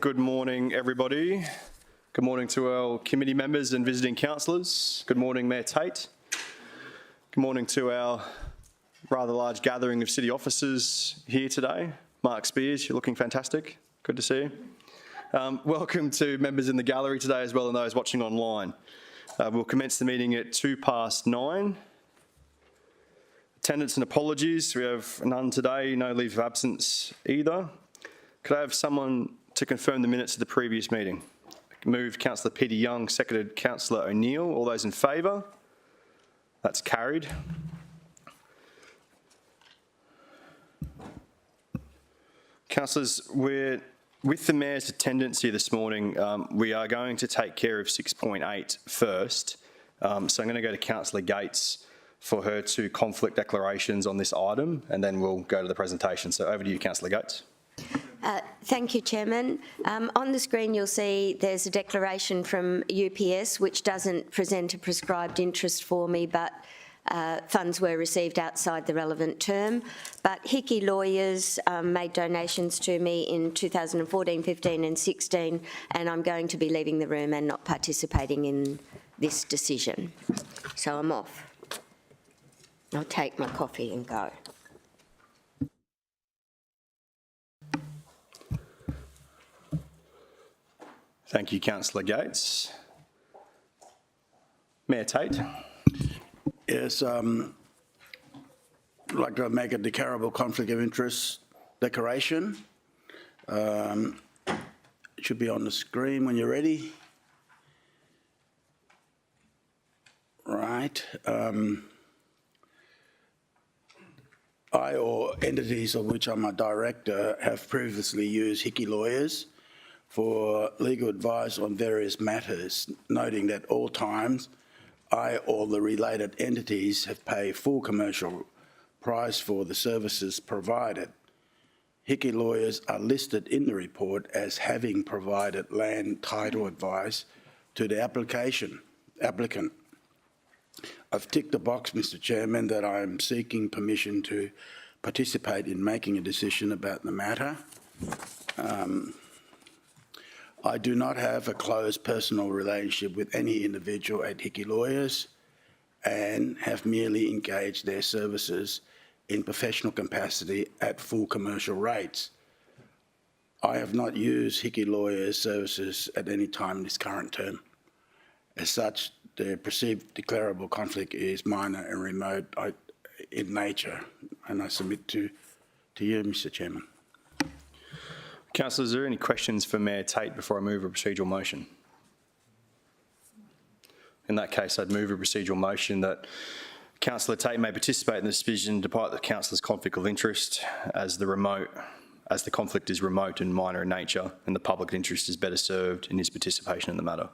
Good morning, everybody. Good morning to our committee members and visiting councillors. Good morning, Mayor Tate. Good morning to our rather large gathering of city officers here today. Mark Spears, you're looking fantastic. Good to see you. Welcome to members in the gallery today as well and those watching online. We'll commence the meeting at 9:02. Attendance and apologies. We have none today, no leave of absence either. Could I have someone to confirm the minutes of the previous meeting? Moved Councillor Peter Young, seconded Councillor O'Neill. All those in favour? That's carried. Councillors, with the Mayor's attendance here this morning, we are going to take care of 6.8 first. So I'm going to go to Councillor Gates for her two conflict declarations on this item, and then we'll go to the presentation. So over to you, Councillor Gates. Thank you, Chairman. On the screen you'll see there's a declaration from UPS which doesn't present a prescribed interest for me, but funds were received outside the relevant term. But Hickey Lawyers made donations to me in 2014, 15 and 16, and I'm going to be leaving the room and not participating in this decision. So I'm off. I'll take my coffee and go. Thank you, Councillor Gates. Mayor Tate. Yes, I'd like to make a declarable conflict of interest declaration. It should be on the screen when you're ready. Right. I or entities of which I'm a director have previously used Hickey Lawyers for legal advice on various matters, noting that all times I or the related entities have paid full commercial price for the services provided. Hickey Lawyers are listed in the report as having provided land title advice to the applicant. I've ticked the box, Mr. Chairman, that I am seeking permission to participate in making a decision about the matter. I do not have a close personal relationship with any individual at Hickey Lawyers and have merely engaged their services in professional capacity at full commercial rates. I have not used Hickey Lawyers' services at any time in this current term. As such, the perceived declarable conflict is minor and remote in nature, and I submit to you, Mr. Chairman. Councillors, are there any questions for Mayor Tate before I move a procedural motion? In that case, I'd move a procedural motion that Councillor Tate may participate in this decision despite the councillor's conflict of interest as the conflict is remote and minor in nature and the public interest is better served in his participation in the matter.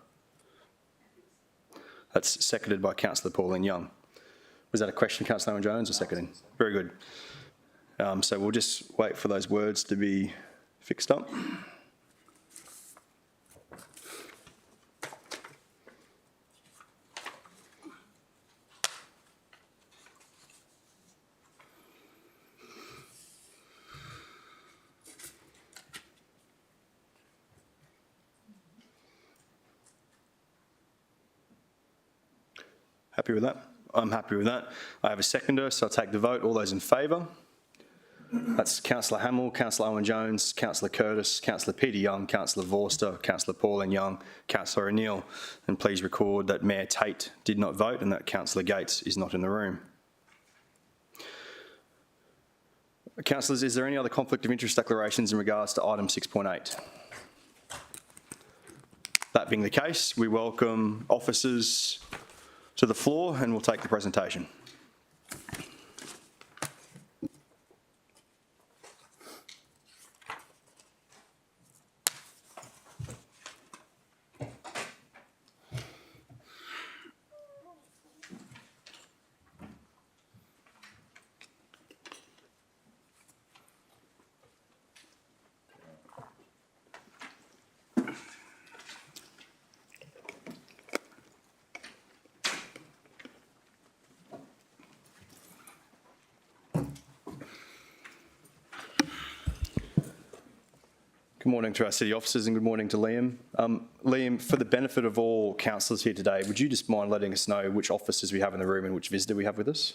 That's seconded by Councillor Pauline Young. Was that a question, Councillor Owen Jones, or seconding? Very good. So we'll just wait for those words to be fixed up. Happy with that? I'm happy with that. I have a seconder, so I'll take the vote. All those in favour? That's Councillor Hamill, Councillor Owen Jones, Councillor Curtis, Councillor Peter Young, Councillor Vorster, Councillor Pauline Young, Councillor O'Neill. And please record that Mayor Tate did not vote and that Councillor Gates is not in the room. Councillors, is there any other conflict of interest declarations in regards to item 6.8? That being the case, we welcome officers to the floor and we'll take the presentation. Good morning to our city officers and good morning to Liam. Liam, for the benefit of all councillors here today, would you just mind letting us know which officers we have in the room and which visitor we have with us?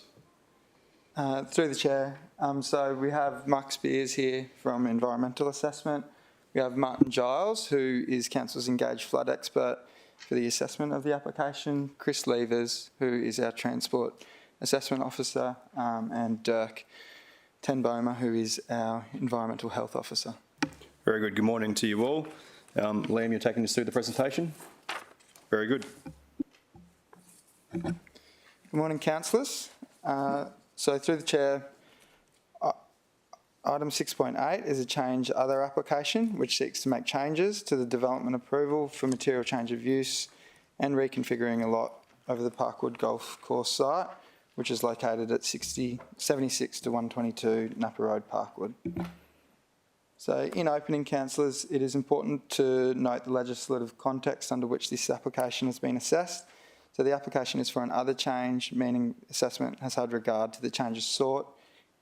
Through the chair. So we have Mark Spears here from Environmental Assessment. We have Martin Giles, who is Council's engaged flood expert for the assessment of the application. Chris Levers, who is our Transport Assessment Officer, and Dirk Tenbomer, who is our Environmental Health Officer. Very good. Good morning to you all. Liam, you're taking us through the presentation. Very good. Good morning, councillors. So through the chair, item 6.8 is a change other application which seeks to make changes to the development approval for material change of use and reconfiguring a lot over the Parkwood Golf Course site, which is located at 76 to 122 Napa Road, Parkwood. So in opening, councillors, it is important to note the legislative context under which this application has been assessed. So the application is for an other change, meaning assessment has had regard to the changes sought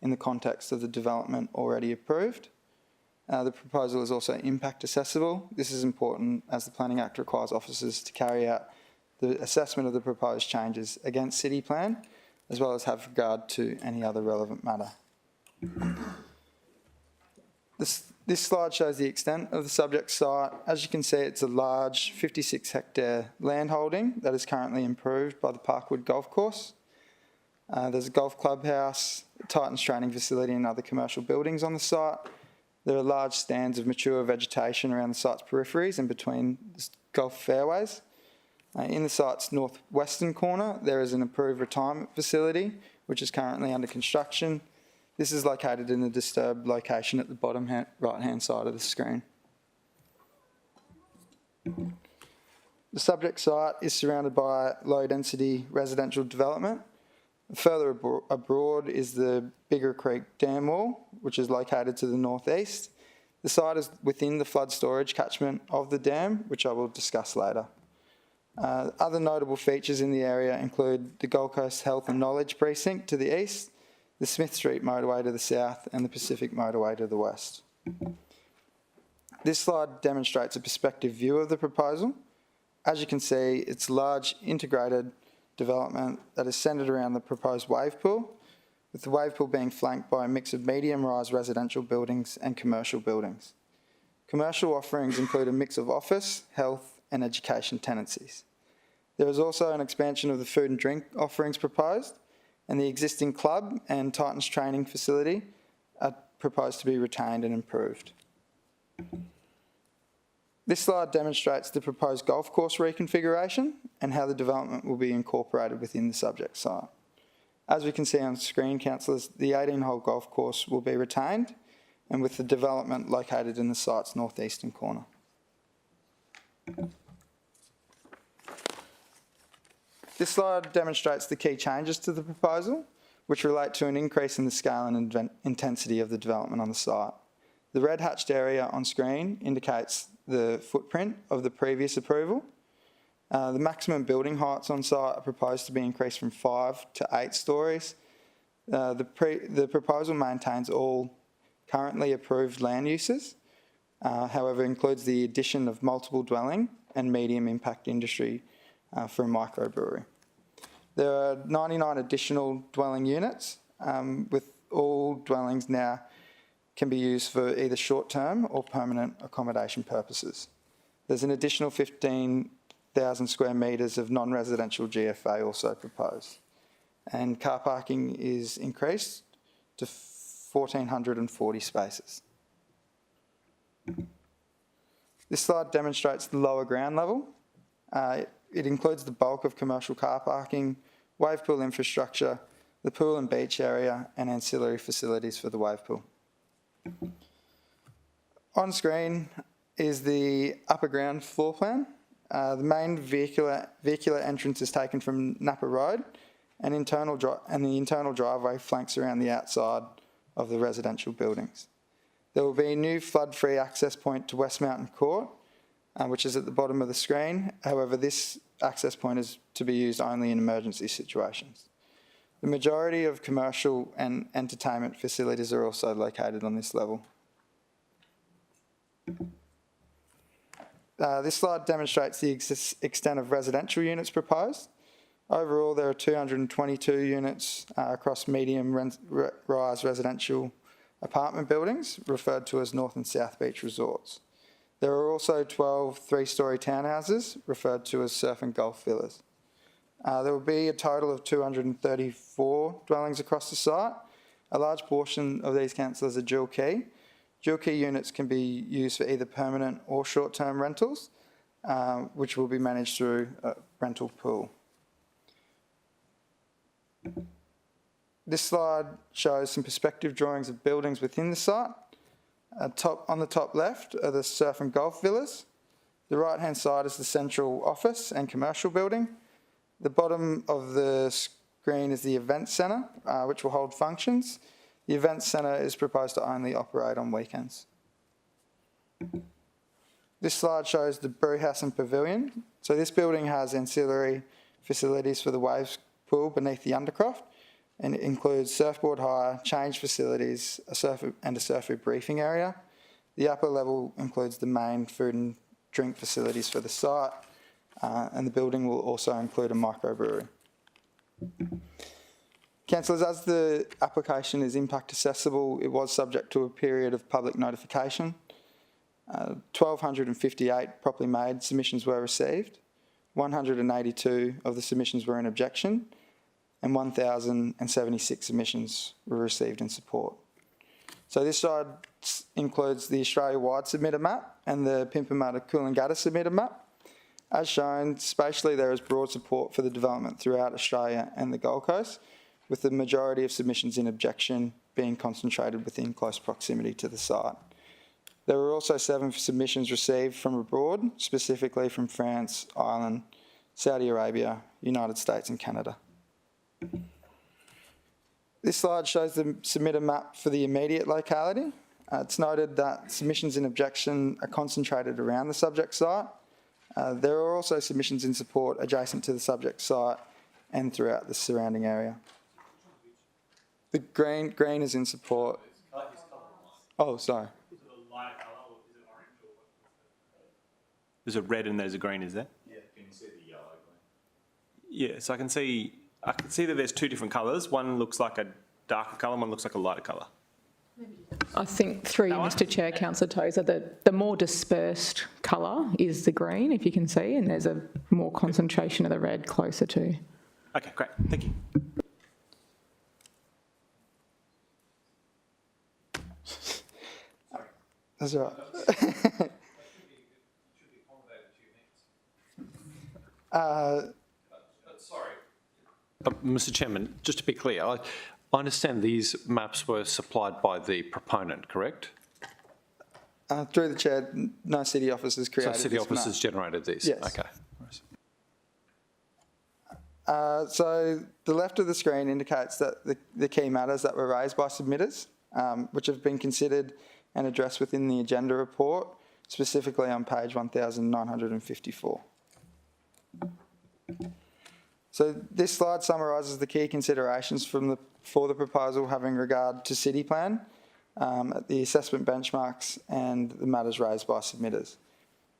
in the context of the development already approved. The proposal is also impact assessable. This is important as the Planning Act requires officers to carry out the assessment of the proposed changes against City Plan, as well as have regard to any other relevant matter. This slide shows the extent of the subject site. As you can see, it's a large 56-hectare land holding that is currently improved by the Parkwood Golf Course. There's a golf clubhouse, Titans training facility and other commercial buildings on the site. There are large stands of mature vegetation around the site's peripheries and between the golf fairways. In the site's northwestern corner, there is an approved retirement facility, which is currently under construction. This is located in the disturbed location at the bottom right-hand side of the screen. The subject site is surrounded by low-density residential development. Further abroad is the Bigger Creek Dam Wall, which is located to the northeast. The site is within the flood storage catchment of the dam, which I will discuss later. Other notable features in the area include the Gold Coast Health and Knowledge Precinct to the east, the Smith Street motorway to the south and the Pacific motorway to the west. This slide demonstrates a perspective view of the proposal. As you can see, it's a large integrated development that is centred around the proposed wave pool, with the wave pool being flanked by a mix of medium-rise residential buildings and commercial buildings. Commercial offerings include a mix of office, health and education tenancies. There is also an expansion of the food and drink offerings proposed, and the existing club and Titans training facility are proposed to be retained and improved. This slide demonstrates the proposed golf course reconfiguration and how the development will be incorporated within the subject site. As we can see on screen, councillors, the 18-hole golf course will be retained and with the development located in the site's northeastern corner. This slide demonstrates the key changes to the proposal, which relate to an increase in the scale and intensity of the development on the site. The red hatched area on screen indicates the footprint of the previous approval. The maximum building heights on site are proposed to be increased from 5 to 8 stories. The proposal maintains all currently approved land uses, however includes the addition of multiple dwelling and medium impact industry for a microbrewery. There are 99 additional dwelling units, with all dwellings now can be used for either short-term or permanent accommodation purposes. There's an additional 15,000 square metres of non-residential GFA also proposed. And car parking is increased to 1,440 spaces. This slide demonstrates the lower ground level. It includes the bulk of commercial car parking, wave pool infrastructure, the pool and beach area, and ancillary facilities for the wave pool. On screen is the upper ground floor plan. The main vehicular entrance is taken from Napa Road, and the internal driveway flanks around the outside of the residential buildings. There will be a new flood-free access point to West Mountain Court, which is at the bottom of the screen. However, this access point is to be used only in emergency situations. The majority of commercial and entertainment facilities are also located on this level. This slide demonstrates the extent of residential units proposed. Overall, there are 222 units across medium-rise residential apartment buildings, referred to as North and South Beach resorts. There are also 12 three-storey townhouses, referred to as surf and golf villas. There will be a total of 234 dwellings across the site. A large portion of these, councillors, are dual key. Dual key units can be used for either permanent or short-term rentals, which will be managed through a rental pool. This slide shows some perspective drawings of buildings within the site. On the top left are the surf and golf villas. The right-hand side is the central office and commercial building. The bottom of the screen is the event centre, which will hold functions. The event centre is proposed to only operate on weekends. This slide shows the brewhouse and pavilion. So this building has ancillary facilities for the waves pool beneath the undercroft, and it includes surfboard hire, change facilities, a surfer briefing area. The upper level includes the main food and drink facilities for the site, and the building will also include a microbrewery. Councillors, as the application is impact accessible, it was subject to a period of public notification. 1,258 properly made submissions were received. 182 of the submissions were in objection, and 1,076 submissions were received in support. So this slide includes the Australia-wide submitter map and the Pimpamata Coolangatta submitter map. As shown, spatially there is broad support for the development throughout Australia and the Gold Coast, with the majority of submissions in objection being concentrated within close proximity to the site. There were also 7 submissions received from abroad, specifically from France, Ireland, Saudi Arabia, United States and Canada. This slide shows the submitter map for the immediate locality. It's noted that submissions in objection are concentrated around the subject site. There are also submissions in support adjacent to the subject site and throughout the surrounding area. The green is in support. Oh, sorry. There's a red and there's a green, is there? Yeah, can you see the yellow green? Yeah, so I can see that there's 2 different colours. One looks like a darker colour, one looks like a lighter colour. I think through you, Mr Chair, Councillor Tozer, the more dispersed colour is the green, if you can see, and there's a more concentration of the red closer to. Okay, great, thank you. That's right. Sorry. Mr Chairman, just to be clear, I understand these maps were supplied by the proponent, correct? Through the chair, no city officers created So city this officers map. generated these? Yes. Okay. So the left of the screen indicates that the key matters that were raised by submitters, which have been considered and addressed within the agenda report, specifically on page 1954. So this slide summarises the key considerations for the proposal having regard to city plan, the assessment benchmarks and the matters raised by submitters.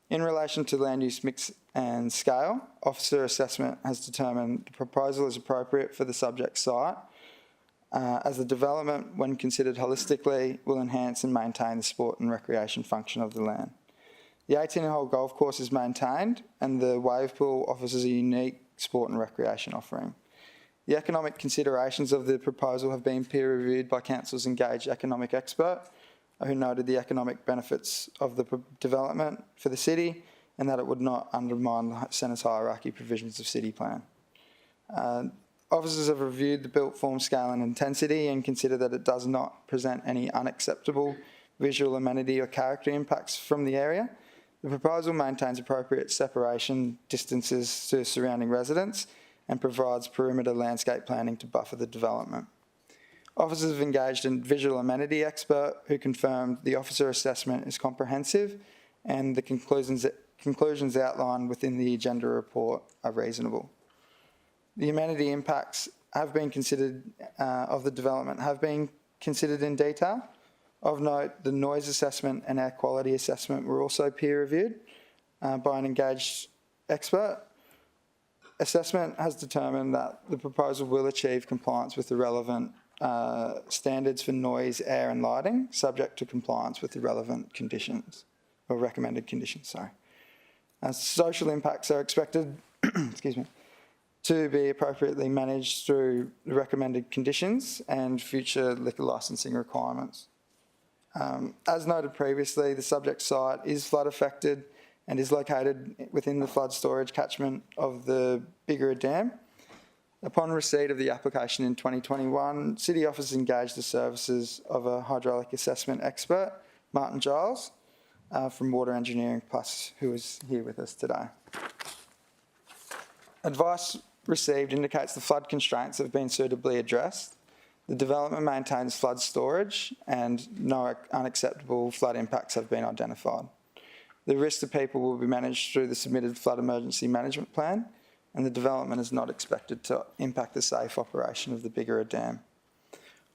In relation to land use mix and scale, officer assessment has determined the proposal is appropriate for the subject site, as the development, when considered holistically, will enhance and maintain the sport and recreation function of the land. The 18-hole golf course is maintained and the wave pool offers a unique sport and recreation offering. The economic considerations of the proposal have been peer reviewed by council's engaged economic expert, who noted the economic benefits of the development for the city and that it would not undermine the Centre's hierarchy provisions of city plan. Officers have reviewed the built form, scale and intensity and consider that it does not present any unacceptable visual amenity or character impacts from the area. The proposal maintains appropriate separation distances to surrounding residents and provides perimeter landscape planning to buffer the development. Officers have engaged a visual amenity expert who confirmed the officer assessment is comprehensive and the conclusions outlined within the agenda report are reasonable. The amenity impacts have been considered of the development have been considered in detail. Of note, the noise assessment and air quality assessment were also peer reviewed. by an engaged expert. Assessment has determined that the proposal will achieve compliance with the relevant standards for noise, air and lighting, subject to compliance with the relevant conditions, or recommended conditions, sorry. Social impacts are expected excuse me, to be appropriately managed through the recommended conditions and future liquor licensing requirements. As noted previously, the subject site is flood affected and is located within the flood storage catchment of the Bigara Dam. Upon receipt of the application in 2021, City Office engaged the services of a hydraulic assessment expert, Martin Giles, from Water Engineering Plus, who is here with us today. Advice received indicates the flood constraints have been suitably addressed. The development maintains flood storage and no unacceptable flood impacts have been identified. The risk to people will be managed through the submitted flood emergency management plan, and the development is not expected to impact the safe operation of the Bigara Dam.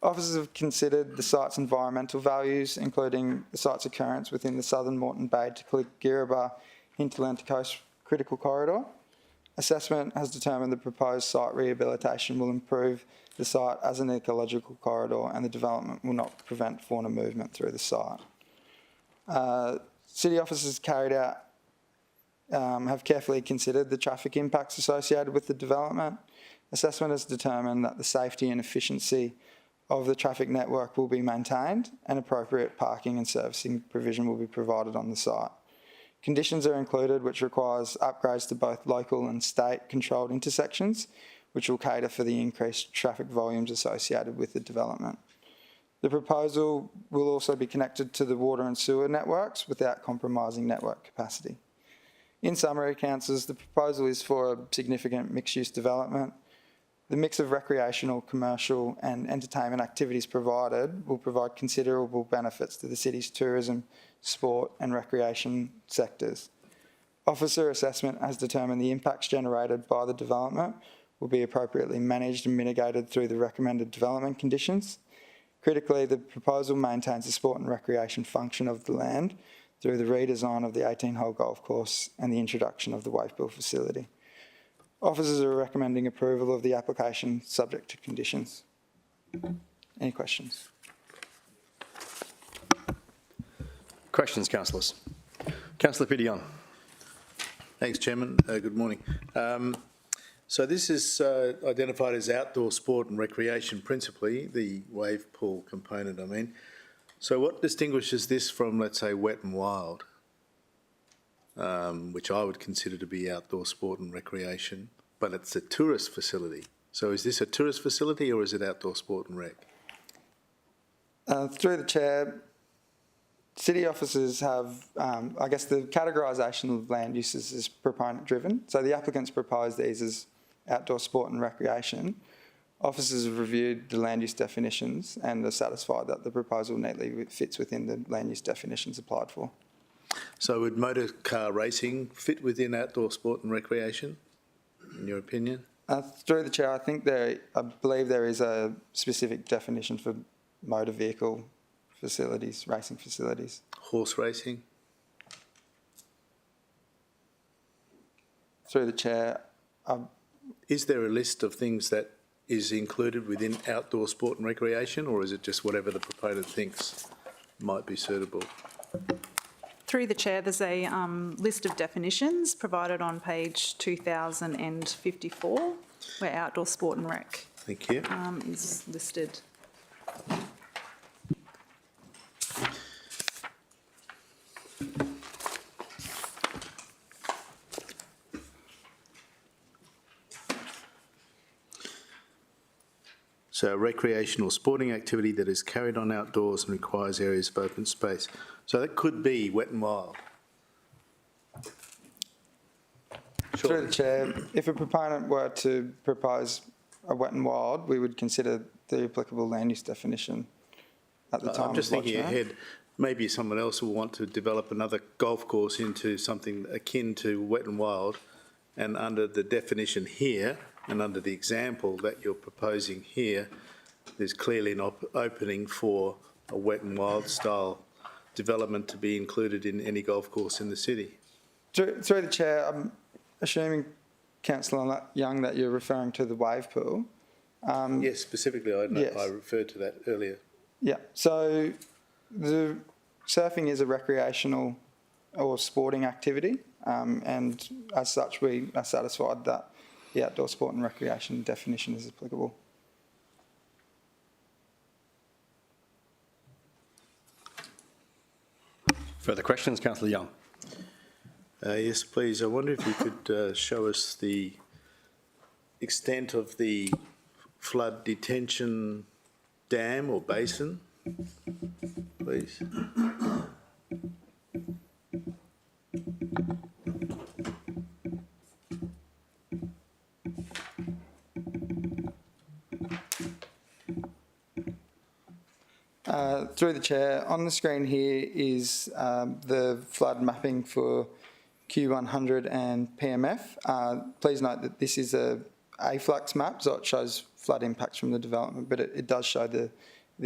Officers have considered the site's environmental values, including the site's occurrence within the Southern Moreton Bay to Kirribah hinterland to coast critical corridor. Assessment has determined the proposed site rehabilitation will improve the site as an ecological corridor and the development will not prevent fauna movement through the site. City officers have carefully considered the traffic impacts associated with the development. Assessment has determined that the safety and efficiency of the traffic network will be maintained and appropriate parking and servicing provision will be provided on the site. Conditions are included which requires upgrades to both local and state controlled intersections, which will cater for the increased traffic volumes associated with the development. The proposal will also be connected to the water and sewer networks without compromising network capacity. In summary, councillors, the proposal is for a significant mixed-use development. The mix of recreational, commercial and entertainment activities provided will provide considerable benefits to the city's tourism, sport and recreation sectors. Officer assessment has determined the impacts generated by the development will be appropriately managed and mitigated through the recommended development conditions. Critically, the proposal maintains the sport and recreation function of the land through the redesign of the 18-hole golf course and the introduction of the wave pool facility. Officers are recommending approval of the application subject to conditions. Any questions? Questions, councillors? Councillor Peter Young. Thanks, Chairman. Good morning. So this is identified as outdoor sport and recreation principally, the wave pool component, I mean. So what distinguishes this from, let's say, wet and wild, which I would consider to be outdoor sport and recreation, but it's a tourist facility. So is this a tourist facility or is it outdoor sport and rec? Through the chair, city officers have, I guess the categorisation of land uses is proponent driven. So the applicants proposed these as outdoor sport and recreation. Officers have reviewed the land use definitions and are satisfied that the proposal neatly fits within the land use definitions applied for. So would motor car racing fit within outdoor sport and recreation, in your opinion? Through the chair, I believe there is a specific definition for motor vehicle facilities, racing facilities. Horse racing? Through the chair. Is there a list of things that is included within outdoor sport and recreation, or is it just whatever the proponent thinks might be suitable? Through the chair, there's a list of definitions provided on page 2054, where outdoor sport and rec Thank you. is listed. So recreational sporting activity that is carried on outdoors and requires areas of open space. So that could be wet and wild. Through the chair, if a proponent were to propose a wet and wild, we would consider the applicable land use definition at the time. I'm just thinking ahead, maybe someone else will want to develop another golf course into something akin to wet and wild, and under the definition here, and under the example that you're proposing here, there's clearly an opening for a wet and wild style development to be included in any golf course in the city. Through the chair, I'm assuming, Councillor Young, that you're referring to the wave pool. Yes, specifically, Yes. I referred to that earlier. Yeah, so the surfing is a recreational or sporting activity, and as such, we are satisfied that the outdoor sport and recreation definition is applicable. Further questions, Councillor Young? Yes, please. I wonder if you could show us the extent of the flood detention dam or basin, please. Through the chair, on the screen here is the flood mapping for Q100 and PMF. Please note that this is a flux map, so it shows flood impacts from the development, but it does show the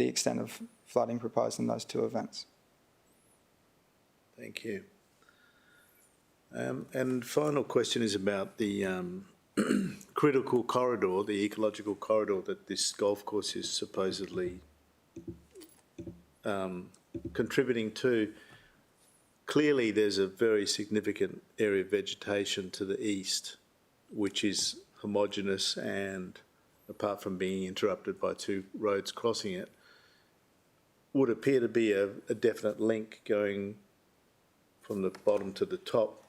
extent of flooding proposed in those two events. Thank you. And final question is about the critical corridor, the ecological corridor that this golf course is supposedly contributing to. Clearly, there's a very significant area of vegetation to the east, which is homogeneous and, apart from being interrupted by two roads crossing it, would appear to be a definite link going from the bottom to the top,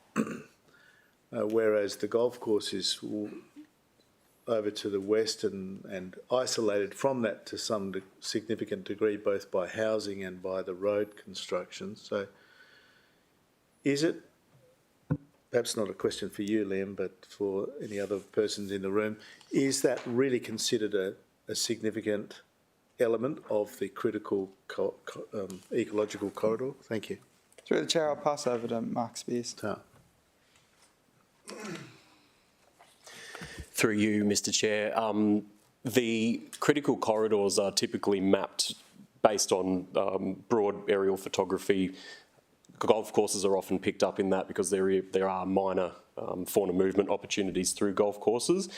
whereas the golf course is over to the west and isolated from that to some significant degree, both by housing and by the road construction. So is it, perhaps not a question for you, Liam, but for any other persons in the room, is that really considered a significant element of the critical ecological corridor? Thank you. Through the chair, I'll pass over to Mark Spears. Through you, Mr. Chair, the critical corridors are typically mapped based on broad aerial photography. Golf courses are often picked up in that because there are minor fauna movement opportunities through golf courses.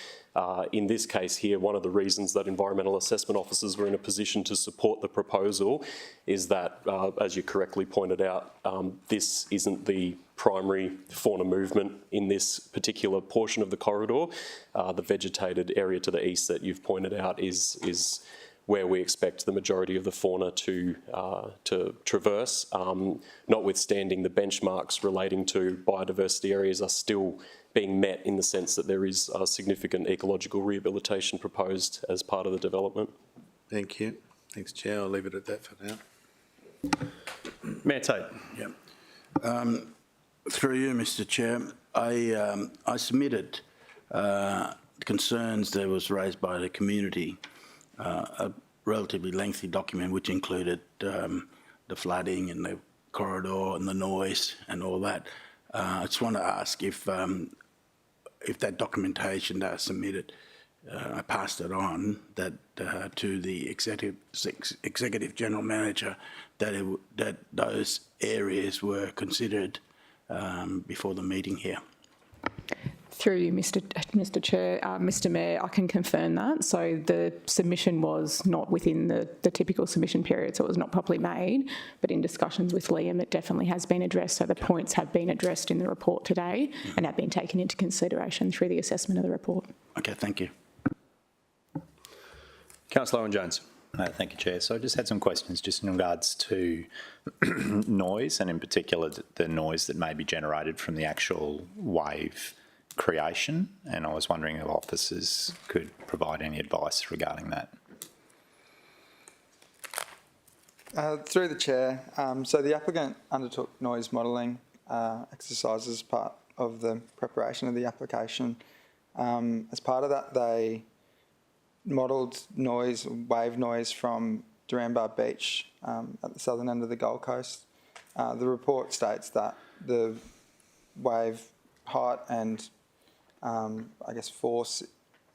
In this case here, one of the reasons that environmental assessment officers were in a position to support the proposal is that, as you correctly pointed out, this isn't the primary fauna movement in this particular portion of the corridor. The vegetated area to the east that you've pointed out is where we expect the majority of the fauna to traverse, notwithstanding the benchmarks relating to biodiversity areas are still being met in the sense that there is a significant ecological rehabilitation proposed as part of the development. Thank you. Thanks, Chair. I'll leave it at that for now. Mayor Tate. Yeah. Through you, Mr. Chair, I submitted concerns that was raised by the community, a relatively lengthy document which included the flooding and the corridor and the noise and all that. I just want to ask if that documentation that I submitted, I passed it on to the executive general manager, that those areas were considered before the meeting here. Through you, Mr. Chair, Mr. Mayor, I can confirm that. So the submission was not within the typical submission period, so it was not properly made. But in discussions with Liam, it definitely has been addressed. So the points have been addressed in the report today and have been taken into consideration through the assessment of the report. Okay, thank you. Councillor Owen-Jones. Thank you, Chair. So I just had some questions just in regards to noise, and in particular the noise that may be generated from the actual wave creation, and I was wondering if officers could provide any advice regarding that. Through the chair, so the applicant undertook noise modelling exercises as part of the preparation of the application. As part of that, they modelled noise, wave noise from Duranbar Beach at the southern end of the Gold Coast. The report states that the wave height and I guess force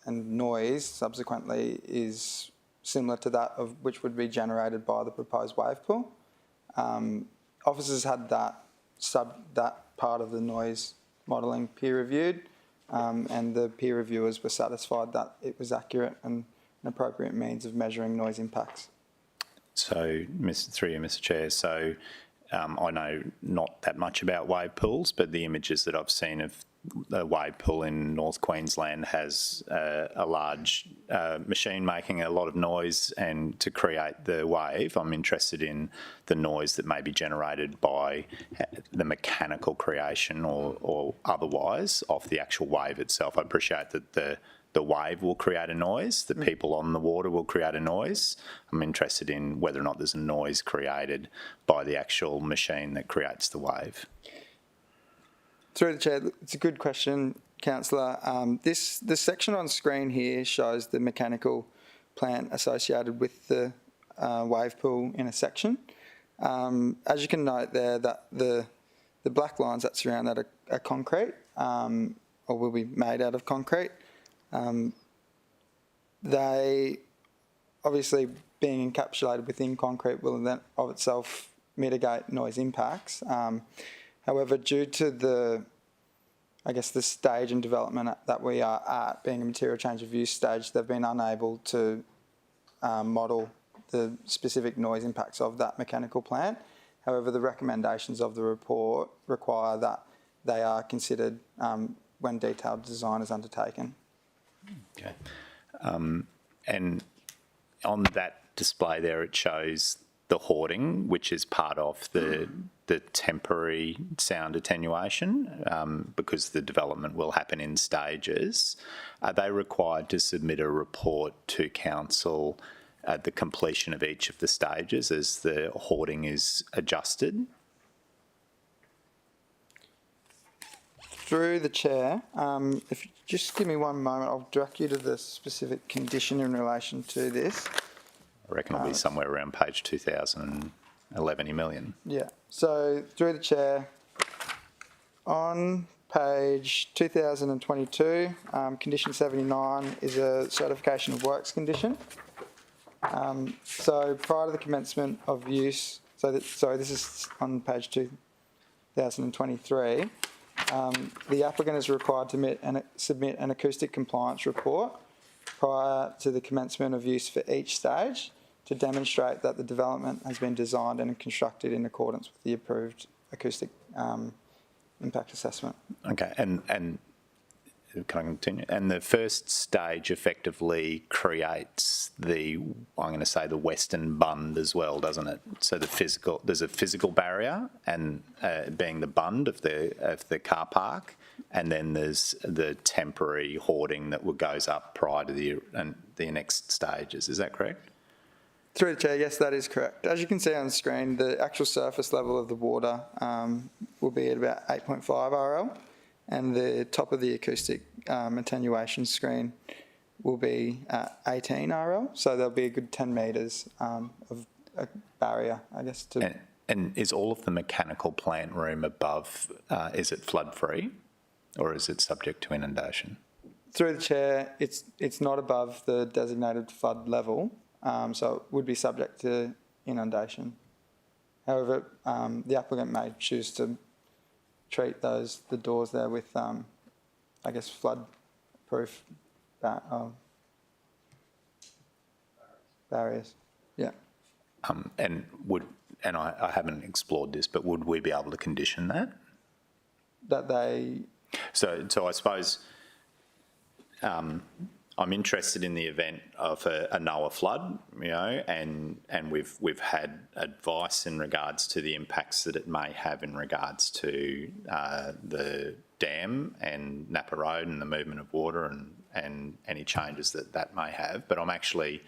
and noise subsequently is similar to that of which would be generated by the proposed wave pool. Officers had that part of the noise modelling peer-reviewed, and the peer reviewers were satisfied that it was accurate and an appropriate means of measuring noise impacts. So, through you, Mr Chair, so I know not that much about wave pools, but the images that I've seen of the wave pool in North Queensland has a large machine making a lot of noise, and to create the wave, I'm interested in the noise that may be generated by the mechanical creation or otherwise of the actual wave itself. I appreciate that the wave will create a noise, the people on the water will create a noise. I'm interested in whether or not there's a noise created by the actual machine that creates the wave. Through the Chair, it's a good question, Councillor. This section on screen here shows the mechanical plant associated with the wave pool in a section. As you can note there, that the black lines that surround that are concrete, or will be made out of concrete. They, obviously being encapsulated within concrete, will then of itself mitigate noise impacts. However, due to the stage and development that we are at, being a material change of use stage, they've been unable to model the specific noise impacts of that mechanical plant. However, the recommendations of the report require that they are considered when detailed design is undertaken. Okay. And on that display there, it shows the hoarding, which is part of the temporary sound attenuation, because the development will happen in stages. Are they required to submit a report to council at the completion of each of the stages as the hoarding is adjusted? Through the Chair, if you just give me one moment, I'll direct you to the specific condition in relation to this. I reckon it'll be somewhere around page 2011 million. Yeah, so through the Chair, on page 2022, condition 79 is a certification of works condition. So prior to the commencement of use, this is on page 2023, the applicant is required to submit an acoustic compliance report prior to the commencement of use for each stage to demonstrate that the development has been designed and constructed in accordance with the approved acoustic impact assessment. Okay, and can I continue? And the first stage effectively creates I'm going to say the western bund as well, doesn't it? So there's a physical barrier, and being the bund of the car park, and then there's the temporary hoarding that goes up prior to the next stages. Is that correct? Through the Chair, yes, that is correct. As you can see on the screen, the actual surface level of the water will be at about 8.5 RL, and the top of the acoustic attenuation screen will be at 18 RL, so there'll be a good 10 metres of a barrier, I guess. And is all of the mechanical plant room above, is it flood-free, or is it subject to inundation? Through the Chair, it's not above the designated flood level, so it would be subject to inundation. However, the applicant may choose to treat the doors there with, flood-proof barriers. Yeah. And I haven't explored this, but would we be able to condition that? That they... So I suppose I'm interested in the event of a NOAA flood, and we've had advice in regards to the impacts that it may have in regards to the dam and Napa Road and the movement of water and any changes that may have. But I'm actually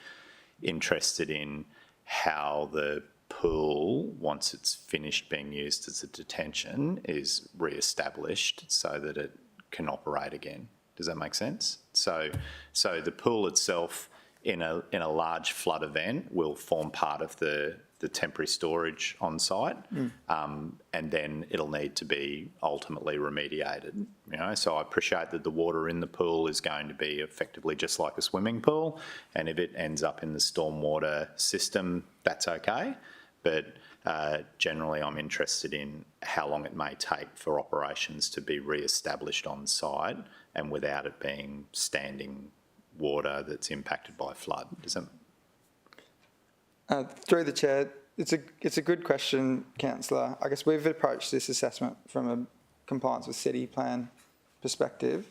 interested in how the pool, once it's finished being used as a detention, is re-established so that it can operate again. Does that make sense? So the pool itself in a large flood event will form part of the temporary storage on site, and then it'll need to be ultimately remediated. So I appreciate that the water in the pool is going to be effectively just like a swimming pool, and if it ends up in the stormwater system, that's okay. But Generally, I'm interested in how long it may take for operations to be re-established on site and without it being standing water that's impacted by flood. Does that... Through the chair, it's a good question, councillor. I guess we've approached this assessment from a compliance with city plan perspective.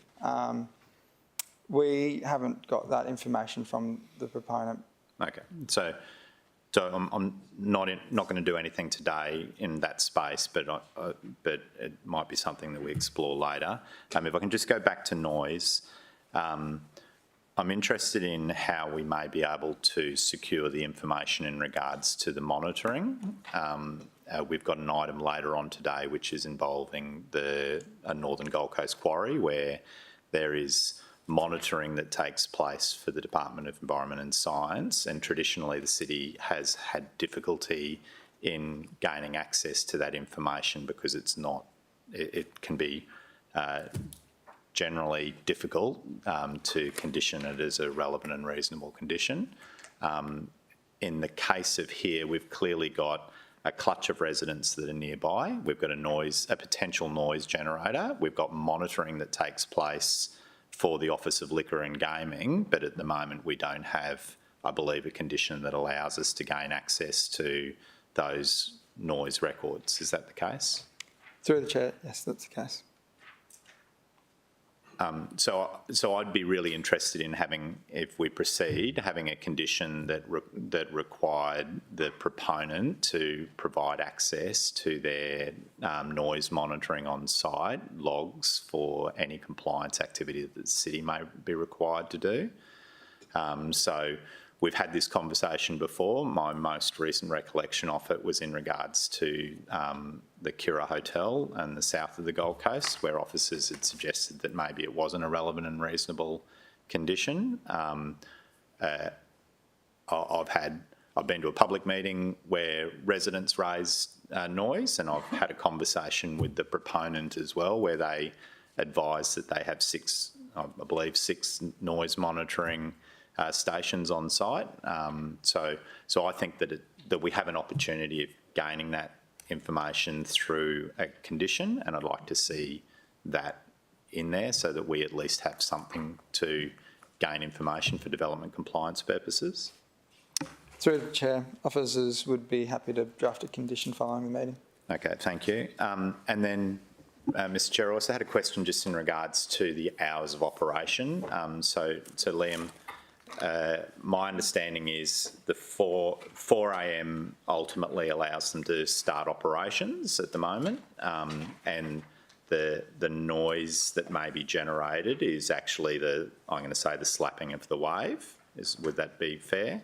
We haven't got that information from the proponent. Okay, so I'm not going to do anything today in that space, but it might be something that we explore later. If I can just go back to noise, I'm interested in how we may be able to secure the information in regards to the monitoring. We've got an item later on today which is involving a Northern Gold Coast quarry where there is monitoring that takes place for the Department of Environment and Science, and traditionally the city has had difficulty in gaining access to that information because it can be generally difficult to condition it as a relevant and reasonable condition. In the case of here, we've clearly got a clutch of residents that are nearby. We've got a potential noise generator. We've got monitoring that takes place for the Office of Liquor and Gaming, but at the moment we don't have, I believe, a condition that allows us to gain access to those noise records. Is that the case? Through the chair, yes, that's the case. So I'd be really interested in having, if we proceed, having a condition that required the proponent to provide access to their noise monitoring on site logs for any compliance activity that the city may be required to do. So we've had this conversation before. My most recent recollection of it was in regards to the Kira Hotel and the south of the Gold Coast, where officers had suggested that maybe it wasn't a relevant and reasonable condition. I've been to a public meeting where residents raised noise, and I've had a conversation with the proponent as well, where they advised that they have six noise monitoring stations on site. So I think that we have an opportunity of gaining that information through a condition, and I'd like to see that in there so that we at least have something to gain information for development compliance purposes. Through the chair, officers would be happy to draft a condition following the meeting. Okay, thank you. And then, Mr Chair, I also had a question just in regards to the hours of operation. So Liam, my understanding is the 4 a.m. ultimately allows them to start operations at the moment, and the noise that may be generated is actually I'm going to say the slapping of the wave. Would that be fair?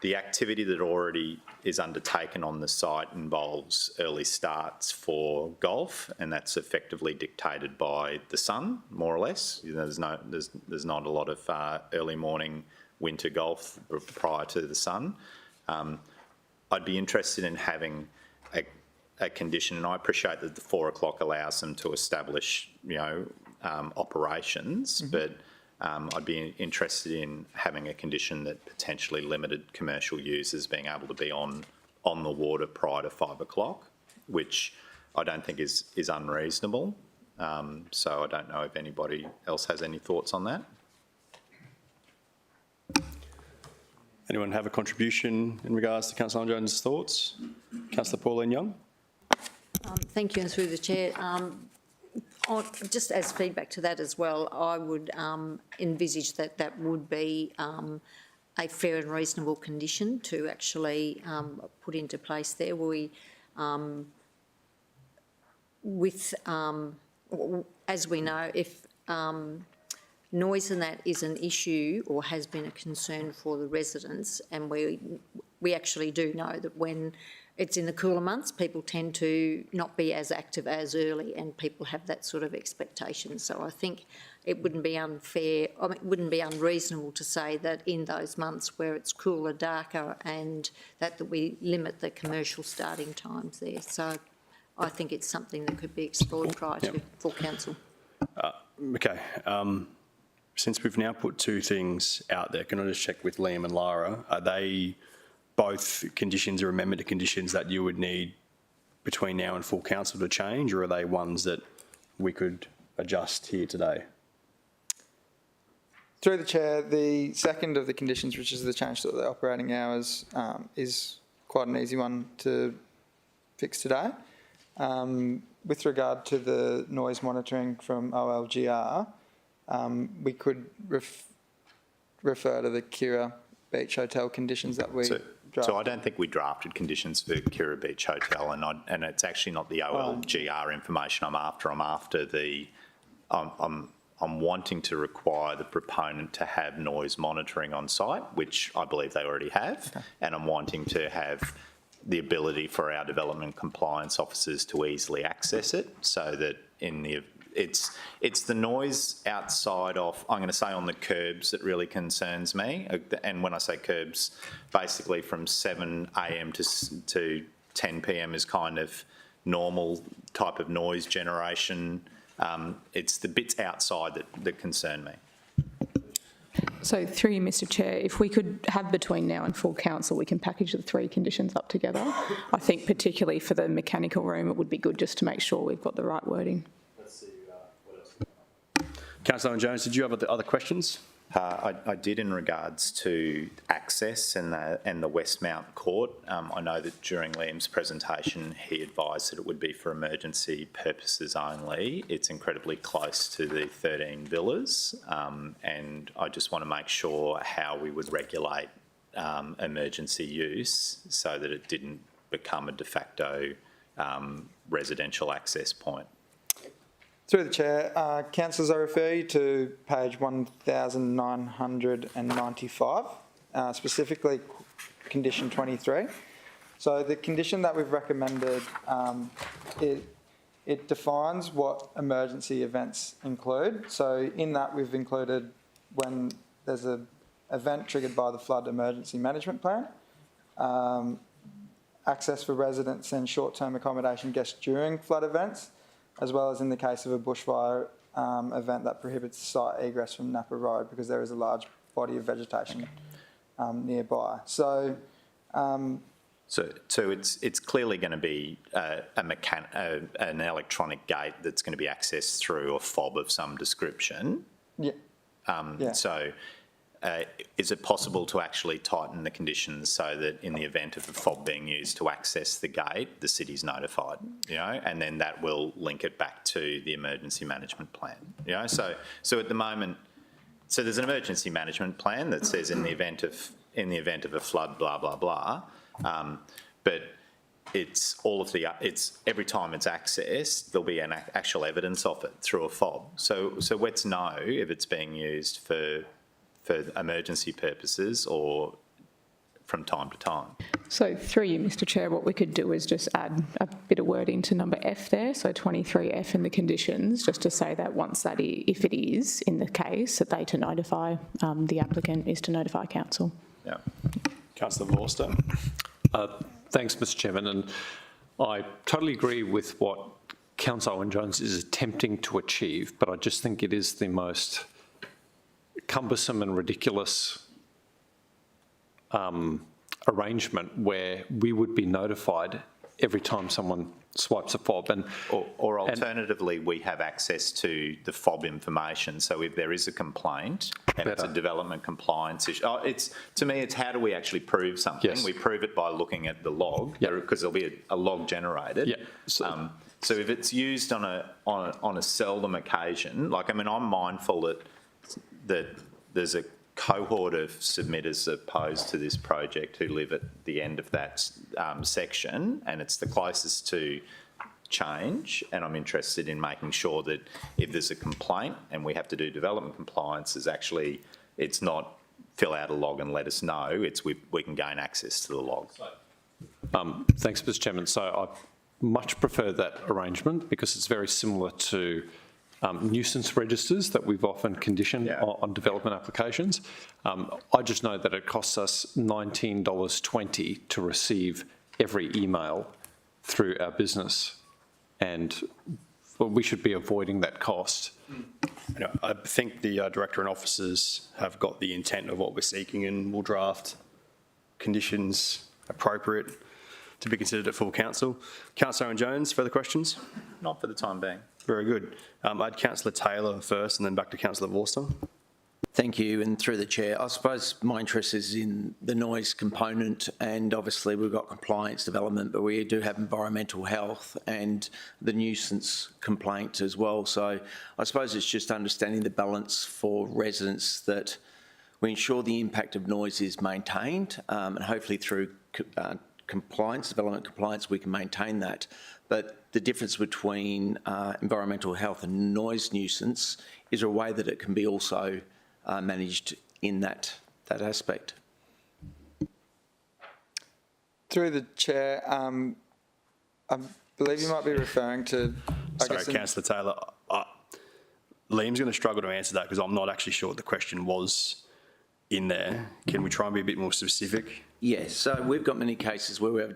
The activity that already is undertaken on the site involves early starts for golf, and that's effectively dictated by the sun, more or less. There's not a lot of early morning winter golf prior to the sun. I'd be interested in having a condition, and I appreciate that the 4 o'clock allows them to establish, operations, but I'd be interested in having a condition that potentially limited commercial users being able to be on the water prior to 5 o'clock, which I don't think is unreasonable. So I don't know if anybody else has any thoughts on that. Anyone have a contribution in regards to Councillor Jones' thoughts? Councillor Pauline Young. Thank you, and through the chair. Just as feedback to that as well, I would envisage that would be a fair and reasonable condition to actually put into place there. As we know, if noise and that is an issue or has been a concern for the residents, and we actually do know that when it's in the cooler months, people tend to not be as active as early, and people have that sort of expectation. So I think it wouldn't be unfair, it wouldn't be unreasonable to say that in those months where it's cooler, darker, and that we limit the commercial starting times there. So I think it's something that could be explored prior to full council. Okay. Since we've now put two things out there, can I just check with Liam and Lara? Are they both conditions or amendment to conditions that you would need between now and full council to change, or are they ones that we could adjust here today? Through the chair, the second of the conditions, which is the change to the operating hours, is quite an easy one to fix today. With regard to the noise monitoring from OLGR, we could refer to the Kira Beach Hotel conditions that we drafted. So I don't think we drafted conditions for Kira Beach Hotel, and it's actually not the OLGR information I'm after. I'm wanting to require the proponent to have noise monitoring on site, which I believe they already have, and I'm wanting to have the ability for our development compliance officers to easily access it, so that it's the noise outside of, I'm going to say on the curbs, that really concerns me. And when I say curbs, basically from 7 a.m. to 10 p.m. is kind of normal type of noise generation. It's the bits outside that concern me. So through you, Mr Chair, if we could have between now and full council, we can package the 3 conditions up together. I think particularly for the mechanical room, it would be good just to make sure we've got the right wording. Let's see what else. Councillor Jones, did you have other questions? I did in regards to access and the Westmount Court. I know that during Liam's presentation, he advised that it would be for emergency purposes only. It's incredibly close to the 13 villas, and I just want to make sure how we would regulate emergency use so that it didn't become a de facto residential access point. Through the chair, councillors, I refer you to page 1995, specifically condition 23. So the condition that we've recommended, it defines what emergency events include. So in that we've included when there's an event triggered by the flood emergency management plan, access for residents and short-term accommodation guests during flood events, as well as in the case of a bushfire event that prohibits site egress from Napa Road because there is a large body of vegetation nearby. So it's clearly going to be an electronic gate that's going to be accessed through a fob of some description. Yeah. So is it possible to actually tighten the conditions so that in the event of a fob being used to access the gate, the city's notified, and then that will link it back to the emergency management plan, So at the moment, so there's an emergency management plan that says in the event of a flood, blah blah blah, but it's every time it's accessed, there'll be an actual evidence of it through a fob. So let's know if it's being used for emergency purposes or from time to time. So through you, Mr Chair, what we could do is just add a bit of wording to number F there, so 23F in the conditions, just to say that once that, if it is in the case, that they to notify, the applicant is to notify council. Yeah. Councillor Vorster. Thanks, Mr Chairman, and I totally agree with what Councillor Owen Jones is attempting to achieve, but I just think it is the most cumbersome and ridiculous arrangement where we would be notified every time someone swipes a fob. Or alternatively, we have access to the fob information. So if there is a complaint and it's a development compliance issue, to me, it's how do we actually prove something? Yes. We prove it by looking at the log, because there'll be a log generated. Yeah. So if it's used on a seldom occasion, I'm mindful that there's a cohort of submitters opposed to this project who live at the end of that section, and it's the closest to change, and I'm interested in making sure that if there's a complaint and we have to do development compliance, it's not fill out a log and let us know, it's we can gain access to the log. Thanks, Mr Chairman. So I much prefer that arrangement because it's very similar to nuisance registers that we've often conditioned on development applications. I just know that it costs us $19.20 to receive every email through our business, and we should be avoiding that cost. I think the director and officers have got the intent of what we're seeking, and we'll draft conditions appropriate to be considered at full council? Councillor Jones, further questions? Not for the time being. Very good. I'd Councillor Taylor first and then back to Councillor Vorster. Thank you, and through the chair, I suppose my interest is in the noise component, and obviously we've got compliance development, but we do have environmental health and the nuisance complaint as well. So I suppose it's just understanding the balance for residents, that we ensure the impact of noise is maintained, and hopefully through compliance, development compliance, we can maintain that. But the difference between environmental health and noise nuisance is a way that it can be also managed in that aspect. Through the chair, I believe you might be referring to... Sorry, Councillor Taylor. Liam's going to struggle to answer that because I'm not actually sure what the question was in there. Can we try and be a bit more specific? Yes, so we've got many cases where we have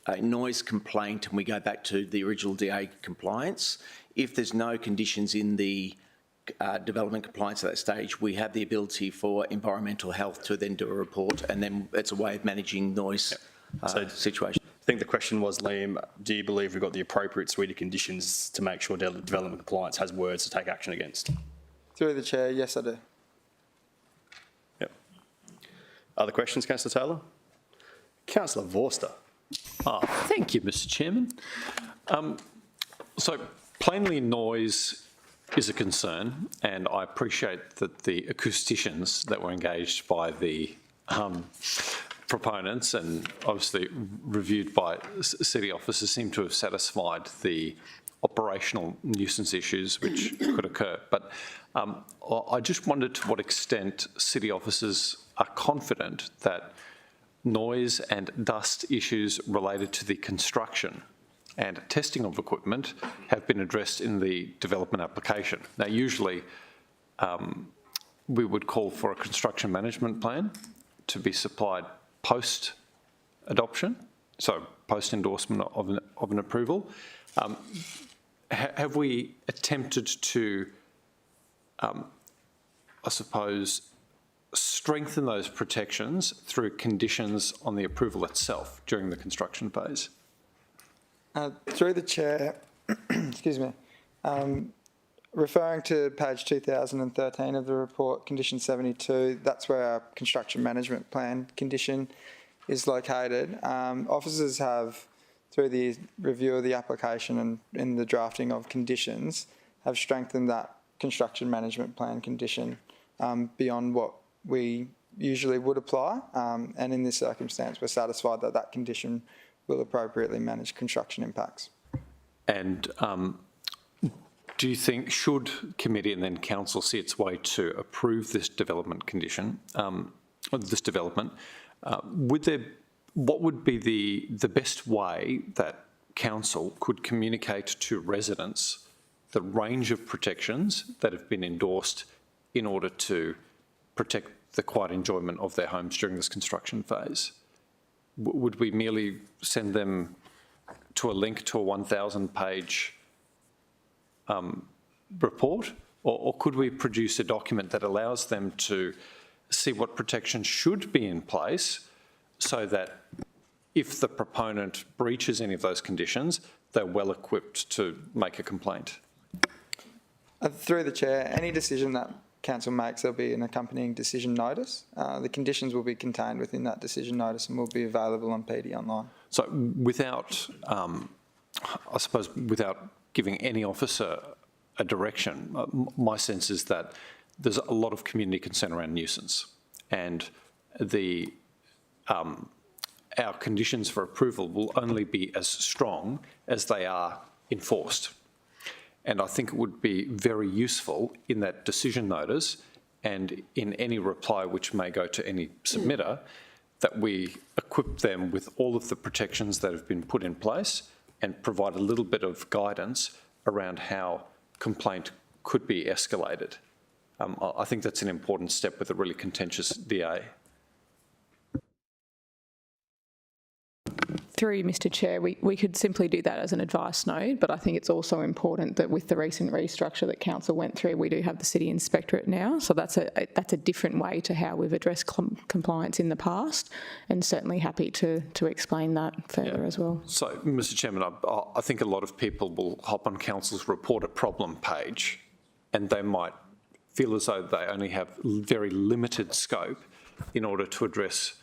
a noise complaint and we go back to the original DA compliance. If there's no conditions in the development compliance at that stage, we have the ability for environmental health to then do a report, and then it's a way of managing noise situation. I think the question was, Liam, do you believe we've got the appropriate suite of conditions to make sure development compliance has words to take action against? Through the chair, yes, I do. Yep. Other questions, Councillor Taylor? Councillor Vorster. Thank you, Mr. Chairman. So plainly, noise is a concern, and I appreciate that the acousticians that were engaged by the proponents and obviously reviewed by city officers seem to have satisfied the operational nuisance issues which could occur. But I just wondered to what extent city officers are confident that noise and dust issues related to the construction and testing of equipment have been addressed in the development application. Now, usually we would call for a construction management plan to be supplied post-adoption, so post-endorsement of an approval. Have we attempted to, I suppose, strengthen those protections through conditions on the approval itself during the construction phase? Through the chair, excuse me, referring to page 2013 of the report, condition 72, that's where our construction management plan condition is located. Officers have, through the review of the application and in the drafting of conditions, have strengthened that construction management plan condition beyond what we usually would apply. And in this circumstance, we're satisfied that that condition will appropriately manage construction impacts. And do you think, should committee and then council see its way to approve this development condition, this development, what would be the best way that council could communicate to residents the range of protections that have been endorsed in order to protect the quiet enjoyment of their homes during this construction phase? Would we merely send them to a link to a 1,000-page report, or could we produce a document that allows them to see what protections should be in place so that if the proponent breaches any of those conditions, they're well equipped to make a complaint? Through the chair, any decision that council makes, there'll be an accompanying decision notice. The conditions will be contained within that decision notice and will be available on PD Online. So without, I suppose, without giving any officer a direction, my sense is that there's a lot of community concern around nuisance, and our conditions for approval will only be as strong as they are enforced. And I think it would be very useful in that decision notice and in any reply which may go to any submitter that we equip them with all of the protections that have been put in place and provide a little bit of guidance around how complaint could be escalated. I think that's an important step with a really contentious DA. Through you, Mr Chair, we could simply do that as an advice note, but I think it's also important that with the recent restructure that council went through, we do have the City Inspectorate now, so that's a different way to how we've addressed compliance in the past, and certainly happy to explain that further as well. So, Mr Chairman, I think a lot of people will hop on council's report a problem page and they might feel as though they only have very limited scope in order to address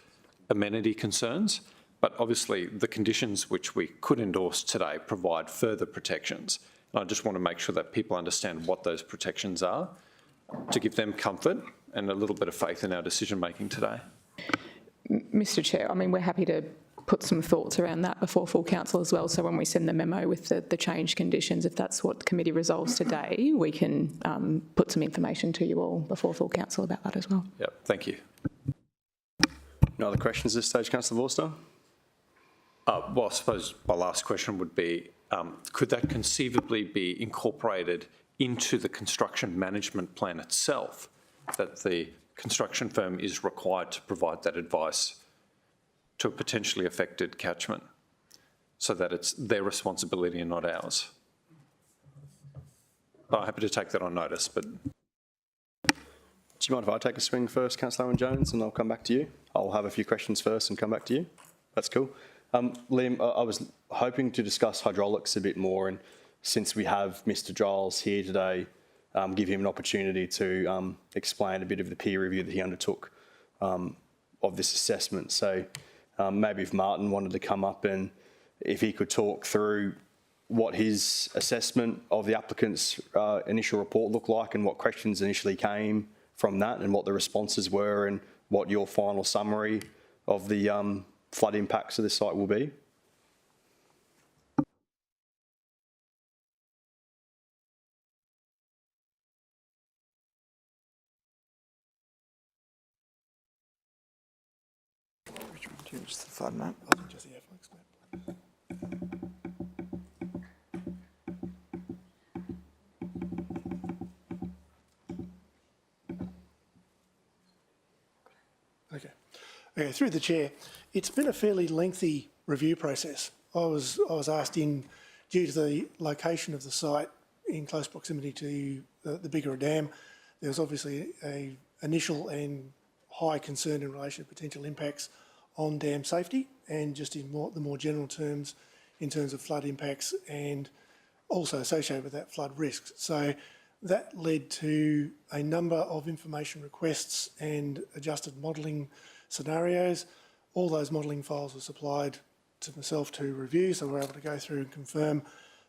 amenity concerns. But obviously the conditions which we could endorse today provide further protections. And I just want to make sure that people understand what those protections are to give them comfort and a little bit of faith in our decision making today. Mr Chair, I mean, we're happy to put some thoughts around that before full council as well. So when we send the memo with the changed conditions, if that's what the committee resolves today, we can put some information to you all before full council about that as well. Yep, thank you. No other questions at this stage, Councillor Vorster? Well, I suppose my last question would be, could that conceivably be incorporated into the construction management plan itself, that the construction firm is required to provide that advice to a potentially affected catchment, so that it's their responsibility and not ours? I'm happy to take that on notice, but... Do you mind if I take a swing first, Councillor Owen Jones, and I'll come back to you? I'll have a few questions first and come back to you. That's cool. Liam, I was hoping to discuss hydraulics a bit more, and since we have Mr Giles here today, give him an opportunity to explain a bit of the peer review that he undertook of this assessment. So maybe if Martin wanted to come up and if he could talk through what his assessment of the applicant's initial report looked like and what questions initially came from that and what the responses were and what your final summary of the flood impacts of this site will be. Just the flood map. Okay, through the chair, it's been a fairly lengthy review process. I was asked in, due to the location of the site in close proximity to the bigger dam, there was obviously a initial and high concern in relation to potential impacts on dam safety and just in the more general terms, in terms of flood impacts and also associated with that flood risks. So that led to a number of information requests and adjusted modelling scenarios. All those modelling files were supplied to myself to review, so we're able to go through and confirm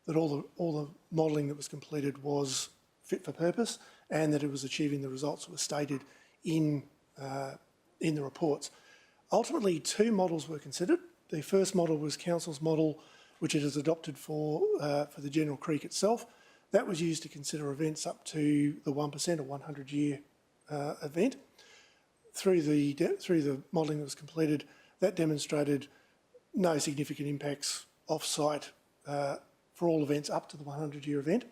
that all the modelling that was completed was fit for purpose and that it was achieving the results that were stated in the reports. Ultimately, two models were considered. The first model was Council's model, which it has adopted for the General Creek itself. That was used to consider events up to the 1% or 100-year event. Through the modelling that was completed, that demonstrated no significant impacts off-site for all events up to the 100-year event.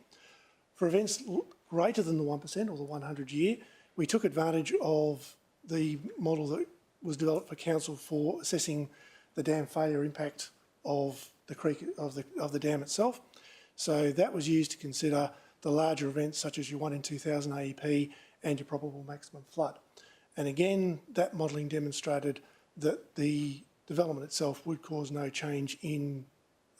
For events greater than the 1% or the 100-year, we took advantage of the model that was developed for council for assessing the dam failure impact of the creek of the dam itself. So that was used to consider the larger events such as your 1 in 2000 AEP and your probable maximum flood. And again, that modelling demonstrated that the development itself would cause no change in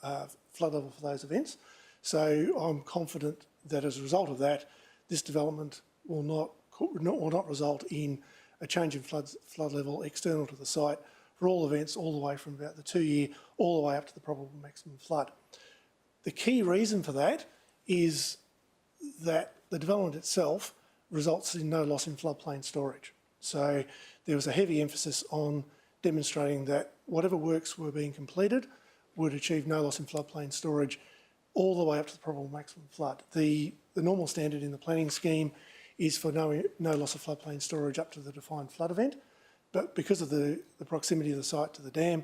flood level for those events. So I'm confident that as a result of that, this development will not result in a change in flood level external to the site for all events all the way from about the 2-year all the way up to the probable maximum flood. The key reason for that is that the development itself results in no loss in floodplain storage. So there was a heavy emphasis on demonstrating that whatever works were being completed would achieve no loss in floodplain storage all the way up to the probable maximum flood. The normal standard in the planning scheme is for no loss of floodplain storage up to the defined flood event, but because of the proximity of the site to the dam,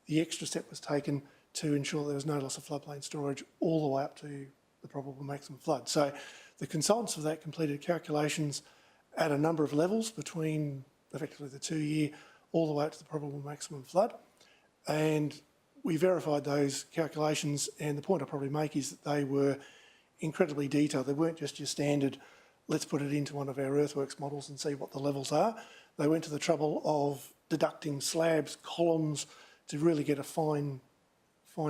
the extra step was taken to ensure there was no loss of floodplain storage all the way up to the probable maximum flood. So the consultants of that completed calculations at a number of levels between effectively the 2-year all the way up to the probable maximum flood, and we verified those calculations, and the point I probably make is that they were incredibly detailed. They weren't just your standard, let's put it into one of our earthworks models and see what the levels are. They went to the trouble of deducting slabs, columns, to really get a fine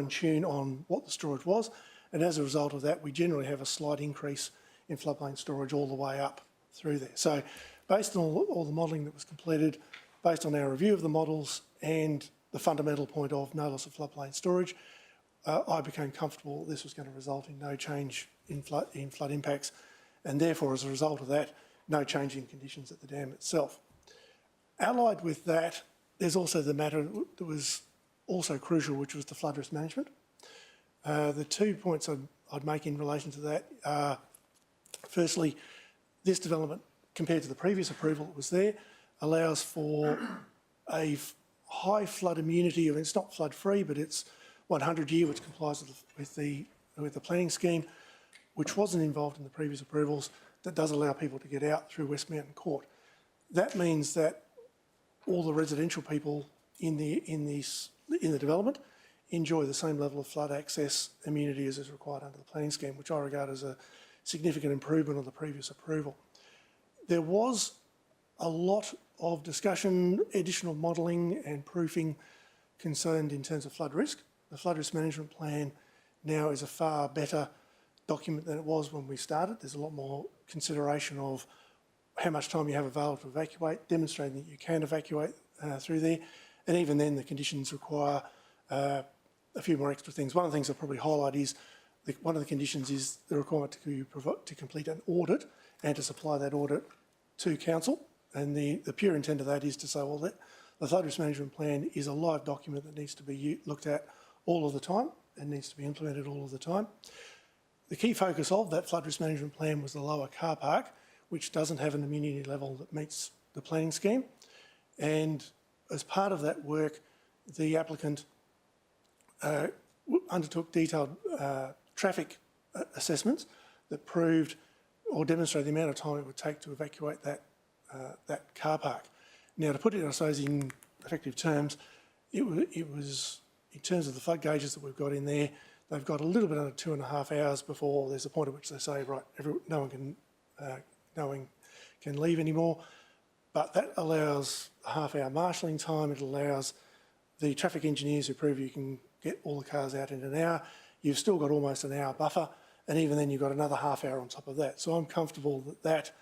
tune on what the storage was. And as a result of that, we generally have a slight increase in floodplain storage all the way up through there. So based on all the modelling that was completed, based on our review of the models and the fundamental point of no loss of floodplain storage, I became comfortable that this was going to result in no change in flood impacts, and therefore, as a result of that, no change in conditions at the dam itself. Allied with that, there's also the matter that was also crucial, which was the flood risk management. The 2 points I'd make in relation to that are, firstly, this development, compared to the previous approval that was there, allows for a high flood immunity. I mean, it's not flood free, but it's 100 year, which complies with the planning scheme, which wasn't involved in the previous approvals. That does allow people to get out through West Mountain Court. That means that all the residential people in the development enjoy the same level of flood access immunity as is required under the planning scheme, which I regard as a significant improvement on the previous approval. There was a lot of discussion, additional modelling and proofing concerned in terms of flood risk. The flood risk management plan now is a far better document than it was when we started. There's a lot more consideration of how much time you have available to evacuate, demonstrating that you can evacuate through there. And even then, the conditions require a few more extra things. One of the things I'll probably highlight is one of the conditions is the requirement to complete an audit and to supply that audit to council. And the pure intent of that is to say, well, the flood risk management plan is a live document that needs to be looked at all of the time and needs to be implemented all of the time. The key focus of that flood risk management plan was the lower car park, which doesn't have an immunity level that meets the planning scheme. And as part of that work, the applicant undertook detailed traffic assessments that proved or demonstrated the amount of time it would take to evacuate that car park. Now, to put it, I suppose, in effective terms, it was, in terms of the flood gauges that we've got in there, they've got a little bit under 2.5 hours before there's a point at which they say, right, no one can leave anymore. But that allows a half-hour marshalling time. It allows the traffic engineers who prove you can get all the cars out in an hour. You've still got almost an hour buffer, and even then you've got another half hour on top of that. So I'm comfortable that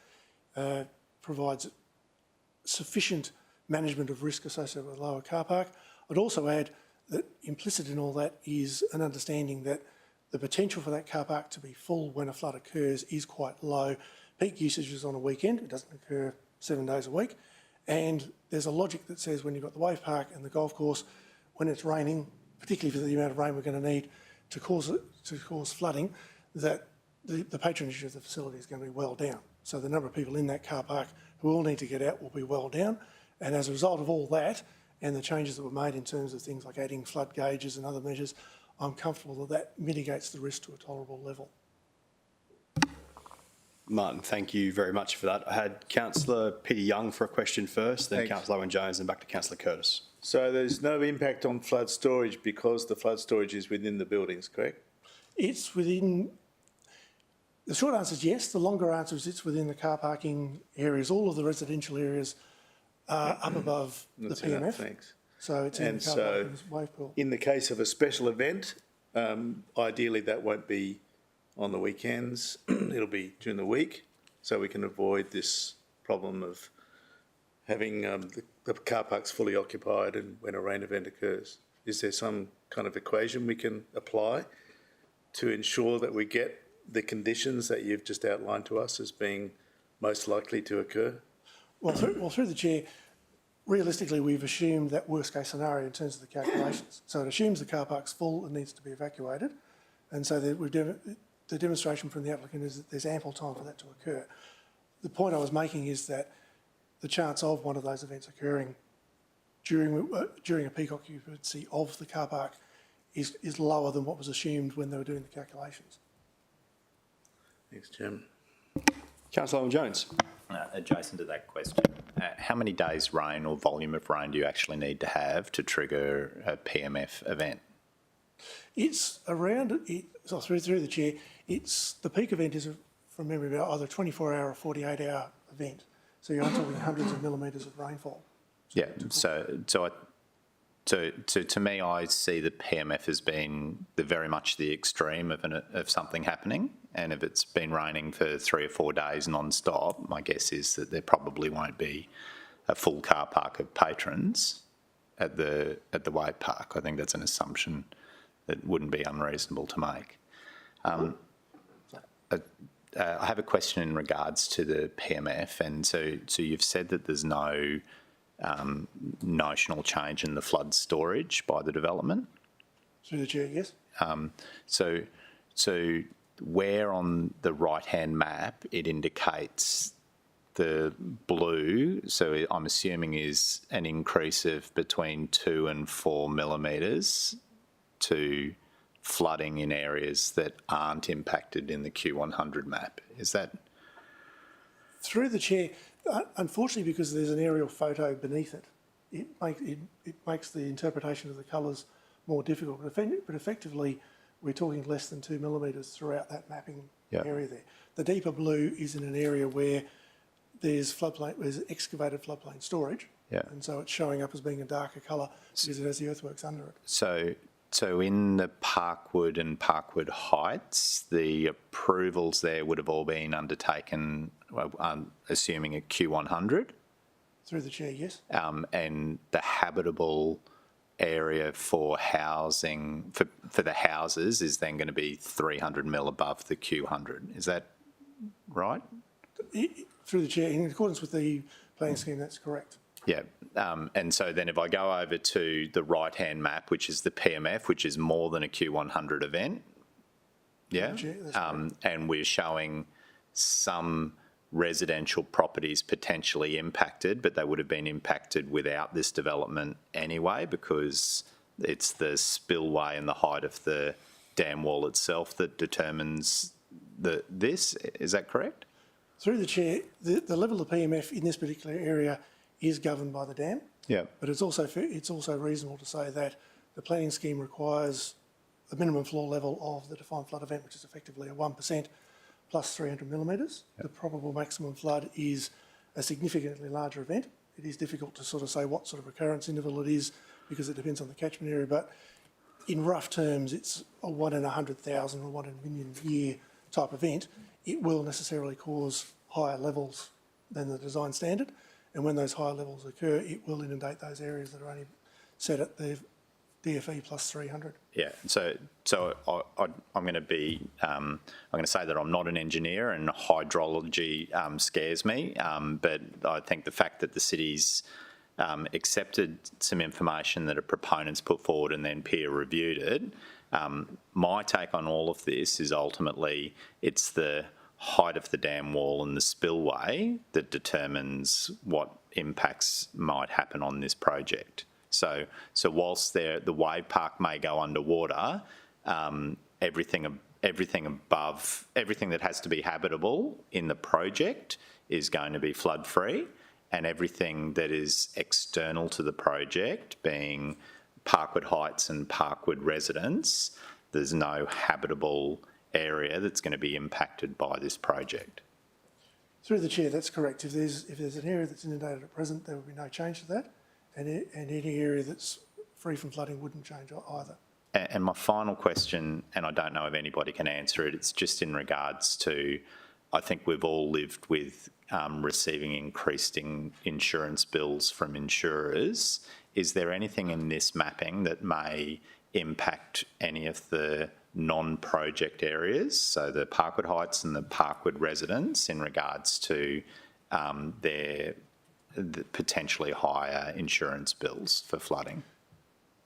provides sufficient management of risk associated with a lower car park. I'd also add that implicit in all that is an understanding that the potential for that car park to be full when a flood occurs is quite low. Peak usage is on a weekend. It doesn't occur 7 days a week. And there's a logic that says when you've got the wave park and the golf course, when it's raining, particularly for the amount of rain we're going to need to cause flooding, that the patronage of the facility is going to be well down. So the number of people in that car park who all need to get out will be well down. And as a result of all that, and the changes that were made in terms of things like adding flood gauges and other measures, I'm comfortable that mitigates the risk to a tolerable level. Martin, thank you very much for that. I had Councillor Peter Young for a question first, then Councillor Owen Jones, and back to Councillor Curtis. So there's no impact on flood storage because the flood storage is within the buildings, correct? It's within, the short answer is yes. The longer answer is it's within the car parking areas. All of the residential areas are up above That's the PMF. enough, thanks. So it's in the car parking wave pool. In the case of a special event, ideally that won't be on the weekends. It'll be during the week, so we can avoid this problem of having the car parks fully occupied and when a rain event occurs. Is there some kind of equation we can apply to ensure that we get the conditions that you've just outlined to us as being most likely to occur? Well, through the chair, realistically, we've assumed that worst case scenario in terms of the calculations. So it assumes the car park's full and needs to be evacuated. And so the demonstration from the applicant is that there's ample time for that to occur. The point I was making is that the chance of one of those events occurring during a peak occupancy of the car park is lower than what was assumed when they were doing the calculations. Thanks, Chairman. Councillor Owen Jones. Adjacent to that question, how many days rain or volume of rain do you actually need to have to trigger a PMF event? It's around, through the chair, the peak event is, from memory, about either a 24-hour or 48-hour event. So you're talking hundreds of millimetres of rainfall. Yeah, to me, I see the PMF as being very much the extreme of something happening. And if it's been raining for 3 or 4 days non-stop, my guess is that there probably won't be a full car park of patrons at the wave park. I think that's an assumption that wouldn't be unreasonable to make. I have a question in regards to the PMF, and so you've said that there's no notional change in the flood storage by the development. Through the chair, yes. So where on the right-hand map it indicates the blue, so I'm assuming is an increase of between 2 and 4 millimetres to flooding in areas that aren't impacted in the Q100 map. Is that? Through the chair, unfortunately, because there's an aerial photo beneath it, it makes the interpretation of the colours more difficult. But effectively, we're talking less than 2 millimetres throughout that mapping area there. The deeper blue is in an area where there's excavated floodplain storage, and so it's showing up as being a darker colour because it has the earthworks under it. So in the Parkwood and Parkwood Heights, the approvals there would have all been undertaken, assuming a Q100? Through the chair, yes. And the habitable area for housing, for the houses, is then going to be 300 mil above the Q100. Is that right? Through the chair, in accordance with the planning scheme, that's correct. Yeah, and so then if I go over to the right-hand map, which is the PMF, which is more than a Q100 event, and we're showing some residential properties potentially impacted, but they would have been impacted without this development anyway because it's the spillway and the height of the dam wall itself that determines this. Is that correct? Through the chair, the level of PMF in this particular area is governed by the dam. Yeah. But it's also reasonable to say that the planning scheme requires the minimum floor level of the defined flood event, which is effectively a 1% plus 300 millimetres. Yep. The probable maximum flood is a significantly larger event. It is difficult to sort of say what sort of occurrence interval it is because it depends on the catchment area, but in rough terms, it's a 1 in 100,000 or 1 in a million year type event. It will necessarily cause higher levels than the design standard. And when those higher levels occur, it will inundate those areas that are only set at the DFE plus 300. Yeah, so I'm going to be, I'm going to say that I'm not an engineer and hydrology scares me, but I think the fact that the city's accepted some information that a proponent's put forward and then peer reviewed it, my take on all of this is ultimately it's the height of the dam wall and the spillway that determines what impacts might happen on this project. So whilst the wave park may go underwater, everything above, everything that has to be habitable in the project is going to be flood free, and everything that is external to the project, being Parkwood Heights and Parkwood residents, there's no habitable area that's going to be impacted by this project. Through the chair, that's correct. If there's an area that's inundated at present, there will be no change to that, and any area that's free from flooding wouldn't change either. And my final question, and I don't know if anybody can answer it, it's just in regards to, I think we've all lived with receiving increasing insurance bills from insurers. Is there anything in this mapping that may impact any of the non-project areas, so the Parkwood Heights and the Parkwood residents, in regards to their potentially higher insurance bills for flooding?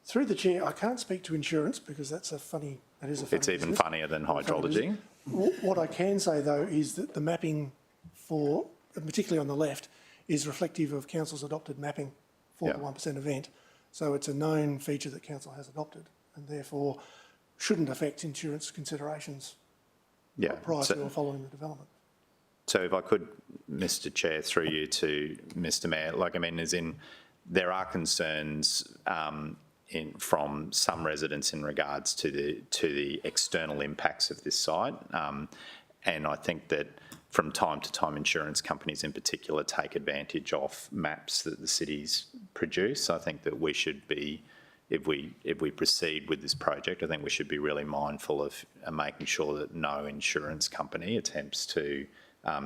Through the chair, I can't speak to insurance because that is a funny It's even business. funnier than hydrology. What I can say though is that the mapping for, particularly on the left, is reflective of council's adopted mapping for the 1% event. So it's a known feature that council has adopted and therefore shouldn't affect insurance considerations prior to or following the development. So if I could, Mr Chair, through you to Mr Mayor, as in there are concerns from some residents in regards to the external impacts of this site. And I think that from time to time, insurance companies in particular take advantage of maps that the cities produce. I think that we should be, if we proceed with this project, I think we should be really mindful of making sure that no insurance company attempts to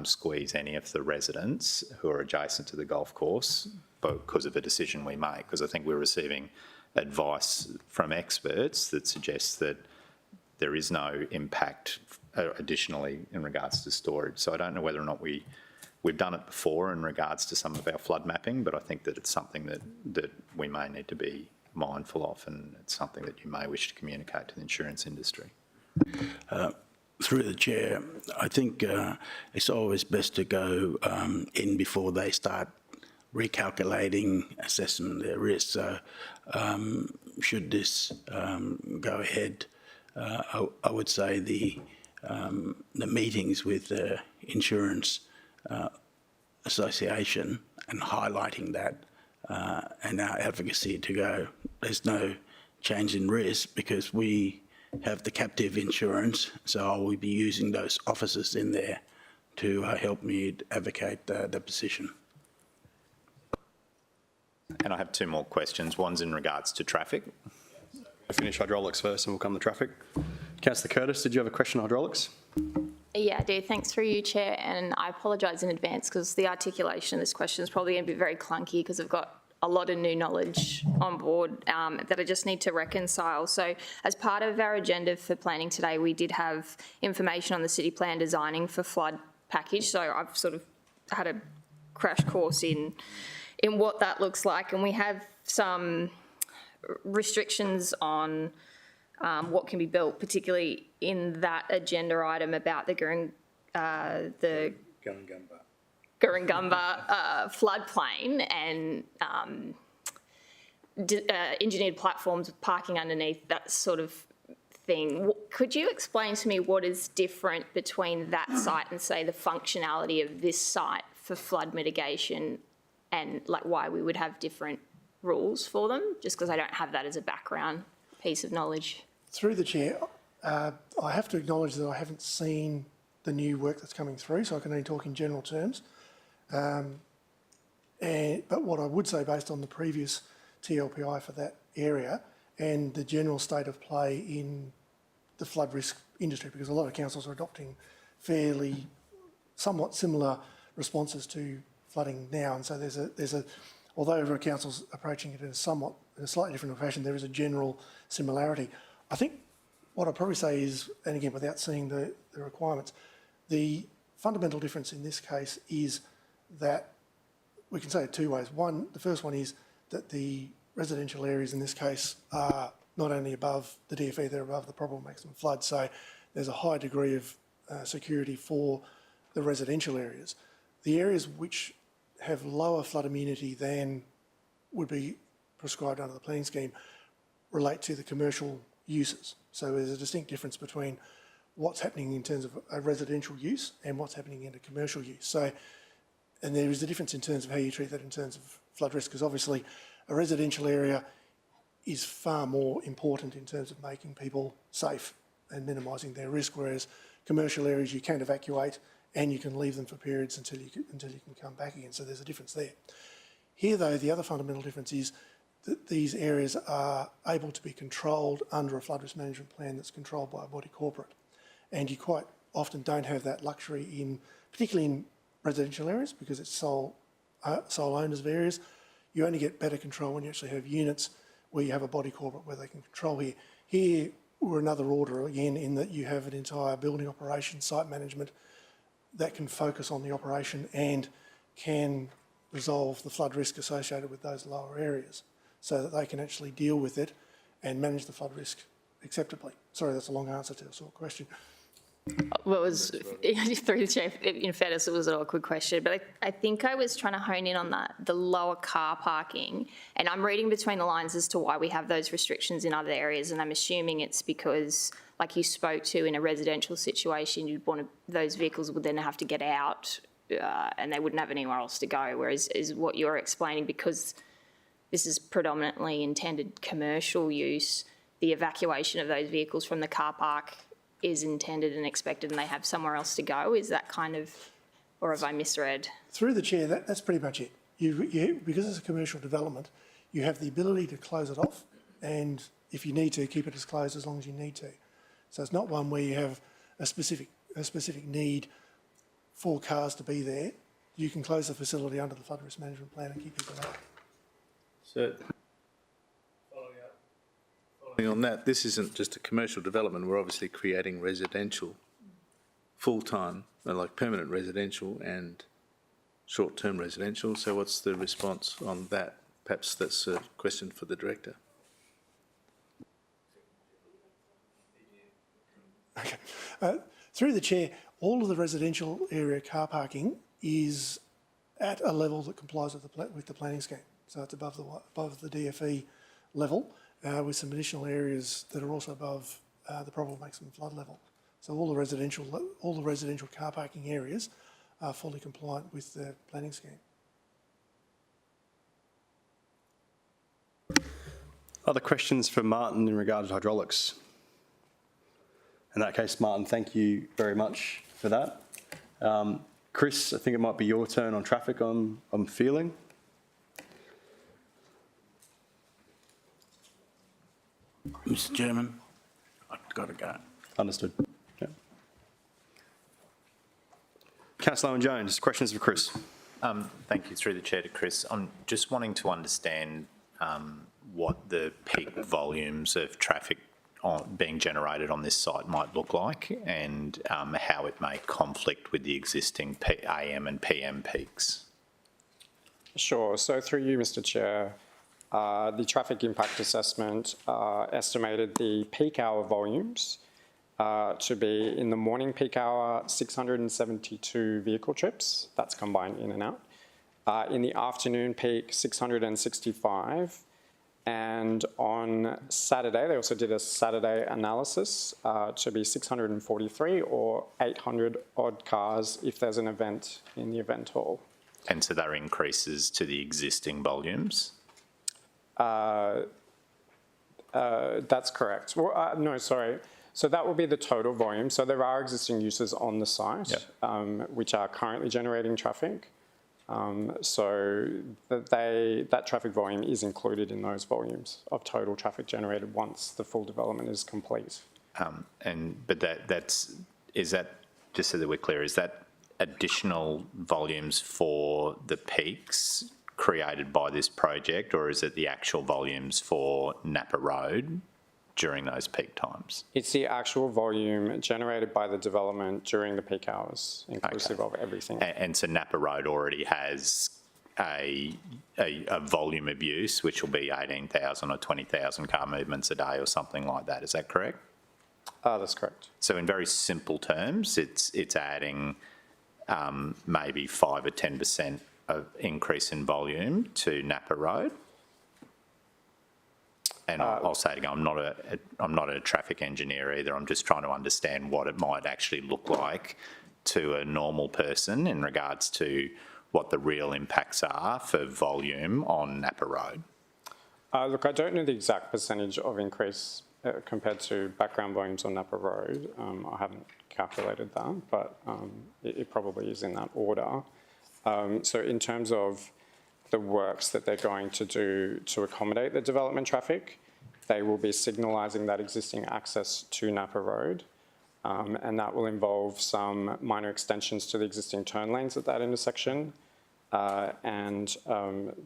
squeeze any of the residents who are adjacent to the golf course because of a decision we make. Because I think we're receiving advice from experts that suggests that there is no impact additionally in regards to storage. So I don't know whether or not we've done it before in regards to some of our flood mapping, but I think that it's something that we may need to be mindful of, and it's something that you may wish to communicate to the insurance industry. Through the chair, I think it's always best to go in before they start recalculating, assessing their risk. So should this go ahead, I would say the meetings with the insurance association and highlighting that and our advocacy to go, there's no change in risk because we have the captive insurance, so I will be using those officers in there to help me advocate the position. And I have two more questions. One's in regards to traffic. We'll finish hydraulics first and we'll come to traffic. Councillor Curtis, did you have a question on hydraulics? Yeah, I do. Thanks through you, Chair, and I apologise in advance because the articulation of this question is probably going to be very clunky because I've got a lot of new knowledge on board that I just need to reconcile. So as part of our agenda for planning today, we did have information on the city plan designing for flood package. So I've sort of had a crash course in what that looks like, and we have some restrictions on what can be built, particularly in that agenda item about the Gurungamba floodplain and engineered platforms with parking underneath, that sort of thing. Could you explain to me what is different between that site and, say, the functionality of this site for flood mitigation, and like why we would have different rules for them? Just because I don't have that as a background piece of knowledge. Through the chair, I have to acknowledge that I haven't seen the new work that's coming through, so I can only talk in general terms. But what I would say, based on the previous TLPI for that area and the general state of play in the flood risk industry, because a lot of councils are adopting fairly somewhat similar responses to flooding now, and so there's a although every council's approaching it in a slightly different fashion, there is a general similarity. I think what I'd probably say is, and again without seeing the requirements, the fundamental difference in this case is that we can say it two ways. One, the first one is that the residential areas in this case are not only above the DFE, they're above the probable maximum flood. So there's a high degree of security for the residential areas. The areas which have lower flood immunity than would be prescribed under the planning scheme relate to the commercial uses. So there's a distinct difference between what's happening in terms of a residential use and what's happening in a commercial use. So, and there is a difference in terms of how you treat that in terms of flood risk, because obviously a residential area is far more important in terms of making people safe and minimising their risk, whereas commercial areas you can evacuate and you can leave them for periods until you can come back again. So there's a difference there. Here, though, the other fundamental difference is that these areas are able to be controlled under a flood risk management plan that's controlled by a body corporate. And you quite often don't have that luxury particularly in residential areas, because it's sole owners of areas. You only get better control when you actually have units where you have a body corporate where they can control here. Here, we're another order again, in that you have an entire building operation, site management, that can focus on the operation and can resolve the flood risk associated with those lower areas, so that they can actually deal with it and manage the flood risk acceptably. Sorry, that's a long answer to a short question. Well, it was, through the chair, in fairness, it was an awkward question, but I think I was trying to hone in on the lower car parking, and I'm reading between the lines as to why we have those restrictions in other areas, and I'm assuming it's because, like you spoke to, in a residential situation, those vehicles would then have to get out and they wouldn't have anywhere else to go, whereas is what you're explaining, because this is predominantly intended commercial use, the evacuation of those vehicles from the car park is intended and expected and they have somewhere else to go? Is that kind of, or have I misread? Through the chair, that's pretty much it. Because it's a commercial development, you have the ability to close it off, and if you need to, keep it as closed as long as you need to. So it's not one where you have a specific need for cars to be there. You can close the facility under the flood risk management plan and keep people out. So, following on that, this isn't just a commercial development. We're obviously creating residential, full-time, like permanent residential and short-term residential. So what's the response on that? Perhaps that's a question for the director. Okay. Through the chair, all of the residential area car parking is at a level that complies with the planning scheme. So it's above the DFE level, with some additional areas that are also above the probable maximum flood level. So all the residential car parking areas are fully compliant with the planning scheme. Other questions for Martin in regard to hydraulics? In that case, Martin, thank you very much for that. Chris, I think it might be your turn on traffic, I'm feeling. Mr. Chairman, I've got to go. Understood. Yeah. Councillor Owen-Jones, questions for Chris. Thank you, through the chair to Chris. I'm just wanting to understand what the peak volumes of traffic being generated on this site might look like, and how it may conflict with the existing AM and PM peaks. Sure. So through you, Mr. Chair, the traffic impact assessment estimated the peak hour volumes to be in the morning peak hour 672 vehicle trips. That's combined in and out. In the afternoon peak 665. And on Saturday, they also did a Saturday analysis to be 643 or 800 odd cars if there's an event in the event hall. And so there are increases to the existing volumes? That's correct. Well, no, sorry. So that will be the total volume. So there are existing users on the site, which are currently generating traffic. So that traffic volume is included in those volumes of total traffic generated once the full development is complete. But is that, just so that we're clear, is that additional volumes for the peaks created by this project, or is it the actual volumes for Napa Road during those peak times? It's the actual volume generated by the development during the peak hours, inclusive of everything. And so Napa Road already has a volume of use, which will be 18,000 or 20,000 car movements a day or something like that. Is that correct? That's correct. So in very simple terms, it's adding maybe 5 or 10% of increase in volume to Napa Road. And I'll say it again, I'm not a traffic engineer either. I'm just trying to understand what it might actually look like to a normal person in regards to what the real impacts are for volume on Napa Road. Look, I don't know the exact percentage of increase compared to background volumes on Napa Road. I haven't calculated that, but it probably is in that order. So in terms of the works that they're going to do to accommodate the development traffic, they will be signalising that existing access to Napa Road, and that will involve some minor extensions to the existing turn lanes at that intersection, and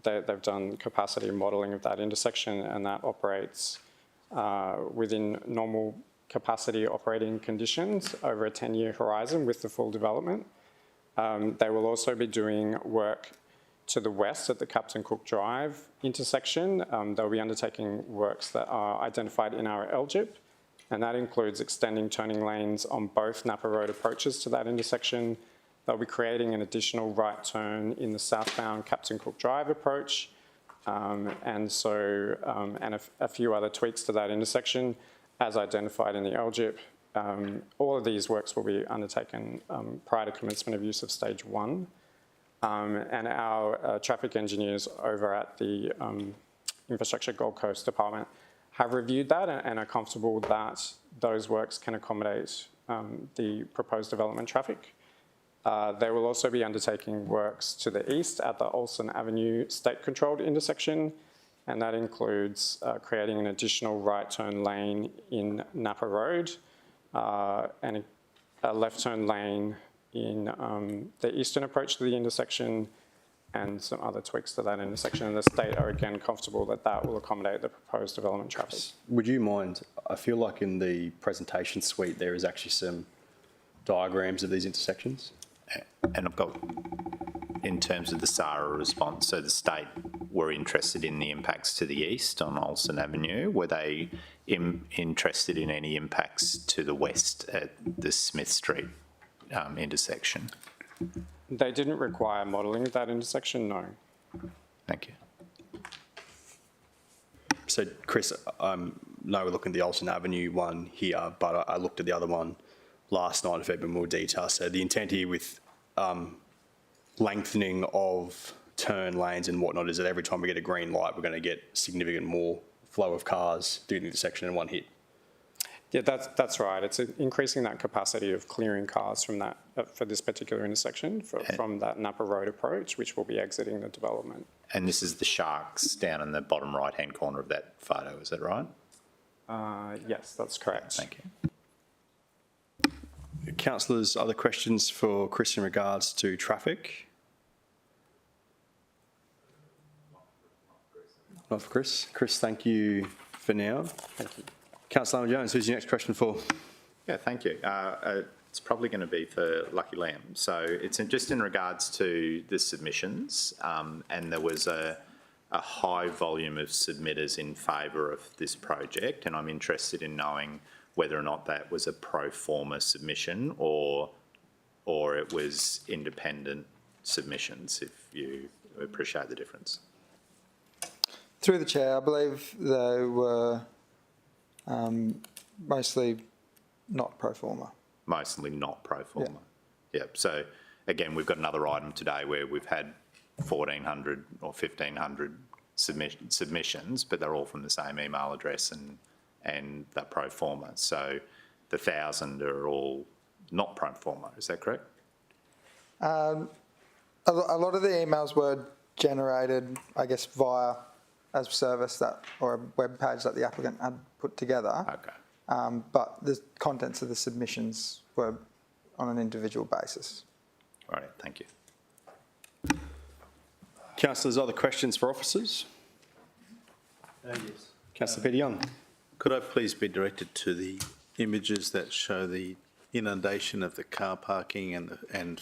they've done capacity modelling of that intersection, and that operates within normal capacity operating conditions over a 10-year horizon with the full development. They will also be doing work to the west at the Captain Cook Drive intersection. They'll be undertaking works that are identified in our LGIP, and that includes extending turning lanes on both Napa Road approaches to that intersection. They'll be creating an additional right turn in the southbound Captain Cook Drive approach, and a few other tweaks to that intersection as identified in the LGIP. All of these works will be undertaken prior to commencement of use of stage 1. And our traffic engineers over at the Infrastructure Gold Coast Department have reviewed that and are comfortable that those works can accommodate the proposed development traffic. They will also be undertaking works to the east at the Olsen Avenue state-controlled intersection, and that includes creating an additional right turn lane in Napa Road and a left turn lane in the eastern approach to the intersection, and some other tweaks to that intersection. And the state are again comfortable that that will accommodate the proposed development traffic. Would you mind, I feel like in the presentation suite there is actually some diagrams of these intersections. And I've got, in terms of the SARA response, so the state were interested in the impacts to the east on Olsen Avenue. Were they interested in any impacts to the west at the Smith Street intersection? They didn't require modelling of that intersection, no. Thank you. So, Chris, I know we're looking at the Olsen Avenue one here, but I looked at the other one last night in a fair bit more detail. So the intent here with lengthening of turn lanes and whatnot is that every time we get a green light, we're going to get significant more flow of cars through the intersection in one hit. Yeah, that's right. It's increasing that capacity of clearing cars from that for this particular intersection from that Napa Road approach, which will be exiting the development. And this is the sharks down in the bottom right-hand corner of that photo, is that right? Yes, that's correct. Thank you. Councillors, other questions for Chris in regards to traffic? Not for Chris. Chris, thank you for now. Thank you. Councillor Jones, who's your next question for? Yeah, thank you. It's probably going to be for Lucky Liam. So it's just in regards to the submissions, and there was a high volume of submitters in favour of this project, and I'm interested in knowing whether or not that was a pro forma submission or it was independent submissions, if you appreciate the difference. Through the chair, I believe they were mostly not pro forma. Mostly not pro forma. Yeah. Yep. So again, we've got another item today where we've had 1,400 or 1,500 submissions, but they're all from the same email address and they're pro forma. So the 1,000 are all not pro forma. Is that correct? A lot of the emails were generated, I guess, via a service that or a web page that the applicant had put together. Okay. But the contents of the submissions were on an individual basis. All right. Thank you. Councillors, other questions for officers? Yes. Councillor Peter Young. Could I please be directed to the images that show the inundation of the car parking and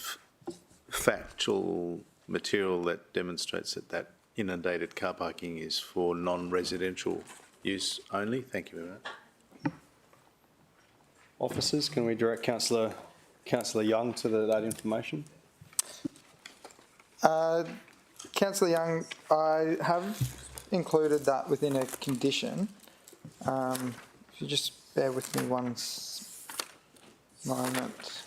factual material that demonstrates that inundated car parking is for non-residential use only? Thank you very much. Officers, can we direct Councillor Young to that information? Councillor Young, I have included that within a condition. If you just bear with me one moment.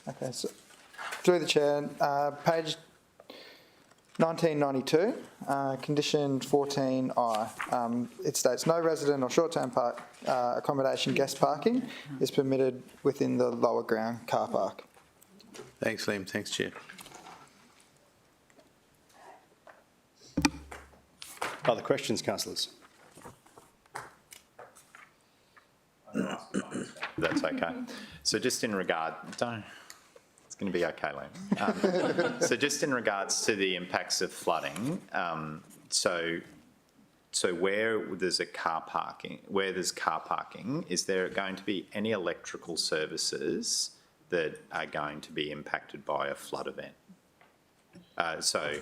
Okay, so through the chair, page 1992, condition 14I. It states no resident or short-term park accommodation guest parking is permitted within the lower ground car park. Thanks, Liam. Thanks, Chair. Other questions, councillors? That's okay. So just in regard, it's going to be okay, Liam. So just in regards to the impacts of flooding, so where there's car parking, is there going to be any electrical services that are going to be impacted by a flood event? So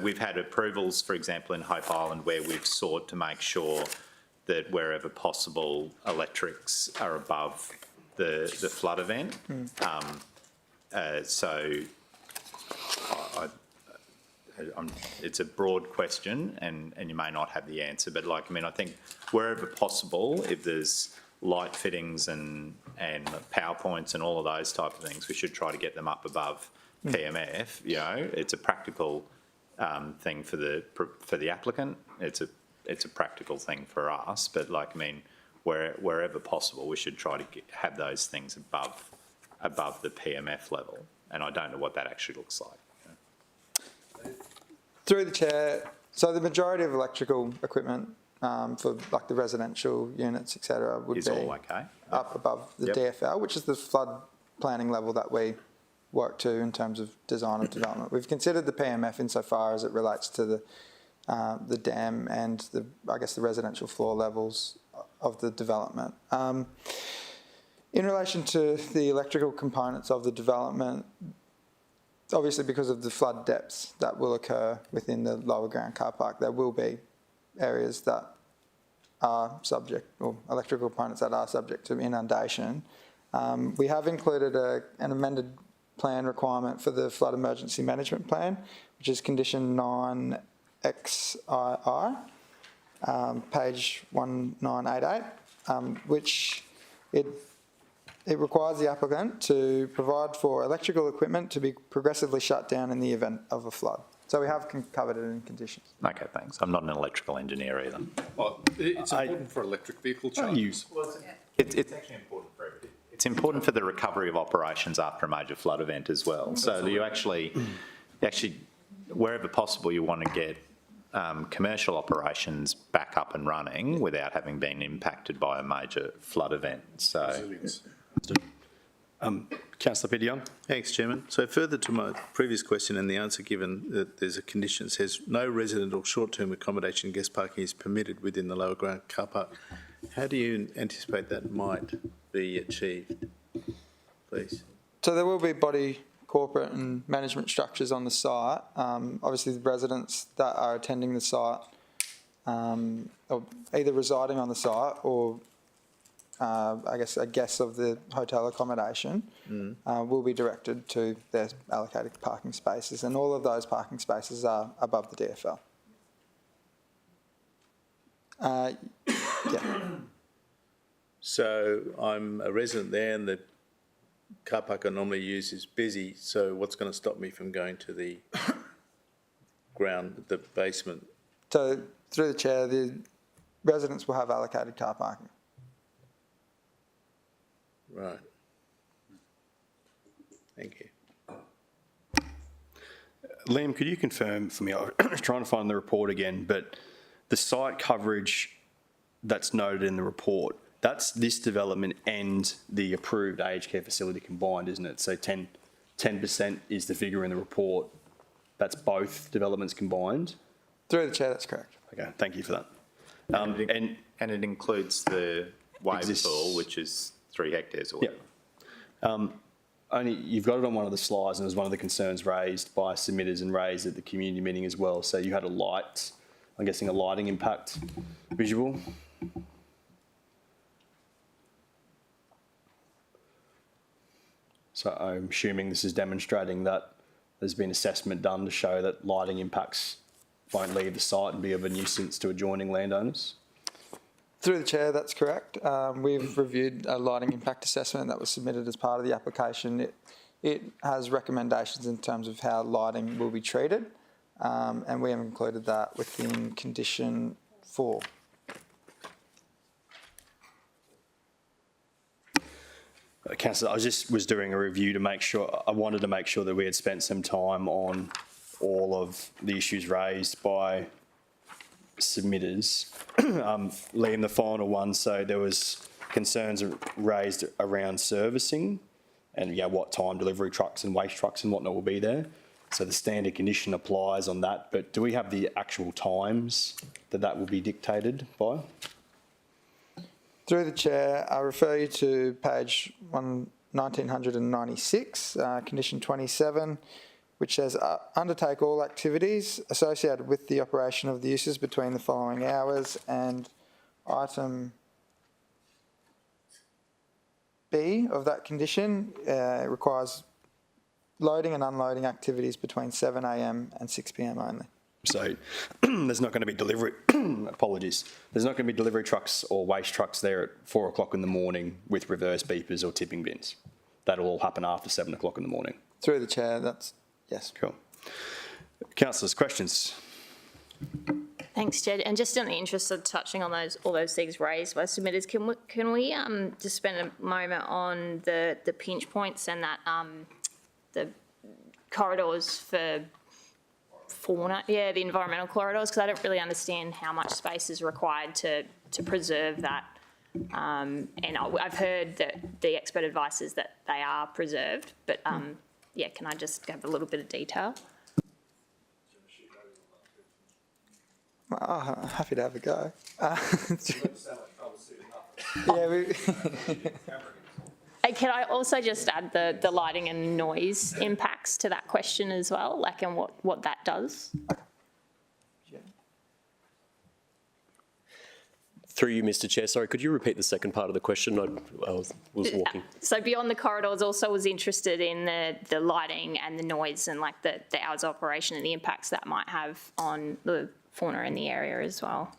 we've had approvals, for example, in Hope Island, where we've sought to make sure that wherever possible, electrics are above the flood event. it's a broad question and you may not have the answer, but like, I mean, I think wherever possible, if there's light fittings and power points and all of those type of things, we should try to get them up above PMF. You know, it's a practical thing for the applicant. It's a practical thing for us, but like, I mean, wherever possible, we should try to have those things above the PMF level. And I don't know what that actually looks like. Through the chair, so the majority of electrical equipment for like the residential units, etc., would be all okay. up above the DFL, which is the flood planning level that we work to in terms of design and development. We've considered the PMF insofar as it relates to the dam and I guess the residential floor levels of the development. In relation to the electrical components of the development, obviously because of the flood depths that will occur within the lower ground car park, there will be areas that are subject, or electrical components that are subject to inundation. We have included an amended plan requirement for the flood emergency management plan, which is condition 9XII, page 1988, which it requires the applicant to provide for electrical equipment to be progressively shut down in the event of a flood. So we have covered it in conditions. Okay, thanks. I'm not an electrical engineer either. Well, it's important for electric vehicle chargers. It's actually important for everything. It's important for the recovery of operations after a major flood event as well. So you actually, wherever possible, you want to get commercial operations back up and running without having been impacted by a major flood event. So, Councillor Peter Young. Thanks, Chairman. So further to my previous question and the answer given that there's a condition that says no resident or short-term accommodation guest parking is permitted within the lower ground car park. How do you anticipate that might be achieved, please? So there will be body corporate and management structures on the site. Obviously the residents that are attending the site, or either residing on the site or I guess a guest of the hotel accommodation will be directed to their allocated parking spaces, and all of those parking spaces are above the DFL. Yeah. So I'm a resident there and the car park I normally use is busy, so what's going to stop me from going to the ground, the basement? So through the chair, the residents will have allocated car parking. Right. Thank you. Liam, could you confirm for me, I was trying to find the report again, but the site coverage that's noted in the report, that's this development and the approved aged care facility combined, isn't it? So 10% is the figure in the report. That's both developments combined? Through the chair, that's correct. Okay, thank you for that. And it includes the wave pool, which is 3 hectares or whatever. Only you've got it on one of the slides, and it was one of the concerns raised by submitters and raised at the community meeting as well. So you had a light, I'm guessing a lighting impact visual. So I'm assuming this is demonstrating that there's been assessment done to show that lighting impacts won't leave the site and be of a nuisance to adjoining landowners. Through the chair, that's correct. We've reviewed a lighting impact assessment that was submitted as part of the application. It has recommendations in terms of how lighting will be treated, and we have included that within condition 4. Councillor, I was doing a review to make sure, I wanted to make sure that we had spent some time on all of the issues raised by submitters. Liam, the final one, so there was concerns raised around servicing and what time delivery trucks and waste trucks and whatnot will be there. So the standard condition applies on that, but do we have the actual times that will be dictated by? Through the chair, I refer you to page 1996, condition 27, which says undertake all activities associated with the operation of the uses between the following hours, and item B of that condition requires loading and unloading activities between 7 a.m. and 6 p.m. only. So there's not going to be delivery, apologies, there's not going to be delivery trucks or waste trucks there at 4 o'clock in the morning with reverse beepers or tipping bins. That'll all happen after 7 o'clock in the morning. Through the chair, that's, yes. Cool. Councillors, questions? Thanks, Jed. And just in the interest of touching on all those things raised by submitters, can we just spend a moment on the pinch points and that the corridors for fauna, the environmental corridors, because I don't really understand how much space is required to preserve that. And I've heard that the expert advice is that they are preserved, but can I just have a little bit of detail? Oh, happy to have a go. Can I also just add the lighting and noise impacts to that question as well, like, and what that does? Through you, Mr. Chair. Sorry, could you repeat the second part of the question? I was walking. So beyond the corridors, also was interested in the lighting and the noise and like the hours of operation and the impacts that might have on the fauna in the area as well.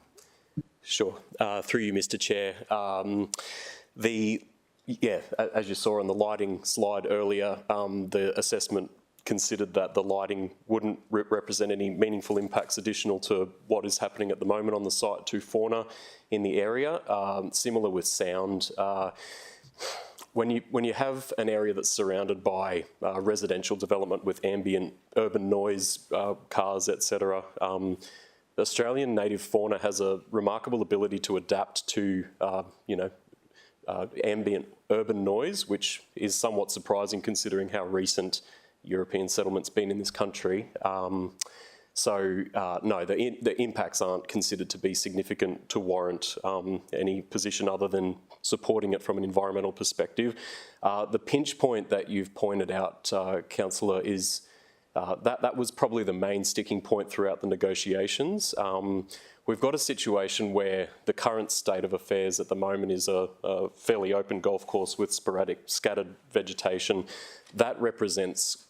Sure. Through you, Mr. Chair. As you saw on the lighting slide earlier, the assessment considered that the lighting wouldn't represent any meaningful impacts additional to what is happening at the moment on the site to fauna in the area. Similar with sound. When you have an area that's surrounded by residential development with ambient urban noise, cars, etc., Australian native fauna has a remarkable ability to adapt to, ambient urban noise, which is somewhat surprising considering how recent European settlement's been in this country. No, the impacts aren't considered to be significant to warrant any position other than supporting it from an environmental perspective. The pinch point that you've pointed out, Councillor, is that was probably the main sticking point throughout the negotiations. We've got a situation where the current state of affairs at the moment is a fairly open golf course with sporadic scattered vegetation. That represents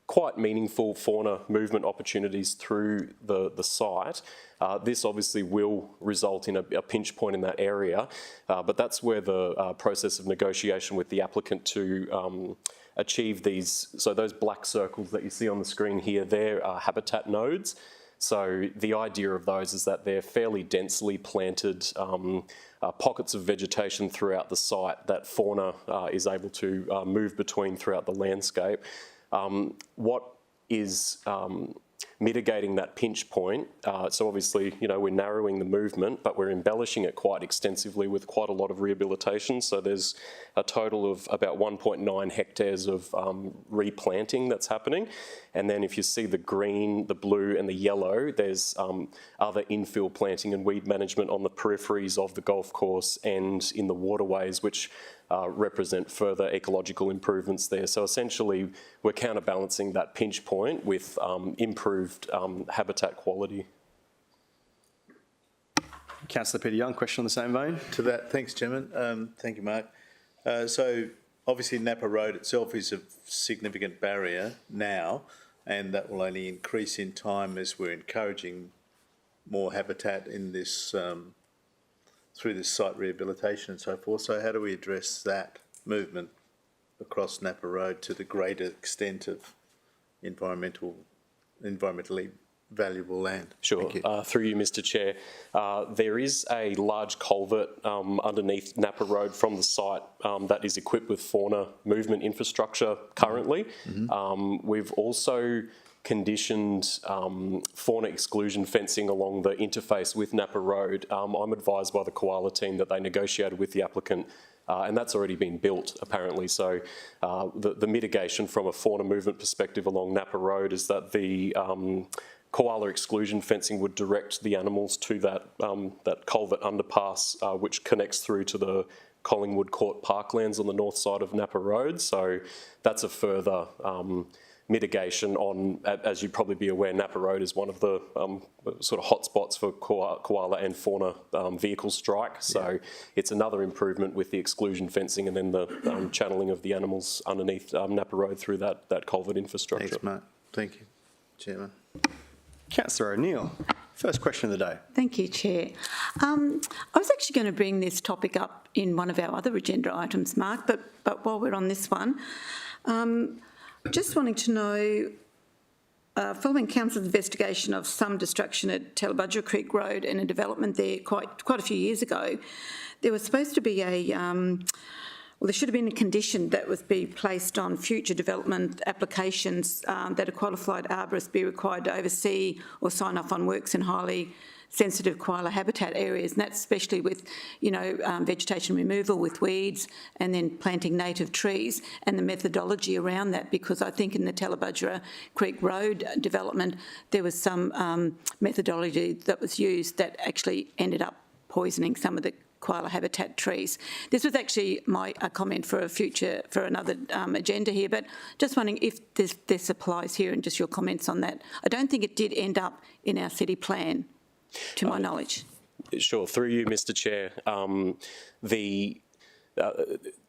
quite meaningful fauna movement opportunities through the site. This obviously will result in a pinch point in that area, but that's where the process of negotiation with the applicant to achieve these, so those black circles that you see on the screen here, they're habitat nodes. So the idea of those is that they're fairly densely planted pockets of vegetation throughout the site that fauna is able to move between throughout the landscape. What is mitigating that pinch point? So obviously, we're narrowing the movement, but we're embellishing it quite extensively with quite a lot of rehabilitation. So there's a total of about 1.9 hectares of replanting that's happening. And then if you see the green, the blue and the yellow, there's other infill planting and weed management on the peripheries of the golf course and in the waterways, which represent further ecological improvements there. So essentially, we're counterbalancing that pinch point with improved habitat quality. Councillor Peter Young, question on the same vein? To that, thanks, Chairman. Thank you, Mark. So obviously Napa Road itself is a significant barrier now, and that will only increase in time as we're encouraging more habitat in this through this site rehabilitation and so forth. So how do we address that movement across Napa Road to the greater extent of environmentally valuable land? Sure. Through you, Mr. Chair. There is a large culvert underneath Napa Road from the site that is equipped with fauna movement infrastructure currently. We've also conditioned fauna exclusion fencing along the interface with Napa Road. I'm advised by the koala team that they negotiated with the applicant and that's already been built apparently. So the mitigation from a fauna movement perspective along Napa Road is that the koala exclusion fencing would direct the animals to that culvert underpass, which connects through to the Collingwood Court parklands on the north side of Napa Road. So that's a further mitigation on, as you'd probably be aware, Napa Road is one of the sort of hotspots for koala and fauna vehicle strike. So it's another improvement with the exclusion fencing and then the channeling of the animals underneath Napa Road through that culvert infrastructure. Thanks, Mark. Thank you, Chairman. Councillor O'Neill, first question of the day. Thank you, Chair. I was actually going to bring this topic up in one of our other agenda items, Mark, but while we're on this one, just wanting to know, following Council's investigation of some destruction at Tallebudgera Creek Road and a development there quite a few years ago, there was supposed to be there should have been a condition that was be placed on future development applications that a qualified arborist be required to oversee or sign off on works in highly sensitive koala habitat areas, and that's especially with, vegetation removal with weeds and then planting native trees and the methodology around that, because I think in the Tallebudgera Creek Road development there was some methodology that was used that actually ended up poisoning some of the koala habitat trees. This was actually a comment for another agenda here, but just wondering if this applies here and just your comments on that. I don't think it did end up in our city plan, to my knowledge. Sure, through you, Mr. Chair.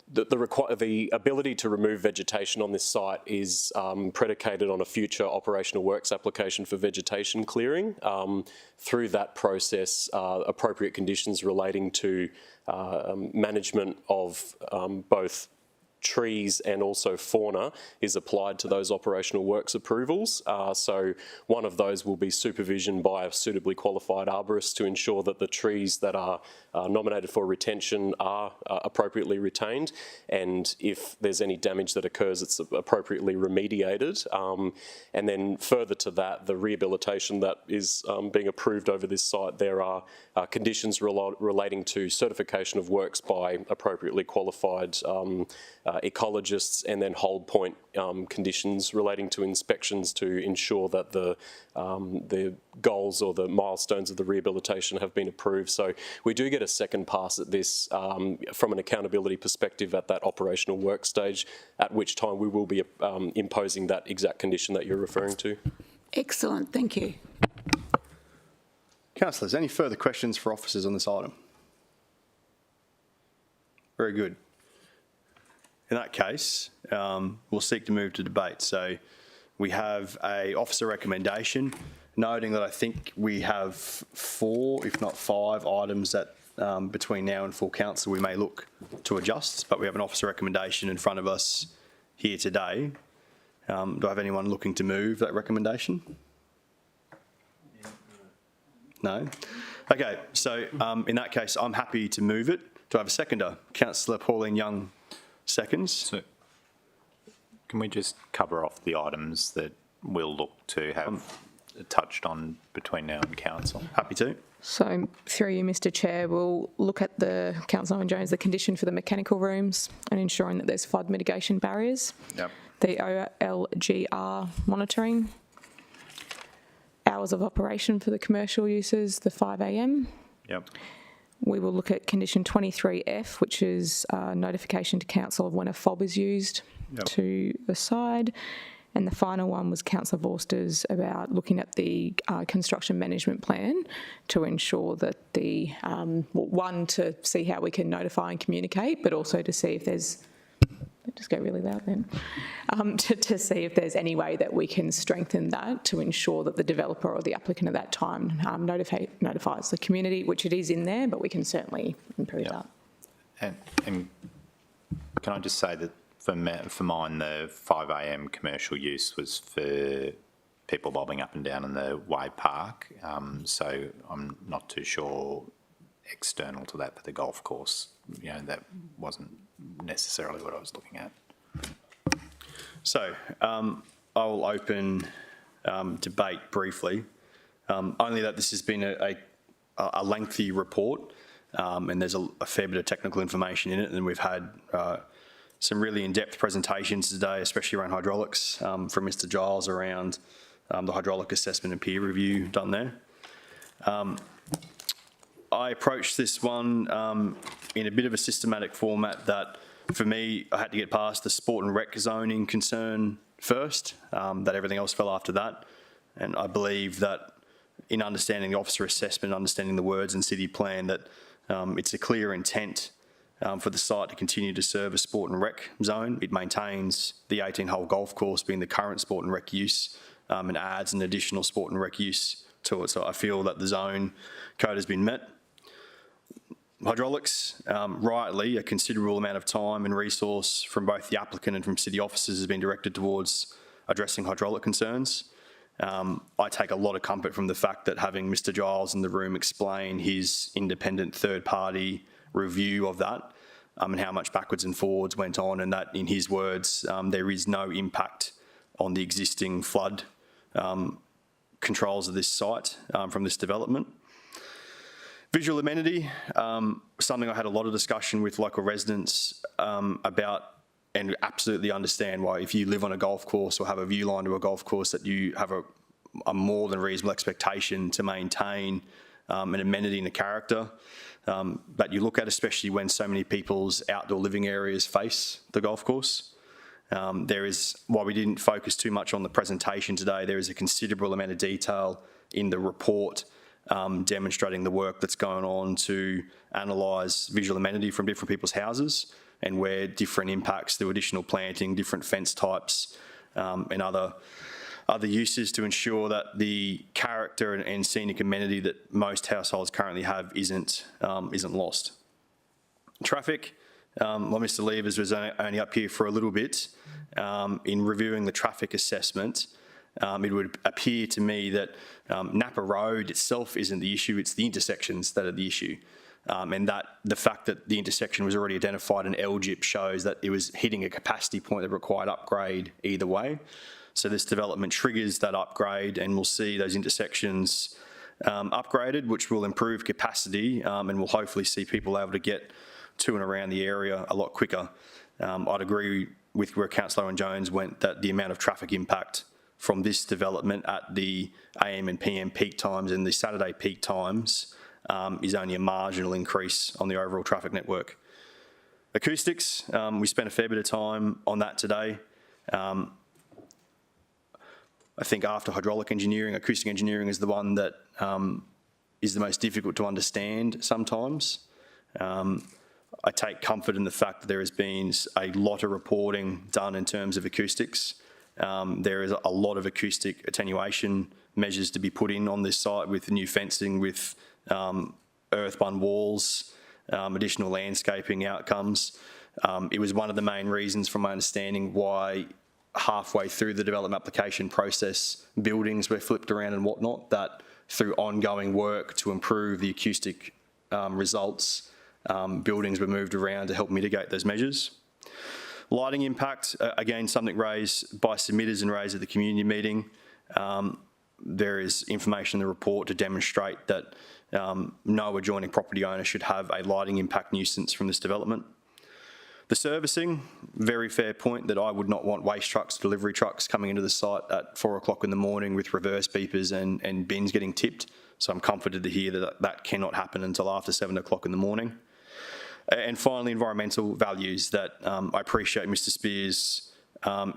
The ability to remove vegetation on this site is predicated on a future operational works application for vegetation clearing. Through that process, appropriate conditions relating to management of both trees and also fauna is applied to those operational works approvals. So one of those will be supervision by a suitably qualified arborist to ensure that the trees that are nominated for retention are appropriately retained, and if there's any damage that occurs, it's appropriately remediated. And then further to that, the rehabilitation that is being approved over this site, there are conditions relating to certification of works by appropriately qualified ecologists, and then hold point conditions relating to inspections to ensure that the goals or the milestones of the rehabilitation have been approved. So we do get a second pass at this from an accountability perspective at that operational work stage, at which time we will be imposing that exact condition that you're referring to. Excellent, thank you. Councillors, any further questions for officers on this item? Very good. In that case, we'll seek to move to debate. So we have a officer recommendation, noting that I think we have 4, if not 5 items that between now and full council we may look to adjust, but we have an officer recommendation in front of us here today. Do I have anyone looking to move that recommendation? No? Okay, so in that case, I'm happy to move it. Do I have a seconder? Councillor Pauline Young seconds. So can we just cover off the items that we'll look to have touched on between now and council? Happy to. So through you, Mr. Chair, we'll look at the, Councillor Owen Jones, the condition for the mechanical rooms and ensuring that there's flood mitigation barriers. Yep. The OLGR monitoring. Hours of operation for the commercial uses, the 5 a.m. Yep. We will look at condition 23F, which is notification to council of when a fob is used to the side. And the final one was Councillor Vorster's about looking at the construction management plan to ensure that the, one, to see how we can notify and communicate, but also to see if there's, just go really loud then, to see if there's any way that we can strengthen that to ensure that the developer or the applicant at that time notifies the community, which it is in there, but we can certainly improve that. And can I just say that for mine, the 5 a.m. commercial use was for people bobbing up and down in the Wave Park, so I'm not too sure external to that for the golf course, that wasn't necessarily what I was looking at. So I'll open debate briefly, only that this has been a lengthy report and there's a fair bit of technical information in it, and we've had some really in-depth presentations today, especially around hydraulics from Mr. Giles around the hydraulic assessment and peer review done there. I approached this one in a bit of a systematic format that, for me, I had to get past the sport and rec zoning concern first, that everything else fell after that. And I believe that in understanding the officer assessment, understanding the words in city plan, that it's a clear intent for the site to continue to serve a sport and rec zone. It maintains the 18-hole golf course being the current sport and rec use, and adds an additional sport and rec use to it. So I feel that the zone code has been met. Hydraulics, rightly, a considerable amount of time and resource from both the applicant and from city officers has been directed towards addressing hydraulic concerns. I take a lot of comfort from the fact that having Mr. Giles in the room explain his independent third-party review of that, and how much backwards and forwards went on, and that, in his words, there is no impact on the existing flood controls of this site from this development. Visual amenity, something I had a lot of discussion with local residents about, and absolutely understand why, if you live on a golf course or have a view line to a golf course, that you have a more than reasonable expectation to maintain an amenity and a character that you look at, especially when so many people's outdoor living areas face the golf course. There is, while we didn't focus too much on the presentation today, there is a considerable amount of detail in the report demonstrating the work that's going on to analyse visual amenity from different people's houses, and where different impacts through additional planting, different fence types, and other uses to ensure that the character and scenic amenity that most households currently have isn't lost. Traffic, well, Mr. Levers was only up here for a little bit. In reviewing the traffic assessment, it would appear to me that Napa Road itself isn't the issue, it's the intersections that are the issue. And that the fact that the intersection was already identified in LGIP shows that it was hitting a capacity point that required upgrade either way. So this development triggers that upgrade, and we'll see those intersections upgraded, which will improve capacity, and will hopefully see people able to get to and around the area a lot quicker. I'd agree with where Councillor Owen Jones went, that the amount of traffic impact from this development at the AM and PM peak times and the Saturday peak times is only a marginal increase on the overall traffic network. Acoustics, we spent a fair bit of time on that today. I think after hydraulic engineering, acoustic engineering is the one that is the most difficult to understand sometimes. I take comfort in the fact that there has been a lot of reporting done in terms of acoustics. There is a lot of acoustic attenuation measures to be put in on this site, with new fencing, with earth-bun walls, additional landscaping outcomes. It was one of the main reasons, from my understanding, why halfway through the development application process, buildings were flipped around and whatnot, that through ongoing work to improve the acoustic results, buildings were moved around to help mitigate those measures. Lighting impact, again, something raised by submitters and raised at the community meeting. There is information in the report to demonstrate that no adjoining property owner should have a lighting impact nuisance from this development. The servicing, very fair point, that I would not want waste trucks, delivery trucks coming into the site at 4 o'clock in the morning with reverse beepers and bins getting tipped. So I'm comforted to hear that that cannot happen until after 7 o'clock in the morning. And finally, environmental values, that I appreciate Mr. Spear's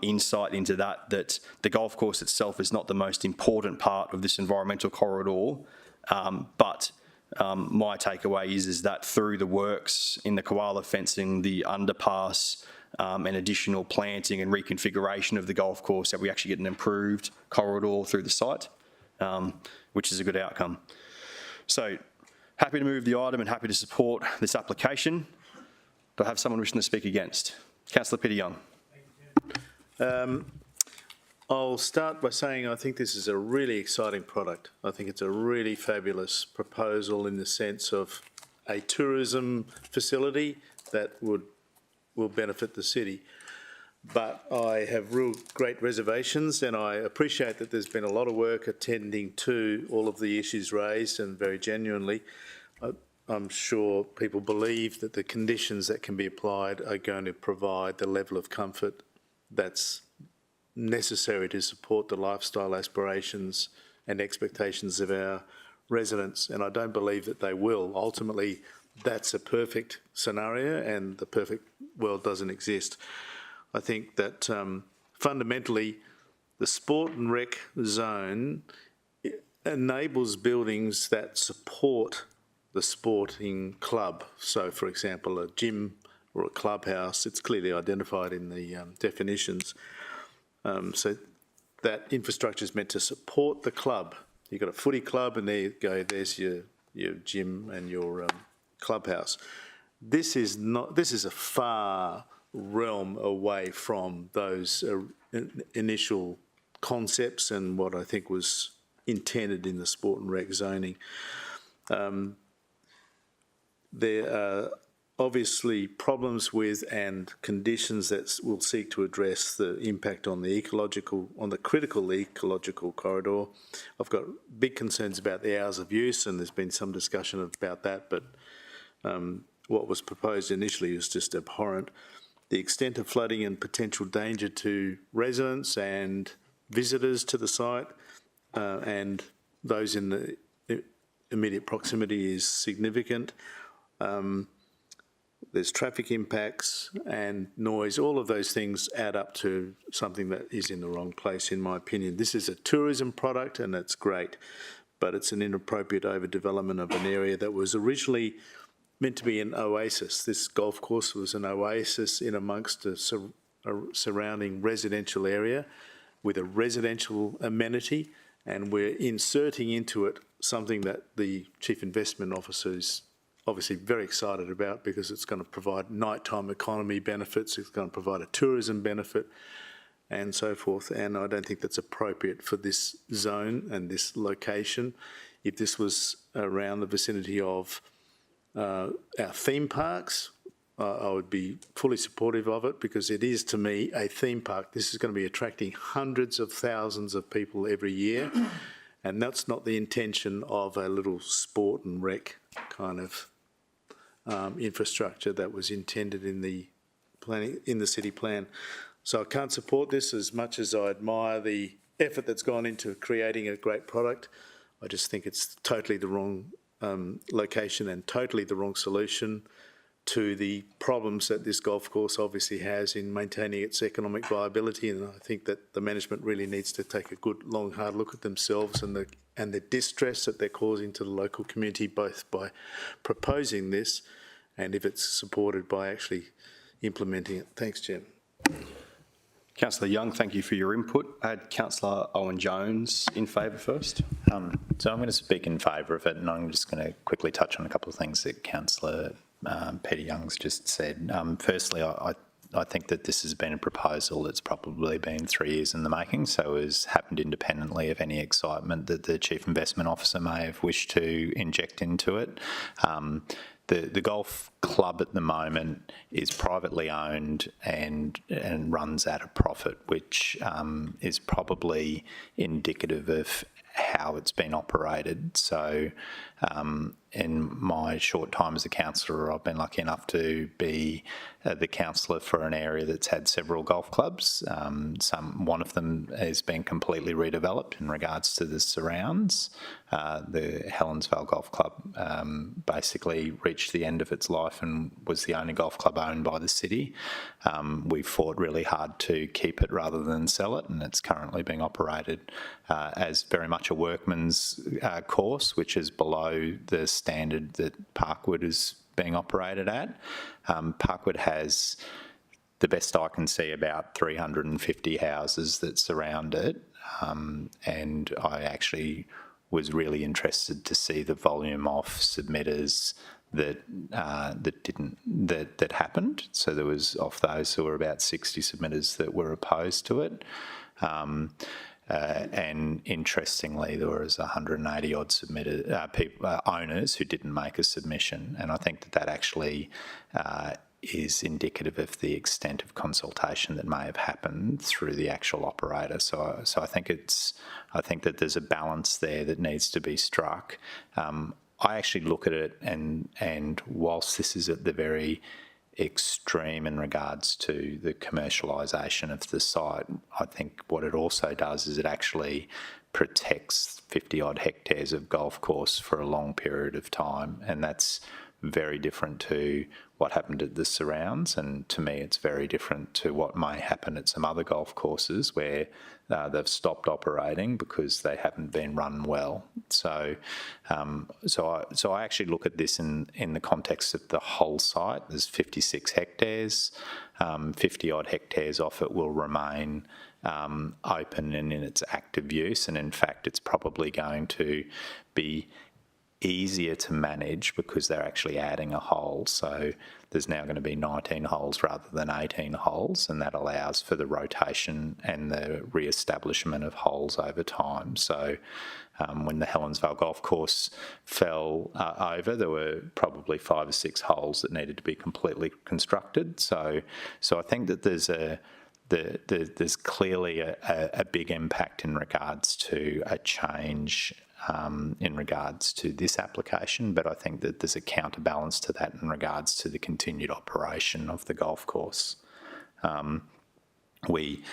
insight into that the golf course itself is not the most important part of this environmental corridor, but my takeaway is that through the works in the koala fencing, the underpass, and additional planting and reconfiguration of the golf course, that we actually get an improved corridor through the site, which is a good outcome. So, happy to move the item and happy to support this application. Do I have someone wishing to speak against? Councillor Peter Young. I'll start by saying I think this is a really exciting product. I think it's a really fabulous proposal in the sense of a tourism facility that will benefit the city. But I have real great reservations, and I appreciate that there's been a lot of work attending to all of the issues raised, and very genuinely, I'm sure people believe that the conditions that can be applied are going to provide the level of comfort that's necessary to support the lifestyle aspirations and expectations of our residents, and I don't believe that they will. Ultimately, that's a perfect scenario, and the perfect world doesn't exist. I think that fundamentally, the sport and rec zone enables buildings that support the sporting club. So, for example, a gym or a clubhouse, it's clearly identified in the definitions. So that infrastructure is meant to support the club. You've got a footy club, and there you go, there's your gym and your clubhouse. This is a far realm away from those initial concepts and what I think was intended in the sport and rec zoning. There are obviously problems with and conditions that will seek to address the impact on the critical ecological corridor. I've got big concerns about the hours of use, and there's been some discussion about that, but what was proposed initially was just abhorrent. The extent of flooding and potential danger to residents and visitors to the site and those in the immediate proximity is significant. There's traffic impacts and noise. All of those things add up to something that is in the wrong place, in my opinion. This is a tourism product, and that's great, but it's an inappropriate overdevelopment of an area that was originally meant to be an oasis. This golf course was an oasis in amongst a surrounding residential area with a residential amenity, and we're inserting into it something that the Chief Investment Officer is obviously very excited about, because it's going to provide nighttime economy benefits, it's going to provide a tourism benefit and so forth, and I don't think that's appropriate for this zone and this location. If this was around the vicinity of our theme parks, I would be fully supportive of it, because it is, to me, a theme park. This is going to be attracting hundreds of thousands of people every year, and that's not the intention of a little sport and rec kind of infrastructure that was intended in the planning, in the city plan. So I can't support this as much as I admire the effort that's gone into creating a great product. I just think it's totally the wrong location and totally the wrong solution to the problems that this golf course obviously has in maintaining its economic viability. And I think that the management really needs to take a good, long, hard look at themselves and the distress that they're causing to the local community, both by proposing this and if it's supported by actually implementing it. Thanks, Jim. Councillor Young, thank you for your input. I had Councillor Owen-Jones in favour first. So I'm going to speak in favour of it, and I'm just going to quickly touch on a couple of things that Councillor Peter Young's just said. Firstly, I think that this has been a proposal that's probably been 3 years in the making, so has happened independently of any excitement that the Chief Investment Officer may have wished to inject into it. The golf club at the moment is privately owned and runs at a profit, which is probably indicative of how it's been operated. So in my short time as a councillor, I've been lucky enough to be the councillor for an area that's had several golf clubs. One of them has been completely redeveloped in regards to the surrounds. The Helensvale Golf Club basically reached the end of its life and was the only golf club owned by the city. We fought really hard to keep it rather than sell it, and it's currently being operated as very much a workman's course, which is below the standard that Parkwood is being operated at. Parkwood has, the best I can see, about 350 houses that surround it, and I actually was really interested to see the volume of submitters that happened. So there was, of those, there were about 60 submitters that were opposed to it. And interestingly, there was 180 odd owners who didn't make a submission, and I think that actually is indicative of the extent of consultation that may have happened through the actual operator. So I think that there's a balance there that needs to be struck. I actually look at it, and whilst this is at the very extreme in regards to the commercialisation of the site, I think what it also does is it actually protects 50 odd hectares of golf course for a long period of time, and that's very different to what happened at the surrounds, and to me it's very different to what may happen at some other golf courses where they've stopped operating because they haven't been run well. So I actually look at this in the context of the whole site. There's 56 hectares, 50 odd hectares off it will remain open and in its active use, and in fact it's probably going to be easier to manage because they're actually adding a hole. So there's now going to be 19 holes rather than 18 holes, and that allows for the rotation and the re-establishment of holes over time. So when the Helensvale Golf Course fell over, there were probably 5 or 6 holes that needed to be completely constructed. So I think that there's clearly a big impact in regards to a change in regards to this application, but I think that there's a counterbalance to that in regards to the continued operation of the golf course. We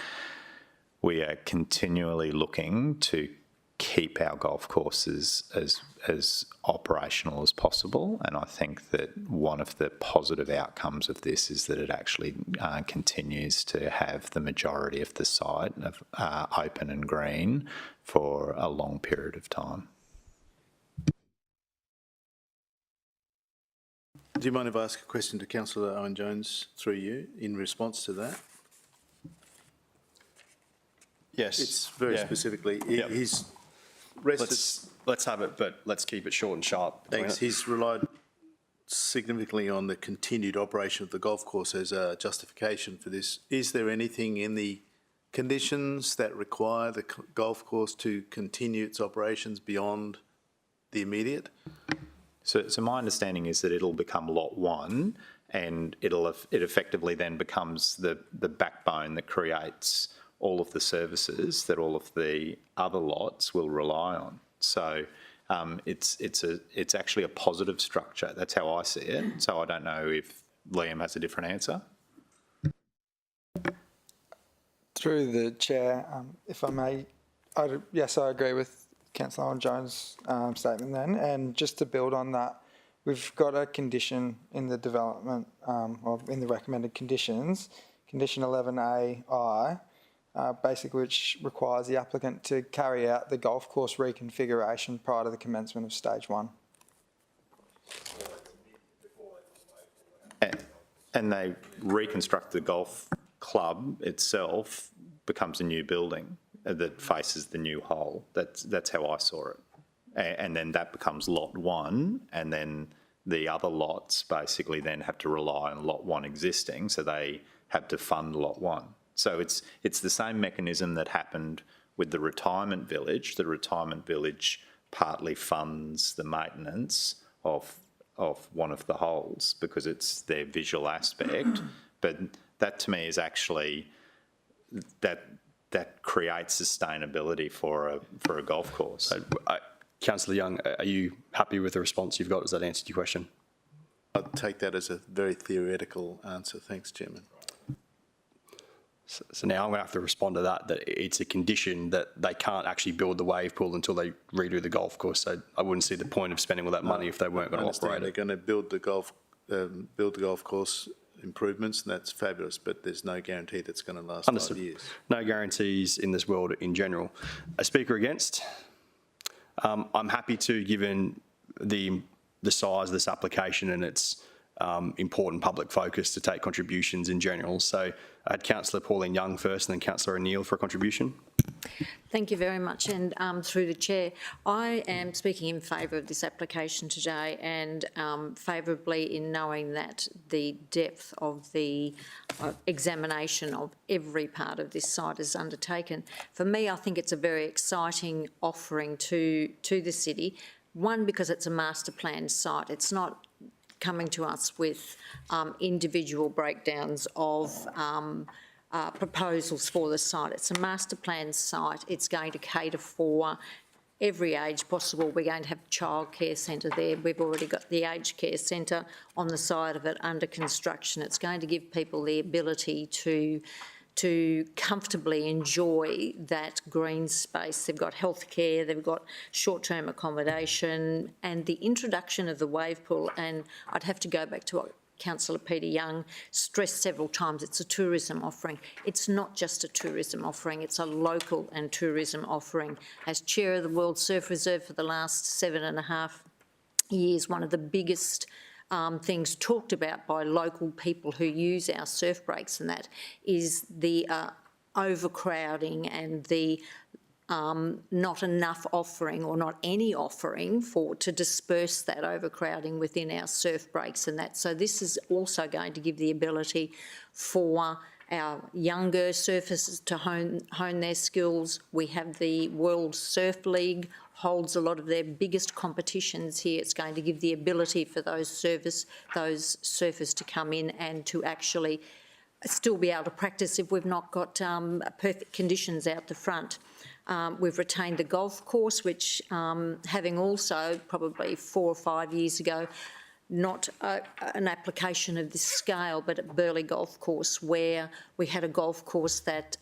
are continually looking to keep our golf courses as operational as possible, and I think that one of the positive outcomes of this is that it actually continues to have the majority of the site of, open and green for a long period of time. Do you mind if I ask a question to Councillor Owen-Jones through you in response to that? Yes. It's very specifically, he's rested... Let's have it, but let's keep it short and sharp. Thanks. He's relied significantly on the continued operation of the golf course as a justification for this. Is there anything in the conditions that require the golf course to continue its operations beyond the immediate? So my understanding is that it'll become Lot 1, and it effectively then becomes the backbone that creates all of the services that all of the other lots will rely on. So it's actually a positive structure. That's how I see it. So I don't know if Liam has a different answer. Through the chair, if I may, yes, I agree with Councillor Owen-Jones' statement then. And just to build on that, we've got a condition in the development, or in the recommended conditions, condition 11AI, basically which requires the applicant to carry out the golf course reconfiguration prior to the commencement of stage 1. And they reconstruct the golf club itself, becomes a new building that faces the new hole. That's how I saw it. And then that becomes Lot 1, and then the other lots basically then have to rely on Lot 1 existing, so they have to fund Lot 1. So it's the same mechanism that happened with the retirement village. The retirement village partly funds the maintenance of one of the holes because it's their visual aspect. But that to me is actually that creates sustainability for a golf course. So, Councillor Young, are you happy with the response you've got? Does that answer your question? I'd take that as a very theoretical answer. Thanks, Chairman. So now I'm going to have to respond to that it's a condition that they can't actually build the wave pool until they redo the golf course. So I wouldn't see the point of spending all that money if they weren't going to operate it. They're going to build the golf course improvements, and that's fabulous, but there's no guarantee that's going to last 5 years. No guarantees in this world in general. A speaker against? I'm happy to, given the size of this application and its important public focus, to take contributions in general. So I had Councillor Pauline Young first and then Councillor O'Neill for a contribution. Thank you very much, and through the chair, I am speaking in favour of this application today, and favourably in knowing that the depth of the examination of every part of this site is undertaken. For me, I think it's a very exciting offering to the city. One, because it's a master plan site. It's not coming to us with individual breakdowns of proposals for the site. It's a master plan site. It's going to cater for every age possible. We're going to have a childcare centre there. We've already got the aged care centre on the side of it under construction. It's going to give people the ability to to comfortably enjoy that green space. They've got healthcare, they've got short-term accommodation, and the introduction of the wave pool, and I'd have to go back to what Councillor Peter Young stressed several times, it's a tourism offering. It's not just a tourism offering, it's a local and tourism offering. As Chair of the World Surf Reserve for the last 7.5 years, one of the biggest things talked about by local people who use our surf breaks and that is the overcrowding and the not enough offering or not any offering to disperse that overcrowding within our surf breaks and that. So this is also going to give the ability for our younger surfers to hone their skills. We have the World Surf League holds a lot of their biggest competitions here. It's going to give the ability for those surfers to come in and to actually still be able to practice if we've not got perfect conditions out the front. We've retained the golf course, which having also probably 4 or 5 years ago, not an application of this scale, but at Burleigh Golf Course, where we had a golf course that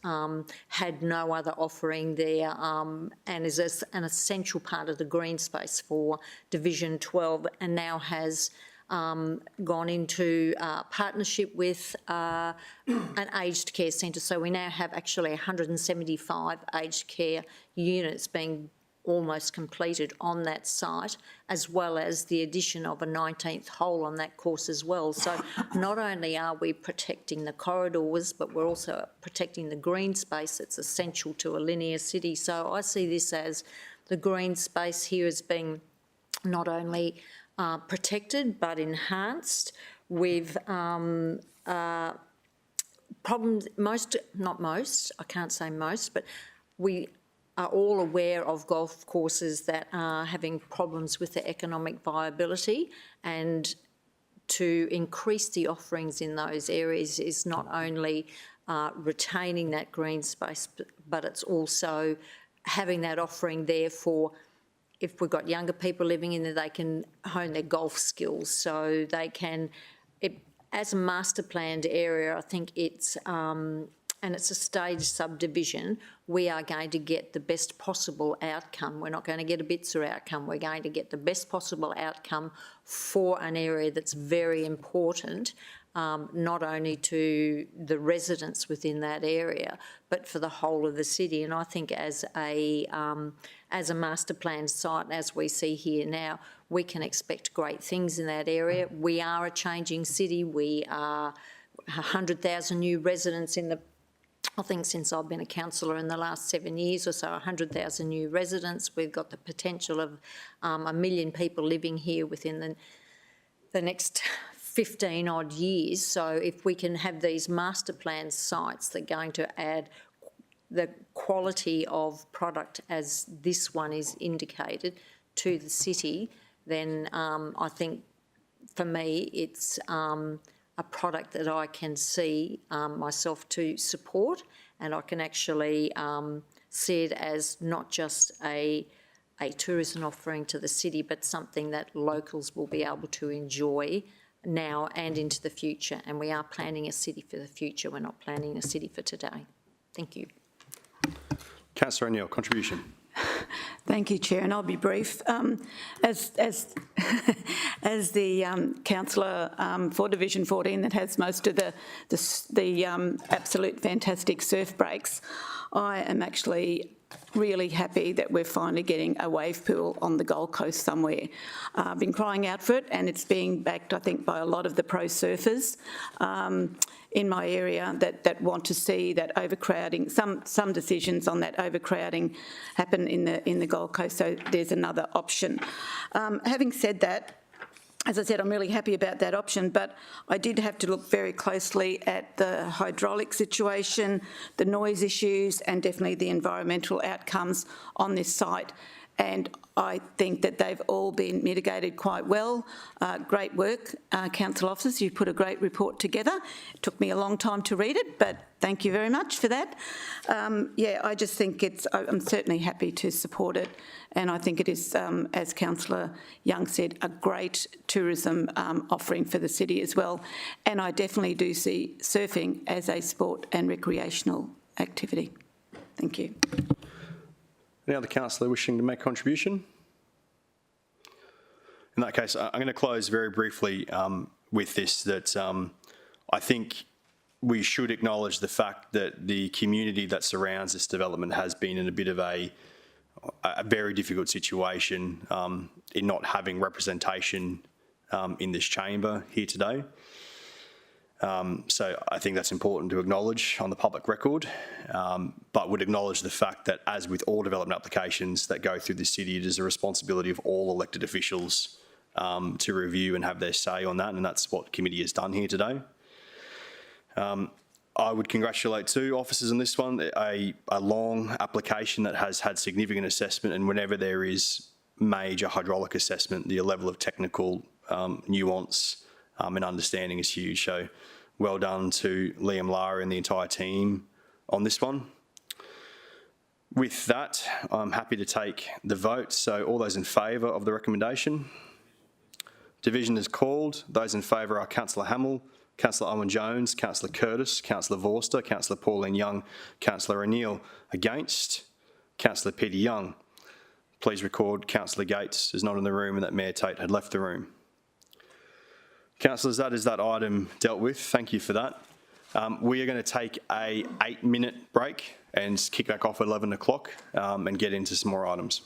had no other offering there and is an essential part of the green space for Division 12 and now has gone into partnership with an aged care centre. So we now have actually 175 aged care units being almost completed on that site, as well as the addition of a 19th hole on that course as well. So not only are we protecting the corridors, but we're also protecting the green space that's essential to a linear city. So I see this as the green space here as being not only protected but enhanced with problems, I can't say most, but we are all aware of golf courses that are having problems with their economic viability, and to increase the offerings in those areas is not only retaining that green space, but it's also having that offering there for, if we've got younger people living in there, they can hone their golf skills. So they can, as a master planned area, I think it's, and it's a staged subdivision, we are going to get the best possible outcome. We're not going to get a Bitzer outcome. We're going to get the best possible outcome for an area that's very important, not only to the residents within that area, but for the whole of the city. And I think as a master planned site, as we see here now, we can expect great things in that area. We are a changing city. We are 100,000 new residents in the, I think since I've been a councillor in the last 7 years or so, 100,000 new residents. We've got the potential of 1 million people living here within the next 15 odd years. So if we can have these master plan sites that are going to add the quality of product as this one is indicated to the city, then I think for me it's a product that I can see myself to support, and I can actually see it as not just a tourism offering to the city, but something that locals will be able to enjoy now and into the future. And we are planning a city for the future. We're not planning a city for today. Thank you. Councillor O'Neill, contribution. Thank you, Chair, and I'll be brief. As the councillor for Division 14 that has most of the absolute fantastic surf breaks, I am actually really happy that we're finally getting a wave pool on the Gold Coast somewhere. I've been crying out for it, and it's being backed, I think, by a lot of the pro surfers in my area that want to see that overcrowding, some decisions on that overcrowding happen in the Gold Coast, so there's another option. Having said that, as I said, I'm really happy about that option, but I did have to look very closely at the hydraulic situation, the noise issues, and definitely the environmental outcomes on this site. and I think that they've all been mitigated quite well. Great work, council officers. You put a great report together. It took me a long time to read it, but thank you very much for that. Yeah, I just think I'm certainly happy to support it, and I think it is, as Councillor Young said, a great tourism offering for the city as well. And I definitely do see surfing as a sport and recreational activity. Thank you. Any other councillor wishing to make a contribution? In that case, I'm going to close very briefly with this, that I think we should acknowledge the fact that the community that surrounds this development has been in a bit of a very difficult situation in not having representation in this chamber here today. So I think that's important to acknowledge on the public record, but would acknowledge the fact that, as with all development applications that go through the city, it is the responsibility of all elected officials to review and have their say on that, and that's what committee has done here today. I would congratulate two officers on this one, a long application that has had significant assessment, and whenever there is major hydraulic assessment, the level of technical nuance and understanding is huge. So well done to Liam Lara and the entire team on this one. With that, I'm happy to take the vote. So all those in favour of the recommendation? Division is called. Those in favour are Councillor Hamill, Councillor Owen Jones, Councillor Curtis, Councillor Vorster, Councillor Pauline Young, Councillor O'Neill. Against? Councillor Peter Young. Please record Councillor Gates is not in the room and that Mayor Tate had left the room. Councillors, that is that item dealt with. Thank you for that. We are going to take a 8-minute break and kick back off at 11 o'clock and get into some more items.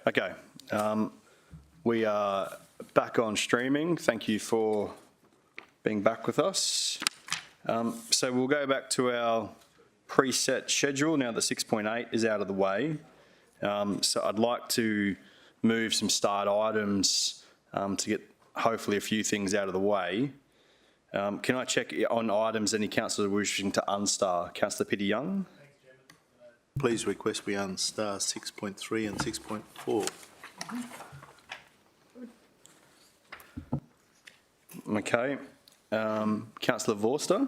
Okay, we are back on streaming. Thank you for being back with us. So we'll go back to our preset schedule now that 6.8 is out of the way. So I'd like to move some start items to get hopefully a few things out of the way. Can I check on items any councillors wishing to unstar? Councillor Peter Young. Please request we unstar 6.3 and 6.4. Okay. Councillor Vorster.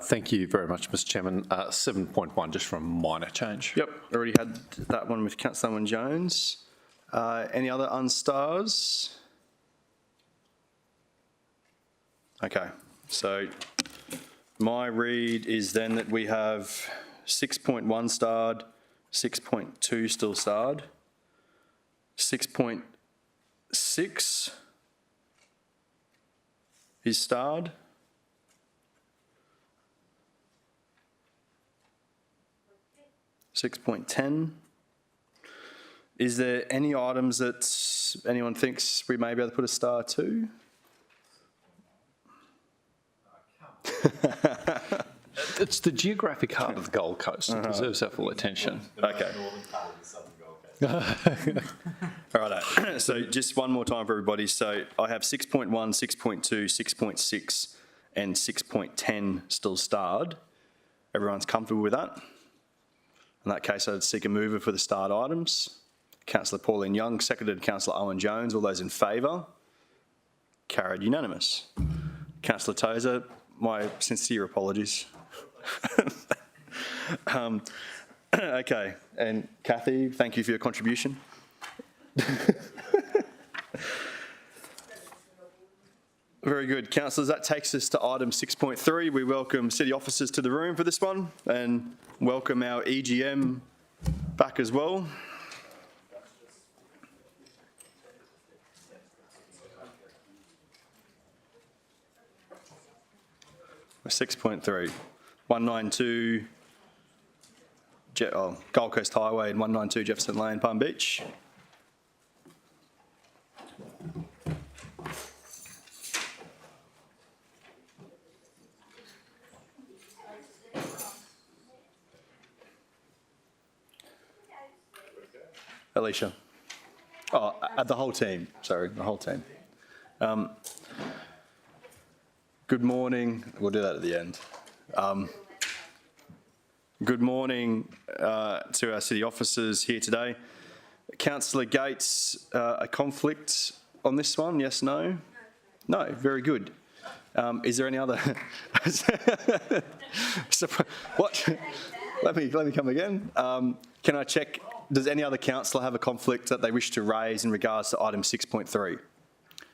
Thank you very much, Mr Chairman. 7.1, just from minor change. Yep, already had that one with Councillor Owen Jones. Any other unstars? Okay, so my read is then that we have 6.1 starred, 6.2 still starred, 6.6 is starred. $6.10. Is there any items that anyone thinks we may be able to put a star to? It's the geographic heart of the Gold Coast. It deserves our full attention. Okay. All right. So just one more time for everybody. So I have 6.1, 6.2, 6.6 and 6.10 still starred. Everyone's comfortable with that? In that case, I'd seek a mover for the start items. Councillor Pauline Young, seconded Councillor Owen Jones. All those in favour? Carried unanimous. Councillor Tozer, my sincere apologies. Okay, and Kathy, thank you for your contribution. Very good. Councillors, that takes us to item 6.3. We welcome city officers to the room for this one and welcome our EGM back as well. We're 6.3, 192 Gold Coast Highway and 192 Jefferson Lane, Palm Beach. Alicia. Oh, the whole team. Sorry, the whole team. Good morning. We'll do that at the end. Good morning to our city officers here today. Councillor Gates, a conflict on this one? Yes, no? No, very good. Is there any other? What? Let me come again. Can I check? Does any other councillor have a conflict that they wish to raise in regards to item 6.3?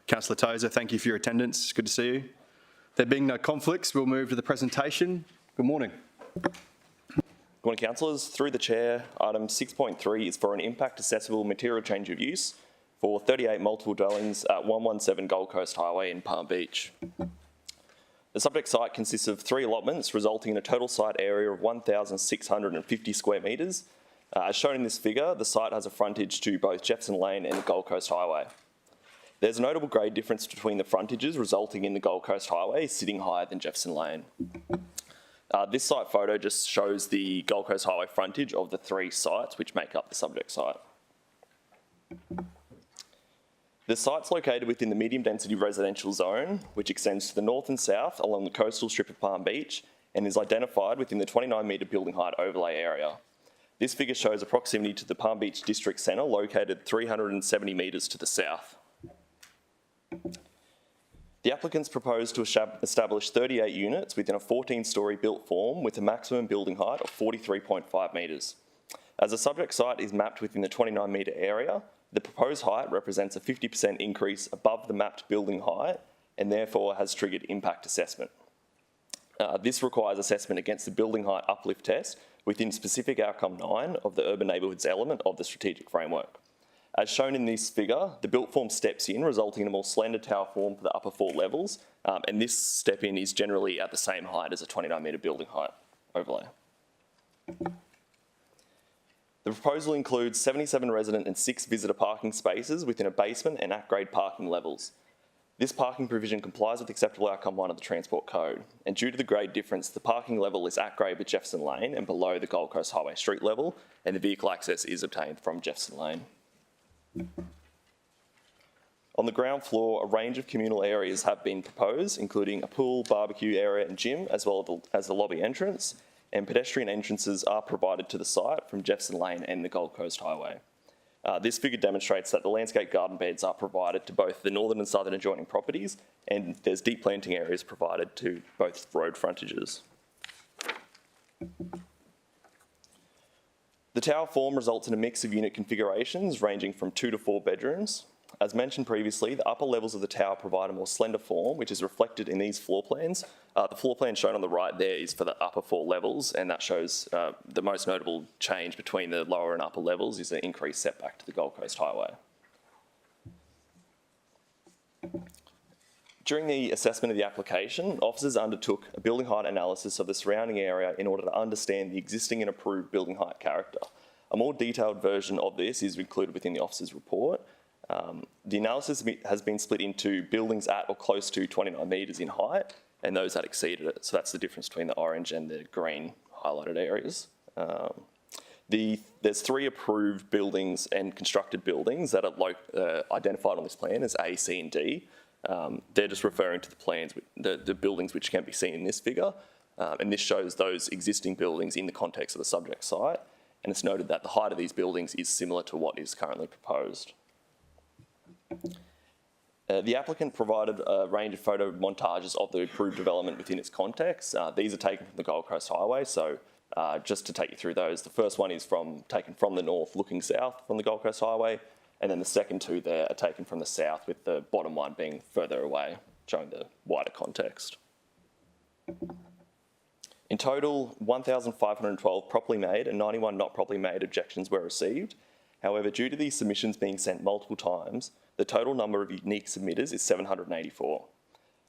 Councillor Tozer, thank you for your attendance. Good to see you. There being no conflicts, we'll move to the presentation. Good morning. Good morning, councillors. Through the chair, item 6.3 is for an impact assessable material change of use for 38 multiple dwellings at 117 Gold Coast Highway in Palm Beach. The subject site consists of 3 allotments, resulting in a total site area of 1,650 square metres. As shown in this figure, the site has a frontage to both Jefferson Lane and Gold Coast Highway. There's a notable grade difference between the frontages, resulting in the Gold Coast Highway sitting higher than Jefferson Lane. This site photo just shows the Gold Coast Highway frontage of the 3 sites which make up the subject site. The site's located within the medium density residential zone, which extends to the north and south along the coastal strip of Palm Beach and is identified within the 29 metre building height overlay area. This figure shows a proximity to the Palm Beach District Centre located 370 metres to the south. The applicants propose to establish 38 units within a 14-storey built form with a maximum building height of 43.5 metres. As the subject site is mapped within the 29 metre area, the proposed height represents a 50% increase above the mapped building height and therefore has triggered impact assessment. This requires assessment against the building height uplift test within specific outcome 9 of the urban neighbourhoods element of the strategic framework. As shown in this figure, the built form steps in, resulting in a more slender tower form for the upper 4 levels, and this step in is generally at the same height as a 29 metre building height overlay. The proposal includes 77 resident and 6 visitor parking spaces within a basement and at-grade parking levels. This parking provision complies with acceptable outcome 1 of the Transport Code, and due to the grade difference, the parking level is at grade with Jefferson Lane and below the Gold Coast Highway street level, and the vehicle access is obtained from Jefferson Lane. On the ground floor, a range of communal areas have been proposed, including a pool, barbecue area and gym, as well as the lobby entrance, and pedestrian entrances are provided to the site from Jefferson Lane and the Gold Coast Highway. This figure demonstrates that the landscape garden beds are provided to both the northern and southern adjoining properties, and there's deep planting areas provided to both road frontages. The tower form results in a mix of unit configurations ranging from 2 to 4 bedrooms. As mentioned previously, the upper levels of the tower provide a more slender form, which is reflected in these floor plans. The floor plan shown on the right there is for the upper 4 levels, and that shows the most notable change between the lower and upper levels is an increased setback to the Gold Coast Highway. During the assessment of the application, officers undertook a building height analysis of the surrounding area in order to understand the existing and approved building height character. A more detailed version of this is included within the officer's report. The analysis has been split into buildings at or close to 29 metres in height and those that exceeded it. So that's the difference between the orange and the green highlighted areas. There's 3 approved buildings and constructed buildings that are identified on this plan as A, C and D. They're just referring to the plans, the buildings which can be seen in this figure. And this shows those existing buildings in the context of the subject site. And it's noted that the height of these buildings is similar to what is currently proposed. The applicant provided a range of photo montages of the approved development within its context. These are taken from the Gold Coast Highway, so just to take you through those, the first one is taken from the north looking south from the Gold Coast Highway, and then the second 2 there are taken from the south, with the bottom one being further away, showing the wider context. In total, 1,512 properly made and 91 not properly made objections were received. However, due to these submissions being sent multiple times, the total number of unique submitters is 784.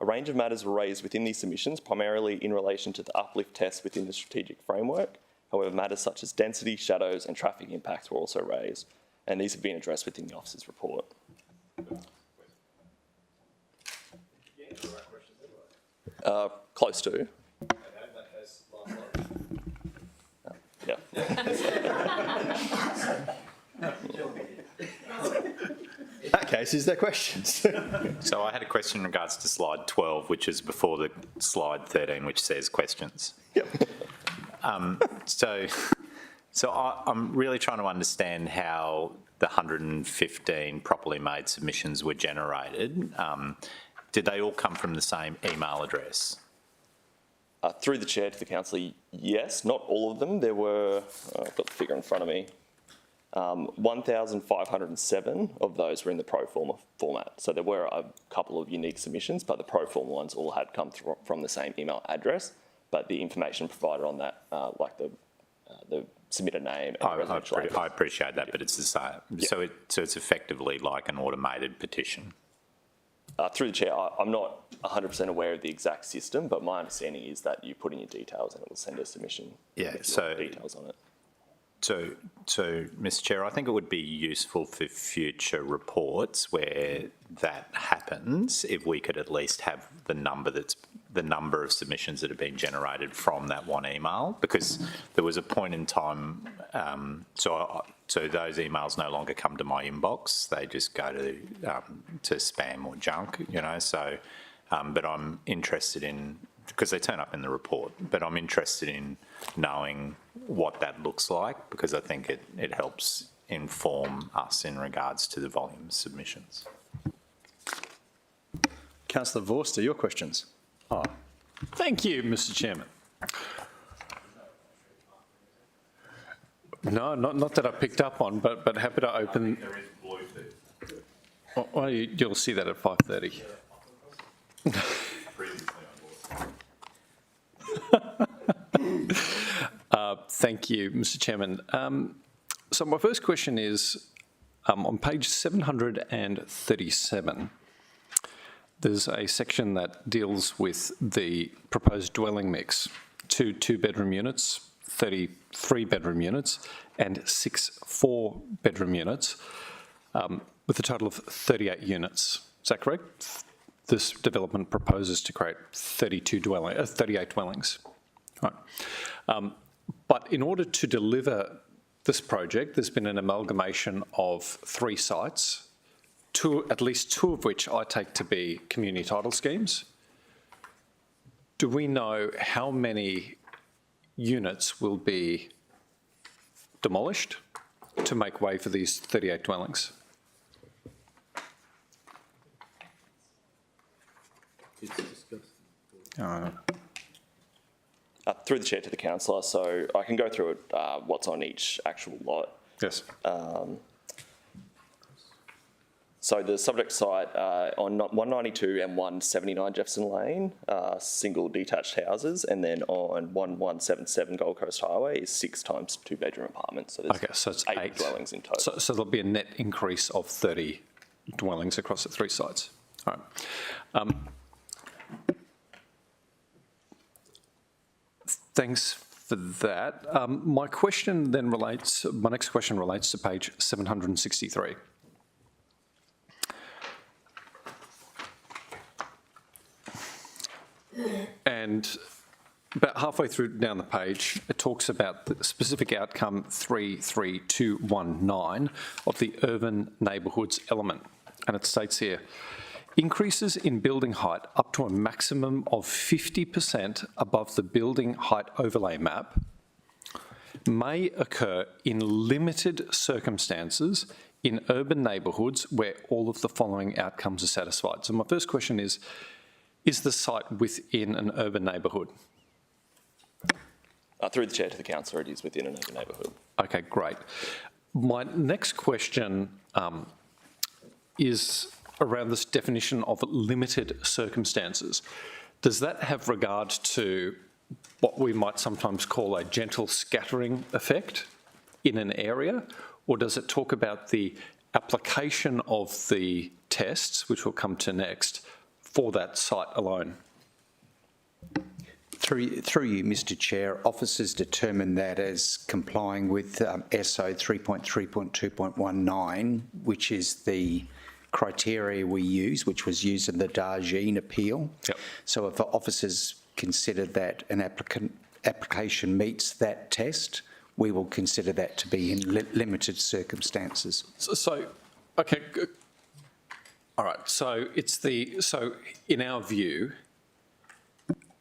A range of matters were raised within these submissions, primarily in relation to the uplift test within the strategic framework. However, matters such as density, shadows and traffic impacts were also raised, and these have been addressed within the officer's report. Close to. Yeah. In that case, is there questions? So I had a question in regards to slide 12, which is before the slide 13, which says questions. Yep. So I'm really trying to understand how the 115 properly made submissions were generated. Did they all come from the same email address? Through the chair to the councillor, yes, not all of them. There were, I've got the figure in front of me, 1,507 of those were in the pro forma format. So there were a couple of unique submissions, but the pro forma ones all had come from the same email address, but the information provided on that, like the submitter name and residential address. I appreciate that, but it's the same. Yeah. So it's effectively like an automated petition. Through the chair, I'm not 100% aware of the exact system, but my understanding is that you put in your details and it will send a submission with your details on it. So, Mr. Chair, I think it would be useful for future reports where that happens if we could at least have the number of submissions that have been generated from that one email, because there was a point in time. So those emails no longer come to my inbox; they just go to spam or junk. So, but I'm interested in, because they turn up in the report, but I'm interested in knowing what that looks like, because I think it helps inform us in regards to the volume of submissions. Councillor Vorster, your questions. Thank you, Mr. Chairman. No, not that I picked up on, but happy to open. Well, you'll see that at 5:30. Thank you, Mr. Chairman. So my first question is, on page 737, there's a section that deals with the proposed dwelling mix, two bedroom units, 33-bedroom units and 6 4-bedroom units, with a total of 38 units. Is that correct? This development proposes to create 38 dwellings. Right. But in order to deliver this project, there's been an amalgamation of 3 sites, at least 2 of which I take to be community title schemes. Do we know how many units will be demolished to make way for these 38 dwellings? Through the chair to the councillor, so I can go through it, what's on each actual lot. Yes. So the subject site on 192 and 179 Jefferson Lane, single detached houses, and then on 1177 Gold Coast Highway is 6 times 2-bedroom apartments. So there's so it's 8 dwellings in total. So there'll be a net increase of 30 dwellings across the 3 sites. All right. Thanks for that. My next question relates to page 763. And about halfway down the page, it talks about the specific outcome 33219 of the urban neighbourhoods element. And it states here, increases in building height up to a maximum of 50% above the building height overlay map may occur in limited circumstances in urban neighbourhoods where all of the following outcomes are satisfied. So my first question is the site within an urban neighbourhood? Through the chair to the councillor, it is within an urban neighbourhood. Okay, great. My next question is around this definition of limited circumstances. Does that have regard to what we might sometimes call a gentle scattering effect in an area, or does it talk about the application of the tests, which we'll come to next, for that site alone? Through you, Mr Chair, officers determined that as complying with SO 3.3.2.19, which is the criteria we use, which was used in the Darjeeling appeal. Yep. So if officers consider that an application meets that test, we will consider that to be in limited circumstances. So okay, good. All right. So in our view,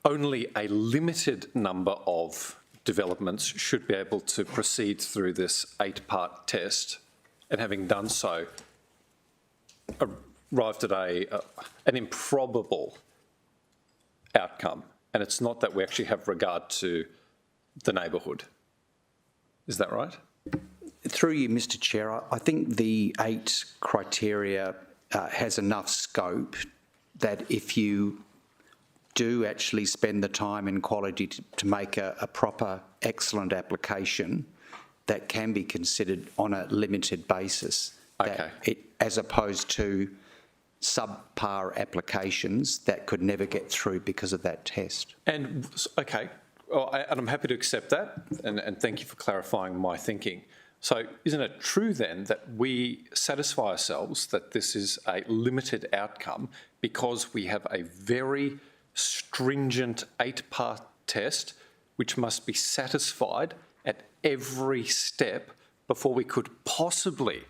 only a limited number of developments should be able to proceed through this 8-part test, and having done so, arrived at an improbable outcome. And it's not that we actually have regard to the neighbourhood. Is that right? Through you, Mr Chair, I think the 8 criteria has enough scope that if you do actually spend the time and quality to make a proper, excellent application, that can be considered on a limited basis. Okay. As opposed to subpar applications that could never get through because of that test. And okay, well, and I'm happy to accept that, and thank you for clarifying my thinking. So isn't it true then that we satisfy ourselves that this is a limited outcome because we have a very stringent 8-part test which must be satisfied at every step before we could possibly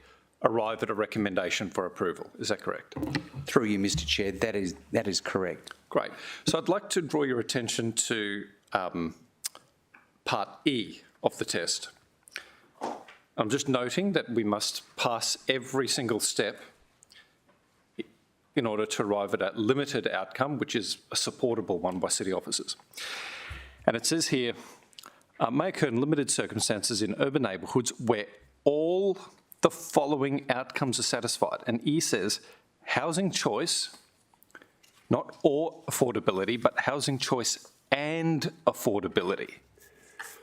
arrive at a recommendation for approval? Is that correct? Through you, Mr Chair, that is correct. Great. So I'd like to draw your attention to part E of the test. I'm just noting that we must pass every single step in order to arrive at a limited outcome, which is a supportable one by city officers. And it says here, may occur in limited circumstances in urban neighbourhoods where all the following outcomes are satisfied. And E says housing choice, not or affordability, but housing choice and affordability.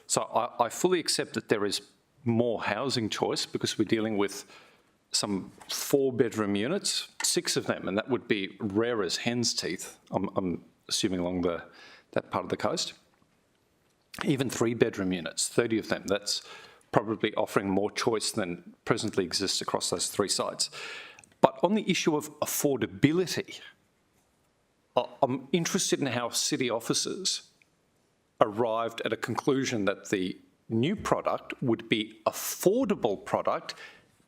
So I fully accept that there is more housing choice because we're dealing with some 4-bedroom units, 6 of them, and that would be rare as hen's teeth, I'm assuming along that part of the coast. even 3-bedroom units, 30 of them. That's probably offering more choice than presently exists across those 3 sites. But on the issue of affordability, I'm interested in how city officers arrived at a conclusion that the new product would be affordable product,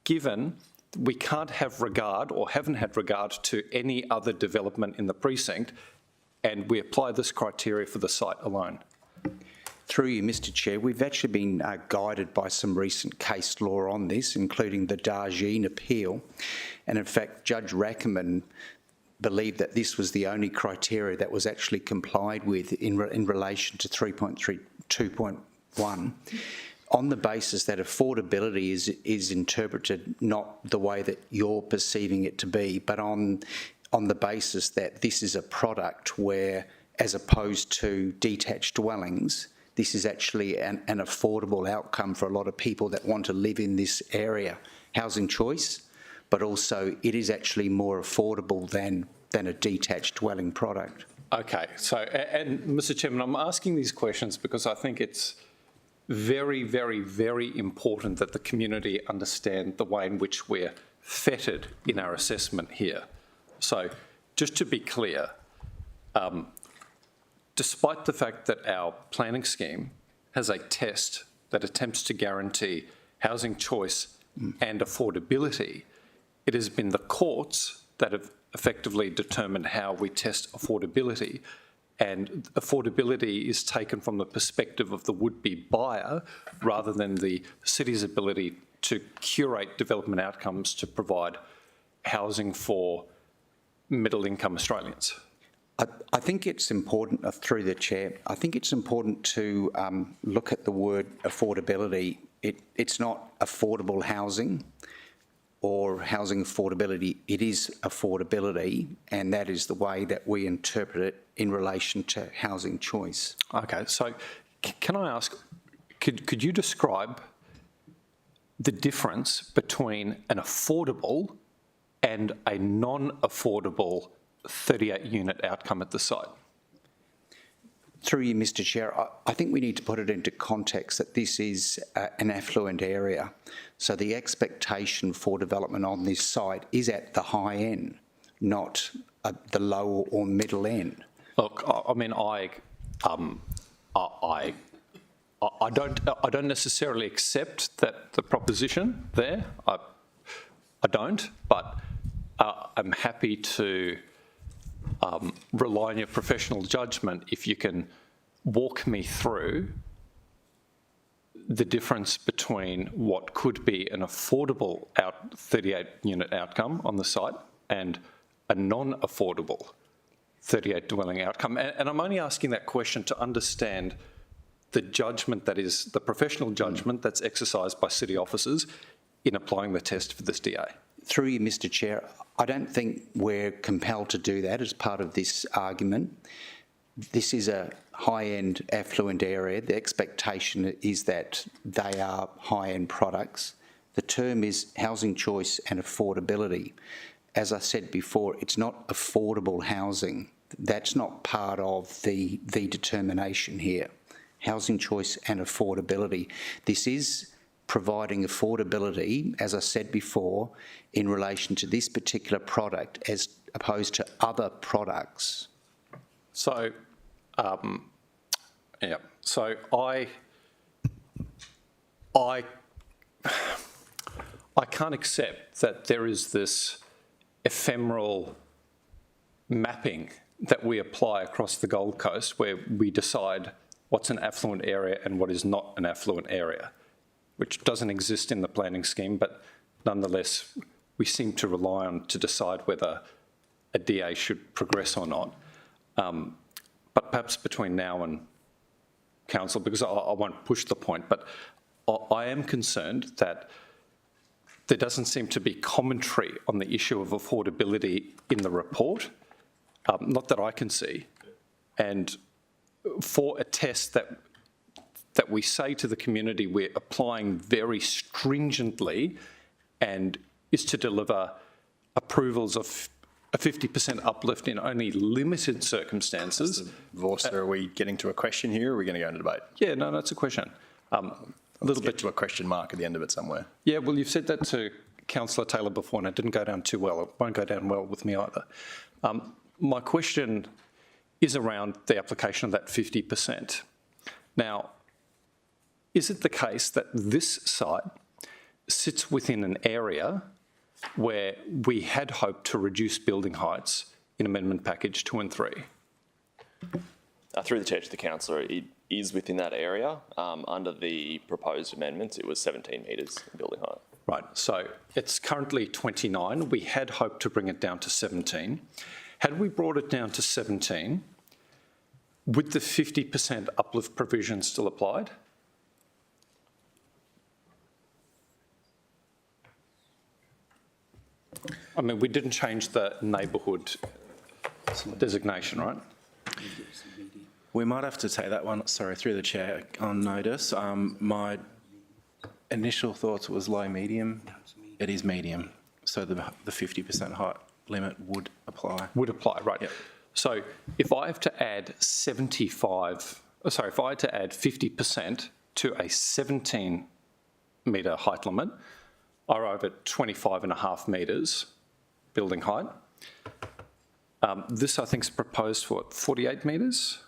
given we can't have regard or haven't had regard to any other development in the precinct, and we apply this criteria for the site alone. Through you, Mr Chair, we've actually been guided by some recent case law on this, including the Darjeeling appeal. And in fact, Judge Recommenced believed that this was the only criteria that was actually complied with in relation to 3.2.1, on the basis that affordability is interpreted not the way that you're perceiving it to be, but on the basis that this is a product where, as opposed to detached dwellings, this is actually an affordable outcome for a lot of people that want to live in this area. Housing choice, but also it is actually more affordable than a detached dwelling product. Okay, so, and Mr Chairman, I'm asking these questions because I think it's very, very, very important that the community understand the way in which we're fettered in our assessment here. So, just to be clear, despite the fact that our planning scheme has a test that attempts to guarantee housing choice and affordability, it has been the courts that have effectively determined how we test affordability, and affordability is taken from the perspective of the would-be buyer rather than the city's ability to curate development outcomes to provide housing for middle-income Australians. I think it's important, through the Chair, I think it's important to look at the word affordability. It's not affordable housing or housing affordability, it is affordability, and that is the way that we interpret it in relation to housing choice. Okay, so can I ask, could you describe the difference between an affordable and a non-affordable 38-unit outcome at the site? Through you, Mr Chair, I think we need to put it into context that this is an affluent area. So the expectation for development on this site is at the high end, not at the low or middle end. Look, I mean, I don't necessarily accept that the proposition there. I don't, but I'm happy to rely on your professional judgment if you can walk me through the difference between what could be an affordable 38-unit outcome on the site and a non-affordable 38-dwelling outcome. And I'm only asking that question to understand the judgment that is, the professional judgment that's exercised by city officers in applying the test for this DA. Through you, Mr Chair, I don't think we're compelled to do that as part of this argument. This is a high-end affluent area. The expectation is that they are high-end products. The term is housing choice and affordability. As I said before, it's not affordable housing. That's not part of the determination here. Housing choice and affordability. This is providing affordability, as I said before, in relation to this particular product as opposed to other products. So, yeah, so I can't accept that there is this ephemeral mapping that we apply across the Gold Coast where we decide what's an affluent area and what is not an affluent area, which doesn't exist in the planning scheme, but nonetheless we seem to rely on to decide whether a DA should progress or not. But perhaps between now and Council, because I won't push the point, but I am concerned that there doesn't seem to be commentary on the issue of affordability in the report, not that I can see. And for a test that we say to the community we're applying very stringently and is to deliver approvals of a 50% uplift in only limited circumstances. Vorster, are we getting to a question here, or are we going to go into debate? Yeah, no, that's a question. A little bit to a question mark at the end of it somewhere. Yeah, well, you've said that to Councillor Taylor before, and it didn't go down too well. It won't go down well with me either. My question is around the application of that 50%. Now, is it the case that this site sits within an area where we had hoped to reduce building heights in Amendment Package 2 and 3? Through the chair to the councillor, it is within that area. Under the proposed amendments, it was 17 metres in building height. Right, so it's currently 29. We had hoped to bring it down to 17. Had we brought it down to 17, would the 50% uplift provision still applied? I mean, we didn't change the neighbourhood designation, right? We might have to take that one, sorry, through the chair on notice. My initial thoughts was low medium. It is medium, so the 50% height limit would apply. Would apply, right. Yep. So if I have to add if I had to add 50% to a 17 metre height limit, I arrive at 25.5 metres building height. This, I think, is proposed for 48 metres?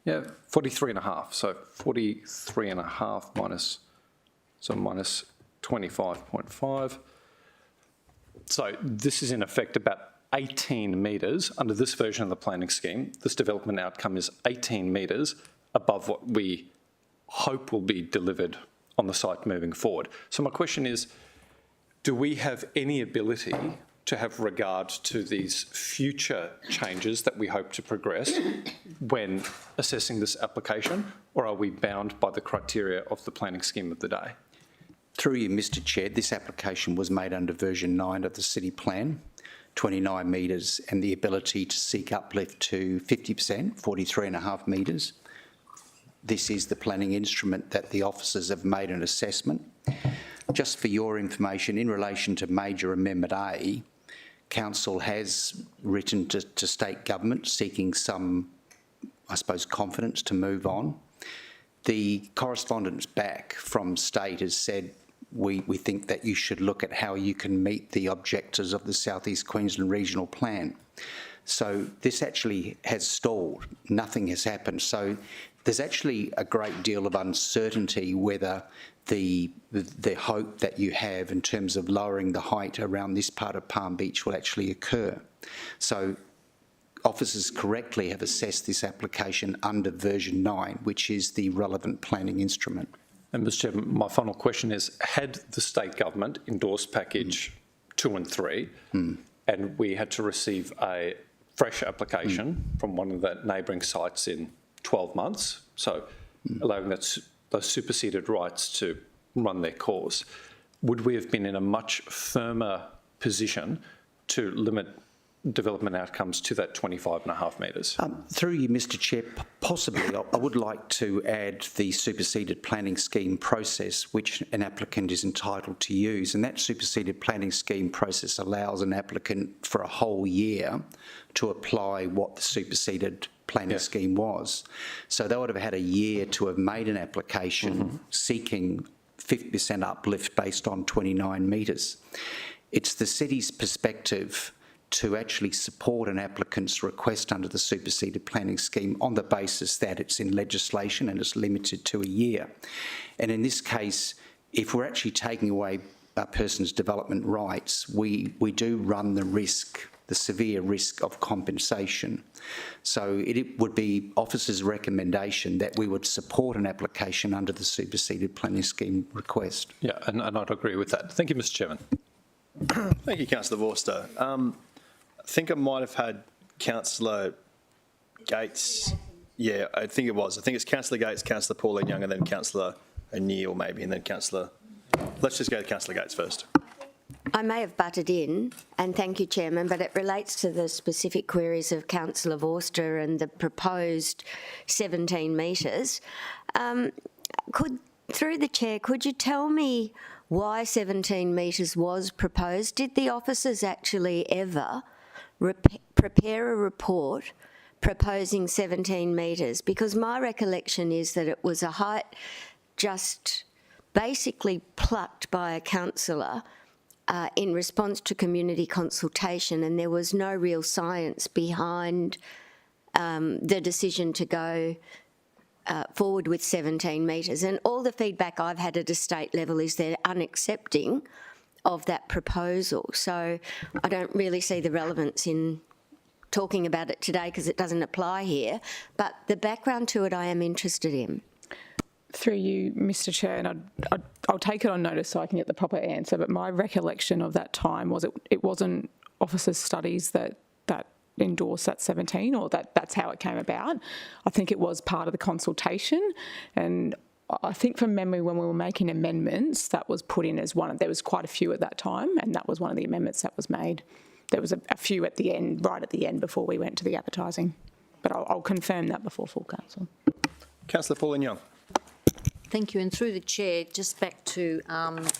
Yeah, 43.5. So 43.5 minus 25.5. So this is in effect about 18 metres under this version of the planning scheme. This development outcome is 18 metres above what we hope will be delivered on the site moving forward. So my question is, do we have any ability to have regard to these future changes that we hope to progress when assessing this application, or are we bound by the criteria of the planning scheme of the day? Through you, Mr Chair, this application was made under version 9 of the city plan, 29 metres, and the ability to seek uplift to 50%, 43.5 metres. This is the planning instrument that the officers have made an assessment. Just for your information, in relation to Major Amendment A, Council has written to state government seeking some, I suppose, confidence to move on. The correspondence back from state has said we think that you should look at how you can meet the objectives of the South East Queensland Regional Plan. So this actually has stalled. Nothing has happened. So there's actually a great deal of uncertainty whether the hope that you have in terms of lowering the height around this part of Palm Beach will actually occur. So officers correctly have assessed this application under version 9, which is the relevant planning instrument. And Mr Chairman, my final question is, had the state government endorsed package 2 and 3, and we had to receive a fresh application from one of the neighbouring sites in 12 months, so allowing those superseded rights to run their course, would we have been in a much firmer position to limit development outcomes to that 25.5 metres? Through you, Mr Chair, possibly. I would like to add the superseded planning scheme process, which an applicant is entitled to use, and that superseded planning scheme process allows an applicant for a whole year to apply what the superseded planning scheme was. So they would have had a year to have made an application seeking 50% uplift based on 29 metres. It's the city's perspective to actually support an applicant's request under the superseded planning scheme on the basis that it's in legislation and it's limited to a year. And in this case, if we're actually taking away a person's development rights, we do run the risk, the severe risk of compensation. So it would be officers' recommendation that we would support an application under the superseded planning scheme request. Yeah, and I'd agree with that. Thank you, Mr Chairman. Thank you, Councillor Vorster. I think I might have had Councillor Gates. Yeah, I think it was. I think it's Councillor Gates, Councillor Pauline Young, and then Councillor O'Neill maybe, and then Councillor... Let's just go to Councillor Gates first. I may have butted in, and thank you, Chairman, but it relates to the specific queries of Councillor Vorster and the proposed 17 metres. Through the Chair, could you tell me why 17 metres was proposed? Did the officers actually ever prepare a report proposing 17 metres? Because my recollection is that it was a height just basically plucked by a councillor in response to community consultation, and there was no real science behind the decision to go forward with 17 metres. And all the feedback I've had at a state level is they're unaccepting of that proposal. So I don't really see the relevance in talking about it today because it doesn't apply here. But the background to it I am interested in. Through you, Mr Chair, and I'll take it on notice so I can get the proper answer, but my recollection of that time was it wasn't officers' studies that endorsed that 17, or that's how it came about. I think it was part of the consultation, and I think from memory when we were making amendments, that was put in as one. There was quite a few at that time, and that was one of the amendments that was made. There was a few at the end, right at the end before we went to the advertising. But I'll confirm that before full council. Councillor Pauline Young. Thank you. And through the chair, just back to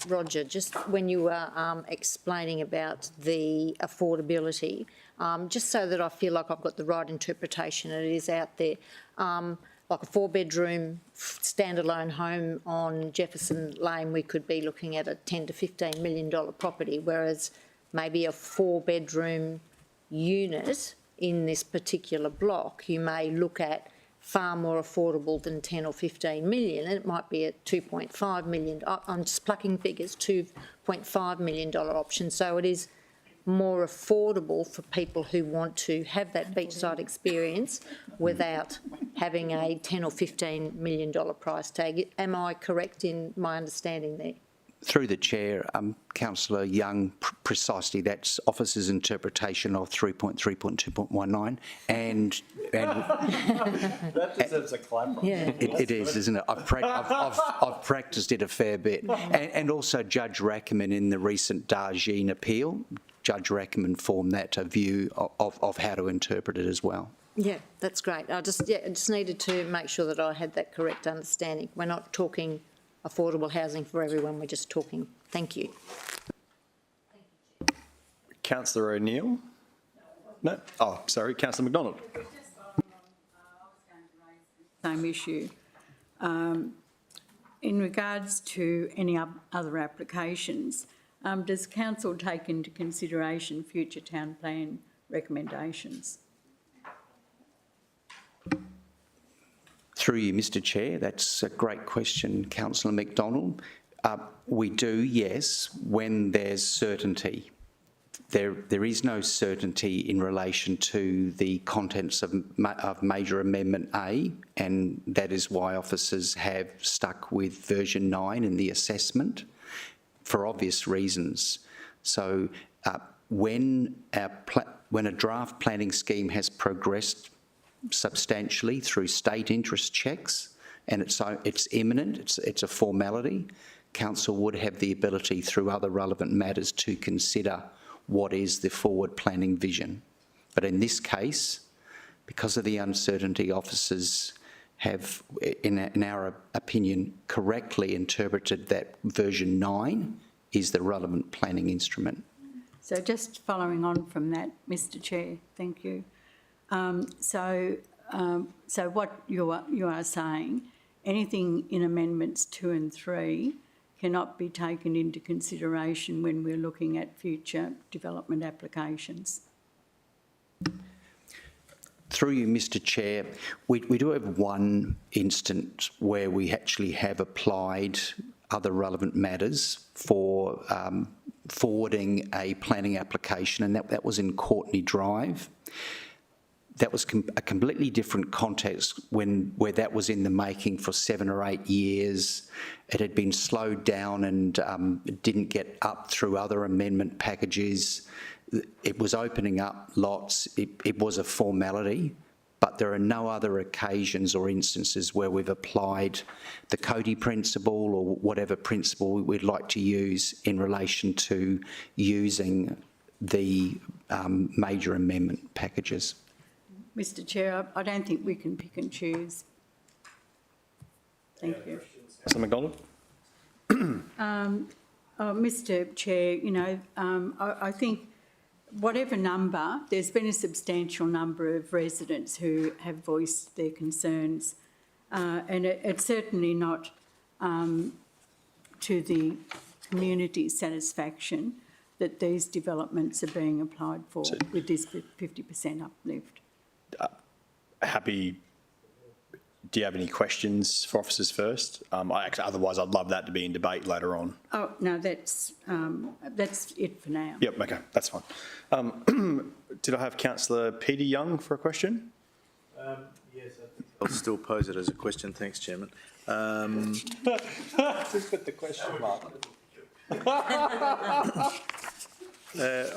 Roger, just when you were explaining about the affordability, just so that I feel like I've got the right interpretation, it is out there, like a 4-bedroom standalone home on Jefferson Lane, we could be looking at a $10 to $15 million property, whereas maybe a 4-bedroom unit in this particular block, you may look at far more affordable than 10 or 15 million, and it might be a 2.5 million, I'm just plucking figures, $2.5 million option. So it is more affordable for people who want to have that beachside experience without having a 10 or 15 million dollar price tag. Am I correct in my understanding there? Through the chair, Councillor Young, precisely that's officers' interpretation of 3.3.2.19, and that deserves a clap. Yeah, it is, isn't it? I've practiced it a fair bit, and also Judge Recommenced in the recent Darjeeling appeal. Judge Recommenced formed that view of how to interpret it as well. Yeah, that's great. I just needed to make sure that I had that correct understanding. We're not talking affordable housing for everyone, we're just talking. Thank you. Councillor O'Neill? No? Oh, sorry, Councillor McDonald. Same issue. In regards to any other applications, does council take into consideration future town plan recommendations? Through you, Mr Chair, that's a great question, Councillor McDonald. We do, yes, when there's certainty. There is no certainty in relation to the contents of Major Amendment A, and that is why officers have stuck with version 9 in the assessment for obvious reasons. So when a draft planning scheme has progressed substantially through state interest checks and it's imminent, it's a formality, council would have the ability through other relevant matters to consider what is the forward planning vision. But in this case, because of the uncertainty, officers have, in our opinion, correctly interpreted that version 9 is the relevant planning instrument. So just following on from that, Mr Chair, thank you. So what you are saying, anything in amendments 2 and 3 cannot be taken into consideration when we're looking at future development applications? Through you, Mr Chair, we do have one instance where we actually have applied other relevant matters for forwarding a planning application, and that was in Courtney Drive. That was a completely different context where that was in the making for 7 or 8 years. It had been slowed down and it didn't get up through other amendment packages. It was opening up lots. It was a formality, but there are no other occasions or instances where we've applied the Cody principle or whatever principle we'd like to use in relation to using the major amendment packages. Mr Chair, I don't think we can pick and choose. Thank you. Councillor McDonald? Mr Chair, you know, I think whatever number, there's been a substantial number of residents who have voiced their concerns, and it's certainly not to the community's satisfaction that these developments are being applied for with this 50% uplift. Happy. Do you have any questions for officers first? Otherwise, I'd love that to be in debate later on. Oh, no, that's it for now. Yep, okay, that's fine. Did I have Councillor Peter Young for a question? Yes, I'll still pose it as a question. Thanks, Chairman. Just put the question mark.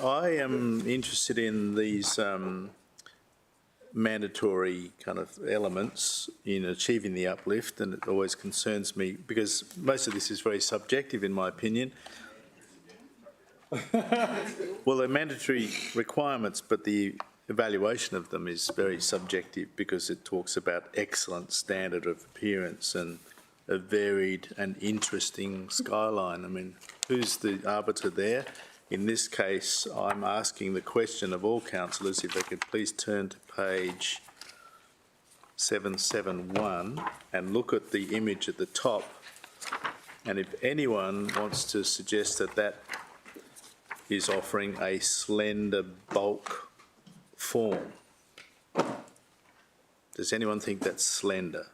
I am interested in these mandatory kind of elements in achieving the uplift, and it always concerns me because most of this is very subjective in my opinion. Well, they're mandatory requirements, but the evaluation of them is very subjective because it talks about excellent standard of appearance and a varied and interesting skyline. I mean, who's the arbiter there? In this case, I'm asking the question of all councillors, if they could please turn to page 771 and look at the image at the top. And if anyone wants to suggest that that is offering a slender bulk form, does anyone think that's slender?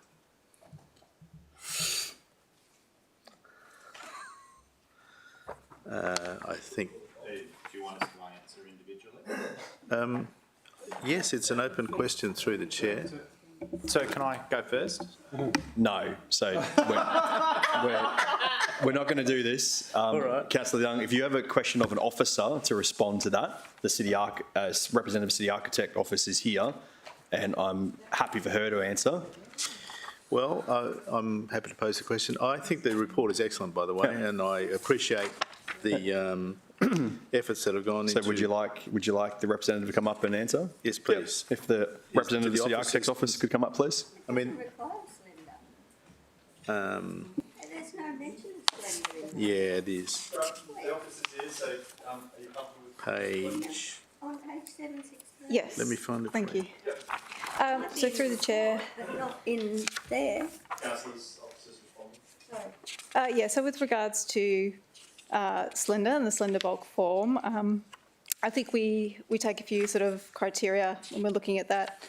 I think. Do you want us to answer individually? Yes, it's an open question through the chair. So can I go first? No. So we're not going to do this. All right. Councillor Young, if you have a question of an officer to respond to that, the representative city architect office is here, and I'm happy for her to answer. Well, I'm happy to pose the question. I think the report is excellent, by the way, and I appreciate the efforts that have gone into. So would you like the representative to come up and answer? Yes, please. If the representative of the city architect's office could come up, please. I mean, There's no mention of slender in yeah, it is. The office is here, so are you comfortable with Page. On page 763. Yes. Let me find it. Thank for you. So through the chair. But not in there. councillors, officers responding? Yeah, so with regards to slender and the slender bulk form, I think we take a few sort of criteria when we're looking at that.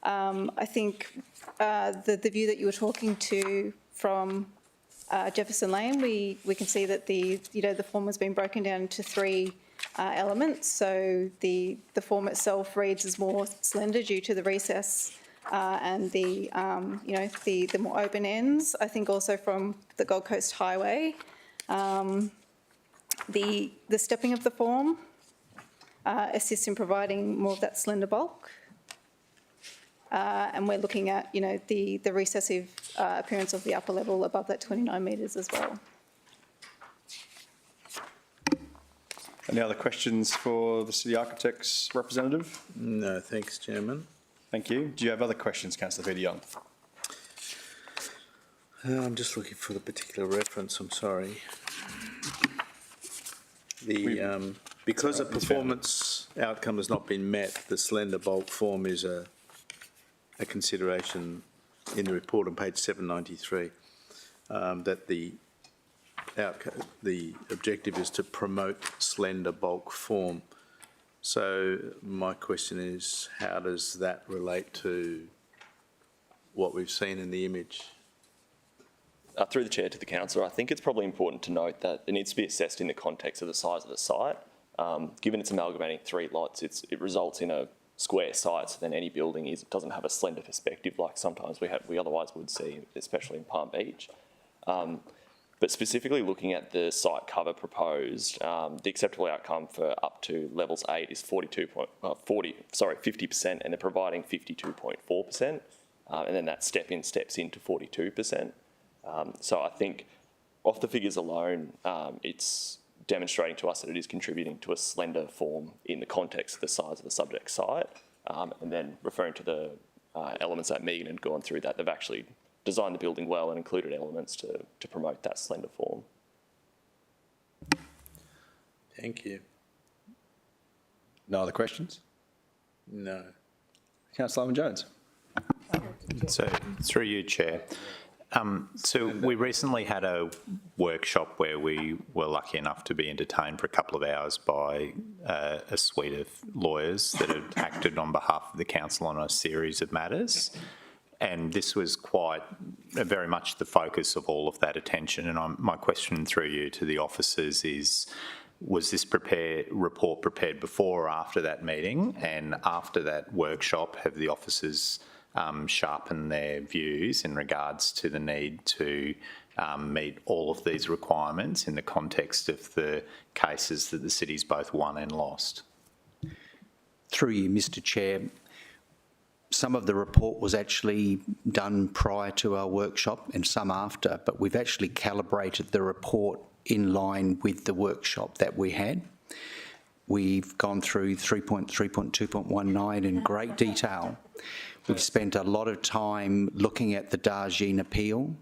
I think the view that you were talking to from Jefferson Lane, we can see that the form has been broken down into three elements. So the form itself reads as more slender due to the recess and the more open ends. I think also from the Gold Coast Highway, the stepping of the form assists in providing more of that slender bulk. And we're looking at, the recessive appearance of the upper level above that 29 metres as well. Any other questions for the city architect's representative? No, thanks, Chairman. Thank you. Do you have other questions, Councillor Peter Young? I'm just looking for the particular reference, I'm sorry. Because a performance outcome has not been met, the slender bulk form is a consideration in the report on page 793, that the objective is to promote slender bulk form. So my question is, how does that relate to what we've seen in the image? Through the chair to the councillor, I think it's probably important to note that it needs to be assessed in the context of the size of the site. Given it's amalgamating three lots, it results in a square site, so then any building doesn't have a slender perspective like sometimes we otherwise would see, especially in Palm Beach. But specifically looking at the site cover proposed, the acceptable outcome for up to levels 8 is 50%, and they're providing 52.4%, and then that steps into 42%. So I think off the figures alone, it's demonstrating to us that it is contributing to a slender form in the context of the size of the subject site, and then referring to the elements that Megan had gone through, that they've actually designed the building well and included elements to promote that slender form. Thank you. No other questions? No. Councillor Owen-Jones. So, through you, Chair. So we recently had a workshop where we were lucky enough to be entertained for a couple of hours by a suite of lawyers that had acted on behalf of the council on a series of matters. And this was quite very much the focus of all of that attention. And my question through you to the officers is, was this report prepared before or after that meeting? And after that workshop, have the officers sharpened their views in regards to the need to meet all of these requirements in the context of the cases that the city's both won and lost? Through you, Mr Chair, some of the report was actually done prior to our workshop and some after, but we've actually calibrated the report in line with the workshop that we had. We've gone through 3.3.2.19 in great detail. We've spent a lot of time looking at the Darjeeling appeal,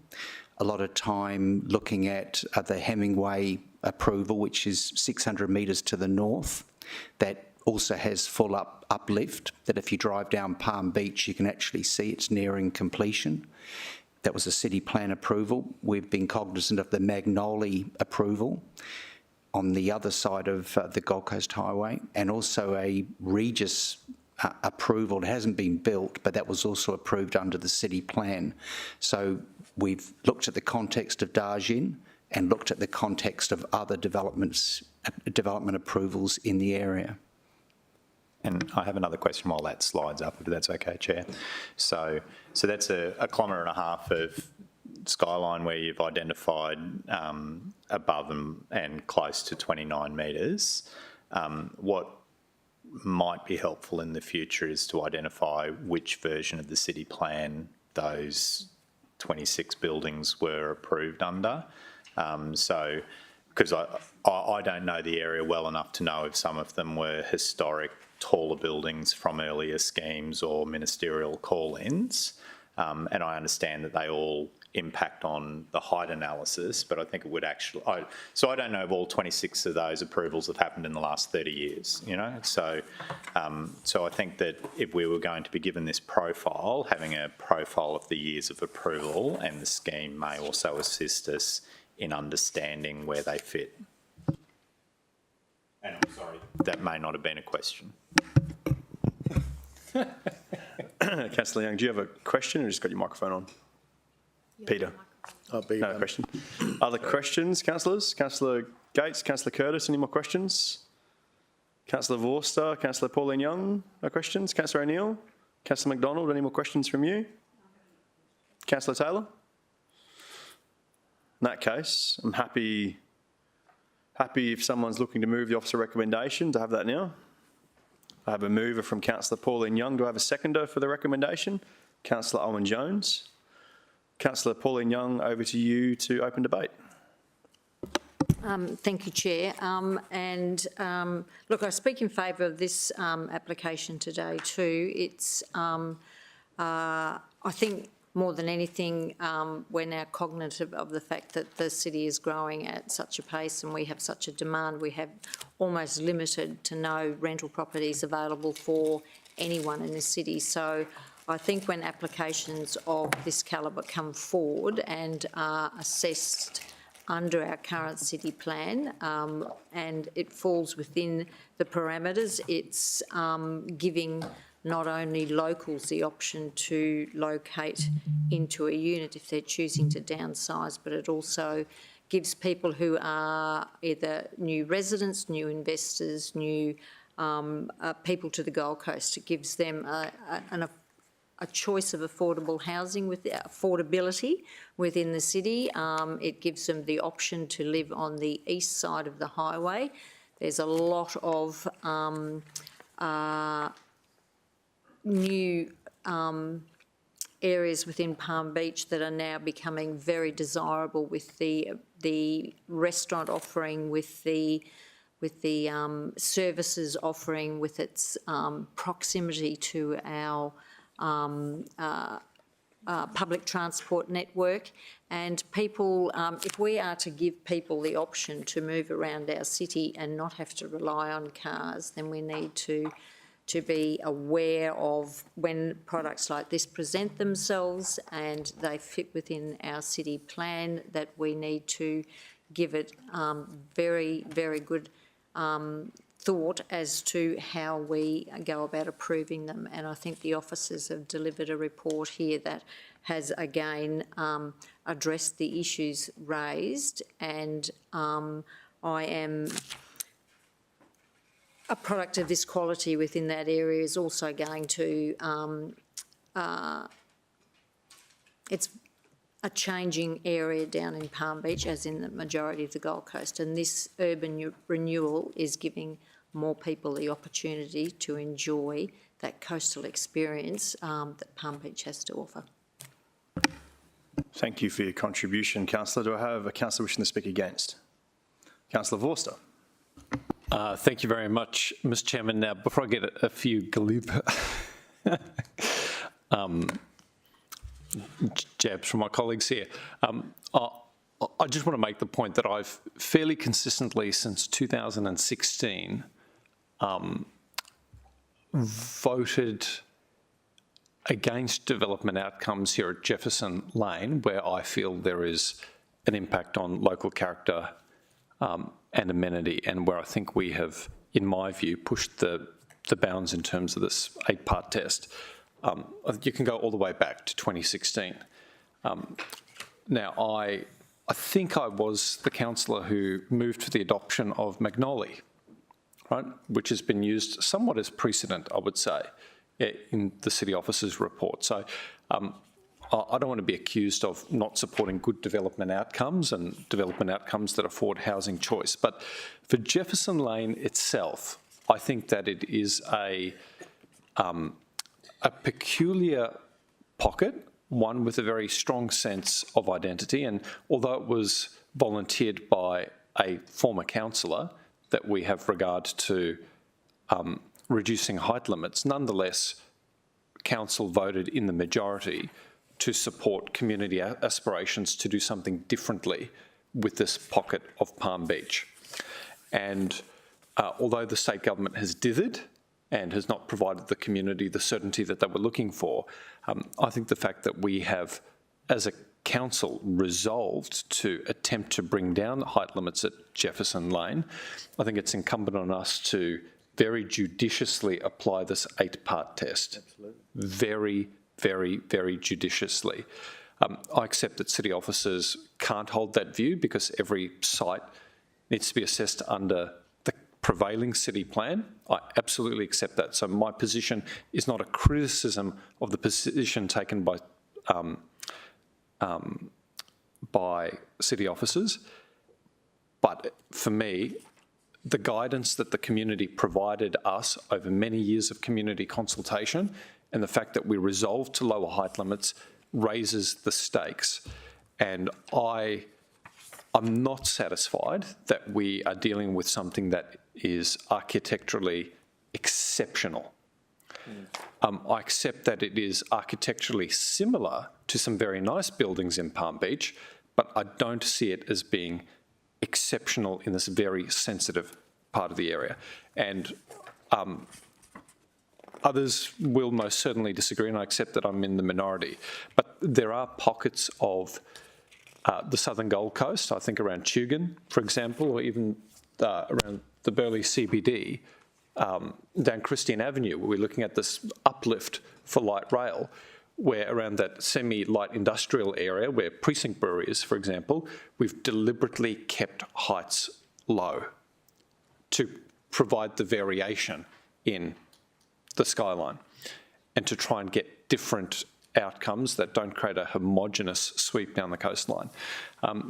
a lot of time looking at the Hemingway approval, which is 600 metres to the north. That also has full uplift, that if you drive down Palm Beach, you can actually see it's nearing completion. That was a city plan approval. We've been cognizant of the Magnolia approval on the other side of the Gold Coast Highway, and also a Regis approval. It hasn't been built, but that was also approved under the city plan. So we've looked at the context of Darjeeling and looked at the context of other development approvals in the area. And I have another question while that slides up, if that's okay, Chair. So that's a 1.5 kilometre of skyline where you've identified above and close to 29 metres. What might be helpful in the future is to identify which version of the city plan those 26 buildings were approved under. Because I don't know the area well enough to know if some of them were historic taller buildings from earlier schemes or ministerial call-ins. And I understand that they all impact on the height analysis, but I think it would actually... So I don't know if all 26 of those approvals have happened in the last 30 years, you know? So I think that if we were going to be given this profile, having a profile of the years of approval and the scheme may also assist us in understanding where they fit. And I'm sorry, that may not have been a question. Councillor Young, do you have a question or just got your microphone on? Peter. No question. Other questions, councillors? Councillor Gates, Councillor Curtis, any more questions? Councillor Vorster, Councillor Pauline Young, no questions? Councillor O'Neill? Councillor McDonald, any more questions from you? Councillor Taylor? In that case, I'm happy if someone's looking to move the officer recommendation to have that now. I have a mover from Councillor Pauline Young. Do I have a seconder for the recommendation? Councillor Owen-Jones. Councillor Pauline Young, over to you to open debate. Thank you, Chair. Look, I speak in favour of this application today too. It's, I think, more than anything, we're now cognizant of the fact that the city is growing at such a pace and we have such a demand. We have almost limited to no rental properties available for anyone in the city. So I think when applications of this calibre come forward and are assessed under our current city plan and it falls within the parameters, it's giving not only locals the option to locate into a unit if they're choosing to downsize, but it also gives people who are either new residents, new investors, new people to the Gold Coast. It gives them a choice of affordable housing with affordability within the city. It gives them the option to live on the east side of the highway. There's a lot of new areas within Palm Beach that are now becoming very desirable with the restaurant offering, with the services offering, with its proximity to our public transport network, and people, if we are to give people the option to move around our city and not have to rely on cars, then we need to be aware of when products like this present themselves and they fit within our city plan, that we need to give it very, very good thought as to how we go about approving them. And I think the officers have delivered a report here that has again addressed the issues raised, and I am a product of this quality within that area is also going to, it's a changing area down in Palm Beach, as in the majority of the Gold Coast, and this urban renewal is giving more people the opportunity to enjoy that coastal experience that Palm Beach has to offer. Thank you for your contribution, Councillor. Do I have a councillor wishing to speak against? Councillor Vorster. Thank you very much, Mr. Chairman. Now, before I get a few glib jabs from my colleagues here, I just want to make the point that I've fairly consistently since 2016 voted against development outcomes here at Jefferson Lane, where I feel there is an impact on local character and amenity, and where I think we have, in my view, pushed the bounds in terms of this 8-part test. You can go all the way back to 2016. Now, I think I was the councillor who moved for the adoption of Magnoli, right, which has been used somewhat as precedent, I would say, in the city officers' report. So I don't want to be accused of not supporting good development outcomes and development outcomes that afford housing choice. But for Jefferson Lane itself, I think that it is a peculiar pocket, one with a very strong sense of identity. And although it was volunteered by a former councillor that we have regard to reducing height limits, nonetheless, council voted in the majority to support community aspirations to do something differently with this pocket of Palm Beach. And although the state government has dithered and has not provided the community the certainty that they were looking for, I think the fact that we have, as a council, resolved to attempt to bring down the height limits at Jefferson Lane, I think it's incumbent on us to very judiciously apply this 8-part test. Absolutely. Very, very, very judiciously. I accept that city officers can't hold that view because every site needs to be assessed under the prevailing city plan. I absolutely accept that. So my position is not a criticism of the position taken by city officers, but for me, the guidance that the community provided us over many years of community consultation and the fact that we resolved to lower height limits raises the stakes. And I'm not satisfied that we are dealing with something that is architecturally exceptional. I accept that it is architecturally similar to some very nice buildings in Palm Beach, but I don't see it as being exceptional in this very sensitive part of the area. And others will most certainly disagree, and I accept that I'm in the minority. But there are pockets of the southern Gold Coast, I think around Tugun, for example, or even around the Burleigh CBD, down Christian Avenue, where we're looking at this uplift for light rail, where around that semi-light industrial area, where Precinct Brewery is, for example, we've deliberately kept heights low to provide the variation in the skyline and to try and get different outcomes that don't create a homogenous sweep down the coastline.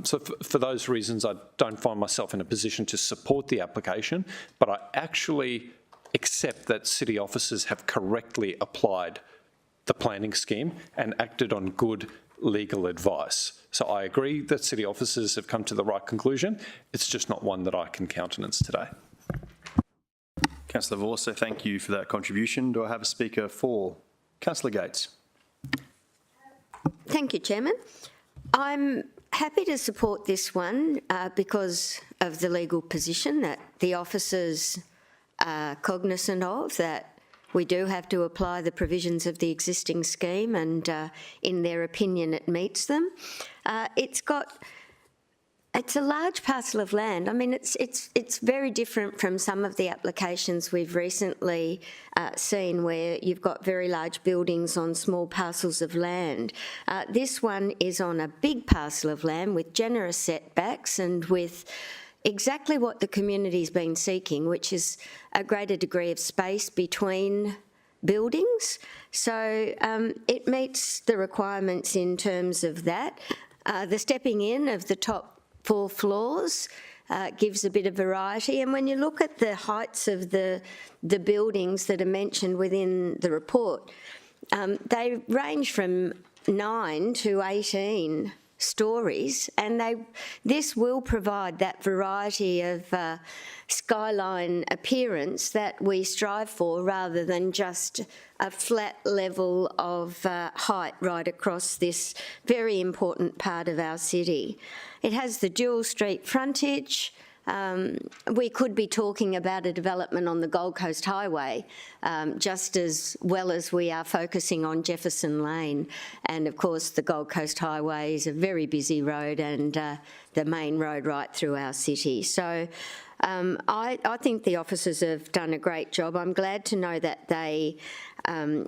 So for those reasons, I don't find myself in a position to support the application, but I actually accept that city officers have correctly applied the planning scheme and acted on good legal advice. So I agree that city officers have come to the right conclusion. It's just not one that I can countenance today. Councillor Vorster, thank you for that contribution. Do I have a speaker for Councillor Gates? Thank you, Chairman. I'm happy to support this one because of the legal position that the officers are cognizant of, that we do have to apply the provisions of the existing scheme, and in their opinion it meets them. It's a large parcel of land. I mean, it's very different from some of the applications we've recently seen where you've got very large buildings on small parcels of land. This one is on a big parcel of land with generous setbacks and with exactly what the community's been seeking, which is a greater degree of space between buildings. So it meets the requirements in terms of that. The stepping in of the top 4 floors gives a bit of variety, and when you look at the heights of the buildings that are mentioned within the report, they range from 9 to 18 stories, and this will provide that variety of skyline appearance that we strive for, rather than just a flat level of height right across this very important part of our city. It has the dual street frontage. We could be talking about a development on the Gold Coast Highway just as well as we are focusing on Jefferson Lane. And of course the Gold Coast Highway is a very busy road and the main road right through our city. So I think the officers have done a great job. I'm glad to know that they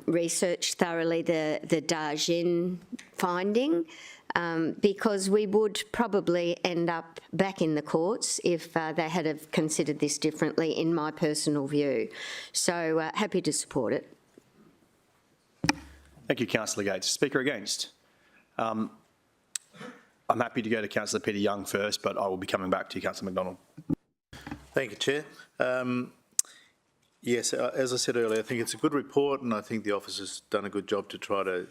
researched thoroughly the Dargin finding, because we would probably end up back in the courts if they had have considered this differently, in my personal view. So happy to support it. Thank you, Councillor Gates. Speaker against? I'm happy to go to Councillor Peter Young first, but I will be coming back to you, Councillor McDonald. Thank you, Chair. Yes, as I said earlier, I think it's a good report, and I think the officers done a good job to try to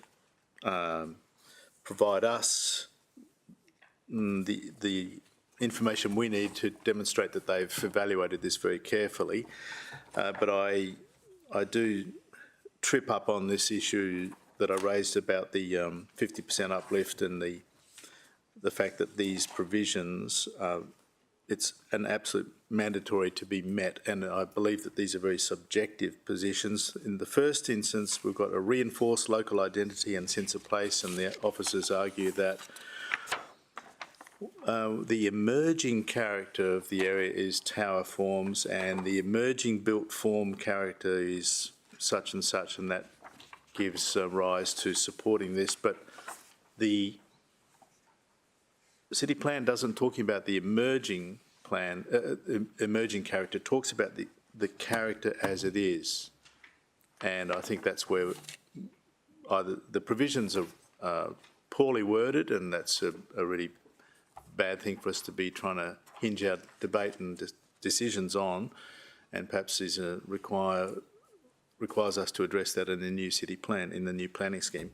provide us the information we need to demonstrate that they've evaluated this very carefully. But I do trip up on this issue that I raised about the 50% uplift and the fact that these provisions, it's an absolute mandatory to be met, and I believe that these are very subjective positions. In the first instance, we've got a reinforced local identity and sense of place, and the officers argue that the emerging character of the area is tower forms, and the emerging built form character is such, and that gives rise to supporting this. But the city plan doesn't talk about the emerging plan, emerging character, talks about the character as it is. And I think that's where either the provisions are poorly worded, and that's a really bad thing for us to be trying to hinge our debate and decisions on, and perhaps requires us to address that in the new city plan, in the new planning scheme.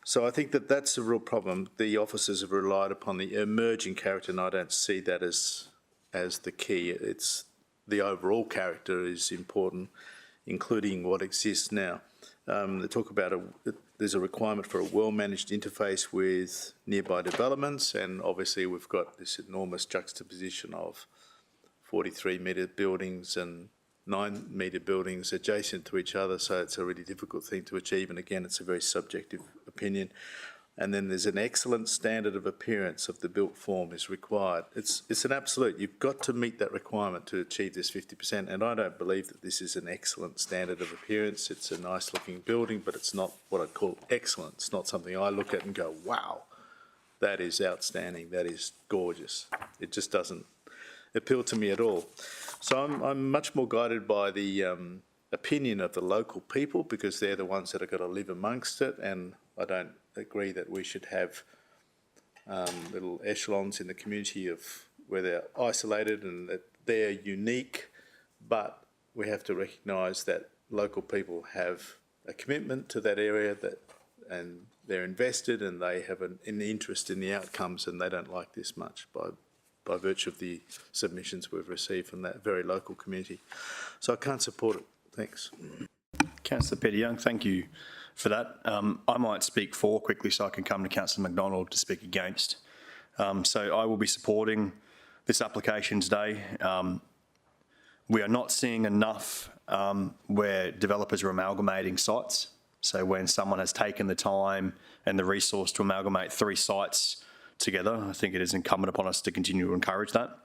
So I think that that's a real problem. The officers have relied upon the emerging character, and I don't see that as the key. It's the overall character is important, including what exists now. They talk about there's a requirement for a well-managed interface with nearby developments, and obviously we've got this enormous juxtaposition of 43-metre buildings and 9-metre buildings adjacent to each other, so it's a really difficult thing to achieve, and again it's a very subjective opinion. And then there's an excellent standard of appearance of the built form is required. It's an absolute. You've got to meet that requirement to achieve this 50%, and I don't believe that this is an excellent standard of appearance. It's a nice looking building, but it's not what I'd call excellent. It's not something I look at and go, wow, that is outstanding, that is gorgeous. It just doesn't appeal to me at all. So I'm much more guided by the opinion of the local people, because they're the ones that are going to live amongst it, and I don't agree that we should have little echelons in the community of where they're isolated and that they're unique, but we have to recognise that local people have a commitment to that area, and they're invested, and they have an interest in the outcomes, and they don't like this much by virtue of the submissions we've received from that very local community. So I can't support it. Thanks. Councillor Peter Young, thank you. for that. I might speak for quickly so I can come to Councillor McDonald to speak against. So I will be supporting this application today. We are not seeing enough where developers are amalgamating sites. So when someone has taken the time and the resource to amalgamate 3 sites together, I think it is incumbent upon us to continue to encourage that.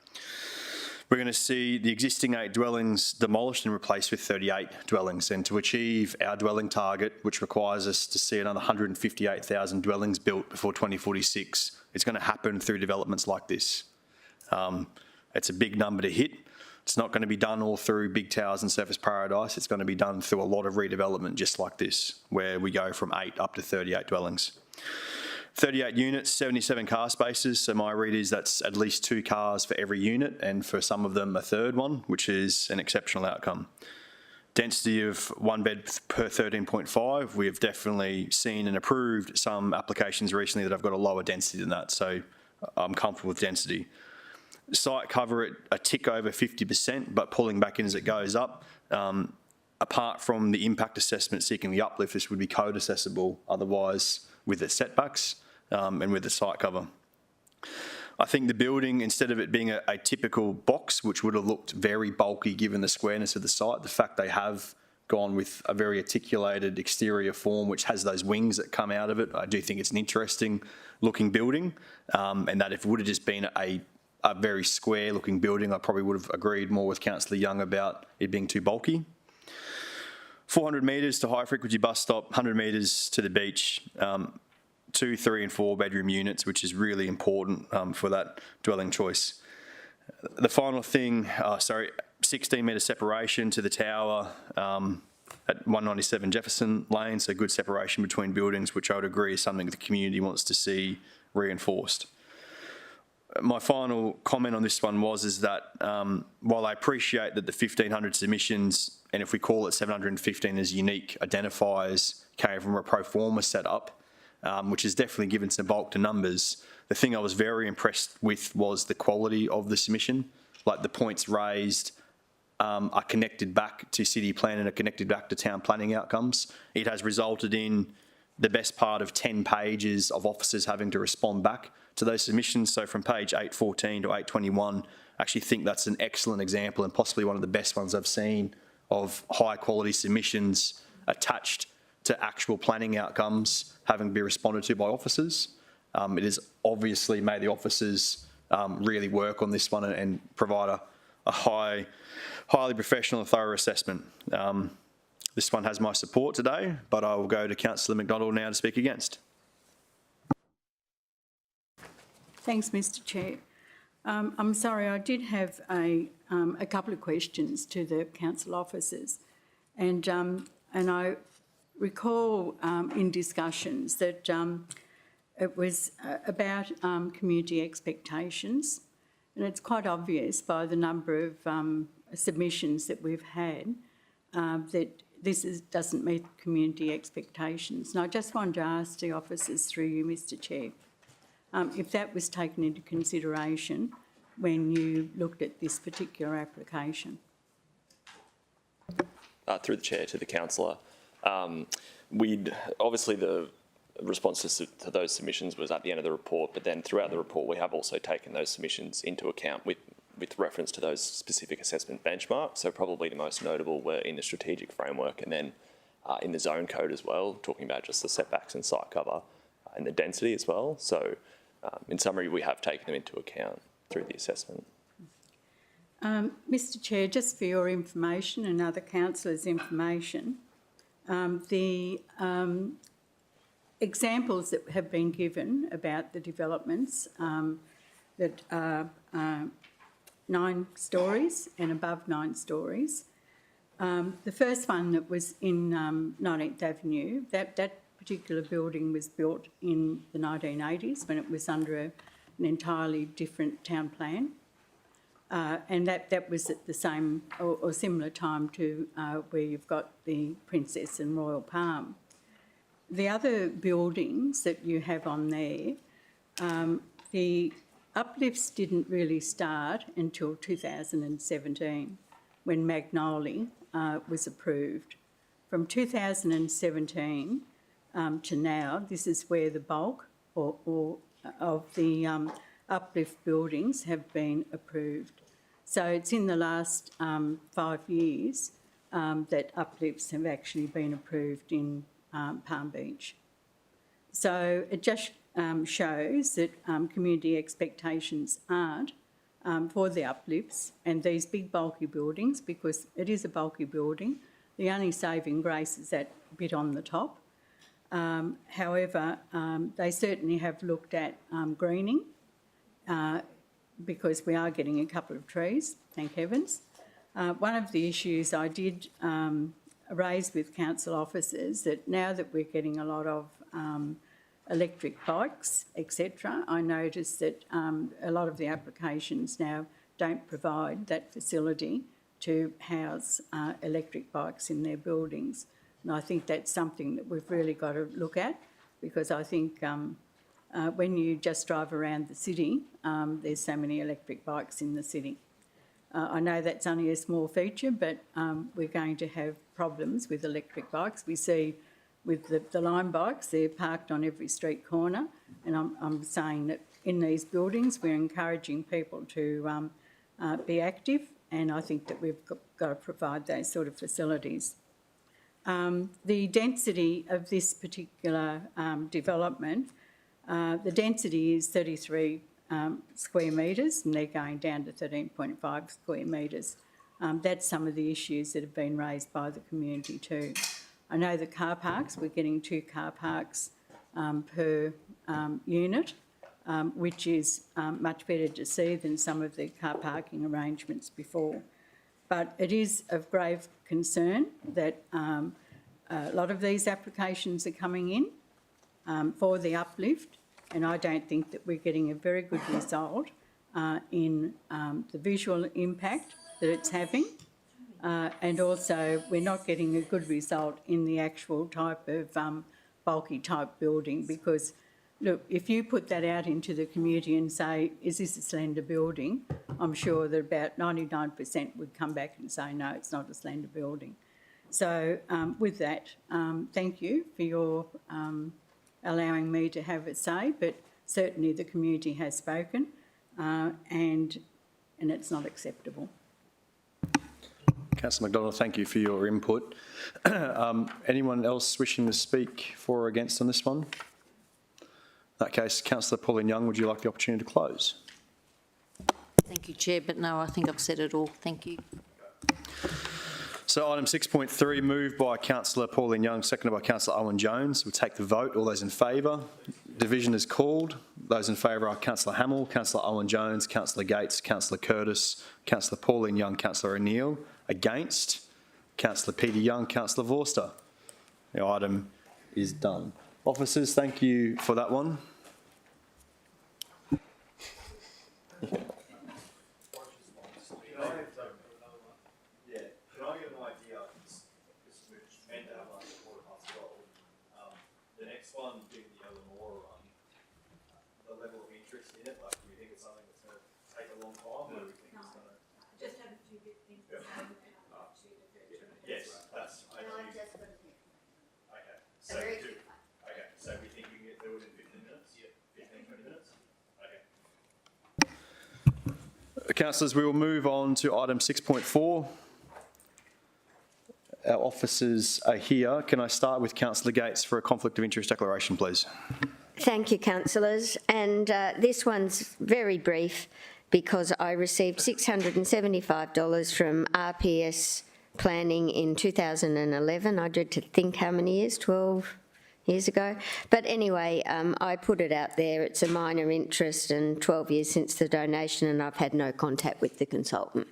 We're going to see the existing 8 dwellings demolished and replaced with 38 dwellings. And to achieve our dwelling target, which requires us to see another 158,000 dwellings built before 2046, it's going to happen through developments like this. It's a big number to hit. It's not going to be done all through big towers and surface paradise. It's going to be done through a lot of redevelopment just like this, where we go from 8 up to 38 dwellings. 38 units, 77 car spaces. So my read is that's at least 2 cars for every unit, and for some of them a third one, which is an exceptional outcome. Density of 1 bed per 13.5. We have definitely seen and approved some applications recently that have got a lower density than that. So I'm comfortable with density. Site cover at a tick over 50%, but pulling back in as it goes up. Apart from the impact assessment seeking the uplift, this would be code accessible otherwise with the setbacks and with the site cover. I think the building, instead of it being a typical box, which would have looked very bulky given the squareness of the site, the fact they have gone with a very articulated exterior form which has those wings that come out of it, I do think it's an interesting looking building, and that if it would have just been a very square looking building, I probably would have agreed more with Councillor Young about it being too bulky. 400 metres to high frequency bus stop, 100 metres to the beach, 2, 3 and 4 bedroom units, which is really important for that dwelling choice. The final thing, 16 metre separation to the tower at 197 Jefferson Lane, so good separation between buildings, which I would agree is something the community wants to see reinforced. My final comment on this one is that while I appreciate that the 1,500 submissions, and if we call it 715 as unique identifiers, came from a pro forma setup, which has definitely given some bulk to numbers, the thing I was very impressed with was the quality of the submission. Like the points raised are connected back to city plan and are connected back to town planning outcomes. It has resulted in the best part of 10 pages of officers having to respond back to those submissions. So from page 814 to 821, I actually think that's an excellent example and possibly one of the best ones I've seen of high quality submissions attached to actual planning outcomes having to be responded to by officers. It has obviously made the officers really work on this one and provide a highly professional and thorough assessment. This one has my support today, but I will go to Councillor McDonald now to speak against. Thanks, Mr. Chair. I'm sorry, I did have a couple of questions to the council officers, and I recall in discussions that it was about community expectations, and it's quite obvious by the number of submissions that we've had that this doesn't meet community expectations. And I just wanted to ask the officers through you, Mr. Chair, if that was taken into consideration when you looked at this particular application. Through the chair to the councillor, obviously the response to those submissions was at the end of the report, but then throughout the report we have also taken those submissions into account with reference to those specific assessment benchmarks. So probably the most notable were in the strategic framework and then in the zone code as well, talking about just the setbacks and site cover and the density as well. So in summary, we have taken them into account through the assessment. Mr. Chair, just for your information and other councillors' information, the examples that have been given about the developments that are 9 stories and above 9 stories. The first one that was in 19th Avenue, that particular building was built in the 1980s when it was under an entirely different town plan. And that was at the same or similar time to where you've got the Princess and Royal Palm. The other buildings that you have on there, the uplifts didn't really start until 2017 when Magnolia was approved. From 2017 to now, this is where the bulk of the uplift buildings have been approved. So it's in the last 5 years that uplifts have actually been approved in Palm Beach. So it just shows that community expectations aren't for the uplifts and these big bulky buildings, because it is a bulky building. The only saving grace is that bit on the top. However, they certainly have looked at greening because we are getting a couple of trees, thank heavens. One of the issues I did raise with council officers, that now that we're getting a lot of electric bikes, etc., I noticed that a lot of the applications now don't provide that facility to house electric bikes in their buildings. And I think that's something that we've really got to look at, because I think when you just drive around the city, there's so many electric bikes in the city. I know that's only a small feature, but we're going to have problems with electric bikes. We see with the Lime bikes, they're parked on every street corner, and I'm saying that in these buildings we're encouraging people to be active, and I think that we've got to provide those sort of facilities. The density of this particular development, the density is 33 square metres, and they're going down to 13.5 square metres. That's some of the issues that have been raised by the community too. I know the car parks, we're getting 2 car parks per unit, which is much better to see than some of the car parking arrangements before. But it is of grave concern that a lot of these applications are coming in for the uplift, and I don't think that we're getting a very good result in the visual impact that it's having. And also we're not getting a good result in the actual type of bulky type building, because look, if you put that out into the community and say, is this a slender building, I'm sure that about 99% would come back and say, no, it's not a slender building. So with that, thank you for your allowing me to have a say, but certainly the community has spoken and it's not acceptable. Councillor McDonald, thank you for your input. Anyone else wishing to speak for or against on this one? In that case, Councillor Pauline Young, would you like the opportunity to close? Thank you, Chair, but no, I think I've said it all. Thank you. So item 6.3, moved by Councillor Pauline Young, seconded by Councillor Owen Jones. We'll take the vote. All those in favour? Division is called. Those in favour are Councillor Hamill, Councillor Owen Jones, Councillor Gates, Councillor Curtis, Councillor Pauline Young, Councillor O'Neill. Against? Councillor Peter Young, Councillor Vorster. The item is done. Officers, thank you for that one. Councillors, we will move on to item 6.4. Our officers are here. Can I start with Councillor Gates for a conflict of interest declaration, please? Thank you, councillors. And this one's very brief because I received $675 from RPS Planning in 2011. I dread to think how many years, 12 years ago. But anyway, I put it out there. It's a minor interest and 12 years since the donation, and I've had no contact with the consultant.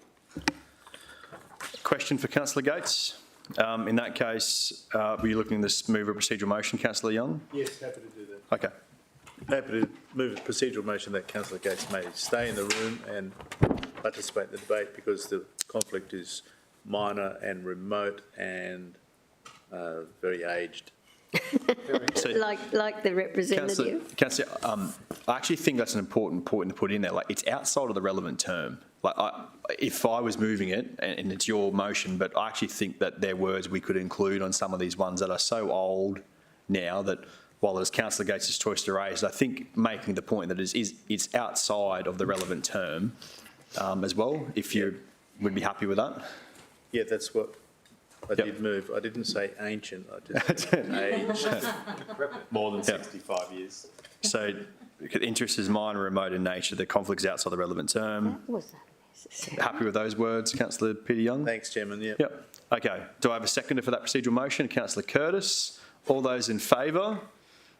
Question for Councillor Gates. In that case, were you looking to move a procedural motion, Councillor Young? Yes, happy to do that. Okay. Happy to move a procedural motion that Councillor Gates may stay in the room and participate in the debate because the conflict is minor and remote and very aged. So, like the representative. Councillor, I actually think that's an important point to put in there. Like, it's outside of the relevant term. Like, if I was moving it, and it's your motion, but I actually think that there are words we could include on some of these ones that are so old now that while it was Councillor Gates' choice to raise, I think making the point that it's outside of the relevant term as well, if you would be happy with that. Yeah, that's what I did move. I didn't say ancient, I just said age. More than 65 years. So, interest is minor, remote in nature, the conflict's outside the relevant term. Was that necessary? Happy with those words, Councillor Peter Young? Thanks, Chairman, yeah. Yep. Okay. Do I have a seconder for that procedural motion? Councillor Curtis. All those in favour?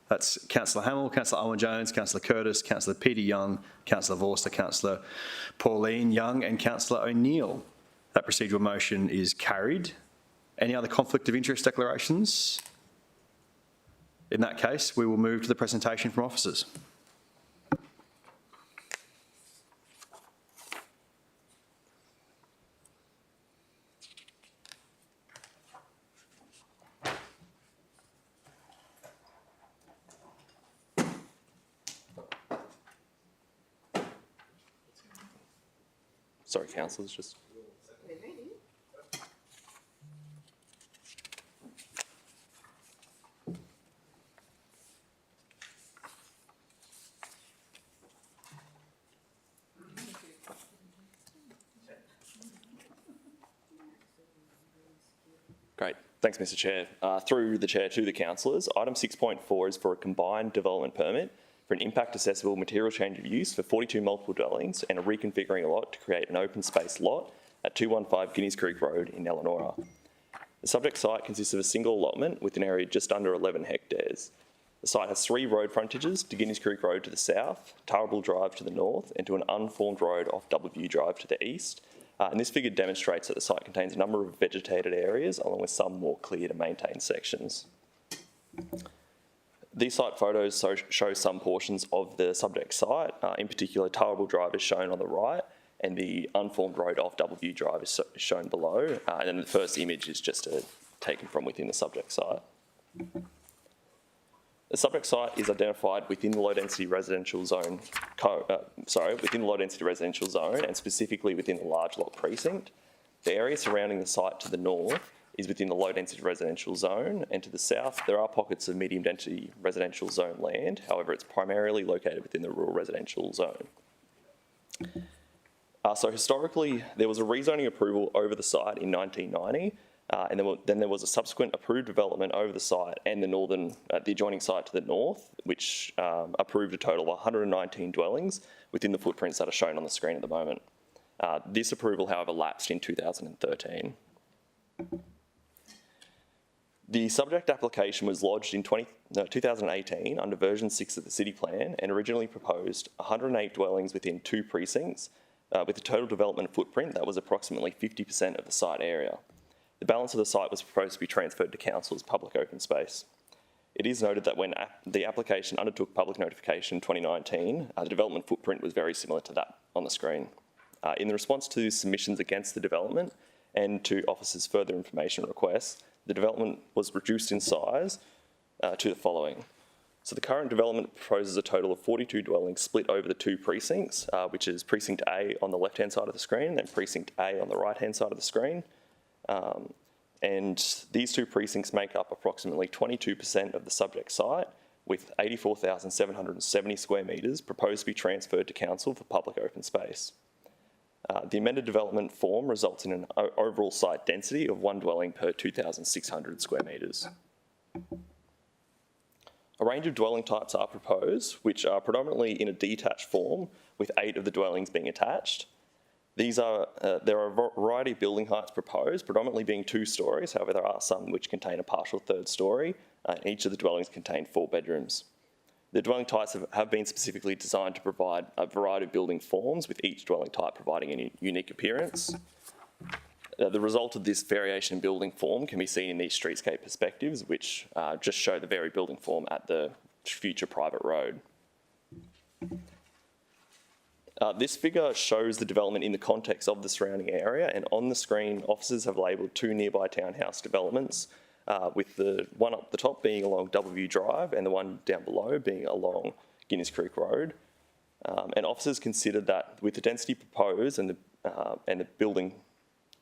That's Councillor Hamill, Councillor Owen-Jones, Councillor Curtis, Councillor Peter Young, Councillor Vorster, Councillor Pauline Young and Councillor O'Neill. That procedural motion is carried. Any other conflict of interest declarations? In that case, we will move to the presentation from officers. Sorry, councillors, just... Great. Thanks, Mr Chair. Through the Chair to the councillors, item 6.4 is for a combined development permit for an impact accessible material change of use for 42 multiple dwellings and a reconfiguring a lot to create an open space lot at 215 Guineas Creek Road in Elanora. The subject site consists of a single allotment with an area just under 11 hectares. The site has 3 road frontages to Guineas Creek Road to the south, Tarrable Drive to the north and to an unformed road off W Drive to the east. And this figure demonstrates that the site contains a number of vegetated areas along with some more clear to maintain sections. These site photos show some portions of the subject site. In particular, Tarrable Drive is shown on the right and the unformed road off W Drive is shown below. And then the first image is just taken from within the subject site. The subject site is identified within the low-density residential zone, within the low-density residential zone and specifically within the large lot precinct. The area surrounding the site to the north is within the low-density residential zone, and to the south there are pockets of medium-density residential zone land. However, it's primarily located within the rural residential zone. So historically, there was a rezoning approval over the site in 1990, and then there was a subsequent approved development over the site and the adjoining site to the north, which approved a total of 119 dwellings within the footprints that are shown on the screen at the moment. This approval, however, lapsed in 2013. The subject application was lodged in 2018 under version 6 of the city plan and originally proposed 108 dwellings within 2 precincts with a total development footprint that was approximately 50% of the site area. The balance of the site was proposed to be transferred to council as public open space. It is noted that when the application undertook public notification in 2019, the development footprint was very similar to that on the screen. In the response to submissions against the development and to officers' further information requests, the development was reduced in size to the following. So the current development proposes a total of 42 dwellings split over the 2 precincts, which is Precinct A on the left-hand side of the screen and Precinct A on the right-hand side of the screen. And these 2 precincts make up approximately 22% of the subject site, with 84,770 square metres proposed to be transferred to council for public open space. The amended development form results in an overall site density of 1 dwelling per 2,600 square metres. A range of dwelling types are proposed, which are predominantly in a detached form, with 8 of the dwellings being attached. There are a variety of building heights proposed, predominantly being 2 stories. However, there are some which contain a partial 3rd story. Each of the dwellings contain 4 bedrooms. The dwelling types have been specifically designed to provide a variety of building forms, with each dwelling type providing a unique appearance. The result of this variation in building form can be seen in these streetscape perspectives, which just show the varied building form at the future private road. This figure shows the development in the context of the surrounding area, and on the screen, officers have labelled 2 nearby townhouse developments, with the one up the top being along W Drive and the one down below being along Guineas Creek Road. And officers considered that with the density proposed and the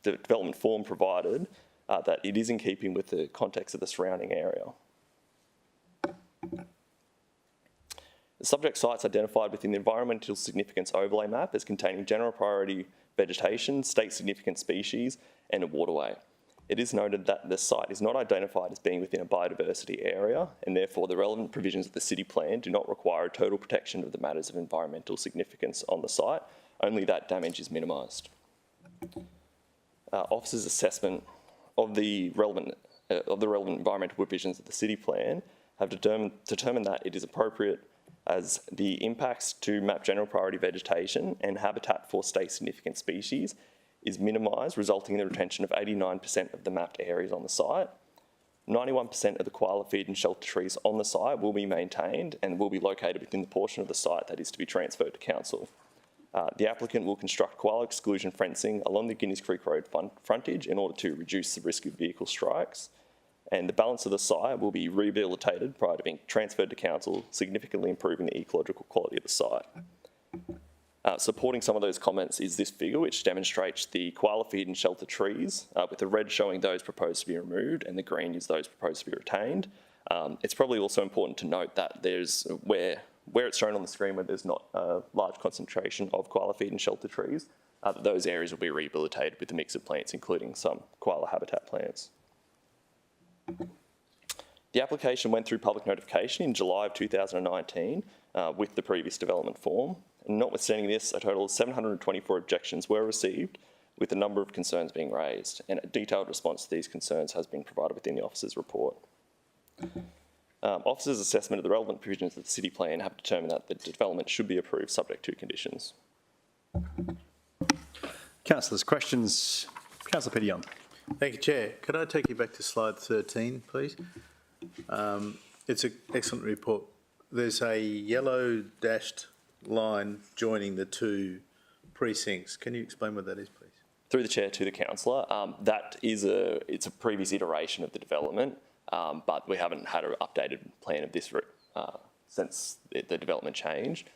development form provided, that it is in keeping with the context of the surrounding area. The subject site's identified within the environmental significance overlay map as containing general priority vegetation, state significant species, and a waterway. It is noted that the site is not identified as being within a biodiversity area, and therefore the relevant provisions of the city plan do not require a total protection of the matters of environmental significance on the site, only that damage is minimised. Officer's assessment of the relevant environmental provisions of the city plan have determined that it is appropriate as the impacts to map general priority vegetation and habitat for state significant species is minimised, resulting in the retention of 89% of the mapped areas on the site. 91% of the koala feed and shelter trees on the site will be maintained and will be located within the portion of the site that is to be transferred to council. The applicant will construct koala exclusion fencing along the Guinness Creek Road frontage in order to reduce the risk of vehicle strikes. And the balance of the site will be rehabilitated prior to being transferred to council, significantly improving the ecological quality of the site. Supporting some of those comments is this figure, which demonstrates the koala feed and shelter trees, with the red showing those proposed to be removed and the green is those proposed to be retained. It's probably also important to note that there's where it's shown on the screen where there's not a large concentration of koala feed and shelter trees, those areas will be rehabilitated with a mix of plants, including some koala habitat plants. The application went through public notification in July of 2019 with the previous development form. And notwithstanding this, a total of 724 objections were received, with a number of concerns being raised, and a detailed response to these concerns has been provided within the officer's report. Officer's assessment of the relevant provisions of the city plan have determined that the development should be approved subject to conditions. Councillors, questions? Councillor Peter Young. Thank you, Chair. Could I take you back to slide 13, please? It's an excellent report. There's a yellow dashed line joining the two precincts. Can you explain what that is, please? Through the chair to the councillor, it's a previous iteration of the development, but we haven't had an updated plan of this since the development changed.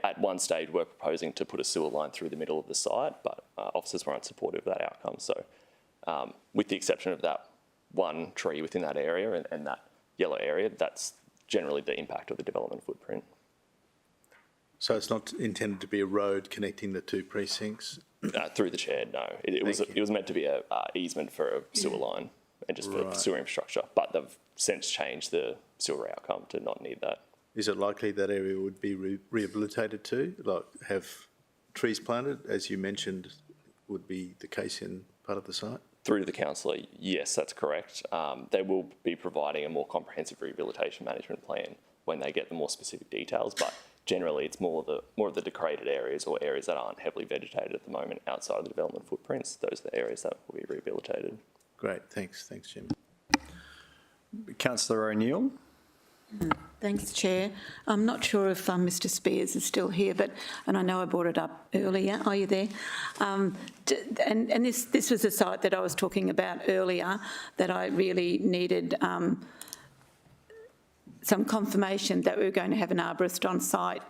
At one stage, we're proposing to put a sewer line through the middle of the site, but officers weren't supportive of that outcome. So, with the exception of that one tree within that area and that yellow area, that's generally the impact of the development footprint. So it's not intended to be a road connecting the two precincts? Through the chair, no. It was meant to be an easement for a sewer line and just for sewer infrastructure, but they've since changed the sewer outcome to not need that. Is it likely that area would be rehabilitated too, like have trees planted, as you mentioned would be the case in part of the site? Through to the councillor, yes, that's correct. They will be providing a more comprehensive rehabilitation management plan when they get the more specific details, but generally it's more of the degraded areas or areas that aren't heavily vegetated at the moment outside of the development footprints. Those are the areas that will be rehabilitated. Great, thanks. Thanks, Jim. Councillor O'Neill. Thanks, Chair. I'm not sure if Mr Spears is still here, and I know I brought it up earlier. Are you there? And this was a site that I was talking about earlier that I really needed some confirmation that we were going to have an arborist on site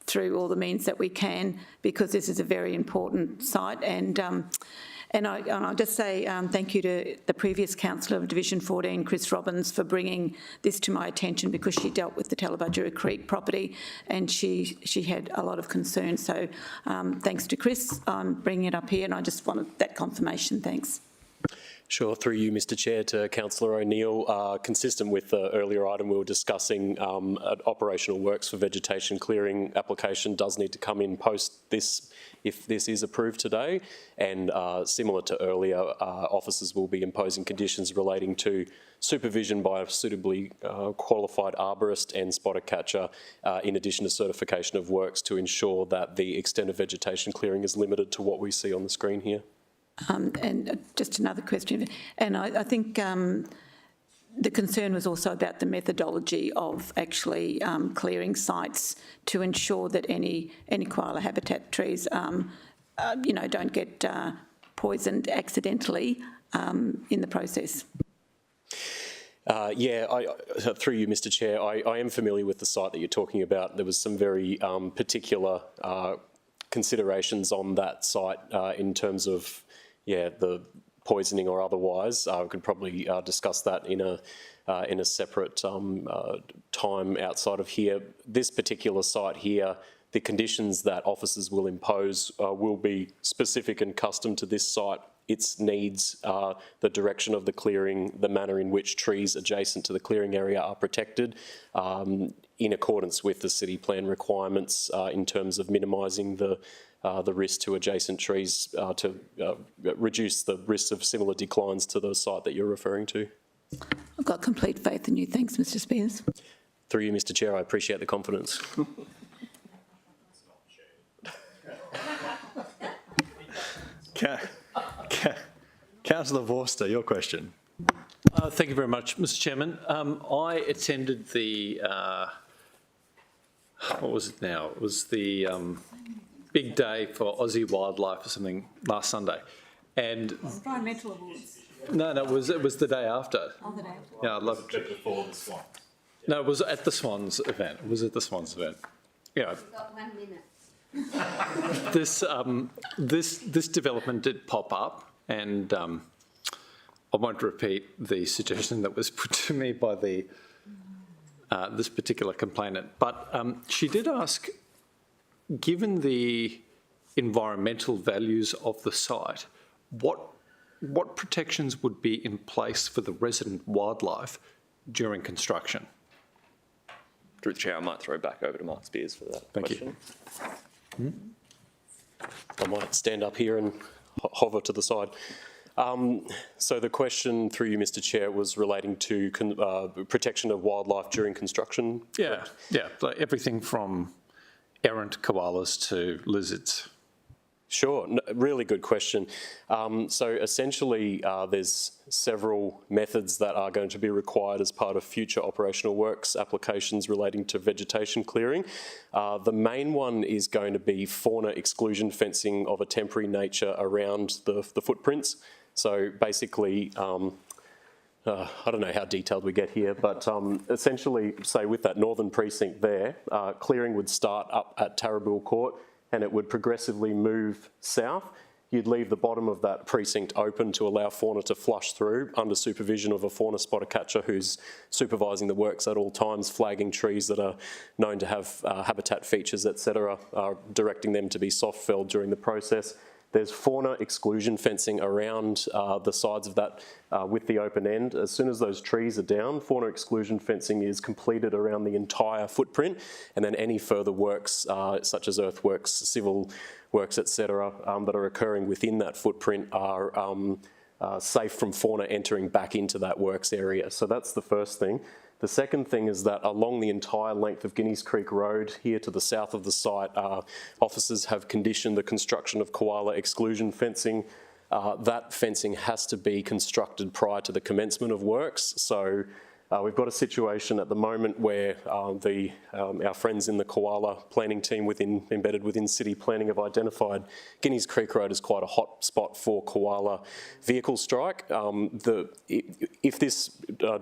through all the means that we can, because this is a very important site. And I'll just say thank you to the previous councillor of Division 14, Chris Robbins, for bringing this to my attention, because she dealt with the Tallabudgera Creek property and she had a lot of concern. So thanks to Chris, I'm bringing it up here, and I just wanted that confirmation. Thanks. Sure, through you, Mr Chair, to Councillor O'Neill. Consistent with the earlier item we were discussing, operational works for vegetation clearing application does need to come in post this, if this is approved today. And similar to earlier, officers will be imposing conditions relating to supervision by a suitably qualified arborist and spotter catcher, in addition to certification of works to ensure that the extent of vegetation clearing is limited to what we see on the screen here. And just another question, and I think the concern was also about the methodology of actually clearing sites to ensure that any koala habitat trees, don't get poisoned accidentally in the process. Through you, Mr Chair, I am familiar with the site that you're talking about. There was some very particular considerations on that site in terms of the poisoning or otherwise. We could probably discuss that in a separate time outside of here. This particular site here, the conditions that officers will impose will be specific and custom to this site. Its needs, the direction of the clearing, the manner in which trees adjacent to the clearing area are protected, in accordance with the city plan requirements in terms of minimising the risk to adjacent trees to reduce the risk of similar declines to the site that you're referring to. I've got complete faith in you. Thanks, Mr Spears. Through you, Mr Chair, I appreciate the confidence. Councillor Vorster, your question. Thank you very much, Mr Chairman. I attended the, what was it now? It was the big day for Aussie wildlife or something last Sunday. And Environmental awards. no, it was the day after. Oh, the day after. Yeah, I love it. Before the Swans. No, it was at the Swans event. It was at the Swans event. Yeah. You've got 1 minute. This development did pop up, and I won't repeat the suggestion that was put to me by the this particular complainant, but she did ask, given the environmental values of the site, what protections would be in place for the resident wildlife during construction? Through the chair, I might throw back over to Mark Spears for that question. I might stand up here and hover to the side. So the question through you, Mr Chair, was relating to protection of wildlife during construction? Yeah, yeah, like everything from errant koalas to lizards. Sure, really good question. So essentially, there's several methods that are going to be required as part of future operational works applications relating to vegetation clearing. The main one is going to be fauna exclusion fencing of a temporary nature around the footprints. So basically, I don't know how detailed we get here, but essentially, say with that northern precinct there, clearing would start up at Tarrabill Court, and it would progressively move south. You'd leave the bottom of that precinct open to allow fauna to flush through under supervision of a fauna spotter catcher who's supervising the works at all times, flagging trees that are known to have habitat features, etc., directing them to be soft felled during the process. There's fauna exclusion fencing around the sides of that with the open end. As soon as those trees are down, fauna exclusion fencing is completed around the entire footprint, and then any further works, such as earthworks, civil works, etc., that are occurring within that footprint are safe from fauna entering back into that works area. So that's the first thing. The second thing is that along the entire length of Guineas Creek Road, here to the south of the site, officers have conditioned the construction of koala exclusion fencing. That fencing has to be constructed prior to the commencement of works. So we've got a situation at the moment where our friends in the koala planning team embedded within city planning have identified Guineas Creek Road as quite a hot spot for koala vehicle strike. If this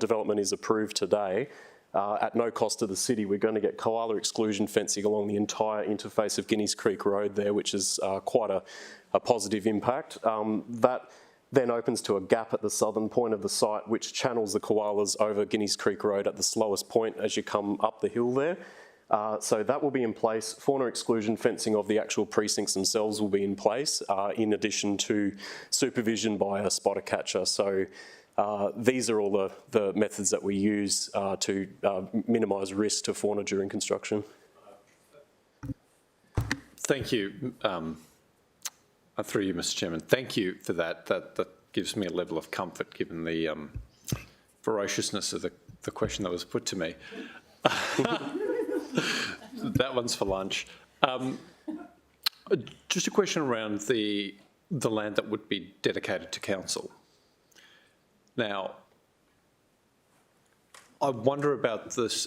development is approved today, at no cost to the city, we're going to get koala exclusion fencing along the entire interface of Guineas Creek Road there, which is quite a positive impact. That then opens to a gap at the southern point of the site, which channels the koalas over Guineas Creek Road at the slowest point as you come up the hill there. So that will be in place. Fauna exclusion fencing of the actual precincts themselves will be in place, in addition to supervision by a spotter catcher. So these are all the methods that we use to minimise risk to fauna during construction. Thank you. Through you, Mr Chairman. Thank you for that. That gives me a level of comfort given the ferociousness of the question that was put to me. That one's for lunch. Just a question around the land that would be dedicated to council. Now, I wonder about this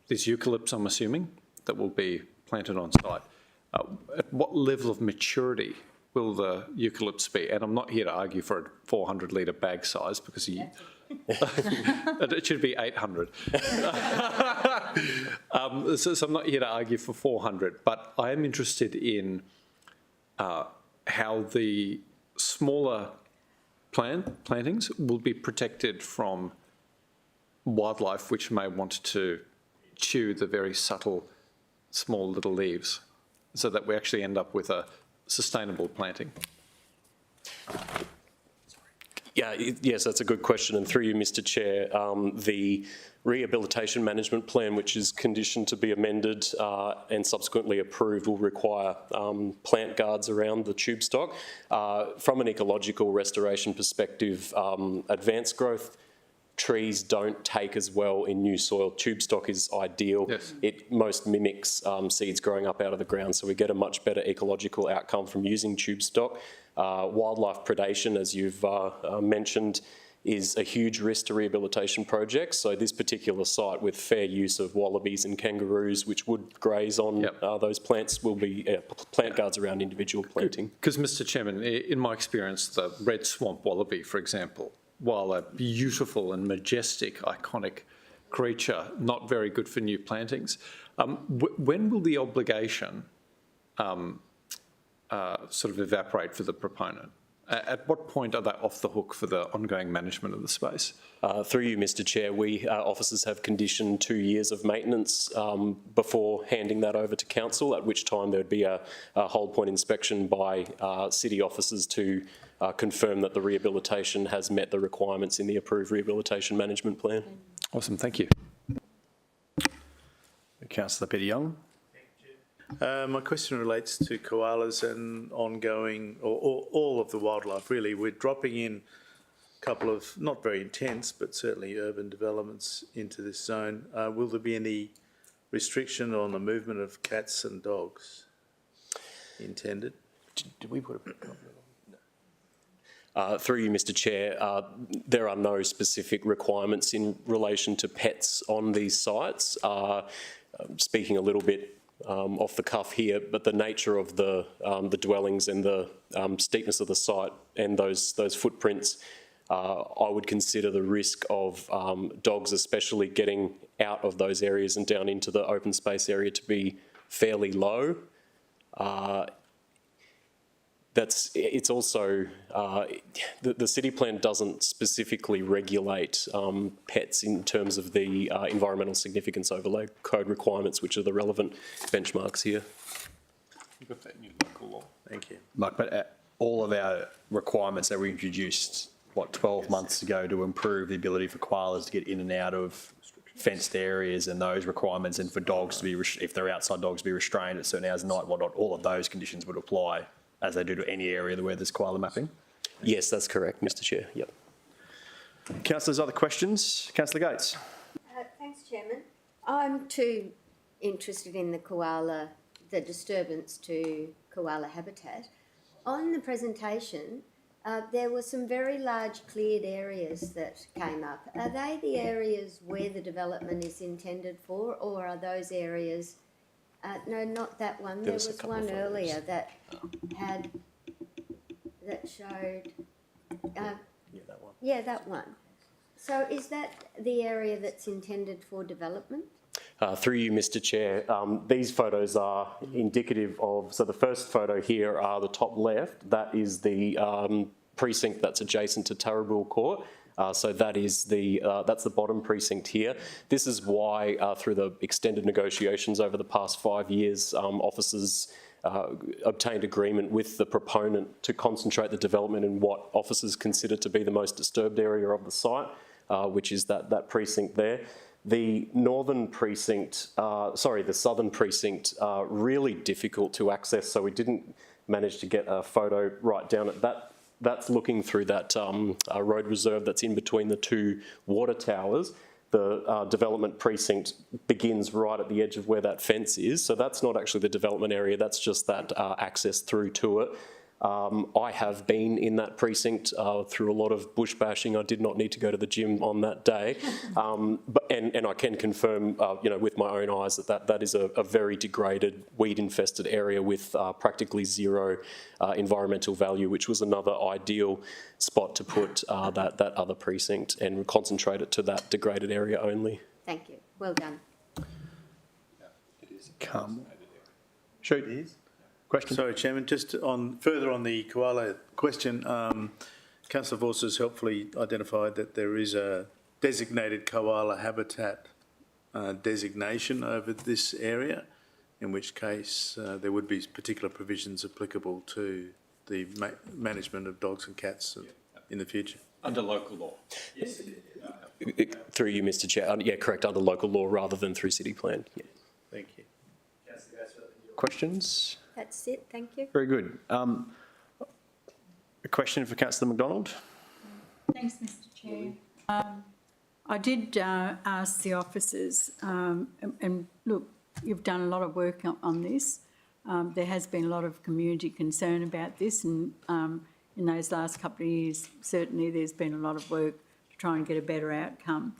eucalypts, I'm assuming, that will be planted on site. At what level of maturity will the eucalypts be? And I'm not here to argue for a 400 litre bag size because it should be 800. So I'm not here to argue for 400, but I am interested in how the smaller plantings will be protected from wildlife which may want to chew the very subtle, small little leaves, so that we actually end up with a sustainable planting? Yeah, yes, that's a good question. And through you, Mr. Chair, the rehabilitation management plan, which is conditioned to be amended and subsequently approved, will require plant guards around the tube stock. From an ecological restoration perspective, advanced growth trees don't take as well in new soil. Tube stock is ideal. Yes. It most mimics seeds growing up out of the ground, so we get a much better ecological outcome from using tube stock. Wildlife predation, as you've mentioned, is a huge risk to rehabilitation projects. So this particular site, with fair use of wallabies and kangaroos, which would graze on those plants, will be plant guards around individual planting. Because, Mr. Chairman, in my experience, the red swamp wallaby, for example, while a beautiful and majestic, iconic creature, not very good for new plantings, when will the obligation sort of evaporate for the proponent? At what point are they off the hook for the ongoing management of the space? Through you, Mr. Chair, we officers have conditioned 2 years of maintenance before handing that over to council, at which time there would be a hold point inspection by city officers to confirm that the rehabilitation has met the requirements in the approved rehabilitation management plan. Awesome, thank you. Councillor Peter Young. My question relates to koalas and ongoing, or all of the wildlife really. We're dropping in a couple of, not very intense, but certainly urban developments into this zone. Will there be any restriction on the movement of cats and dogs intended? Did we put through you, Mr. Chair, there are no specific requirements in relation to pets on these sites. Speaking a little bit off the cuff here, but the nature of the dwellings and the steepness of the site and those footprints, I would consider the risk of dogs especially getting out of those areas and down into the open space area to be fairly low. It's also, the city plan doesn't specifically regulate pets in terms of the environmental significance overlay code requirements, which are the relevant benchmarks here. You've got that new local law. Thank you. Mark, but all of our requirements that were introduced, what, 12 months ago to improve the ability for koalas to get in and out of fenced areas and those requirements, and for dogs to be, if they're outside dogs, to be restrained at certain hours of night and whatnot, all of those conditions would apply as they do to any area where there's koala mapping? Yes, that's correct, Mr. Chair. Yep. Councillors, other questions? Councillor Gates. Thanks, Chairman. I'm too interested in the koala, the disturbance to koala habitat. On the presentation, there were some very large cleared areas that came up. Are they the areas where the development is intended for, or are those areas? No, not that one. There was one earlier that showed. That one. Yeah, that one. So is that the area that's intended for development? Through you, Mr. Chair, these photos are indicative of, so the first photo here are the top left, that is the precinct that's adjacent to Tarrabill Court. So that is that's the bottom precinct here. This is why, through the extended negotiations over the past 5 years, officers obtained agreement with the proponent to concentrate the development in what officers consider to be the most disturbed area of the site, which is that precinct there. The northern precinct, the southern precinct, really difficult to access, so we didn't manage to get a photo right down at that. That's looking through that road reserve that's in between the two water towers. The development precinct begins right at the edge of where that fence is. So that's not actually the development area, that's just that access through to it. I have been in that precinct through a lot of bush bashing. I did not need to go to the gym on that day. And I can confirm, with my own eyes that is a very degraded, weed-infested area with practically zero environmental value, which was another ideal spot to put that other precinct and concentrate it to that degraded area only. Thank you. Well done. Shoot. Question? Sorry, Chairman, just further on the koala question, Councillor Voss has helpfully identified that there is a designated koala habitat designation over this area, in which case there would be particular provisions applicable to the management of dogs and cats in the future. Under local law. Yes. Through you, Mr Chair. Yeah, correct, under local law rather than through city plan. Yeah. Thank you. Questions? That's it, thank you. Very good. A question for Councillor McDonald. Thanks, Mr Chair. I did ask the officers, and look, you've done a lot of work on this. There has been a lot of community concern about this, and in those last couple of years, certainly there's been a lot of work to try and get a better outcome.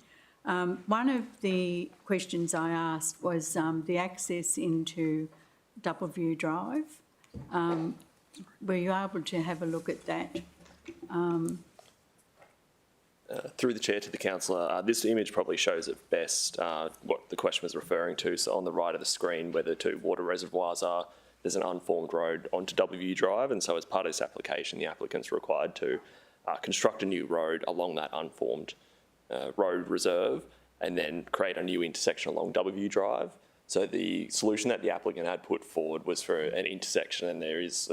One of the questions I asked was the access into Doubleview Drive. Were you able to have a look at that? Through the chair to the councillor, this image probably shows it best what the question was referring to. So on the right of the screen where the two water reservoirs are, there's an unformed road onto Doubleview Drive, and so as part of this application, the applicant's required to construct a new road along that unformed road reserve and then create a new intersection along Doubleview Drive. So the solution that the applicant had put forward was for an intersection, and there is,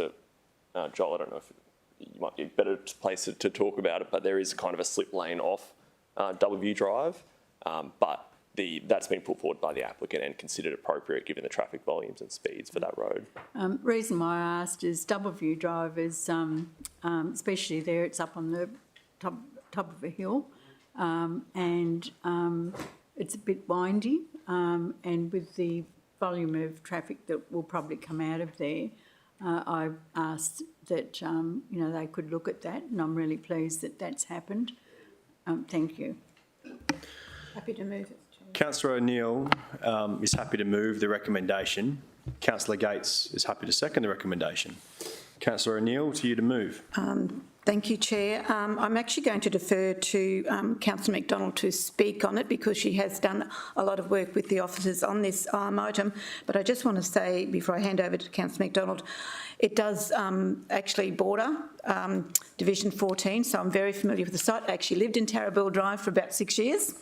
Joel, I don't know if you might be a better place to talk about it, but there is kind of a slip lane off Doubleview Drive, but that's been put forward by the applicant and considered appropriate given the traffic volumes and speeds for that road. Reason why I asked is Doubleview Drive is, especially there, it's up on the top of a hill, and it's a bit windy, and with the volume of traffic that will probably come out of there, I asked that they could look at that, and I'm really pleased that that's happened. Thank you. Happy to move it. Councillor O'Neill is happy to move the recommendation. Councillor Gates is happy to second the recommendation. Councillor O'Neill, to you to move. Thank you, Chair. I'm actually going to defer to Councillor McDonald to speak on it because she has done a lot of work with the officers on this item. But I just want to say, before I hand over to Councillor McDonald, it does actually border Division 14, so I'm very familiar with the site. I actually lived in Tarrabill Drive for about 6 years.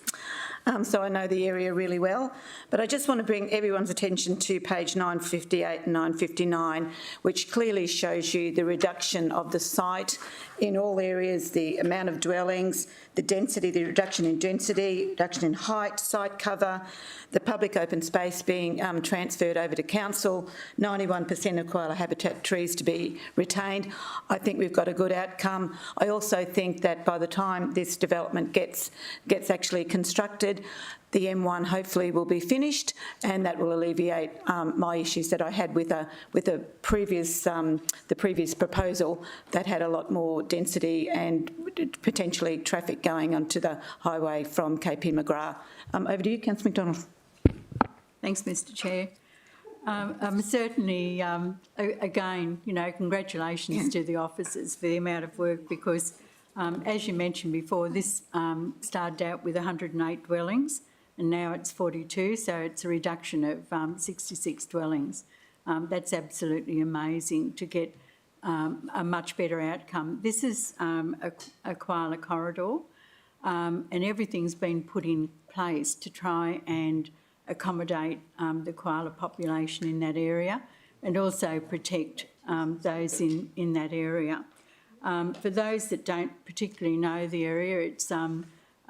So I know the area really well. But I just want to bring everyone's attention to page 958 and 959, which clearly shows you the reduction of the site in all areas, the amount of dwellings, the density, the reduction in density, reduction in height, site cover, the public open space being transferred over to council, 91% of koala habitat trees to be retained. I think we've got a good outcome. I also think that by the time this development gets actually constructed, the M1 hopefully will be finished, and that will alleviate my issues that I had with the previous proposal that had a lot more density and potentially traffic going onto the highway from KP McGrath. Over to you, Councillor McDonald. Thanks, Mr Chair. Certainly, again, congratulations to the officers for the amount of work because, as you mentioned before, this started out with 108 dwellings and now it's 42, so it's a reduction of 66 dwellings. That's absolutely amazing to get a much better outcome. This is a koala corridor, and everything's been put in place to try and accommodate the koala population in that area and also protect those in that area. For those that don't particularly know the area,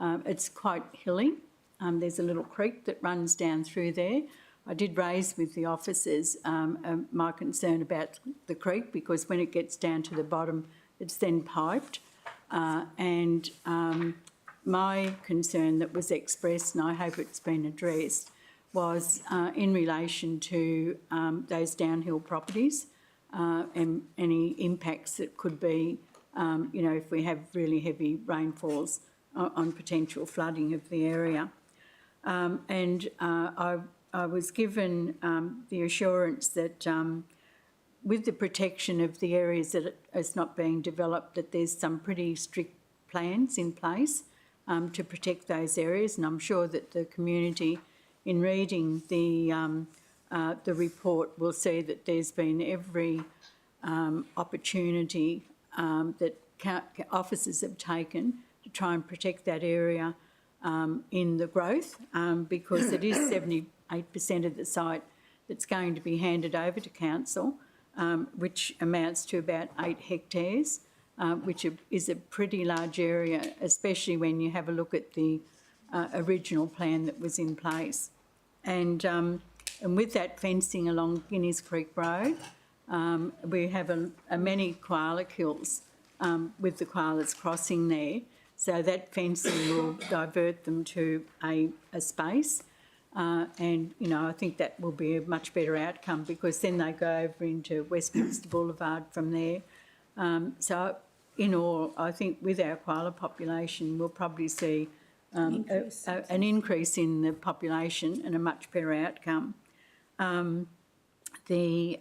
it's quite hilly. There's a little creek that runs down through there. I did raise with the officers my concern about the creek because when it gets down to the bottom, it's then piped. And my concern that was expressed, and I hope it's been addressed, was in relation to those downhill properties and any impacts that could be, if we have really heavy rainfalls on potential flooding of the area. I was given the assurance that with the protection of the areas that it's not being developed, that there's some pretty strict plans in place to protect those areas, and I'm sure that the community, in reading the the report will see that there's been every opportunity that officers have taken to try and protect that area in the growth, because it is 78% of the site that's going to be handed over to council, which amounts to about 8 hectares, which is a pretty large area, especially when you have a look at the original plan that was in place. And with that fencing along Guineas Creek Road, we have many koala kills with the koalas crossing there. So that fencing will divert them to a space. And, you know, I think that will be a much better outcome, because then they go over into Westminster Boulevard from there. So in all, I think with our koala population, we'll probably see an increase in the population and a much better outcome. The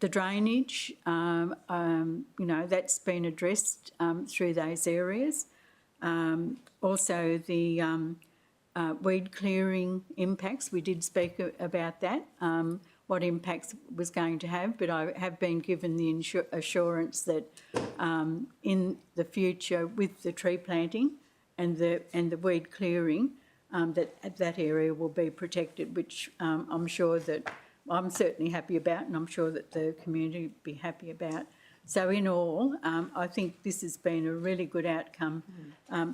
drainage, you know, that's been addressed through those areas. Also the weed clearing impacts, we did speak about that, what impacts it was going to have, but I have been given the assurance that in the future, with the tree planting and the weed clearing, that area will be protected, which I'm sure that I'm certainly happy about, and I'm sure that the community will be happy about. So in all, I think this has been a really good outcome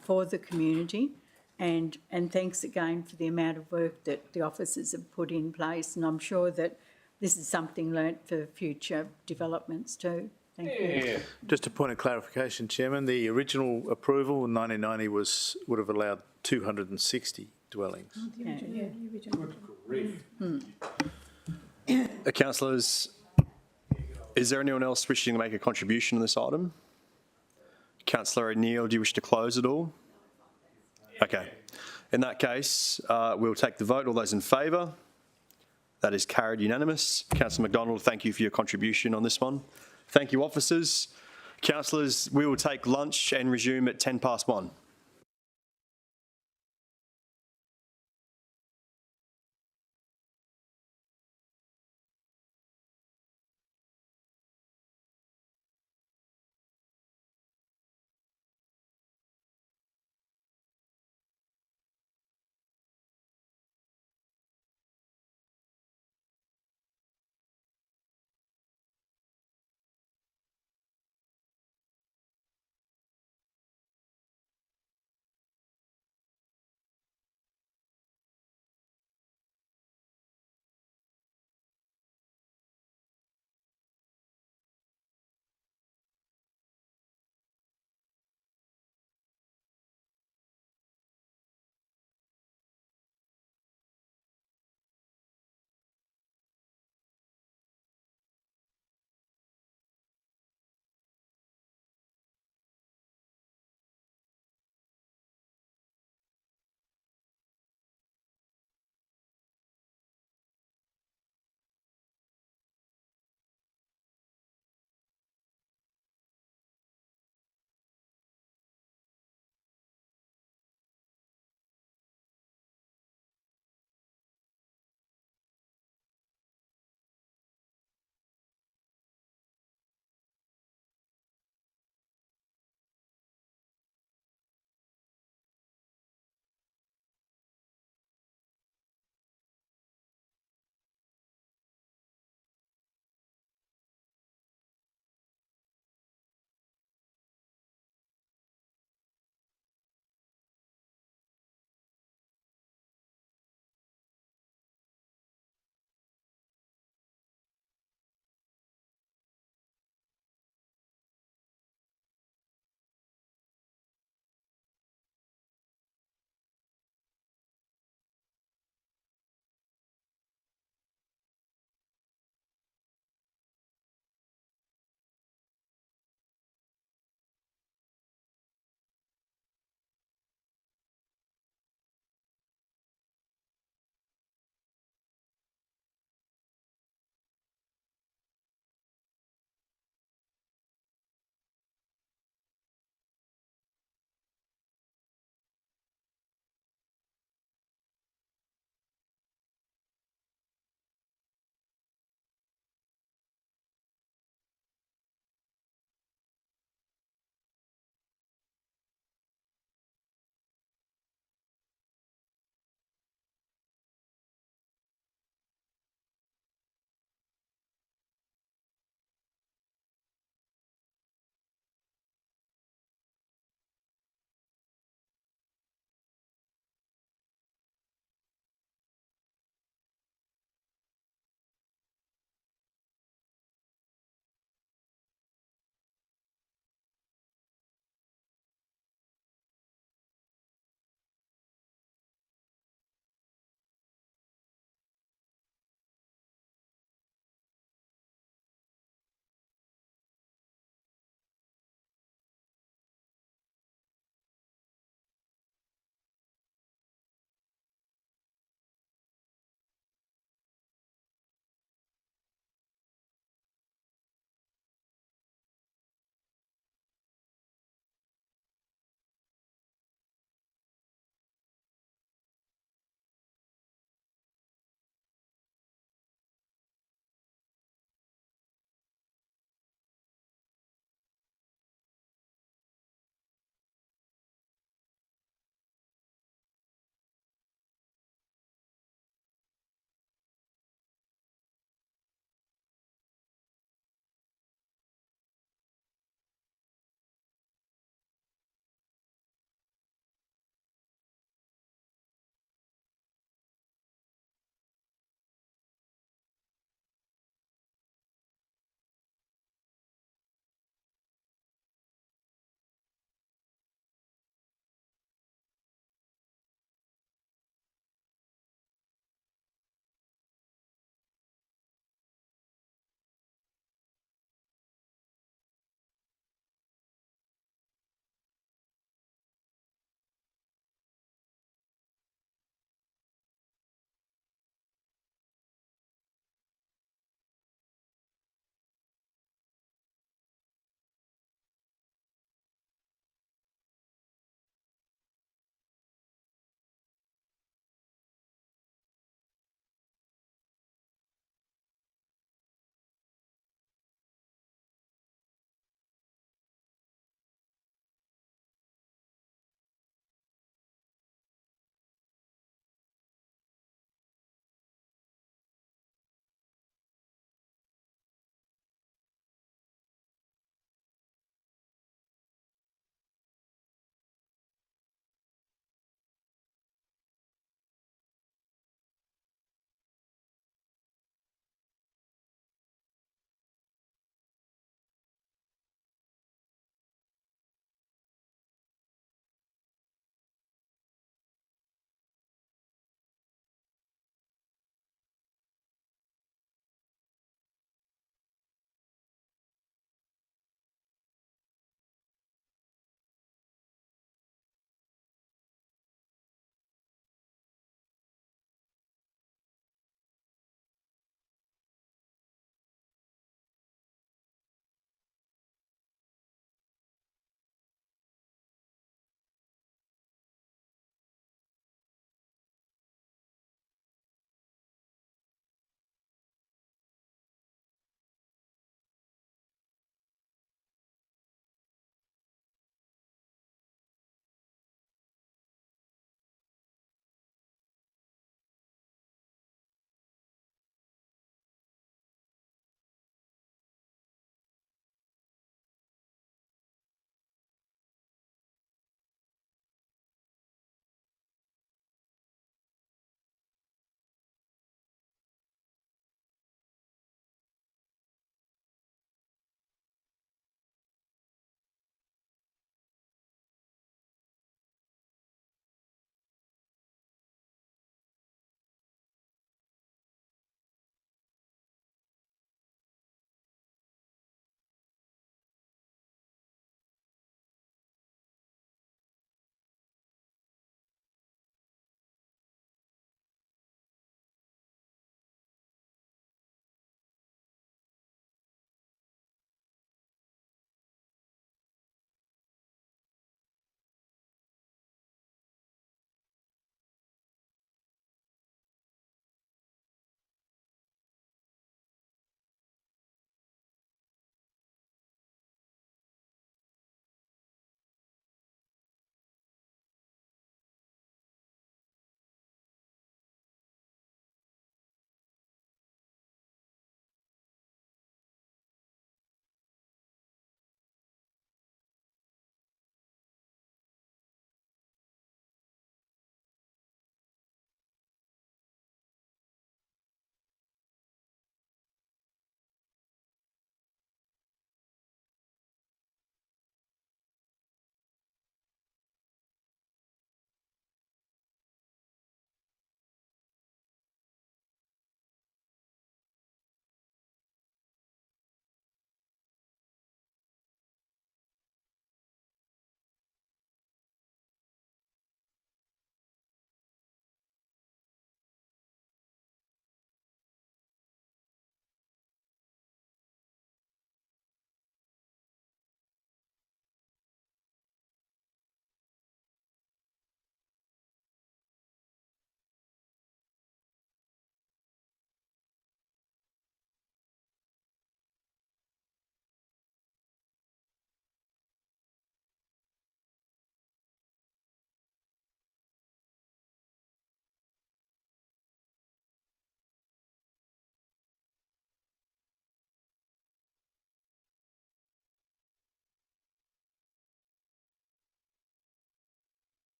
for the community, and thanks again for the amount of work that the officers have put in place, and I'm sure that this is something learnt for future developments too. Thank you. Just a point of clarification, Chairman, the original approval in 1990 would have allowed 260 dwellings. Councillors, is there anyone else wishing to make a contribution on this item? Councillor O'Neill, do you wish to close it all? Okay. In that case, we'll take the vote. All those in favour? That is carried unanimous. Councillor McDonald, thank you for your contribution on this one. Thank you, officers. Councillors, we will take lunch and resume at 1:10.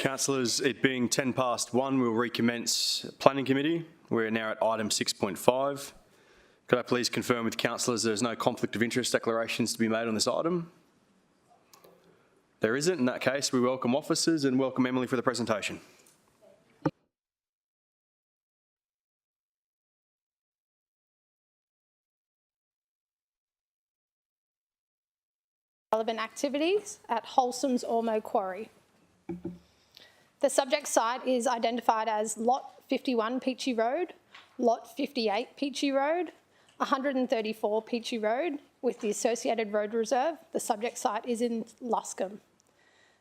Councillors, it being 1:10, we'll recommence Planning Committee. We're now at item 6.5. Could I please confirm with councillors there's no conflict of interest declarations to be made on this item? There isn't. In that case, we welcome officers and welcome Emily for the presentation. Relevant activities at Wholesome's Ormo Quarry. The subject site is identified as Lot 51 Peachy Road, Lot 58 Peachy Road, 134 Peachy Road, with the associated road reserve. The subject site is in Luscombe.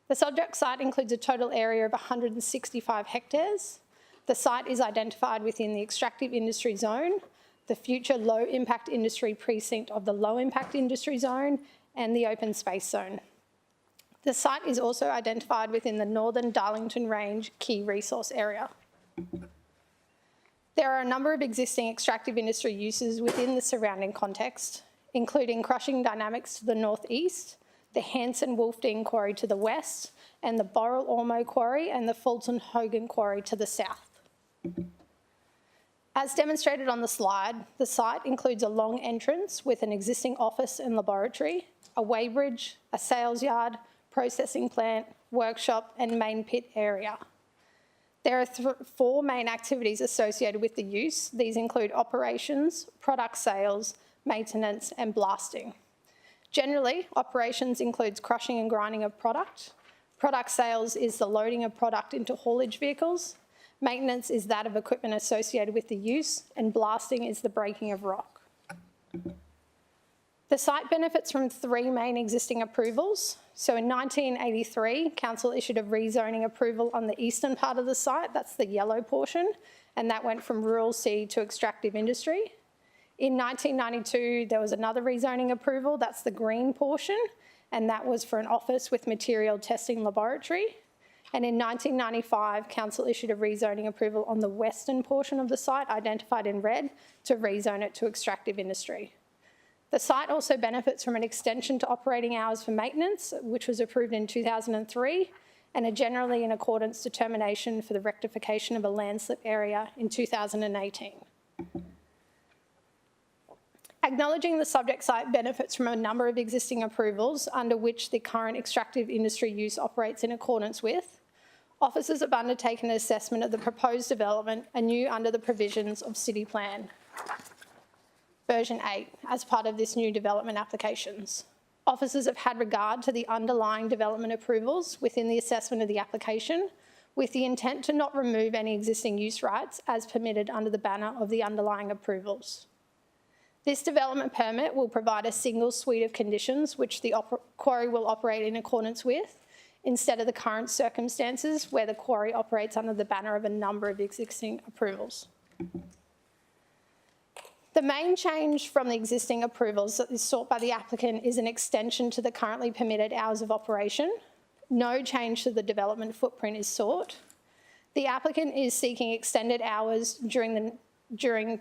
The subject site includes a total area of 165 hectares. The site is identified within the extractive industry zone, the future low impact industry precinct of the low impact industry zone, and the open space zone. The site is also identified within the Northern Darlington Range key resource area. There are a number of existing extractive industry uses within the surrounding context, including Crushing Dynamics to the northeast, the Hanson Wolfdean Quarry to the west, and the Borrell Ormo Quarry and the Fulton Hogan Quarry to the south. As demonstrated on the slide, the site includes a long entrance with an existing office and laboratory, a weighbridge, a sales yard, processing plant, workshop, and main pit area. There are 4 main activities associated with the use. These include operations, product sales, maintenance, and blasting. Generally, operations includes crushing and grinding of product. Product sales is the loading of product into haulage vehicles. Maintenance is that of equipment associated with the use, and blasting is the breaking of rock. The site benefits from 3 main existing approvals. So in 1983, Council issued a rezoning approval on the eastern part of the site, that's the yellow portion, and that went from rural C to extractive industry. In 1992, there was another rezoning approval, that's the green portion, and that was for an office with material testing laboratory. And in 1995, Council issued a rezoning approval on the western portion of the site, identified in red, to rezone it to extractive industry. The site also benefits from an extension to operating hours for maintenance, which was approved in 2003, and a generally in accordance determination for the rectification of a landslip area in 2018. Acknowledging the subject site benefits from a number of existing approvals under which the current extractive industry use operates in accordance with, officers have undertaken an assessment of the proposed development anew under the provisions of City Plan version 8 as part of this new development applications. Officers have had regard to the underlying development approvals within the assessment of the application, with the intent to not remove any existing use rights as permitted under the banner of the underlying approvals. This development permit will provide a single suite of conditions which the quarry will operate in accordance with, instead of the current circumstances where the quarry operates under the banner of a number of existing approvals. The main change from the existing approvals that is sought by the applicant is an extension to the currently permitted hours of operation. No change to the development footprint is sought. The applicant is seeking extended hours during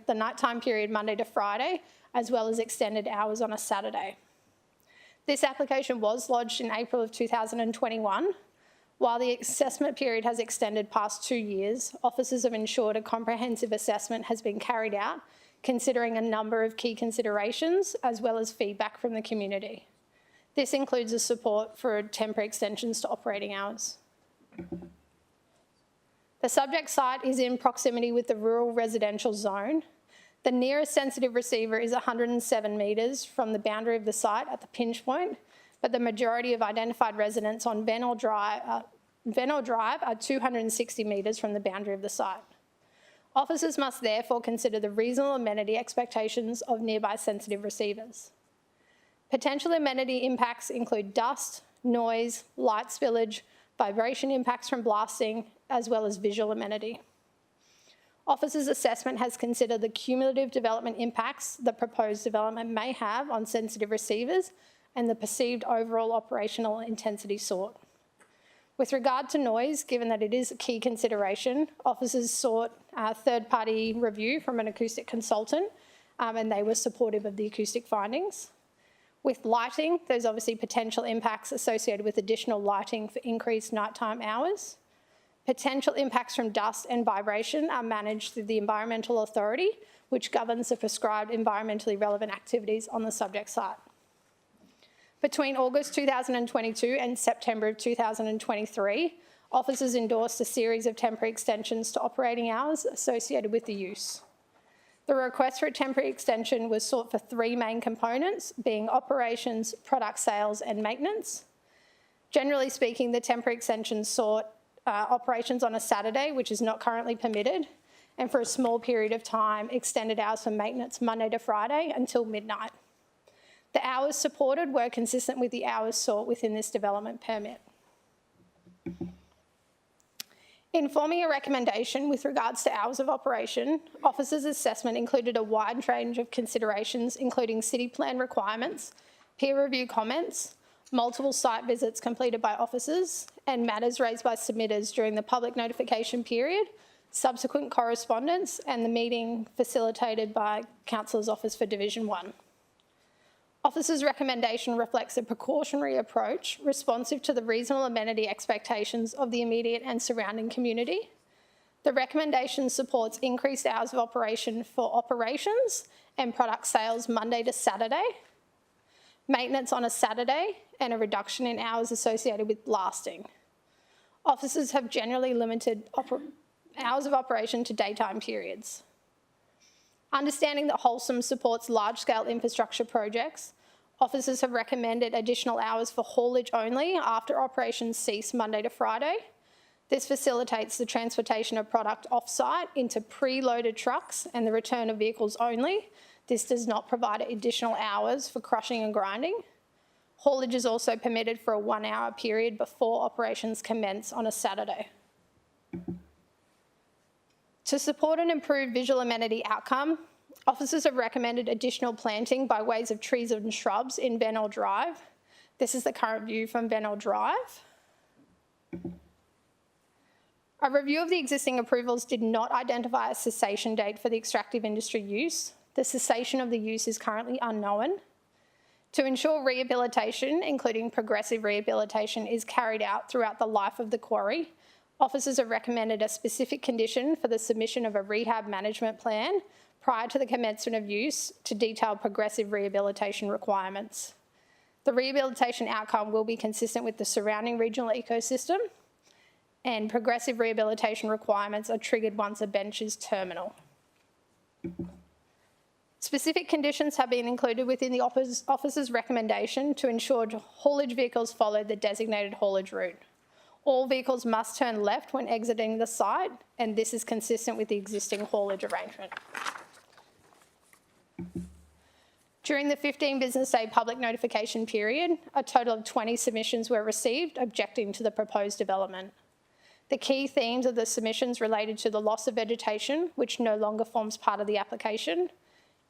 the nighttime period Monday to Friday, as well as extended hours on a Saturday. This application was lodged in April of 2021. While the assessment period has extended past 2 years, officers have ensured a comprehensive assessment has been carried out, considering a number of key considerations as well as feedback from the community. This includes the support for temporary extensions to operating hours. The subject site is in proximity with the rural residential zone. The nearest sensitive receiver is 107 metres from the boundary of the site at the pinch point, but the majority of identified residents on Venell Drive are 260 metres from the boundary of the site. Officers must therefore consider the reasonable amenity expectations of nearby sensitive receivers. Potential amenity impacts include dust, noise, light spillage, vibration impacts from blasting, as well as visual amenity. Officers' assessment has considered the cumulative development impacts the proposed development may have on sensitive receivers and the perceived overall operational intensity sought. With regard to noise, given that it is a key consideration, officers sought a third-party review from an acoustic consultant, and they were supportive of the acoustic findings. With lighting, there's obviously potential impacts associated with additional lighting for increased nighttime hours. Potential impacts from dust and vibration are managed through the Environmental Authority, which governs the prescribed environmentally relevant activities on the subject site. Between August 2022 and September of 2023, officers endorsed a series of temporary extensions to operating hours associated with the use. The request for a temporary extension was sought for three main components, being operations, product sales and maintenance. Generally speaking, the temporary extension sought operations on a Saturday, which is not currently permitted, and for a small period of time, extended hours for maintenance Monday to Friday until midnight. The hours supported were consistent with the hours sought within this development permit. In forming a recommendation with regards to hours of operation, officers' assessment included a wide range of considerations, including city plan requirements, peer review comments, multiple site visits completed by officers, and matters raised by submitters during the public notification period, subsequent correspondence, and the meeting facilitated by Councillor's Office for Division 1. Officers' recommendation reflects a precautionary approach responsive to the reasonable amenity expectations of the immediate and surrounding community. The recommendation supports increased hours of operation for operations and product sales Monday to Saturday, maintenance on a Saturday, and a reduction in hours associated with blasting. Officers have generally limited hours of operation to daytime periods. Understanding that Wholesome supports large-scale infrastructure projects, officers have recommended additional hours for haulage only after operations cease Monday to Friday. This facilitates the transportation of product off-site into pre-loaded trucks and the return of vehicles only. This does not provide additional hours for crushing and grinding. Haulage is also permitted for a 1 hour period before operations commence on a Saturday. To support an improved visual amenity outcome, officers have recommended additional planting by ways of trees and shrubs in Bennell Drive. This is the current view from Bennell Drive. A review of the existing approvals did not identify a cessation date for the extractive industry use. The cessation of the use is currently unknown. To ensure rehabilitation, including progressive rehabilitation, is carried out throughout the life of the quarry, officers have recommended a specific condition for the submission of a rehab management plan prior to the commencement of use to detail progressive rehabilitation requirements. The rehabilitation outcome will be consistent with the surrounding regional ecosystem, and progressive rehabilitation requirements are triggered once a bench is terminal. Specific conditions have been included within the officer's recommendation to ensure haulage vehicles follow the designated haulage route. All vehicles must turn left when exiting the site, and this is consistent with the existing haulage arrangement. During the 15 business day public notification period, a total of 20 submissions were received objecting to the proposed development. The key themes of the submissions related to the loss of vegetation, which no longer forms part of the application,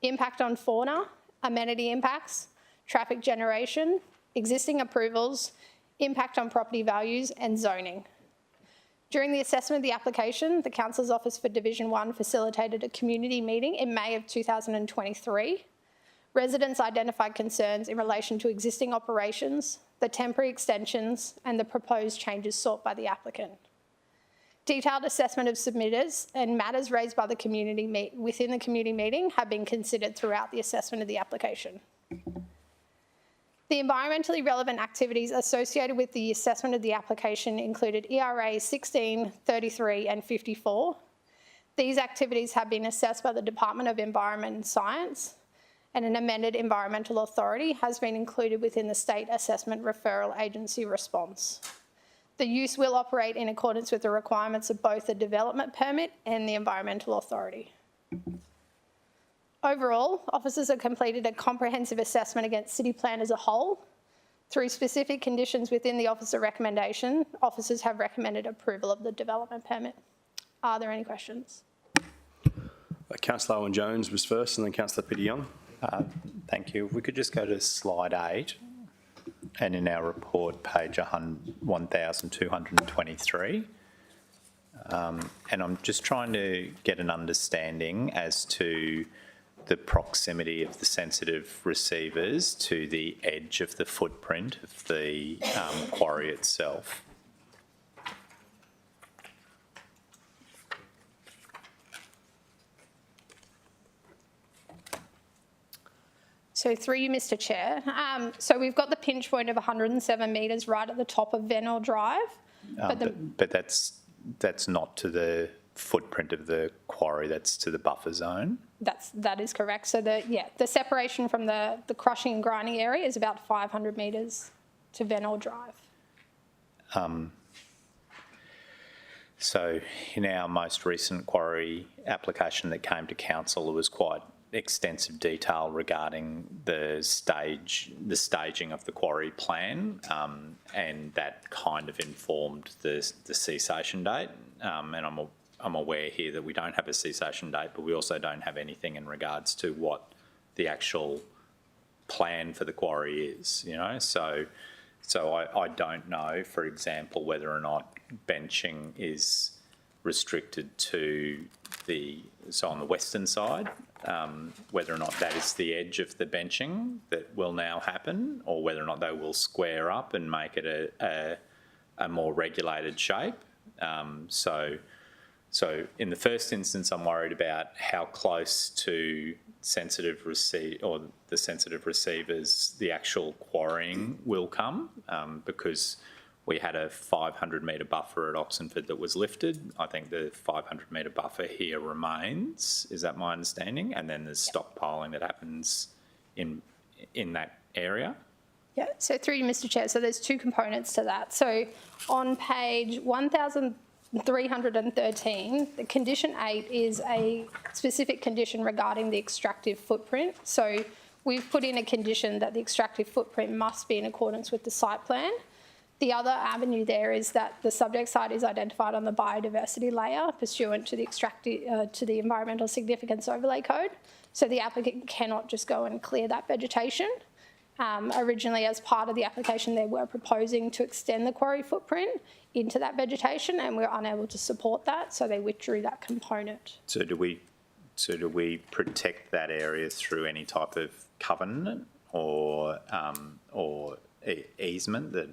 impact on fauna, amenity impacts, traffic generation, existing approvals, impact on property values and zoning. During the assessment of the application, the Council's Office for Division 1 facilitated a community meeting in May of 2023. Residents identified concerns in relation to existing operations, the temporary extensions and the proposed changes sought by the applicant. Detailed assessment of submitters and matters raised by the community within the community meeting have been considered throughout the assessment of the application. The environmentally relevant activities associated with the assessment of the application included ERA 16, 33 and 54. These activities have been assessed by the Department of Environment and Science, and an amended environmental authority has been included within the State Assessment Referral Agency response. The use will operate in accordance with the requirements of both the development permit and the environmental authority. Overall, officers have completed a comprehensive assessment against city plan as a whole. Through specific conditions within the officer recommendation, officers have recommended approval of the development permit. Are there any questions? Councillor Owen Jones was first and then Councillor Peter Young. Thank you. If we could just go to slide 8 and in our report, page 1223. And I'm just trying to get an understanding as to the proximity of the sensitive receivers to the edge of the footprint of the quarry itself. So through you, Mr Chair. So we've got the pinch point of 107 metres right at the top of Venor Drive. But that's not to the footprint of the quarry, that's to the buffer zone. That is correct. So the separation from the crushing and grinding area is about 500 metres to Venor Drive. So in our most recent quarry application that came to council, there was quite extensive detail regarding the staging of the quarry plan, and that kind of informed the cessation date. And I'm aware here that we don't have a cessation date, but we also don't have anything in regards to what the actual plan for the quarry is, you know. So I don't know, for example, whether or not benching is restricted to on the western side, whether or not that is the edge of the benching that will now happen, or whether or not they will square up and make it a more regulated shape. So in the first instance, I'm worried about how close to the sensitive receivers the actual quarrying will come, because we had a 500 metre buffer at Oxenford that was lifted. I think the 500 metre buffer here remains. Is that my understanding? And then there's stockpiling that happens in that area. Yeah, so through you, Mr Chair, so there's two components to that. So on page 1313, the condition 8 is a specific condition regarding the extractive footprint. So we've put in a condition that the extractive footprint must be in accordance with the site plan. The other avenue there is that the subject site is identified on the biodiversity layer pursuant to the environmental significance overlay code. So the applicant cannot just go and clear that vegetation. Originally, as part of the application, they were proposing to extend the quarry footprint into that vegetation, and we were unable to support that, so they withdrew that component. So do we protect that area through any type of covenant or easement that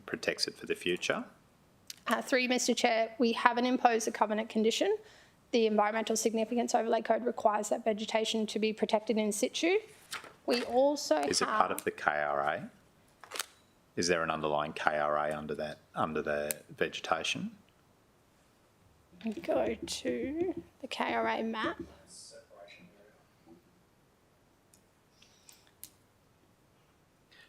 protects it for the future? Through you, Mr Chair, we haven't imposed a covenant condition. The environmental significance overlay code requires that vegetation to be protected in situ. We also Is it part of the KRA? Is there an underlying KRA under the vegetation? Go to the KRA map.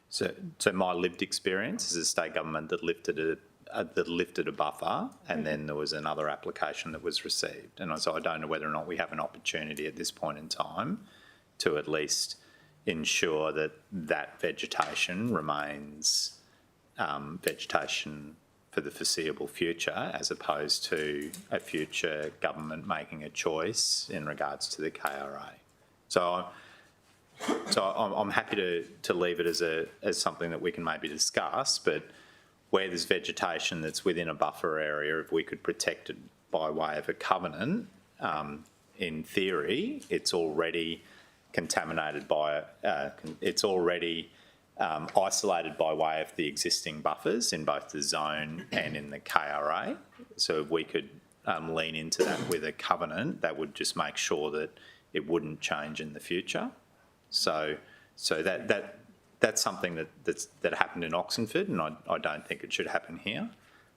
So my lived experience is a state government that lifted a buffer, and then there was another application that was received. And so I don't know whether or not we have an opportunity at this point in time to at least ensure that that vegetation remains vegetation for the foreseeable future, as opposed to a future government making a choice in regards to the KRA. So I'm happy to leave it as something that we can maybe discuss, but where there's vegetation that's within a buffer area, if we could protect it by way of a covenant, in theory, it's already contaminated by, it's already isolated by way of the existing buffers in both the zone and in the KRA. So if we could lean into that with a covenant, that would just make sure that it wouldn't change in the future. So that's something that happened in Oxenford, and I don't think it should happen here.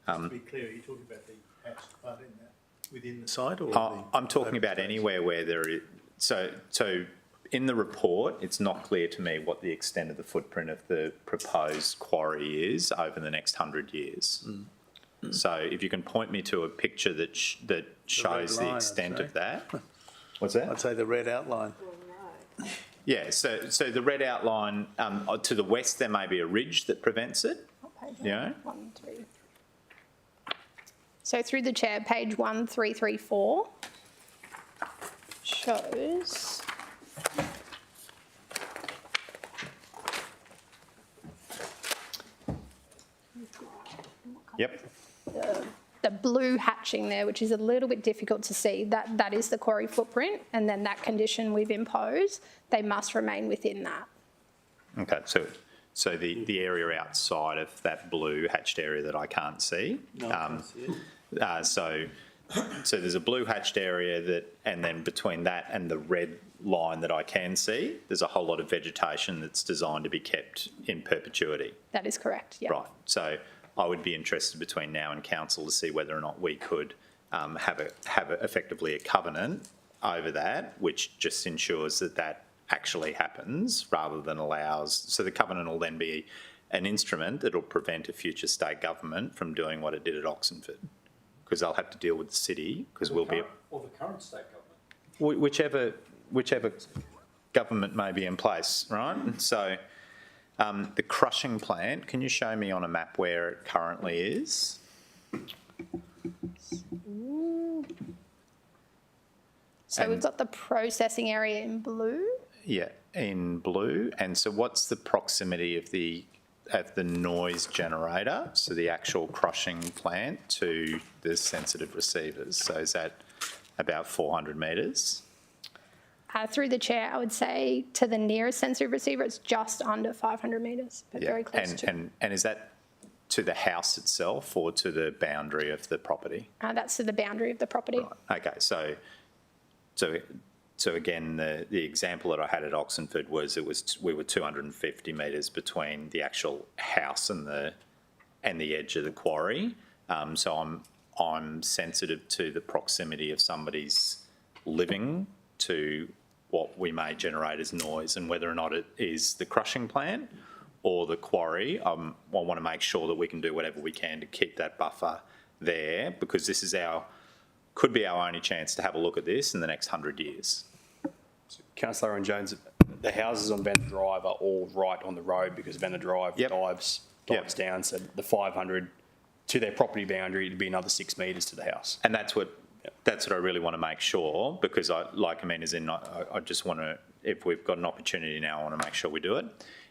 To be clear, are you talking about the hatched part in that within the site, or I'm talking about anywhere where there is. So in the report, it's not clear to me what the extent of the footprint of the proposed quarry is over the next 100 years. So if you can point me to a picture that shows the extent of that. What's that? I'd say the red outline. Yeah, so the red outline, to the west there may be a ridge that prevents it. Yeah. 1, 3. So through the chair, page 1334 shows Yep. the blue hatching there, which is a little bit difficult to see. That is the quarry footprint, and then that condition we've imposed, they must remain within that. Okay, so the area outside of that blue hatched area that I can't see. No, I can't see it. so there's a blue hatched area that, and then between that and the red line that I can see, there's a whole lot of vegetation that's designed to be kept in perpetuity. That is correct, yeah. Right. So I would be interested between now and council to see whether or not we could have effectively a covenant over that, which just ensures that that actually happens rather than allows. So the covenant will then be an instrument that will prevent a future state government from doing what it did at Oxenford, because they'll have to deal with the city because we'll be Or the current state government. whichever government may be in place, right? So the crushing plant, can you show me on a map where it currently is? So we've got the processing area in blue. Yeah, in blue. And so what's the proximity of the noise generator, so the actual crushing plant, to the sensitive receivers? So is that about 400 metres? Through the chair, I would say to the nearest sensory receiver, it's just under 500 metres, but very close to. And is that to the house itself or to the boundary of the property? That's to the boundary of the property. Right. Okay, so again, the example that I had at Oxenford was we were 250 metres between the actual house and the edge of the quarry. So I'm sensitive to the proximity of somebody's living to what we may generate as noise, and whether or not it is the crushing plant or the quarry. I want to make sure that we can do whatever we can to keep that buffer there, because this is could be our only chance to have a look at this in the next 100 years. Councillor Owen Jones, the houses on Bender Drive are all right on the road because Bender Drive dives down. So the 500 to their property boundary to be another 6 metres to the house. And that's what I really want to make sure, because I just want to, if we've got an opportunity now, I want to make sure we do it.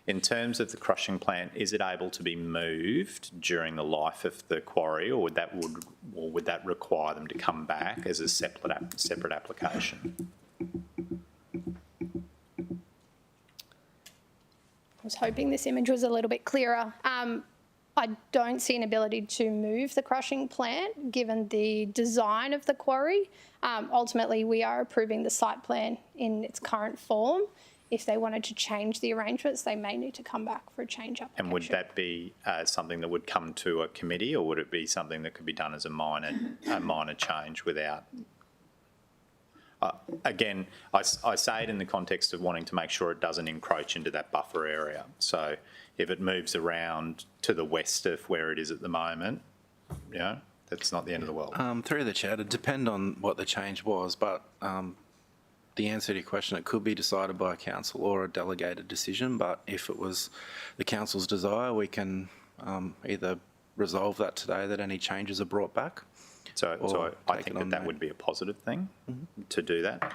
In terms of the crushing plant, is it able to be moved during the life of the quarry, or would that require them to come back as a separate application? I was hoping this image was a little bit clearer. I don't see an ability to move the crushing plant given the design of the quarry. Ultimately, we are approving the site plan in its current form. If they wanted to change the arrangements, they may need to come back for a change application. And would that be something that would come to a committee, or would it be something that could be done as a minor change without? Again, I say it in the context of wanting to make sure it doesn't encroach into that buffer area. So if it moves around to the west of where it is at the moment, that's not the end of the world. Through the chair, it'd depend on what the change was, but the answer to your question, it could be decided by council or a delegated decision, but if it was the council's desire, we can either resolve that today, that any changes are brought back. So I think that would be a positive thing to do that.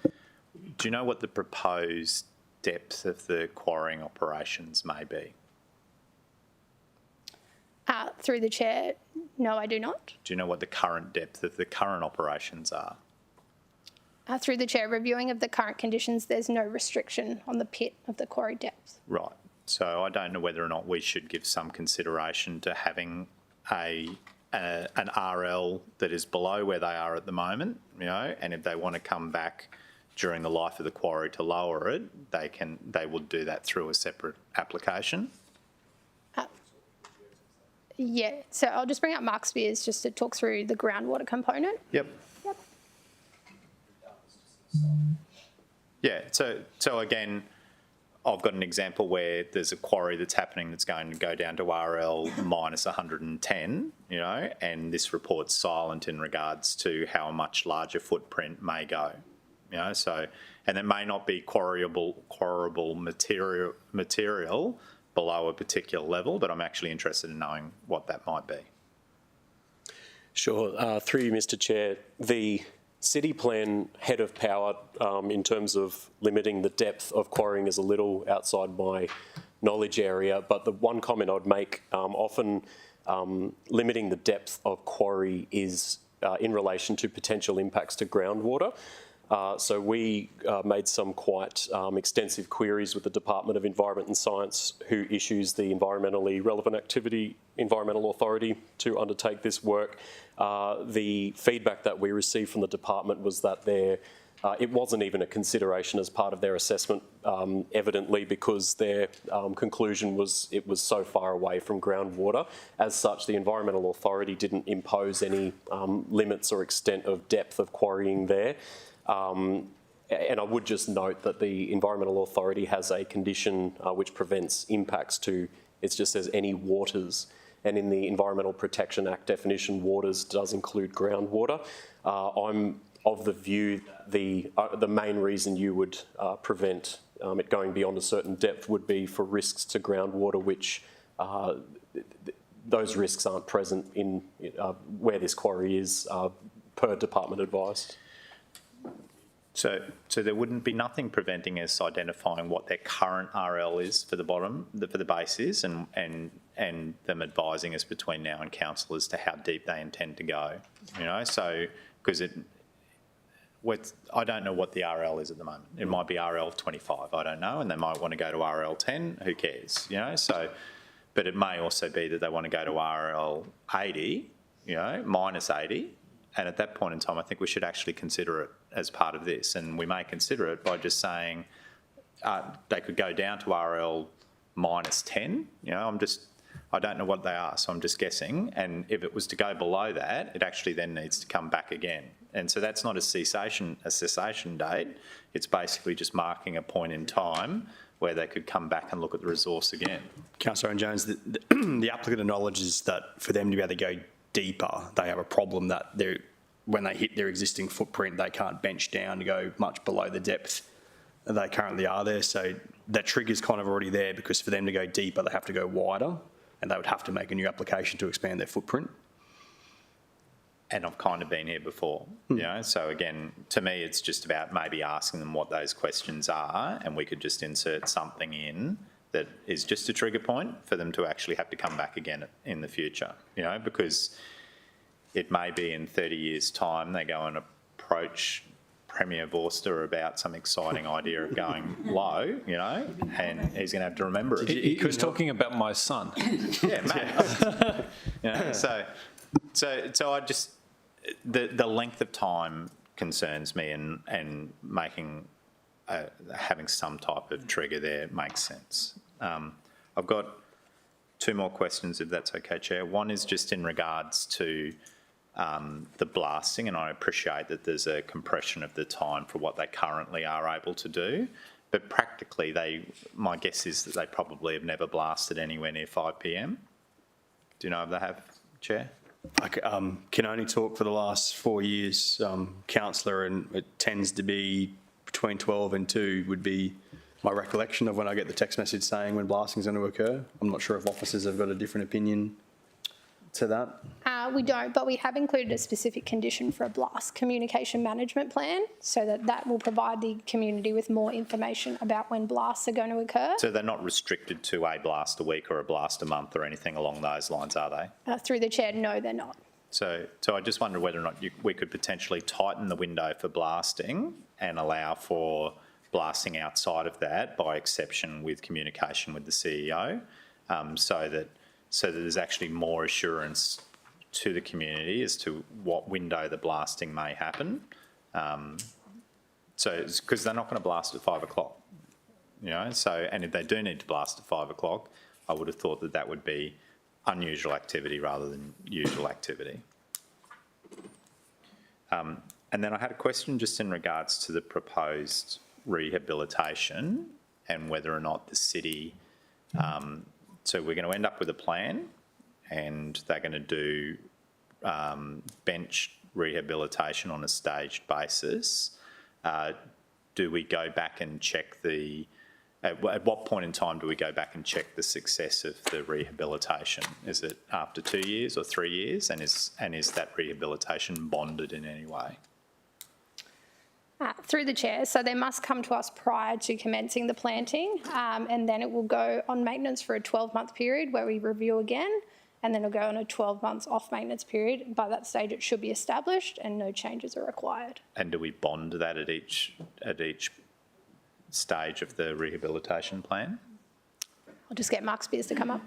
Do you know what the proposed depth of the quarrying operations may be? Through the chair, no, I do not. Do you know what the current depth of the current operations are? Through the chair, reviewing of the current conditions, there's no restriction on the pit of the quarry depth. Right. So I don't know whether or not we should give some consideration to having an RL that is below where they are at the moment, and if they want to come back during the life of the quarry to lower it, they would do that through a separate application. Yeah, so I'll just bring up Mark Spears just to talk through the groundwater component. Yep. Yeah, so again, I've got an example where there's a quarry that's happening that's going to go down to RL minus 110, and this report's silent in regards to how a much larger footprint may go, so, and it may not be quarryable material below a particular level, but I'm actually interested in knowing what that might be. Sure. Through you, Mr. Chair, the city plan head of power in terms of limiting the depth of quarrying is a little outside my knowledge area, but the one comment I'd make, often limiting the depth of quarry is in relation to potential impacts to groundwater. So we made some quite extensive queries with the Department of Environment and Science, who issues the environmentally relevant activity environmental authority to undertake this work. The feedback that we received from the department was that it wasn't even a consideration as part of their assessment, evidently, because their conclusion was it was so far away from groundwater. As such, the Environmental Authority didn't impose any limits or extent of depth of quarrying there. And I would just note that the Environmental Authority has a condition which prevents impacts to, it just says any waters. And in the Environmental Protection Act definition, waters does include groundwater. I'm of the view that the main reason you would prevent it going beyond a certain depth would be for risks to groundwater, which those risks aren't present in where this quarry is, per department advice. So there wouldn't be nothing preventing us identifying what their current RL is for the bottom, for the base is, and them advising us between now and council as to how deep they intend to go. You know, so because I don't know what the RL is at the moment. It might be RL 25, I don't know, and they might want to go to RL 10. Who cares? You know, so, but it may also be that they want to go to RL 80. You know, minus 80. And at that point in time, I think we should actually consider it as part of this. And we may consider it by just saying they could go down to RL minus 10. You know, I don't know what they are, so I'm just guessing. And if it was to go below that, it actually then needs to come back again. And so that's not a cessation date. It's basically just marking a point in time where they could come back and look at the resource again. Councillor Jones, the applicant acknowledges that for them to be able to go deeper, they have a problem that when they hit their existing footprint, they can't bench down to go much below the depth that they currently are there. So that trigger's kind of already there, because for them to go deeper, they have to go wider, and they would have to make a new application to expand their footprint. And I've kind of been here before, you know, so again, to me, it's just about maybe asking them what those questions are, and we could just insert something in that is just a trigger point for them to actually have to come back again in the future, you know, because it may be in 30 years' time they go and approach Premier Vorster about some exciting idea of going low, you know, and he's going to have to remember it. He was talking about my son. Yeah, mate. You know, so I just, the length of time concerns me, and making having some type of trigger there makes sense. I've got two more questions, if that's okay, Chair. One is just in regards to the blasting, and I appreciate that there's a compression of the time for what they currently are able to do, but practically my guess is that they probably have never blasted anywhere near 5 p.m. Do you know if they have, Chair? I can only talk for the last 4 years, councillor, and it tends to be between 12 and 2 would be my recollection of when I get the text message saying when blasting is going to occur. I'm not sure if officers have got a different opinion to that. We don't, but we have included a specific condition for a blast communication management plan, so that will provide the community with more information about when blasts are going to occur. So they're not restricted to a blast a week or a blast a month or anything along those lines, are they? Through the chair, no, they're not. So I just wonder whether or not we could potentially tighten the window for blasting and allow for blasting outside of that by exception with communication with the CEO, so that there's actually more assurance to the community as to what window the blasting may happen. So, because they're not going to blast at 5 o'clock, you know, so, and if they do need to blast at 5 o'clock, I would have thought that would be unusual activity rather than usual activity. And then I had a question just in regards to the proposed rehabilitation and whether or not the city, so we're going to end up with a plan and they're going to do bench rehabilitation on a staged basis. Do we go back and check at what point in time do we go back and check the success of the rehabilitation? Is it after 2 years or 3 years? And is that rehabilitation bonded in any way? Through the chair, so they must come to us prior to commencing the planting, and then it will go on maintenance for a 12-month period where we review again, and then it'll go on a 12 months off maintenance period. By that stage, it should be established and no changes are required. And do we bond that at each stage of the rehabilitation plan? I'll just get Mark Spears to come up.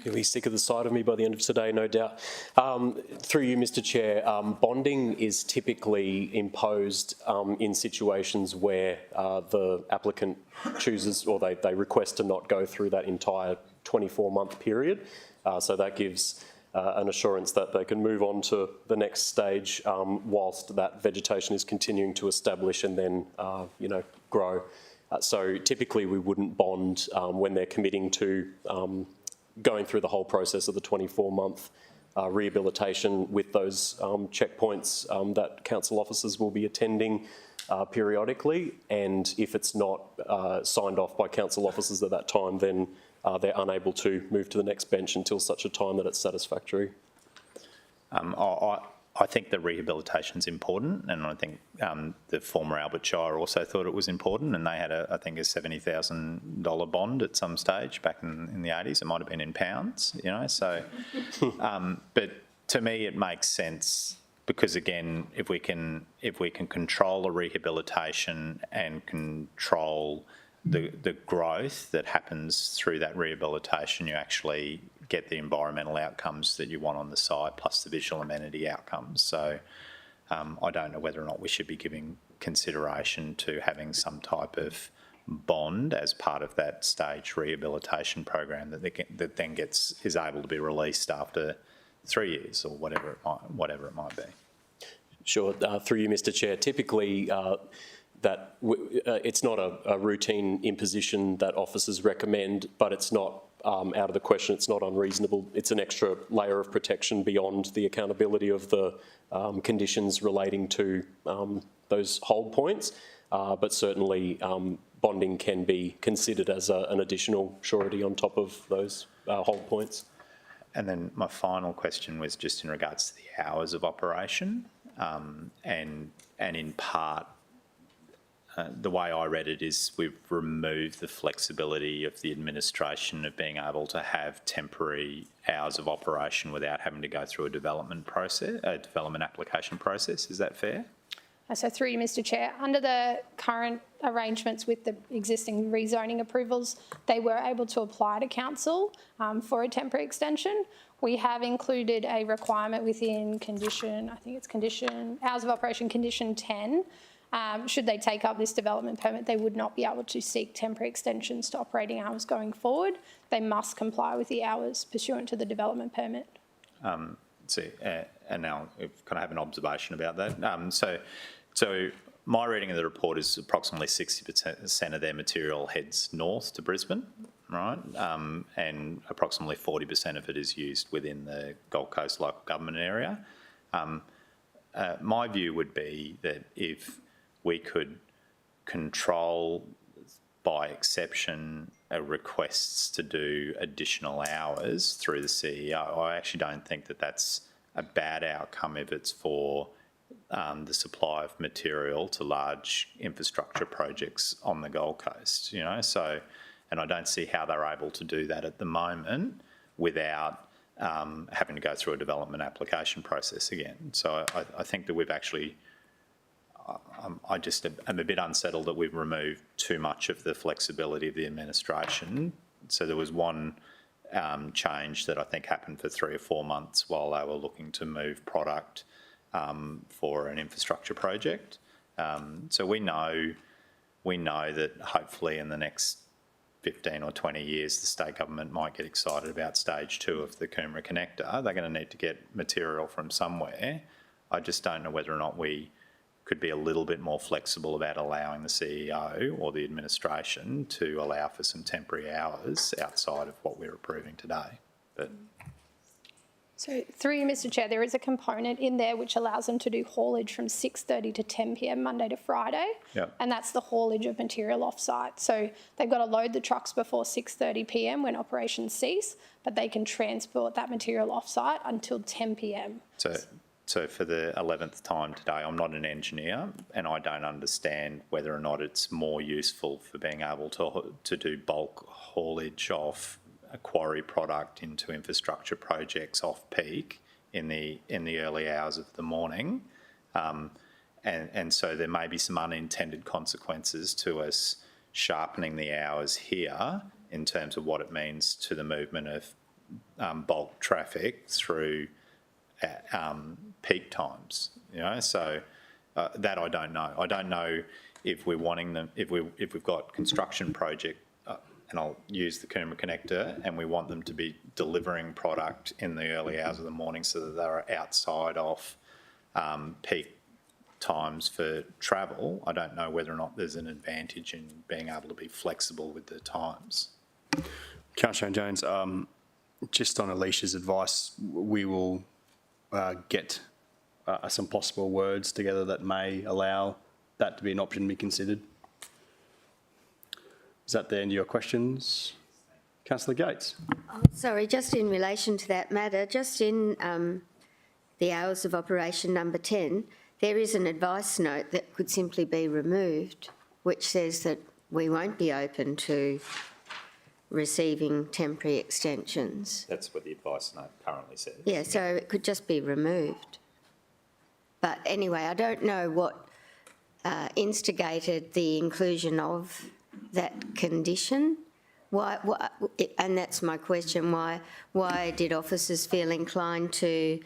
You'll be sick of the sight of me by the end of today, no doubt. Through you, Mr Chair, bonding is typically imposed in situations where the applicant chooses or they request to not go through that entire 24-month period. So that gives an assurance that they can move on to the next stage whilst that vegetation is continuing to establish and then, grow. So typically we wouldn't bond when they're committing to going through the whole process of the 24-month rehabilitation with those checkpoints that council officers will be attending periodically. And if it's not signed off by council officers at that time, then they're unable to move to the next bench until such a time that it's satisfactory. I think that rehabilitation is important, and I think the former Albert Shire also thought it was important, and they had, I think, a $70,000 bond at some stage back in the 80s. It might have been in pounds, So, but to me, it makes sense because, again, if we can control the rehabilitation and control the growth that happens through that rehabilitation, you actually get the environmental outcomes that you want on the site, plus the visual amenity outcomes. So I don't know whether or not we should be giving consideration to having some type of bond as part of that stage rehabilitation program that then is able to be released after 3 years or whatever it might be. Sure. Through you, Mr Chair, typically it's not a routine imposition that officers recommend, but it's not out of the question, it's not unreasonable. It's an extra layer of protection beyond the accountability of the conditions relating to those hold points, but certainly bonding can be considered as an additional surety on top of those hold points. And then my final question was just in regards to the hours of operation, and in part, the way I read it is we've removed the flexibility of the administration of being able to have temporary hours of operation without having to go through a development application process. Is that fair? So through you, Mr Chair, under the current arrangements with the existing rezoning approvals, they were able to apply to council for a temporary extension. We have included a requirement within hours of operation condition 10. Should they take up this development permit, they would not be able to seek temporary extensions to operating hours going forward. They must comply with the hours pursuant to the development permit. And now I kind of have an observation about that. So my reading of the report is approximately 60% of their material heads north to Brisbane, right? And approximately 40% of it is used within the Gold Coast local government area. My view would be that if we could control by exception requests to do additional hours through the CEO, I actually don't think that that's a bad outcome if it's for the supply of material to large infrastructure projects on the Gold Coast, So, and I don't see how they're able to do that at the moment without having to go through a development application process again. So I think that we've actually, I just am a bit unsettled that we've removed too much of the flexibility of the administration. So there was one change that I think happened for 3 or 4 months while they were looking to move product for an infrastructure project. So we know that hopefully in the next 15 or 20 years, the state government might get excited about stage 2 of the Coomera connector. They're going to need to get material from somewhere. I just don't know whether or not we could be a little bit more flexible about allowing the CEO or the administration to allow for some temporary hours outside of what we're approving today. But So through you, Mr Chair, there is a component in there which allows them to do haulage from 6:30 to 10 p.m. Monday to Friday, and that's the haulage of material off-site. So they've got to load the trucks before 6:30 p.m. when operations cease, but they can transport that material off-site until 10 p.m. So for the 11th time today, I'm not an engineer and I don't understand whether or not it's more useful for being able to do bulk haulage off a quarry product into infrastructure projects off-peak in the early hours of the morning. And so there may be some unintended consequences to us sharpening the hours here in terms of what it means to the movement of bulk traffic through peak times. So that I don't know. I don't know if we're wanting them, if we've got construction project, and I'll use the Coomera Connector, and we want them to be delivering product in the early hours of the morning so that they're outside of peak times for travel. I don't know whether or not there's an advantage in being able to be flexible with the times. Councillor Jones, just on Alicia's advice, we will get some possible words together that may allow that to be an option to be considered. Is that the end of your questions? Councillor Gates. Oh, sorry, just in relation to that matter, just in the hours of operation number 10, there is an advice note that could simply be removed, which says that we won't be open to receiving temporary extensions. That's what the advice note currently says. Yeah, so it could just be removed. But anyway, I don't know what instigated the inclusion of that condition. Why, and that's my question, why did officers feel inclined to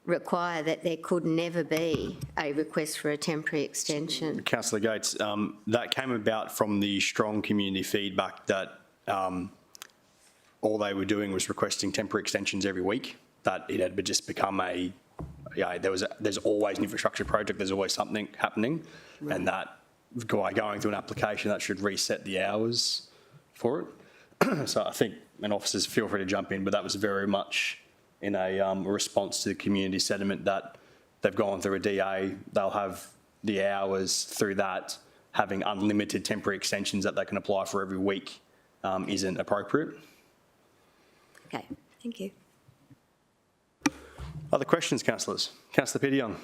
require that there could never be a request for a temporary extension? Councillor Gates, that came about from the strong community feedback that all they were doing was requesting temporary extensions every week, that it had just become there's always an infrastructure project, there's always something happening, right. And that going through an application that should reset the hours for it. So I think, and officers feel free to jump in, but that was very much in a response to the community sentiment that they've gone through a DA, they'll have the hours through that, having unlimited temporary extensions that they can apply for every week isn't appropriate. Okay, thank you. Other questions, councillors? Councillor Peter Young.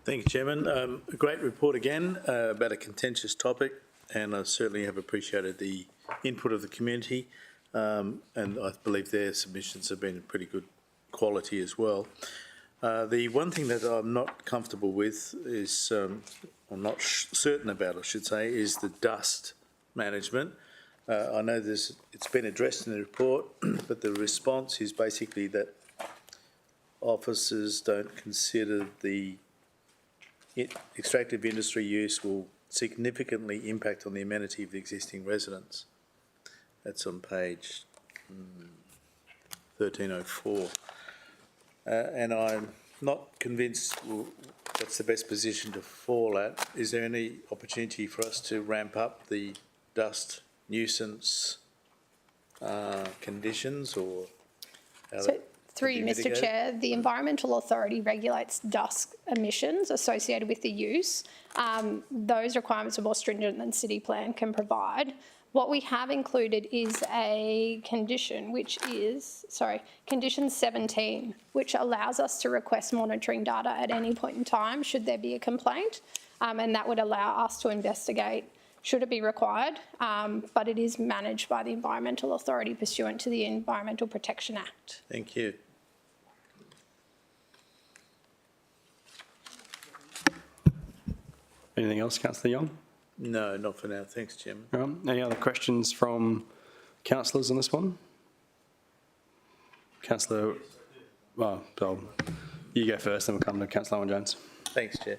Thank you, Chairman. A great report again about a contentious topic, and I certainly have appreciated the input of the community, and I believe their submissions have been pretty good quality as well. The one thing that I'm not comfortable with is, I'm not certain about, I should say, is the dust management. I know it's been addressed in the report, but the response is basically that officers don't consider the extractive industry use will significantly impact on the amenity of the existing residents. That's on page 1304. And I'm not convinced that's the best position to fall at. Is there any opportunity for us to ramp up the dust nuisance conditions, or how through you, Mr. Chair, the Environmental Authority regulates dust emissions associated with the use. Those requirements are more stringent than City Plan can provide. What we have included is a condition, which is, condition 17, which allows us to request monitoring data at any point in time should there be a complaint, and that would allow us to investigate should it be required, but it is managed by the Environmental Authority pursuant to the Environmental Protection Act. Thank you. Anything else, Councillor Young? No, not for now. Thanks, Chairman. Any other questions from councillors on this one? Councillor, well, you go first, then we'll come to Councillor Owen Jones. Thanks, Chair.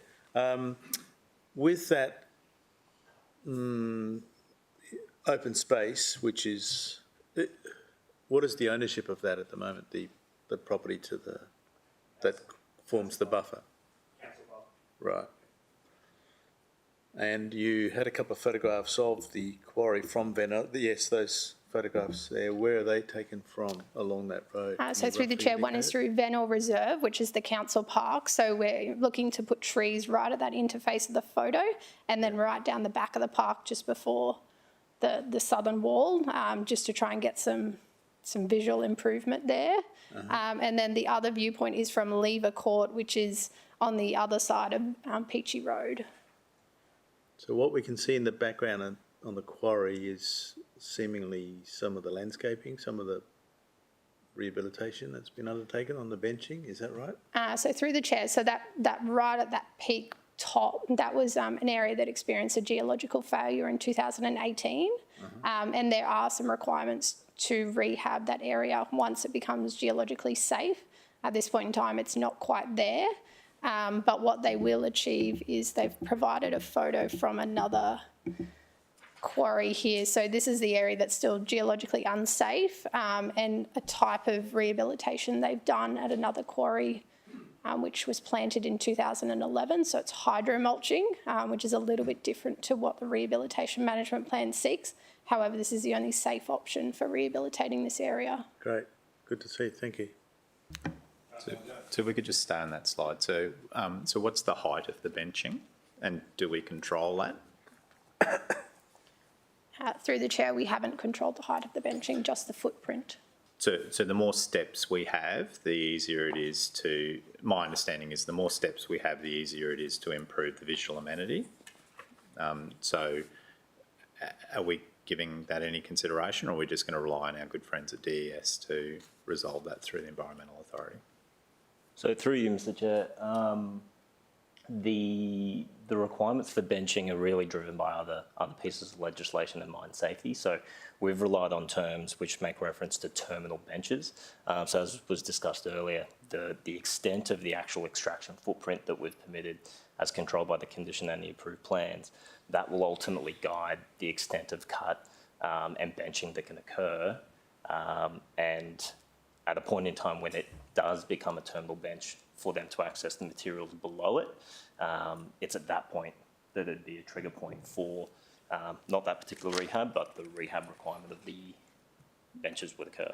With that open space, which is, what is the ownership of that at the moment? The property to that forms the buffer. Right. And you had a couple of photographs of the quarry from Venner. Yes, those photographs there. Where are they taken from along that road? So through the Chair, one is through Venner Reserve, which is the council park. So we're looking to put trees right at that interface of the photo, and then right down the back of the park just before the southern wall, just to try and get some visual improvement there. And then the other viewpoint is from Lever Court, which is on the other side of Peachy Road. So what we can see in the background on the quarry is seemingly some of the landscaping, some of the rehabilitation that's been undertaken on the benching, is that right? So through the chair, so that right at that peak top, that was an area that experienced a geological failure in 2018. And there are some requirements to rehab that area once it becomes geologically safe. At this point in time, it's not quite there. But what they will achieve is they've provided a photo from another quarry here. So this is the area that's still geologically unsafe, and a type of rehabilitation they've done at another quarry, which was planted in 2011. So it's hydromulching, which is a little bit different to what the rehabilitation management plan seeks. However, this is the only safe option for rehabilitating this area. Great, good to see, thank you. So we could just stay on that slide. So, so what's the height of the benching, and do we control that? Through the chair, we haven't controlled the height of the benching, just the footprint. So the more steps we have, the easier it is to, my understanding is the more steps we have, the easier it is to improve the visual amenity. So are we giving that any consideration, or are we just going to rely on our good friends at DES to resolve that through the Environmental Authority? So through you, Mr. Chair, the requirements for benching are really driven by other pieces of legislation and mine safety. So we've relied on terms which make reference to terminal benches. So as was discussed earlier, the extent of the actual extraction footprint that we've permitted as controlled by the condition and the approved plans, that will ultimately guide the extent of cut and benching that can occur. And at a point in time when it does become a terminal bench for them to access the materials below it, it's at that point that it'd be a trigger point for not that particular rehab, but the rehab requirement of the benches would occur.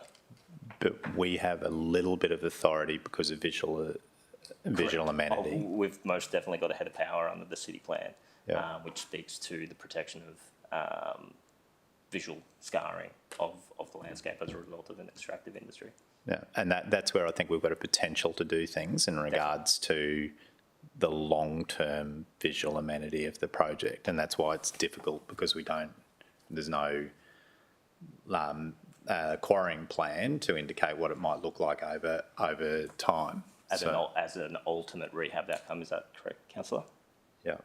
But we have a little bit of authority because of visual amenity. We've most definitely got a head of power under the city plan, which speaks to the protection of visual scarring of the landscape as a result of an extractive industry. Yeah, and that's where I think we've got a potential to do things in regards to the long-term visual amenity of the project, and that's why it's difficult, because there's no quarrying plan to indicate what it might look like over time. As an ultimate rehab outcome, is that correct, Councillor? Yeah.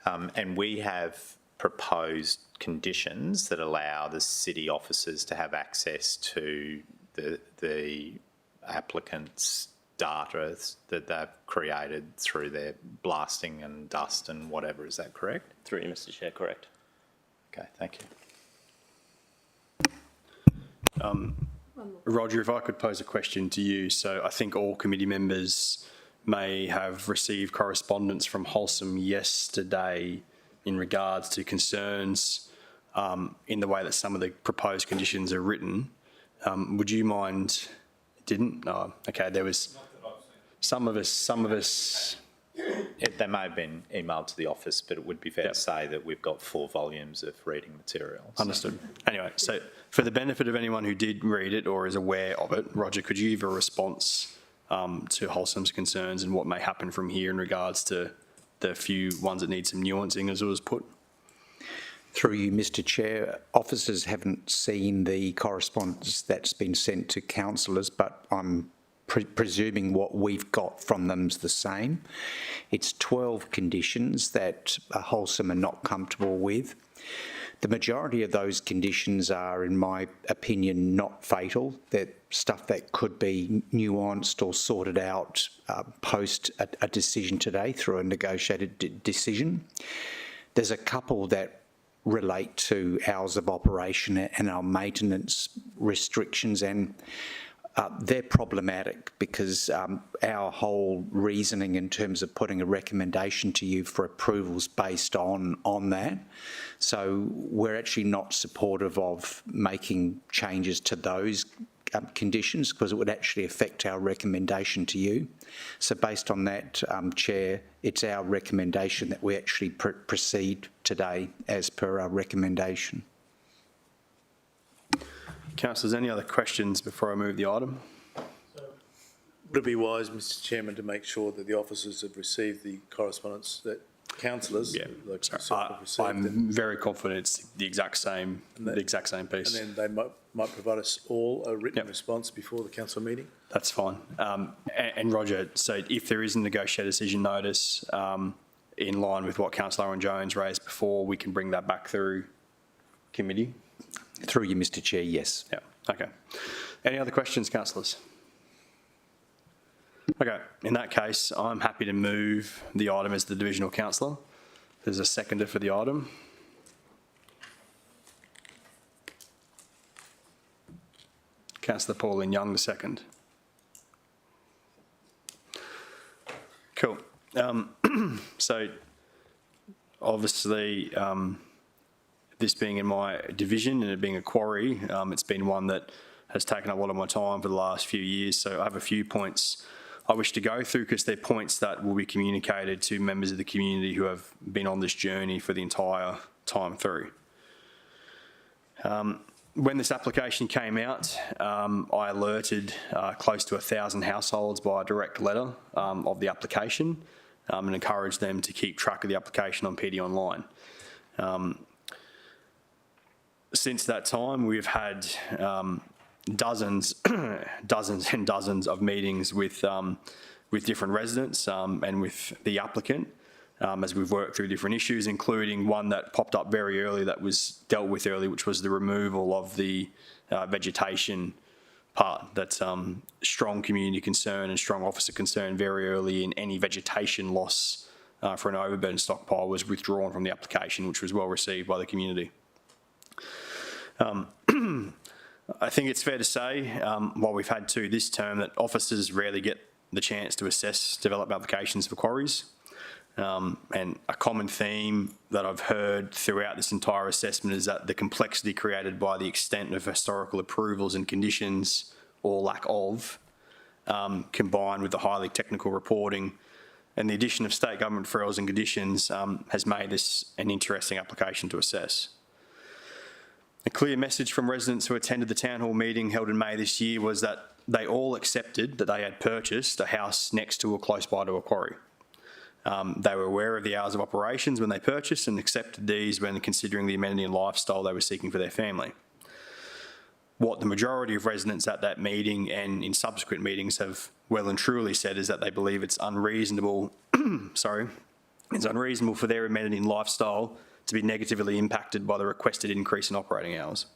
And we have proposed conditions that allow the city officers to have access to the applicants' data that they've created through their blasting and dust and whatever. Is that correct? Through you, Mr. Chair, correct. Okay, thank you. Roger, if I could pose a question to you. So I think all committee members may have received correspondence from Wholesome yesterday in regards to concerns in the way that some of the proposed conditions are written. Would you mind? Didn't? No. Okay. There was some of us. They may have been emailed to the office, but it would be fair to say that we've got 4 volumes of reading material. So. Understood. Anyway, so for the benefit of anyone who did read it or is aware of it, Roger, could you give a response to Wholesome's concerns and what may happen from here in regards to the few ones that need some nuancing, as it was put? Through you, Mr. Chair, officers haven't seen the correspondence that's been sent to councillors, but I'm presuming what we've got from them is the same. It's 12 conditions that Wholesome are not comfortable with. The majority of those conditions are, in my opinion, not fatal. They're stuff that could be nuanced or sorted out post a decision today through a negotiated decision. There's a couple that relate to hours of operation and our maintenance restrictions, and they're problematic because our whole reasoning in terms of putting a recommendation to you for approvals based on that. So we're actually not supportive of making changes to those conditions because it would actually affect our recommendation to you. So based on that, Chair, it's our recommendation that we actually proceed today as per our recommendation. Councillors, any other questions before I move the item? Would it be wise, Mr. Chairman, to make sure that the officers have received the correspondence that councillors. Yeah, like sorry. yourself have received them. I'm very confident it's the exact same piece. And then they might provide us all a written response before the council meeting? That's fine. And Roger, so if there is a negotiated decision notice in line with what Councillor Owen-Jones raised before, we can bring that back through committee? Through you, Mr Chair, yes. Yeah, okay. Any other questions, councillors? Okay, in that case, I'm happy to move the item as the divisional councillor. There's a seconder for the item. Councillor Pauline Young, the second. Cool. So obviously, this being in my division and it being a quarry, it's been one that has taken a lot of my time for the last few years. So I have a few points I wish to go through because they're points that will be communicated to members of the community who have been on this journey for the entire time through. When this application came out, I alerted close to 1,000 households by a direct letter of the application and encouraged them to keep track of the application on PD Online. Since that time, we've had dozens and dozens of meetings with different residents and with the applicant as we've worked through different issues, including one that popped up very early that was dealt with early, which was the removal of the vegetation part. That's strong community concern and strong officer concern very early in any vegetation loss for an overburden stockpile was withdrawn from the application, which was well received by the community. I think it's fair to say, while we've had two this term, that officers rarely get the chance to assess development applications for quarries. And a common theme that I've heard throughout this entire assessment is that the complexity created by the extent of historical approvals and conditions or lack of, combined with the highly technical reporting and the addition of state government referrals and conditions has made this an interesting application to assess. A clear message from residents who attended the town hall meeting held in May this year was that they all accepted that they had purchased a house next to or close by to a quarry. They were aware of the hours of operations when they purchased and accepted these when considering the amenity and lifestyle they were seeking for their family. What the majority of residents at that meeting and in subsequent meetings have well and truly said is that they believe it's unreasonable, it's unreasonable for their amenity and lifestyle to be negatively impacted by the requested increase in operating hours.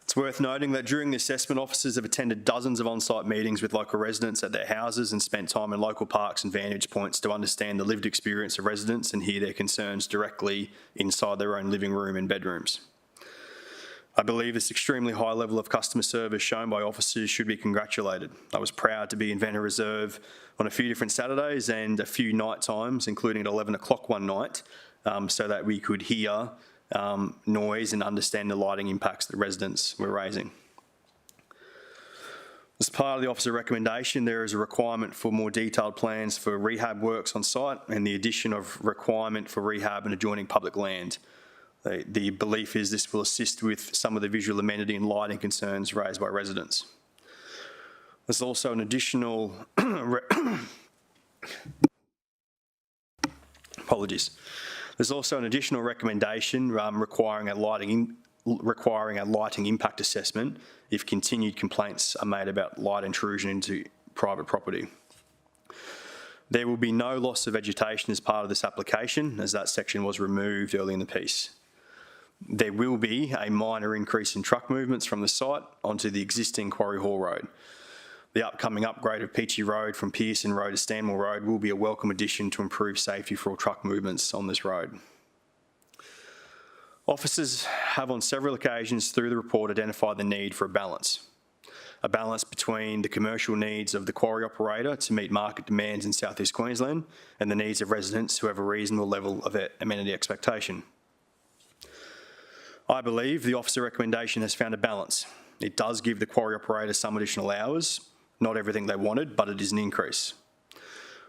It's worth noting that during the assessment, officers have attended dozens of on-site meetings with local residents at their houses and spent time in local parks and vantage points to understand the lived experience of residents and hear their concerns directly inside their own living room and bedrooms. I believe this extremely high level of customer service shown by officers should be congratulated. I was proud to be in Venner Reserve on a few different Saturdays and a few night times, including at 11 o'clock one night, so that we could hear noise and understand the lighting impacts that residents were raising. As part of the officer recommendation, there is a requirement for more detailed plans for rehab works on site and the addition of requirement for rehab and adjoining public land. The belief is this will assist with some of the visual amenity and lighting concerns raised by residents. There's also an additional apologies. There's also an additional recommendation requiring a lighting impact assessment if continued complaints are made about light intrusion into private property. There will be no loss of vegetation as part of this application, as that section was removed early in the piece. There will be a minor increase in truck movements from the site onto the existing Quarry Hall Road. The upcoming upgrade of Peachy Road from Pearson Road to Stanmore Road will be a welcome addition to improve safety for all truck movements on this road. Officers have on several occasions through the report identified the need for a balance between the commercial needs of the quarry operator to meet market demands in South East Queensland and the needs of residents who have a reasonable level of amenity expectation. I believe the officer recommendation has found a balance. It does give the quarry operator some additional hours, not everything they wanted, but it is an increase.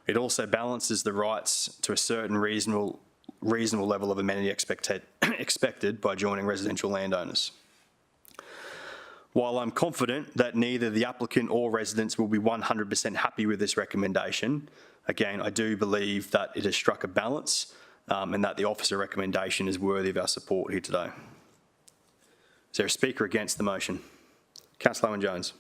It also balances the rights to a certain reasonable level of amenity expected by joining residential landowners. While I'm confident that neither the applicant or residents will be 100% happy with this recommendation, Again, I do believe that it has struck a balance and that the officer recommendation is worthy of our support here today. Is there a speaker against the motion? Councillor Owen-Jones.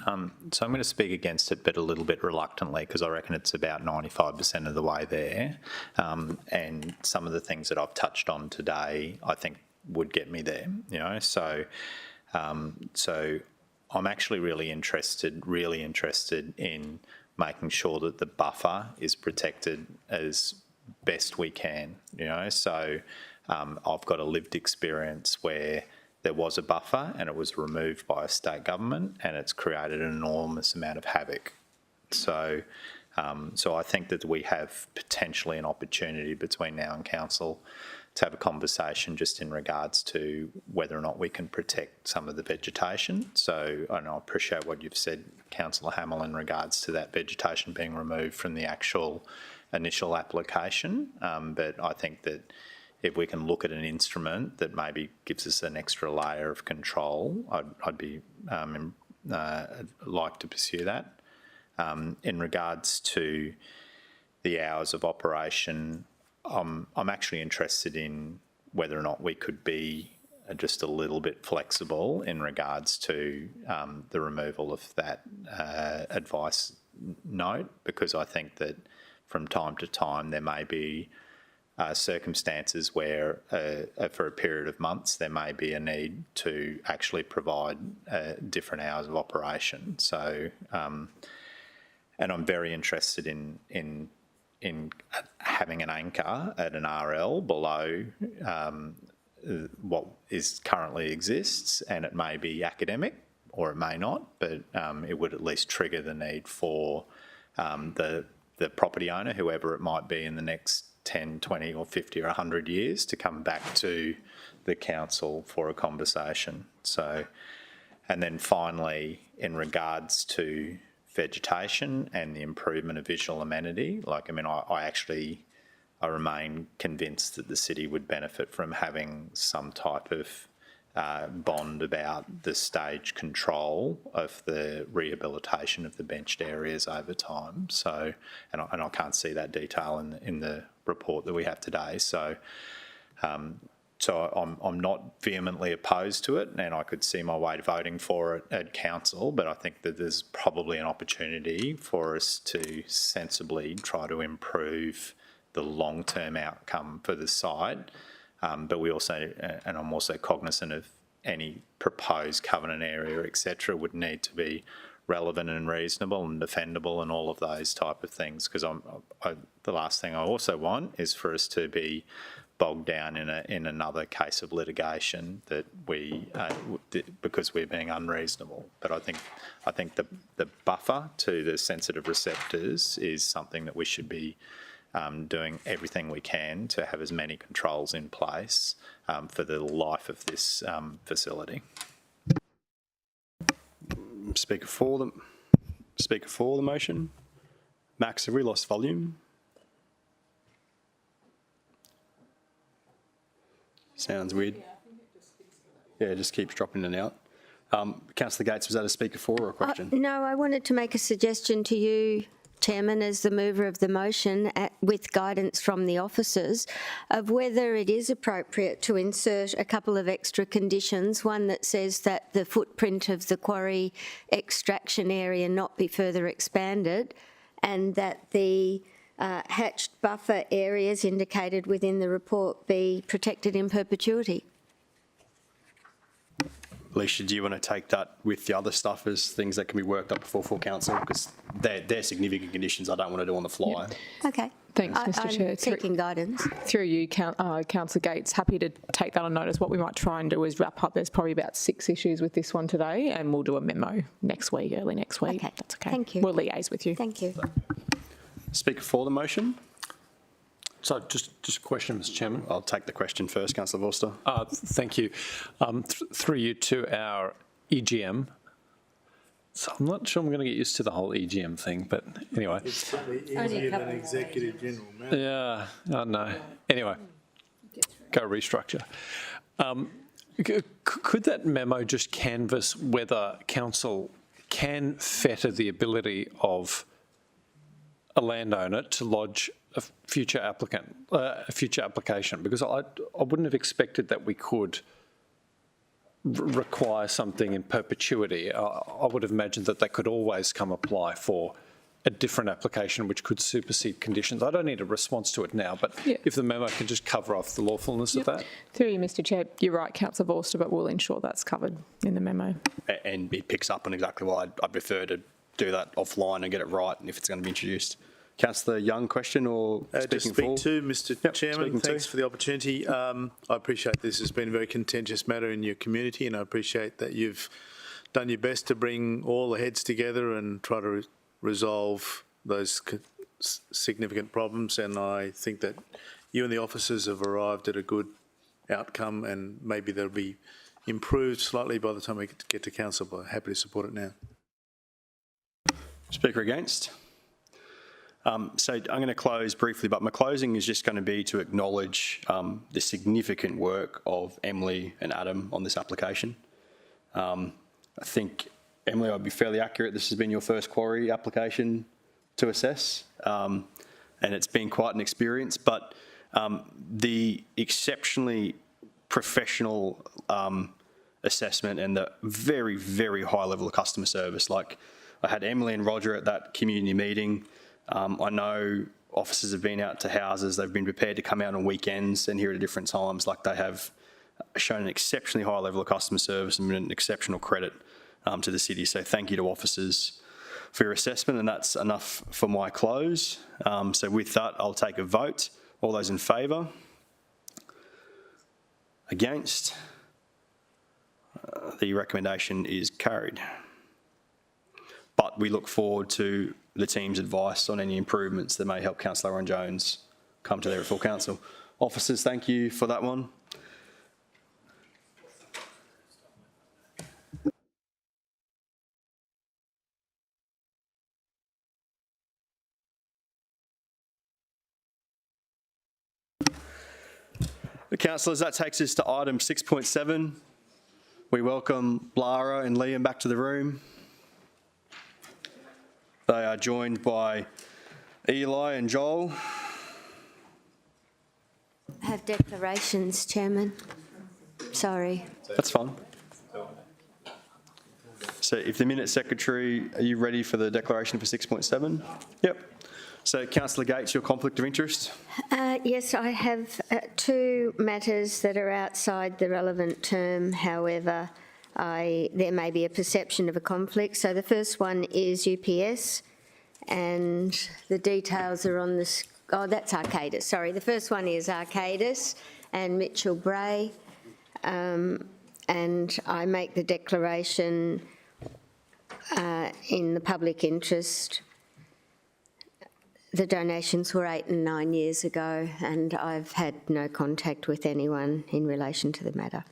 So I'm going to speak against it, but a little bit reluctantly, because I reckon it's about 95% of the way there. And some of the things that I've touched on today, I think would get me there, you know. So I'm actually really interested in making sure that the buffer is protected as best we can, you know. So I've got a lived experience where there was a buffer and it was removed by a state government and it's created an enormous amount of havoc. So I think that we have potentially an opportunity between now and council to have a conversation just in regards to whether or not we can protect some of the vegetation. So I appreciate what you've said, Councillor Hamill, in regards to that vegetation being removed from the actual initial application. But I think that if we can look at an instrument that maybe gives us an extra layer of control, I'd be like to pursue that. In regards to the hours of operation, I'm actually interested in whether or not we could be just a little bit flexible in regards to the removal of that advice note, because I think that from time to time there may be circumstances where for a period of months there may be a need to actually provide different hours of operation. So, and I'm very interested in having an anchor at an RL below what is currently exists, and it may be academic or it may not, but it would at least trigger the need for the property owner, whoever it might be in the next 10, 20 or 50 or 100 years, to come back to the council for a conversation. So, and then finally, in regards to vegetation and the improvement of visual amenity, I remain convinced that the city would benefit from having some type of bond about the stage control of the rehabilitation of the benched areas over time. So, and I can't see that detail in the report that we have today. So, I'm not vehemently opposed to it, and I could see my way to voting for it at council, but I think that there's probably an opportunity for us to sensibly try to improve the long-term outcome for the site. But we also, and I'm also cognizant of any proposed covenant area, etc., would need to be relevant and reasonable and defendable and all of those type of things. Because the last thing I also want is for us to be bogged down in another case of litigation that because we're being unreasonable. But I think the buffer to the sensitive receptors is something that we should be doing everything we can to have as many controls in place for the life of this facility. Speaker for the motion. Max, have we lost volume? Sounds weird. Yeah, it just keeps dropping in and out. Councillor Gates, was that a speaker for or a question? No, I wanted to make a suggestion to you, Chairman, as the mover of the motion, with guidance from the officers, of whether it is appropriate to insert a couple of extra conditions, one that says that the footprint of the quarry extraction area not be further expanded, and that the hatched buffer areas indicated within the report be protected in perpetuity. Alicia, do you want to take that with the other stuff as things that can be worked up before full council? Because they're significant conditions I don't want to do on the fly. Okay. Thanks, Mr Chair. I'm seeking guidance. Through you, Councillor Gates, happy to take that on notice. What we might try and do is wrap up. There's probably about 6 issues with this one today, and we'll do a memo next week, early next week. Okay. That's okay. Thank you. We'll liaise with you. Thank you. Speaker for the motion. So just a question, Mr Chairman. I'll take the question first, Councillor Vorster. Thank you. Through you to our EGM. So I'm not sure I'm going to get used to the whole EGM thing, but anyway. It's probably easier than Executive General Manager. Yeah, I know. Anyway, go restructure. Could that memo just canvass whether council can fetter the ability of a landowner to lodge a future application, because I wouldn't have expected that we could require something in perpetuity. I would have imagined that they could always come apply for a different application which could supersede conditions. I don't need a response to it now, but if the memo can just cover off the lawfulness of that. Through you, Mr Chair, you're right, Councillor Vorster, but we'll ensure that's covered in the memo. And it picks up on exactly why I'd prefer to do that offline and get it right if it's going to be introduced. Councillor Young, question or Just speak to Mr Chairman. Thanks for the opportunity. I appreciate this has been a very contentious matter in your community, and I appreciate that you've done your best to bring all the heads together and try to resolve those significant problems. And I think that you and the officers have arrived at a good outcome, and maybe they'll be improved slightly by the time we get to council, but happy to support it now. Speaker against? So I'm going to close briefly, but my closing is just going to be to acknowledge the significant work of Emily and Adam on this application. I think, Emily, I'd be fairly accurate. This has been your first quarry application to assess, and it's been quite an experience, but the exceptionally professional assessment and the very, very high level of customer service. Like, I had Emily and Roger at that community meeting. I know officers have been out to houses. They've been prepared to come out on weekends and here at different times. Like, they have shown an exceptionally high level of customer service and an exceptional credit to the city. So thank you to officers for your assessment, and that's enough for my close. So with that, I'll take a vote. All those in favour? Against? The recommendation is carried. But we look forward to the team's advice on any improvements that may help Councillor Owen-Jones come to there at full council. Officers, thank you for that one. Councillors, that takes us to item 6.7. We welcome Lara and Liam back to the room. They are joined by Eli and Joel. I have declarations, Chairman. Sorry. That's fine. So if the Minute Secretary, are you ready for the declaration for 6.7? Yep. So Councillor Gates, your conflict of interest? Yes, I have two matters that are outside the relevant term. However, there may be a perception of a conflict. So the first one is UPS, and the details are on the... Oh, that's Arcadis, sorry. The first one is Arcadis and Mitchell Bray, and I make the declaration in the public interest. The donations were 8 and 9 years ago, and I've had no contact with anyone in relation to the matter.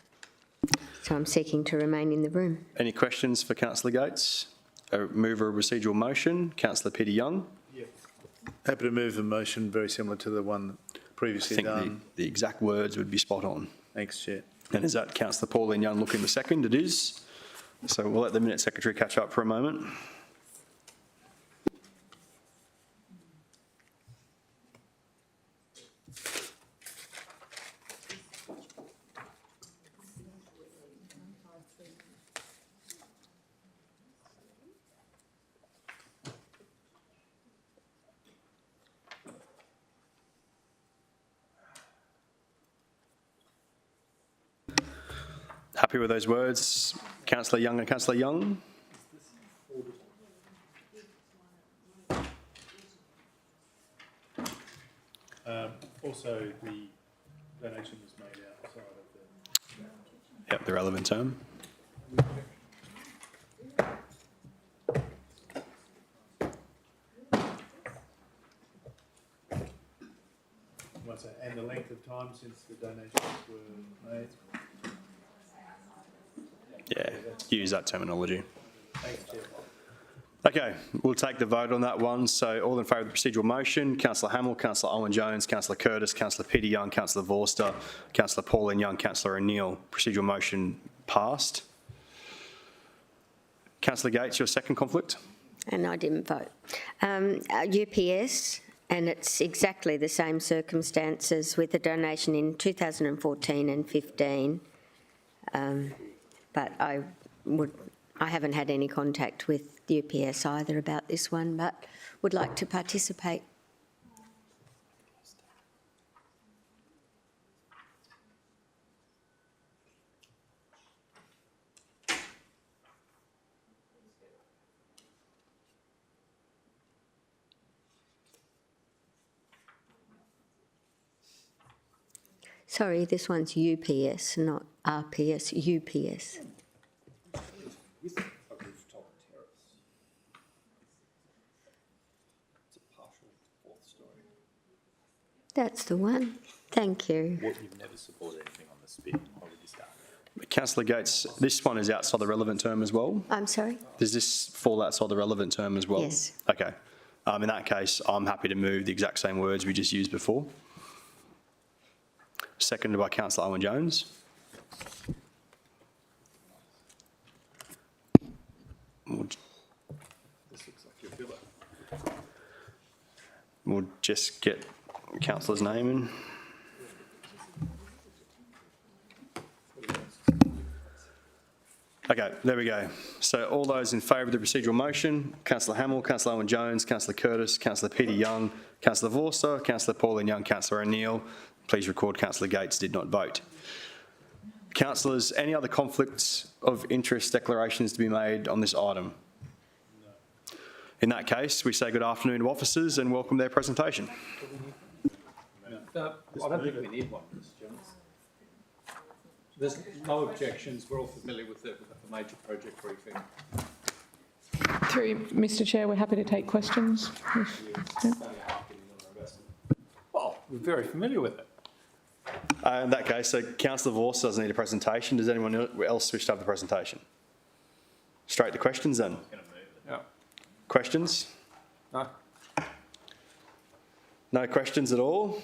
So I'm seeking to remain in the room. Any questions for Councillor Gates? A mover of procedural motion, Councillor Peter Young. Yep. Happy to move the motion, very similar to the one previously done. I think the exact words would be spot on. Thanks, Chair. And is that Councillor Pauline Young looking the second? It is. So we'll let the Minute Secretary catch up for a moment. Happy with those words, Councillor Young and Councillor Young? Also, the donation was made outside of the... Yep, the relevant term. And the length of time since the donations were made? Yeah, use that terminology. Thanks, Chair. Okay, we'll take the vote on that one. So all in favour of the procedural motion, Councillor Hamill, Councillor Owen-Jones, Councillor Curtis, Councillor Peter Young, Councillor Vorster, Councillor Pauline Young, Councillor O'Neill. Procedural motion passed. Councillor Gates, your second conflict? and I didn't vote. UPS, and it's exactly the same circumstances with the donation in 2014 and 15. But I haven't had any contact with UPS either about this one, but would like to participate. Sorry, this one's UPS, not RPS, UPS. That's the one. Thank you. You've never supported anything on the spit. Why would you start? Councillor Gates, this one is outside the relevant term as well. I'm sorry? Does this fall outside the relevant term as well? Yes. Okay. In that case, I'm happy to move the exact same words we just used before. Seconded by Councillor Owen-Jones. We'll just get Councillor's name in. Okay, there we go. So all those in favour of the procedural motion, Councillor Hamill, Councillor Owen-Jones, Councillor Curtis, Councillor Peter Young, Councillor Vorster, Councillor Pauline Young, Councillor O'Neill. Please record Councillor Gates did not vote. Councillors, any other conflicts of interest declarations to be made on this item? No. In that case, we say good afternoon to officers and welcome their presentation. I don't think we need one, Mr. Chairman. There's no objections. We're all familiar with the major project briefing. Through Mr. Chair, we're happy to take questions. Well, we're very familiar with it. In that case, so Councillor Vorster doesn't need a presentation. Does anyone else wish to have the presentation? Straight to questions then. Yeah. Questions? No. No questions at all?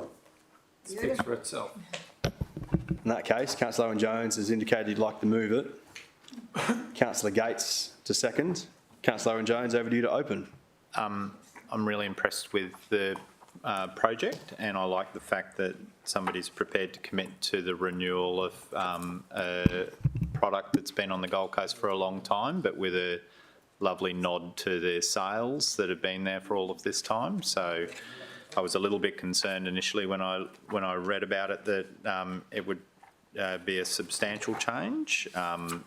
It speaks for itself. In that case, Councillor Owen-Jones has indicated he'd like to move it. Councillor Gates to second. Councillor Owen-Jones, over to you to open. I'm really impressed with the project, and I like the fact that somebody's prepared to commit to the renewal of a product that's been on the Gold Coast for a long time, but with a lovely nod to the sales that have been there for all of this time. So I was a little bit concerned initially when I read about it that it would be a substantial change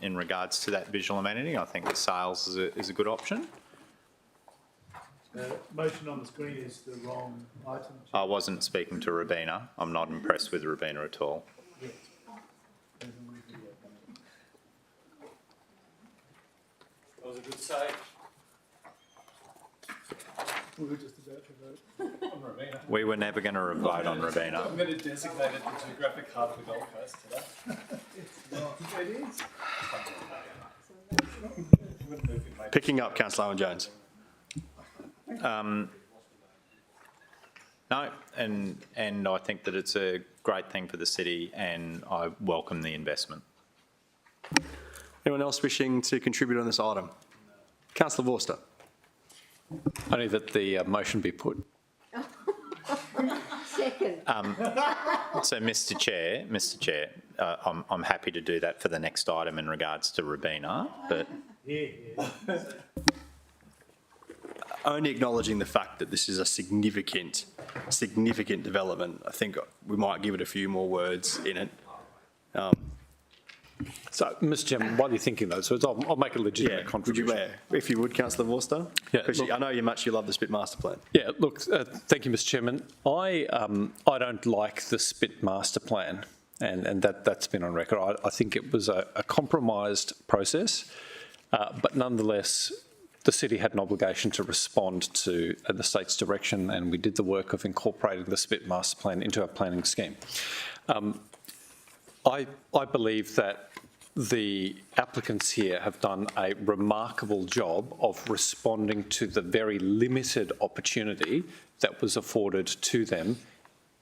in regards to that visual amenity. I think the sales is a good option. Motion on the screen is the wrong item. I wasn't speaking to Robina. I'm not impressed with Robina at all. That was a good save. We were just about to vote on Robina. We were never going to vote on Robina. I'm going to designate it the geographic hub of the Gold Coast today. It's not. It is. Picking up Councillor Owen-Jones. No, and I think that it's a great thing for the city, and I welcome the investment. Anyone else wishing to contribute on this item? Councillor Vorster. Only that the motion be put. Second. So, Mr. Chair, I'm happy to do that for the next item in regards to Robina, but only acknowledging the fact that this is a significant development. I think we might give it a few more words in it. So, Mr. Chairman, while you're thinking though, so I'll make a legitimate contribution. If you would, Councillor Vorster? Yeah, because I know you love the Spit Master Plan. Yeah, look, thank you, Mr. Chairman. I don't like the Spit Master Plan, and that's been on record. I think it was a compromised process, but nonetheless, the city had an obligation to respond to the state's direction, and we did the work of incorporating the Spit Master Plan into our planning scheme. I believe that the applicants here have done a remarkable job of responding to the very limited opportunity that was afforded to them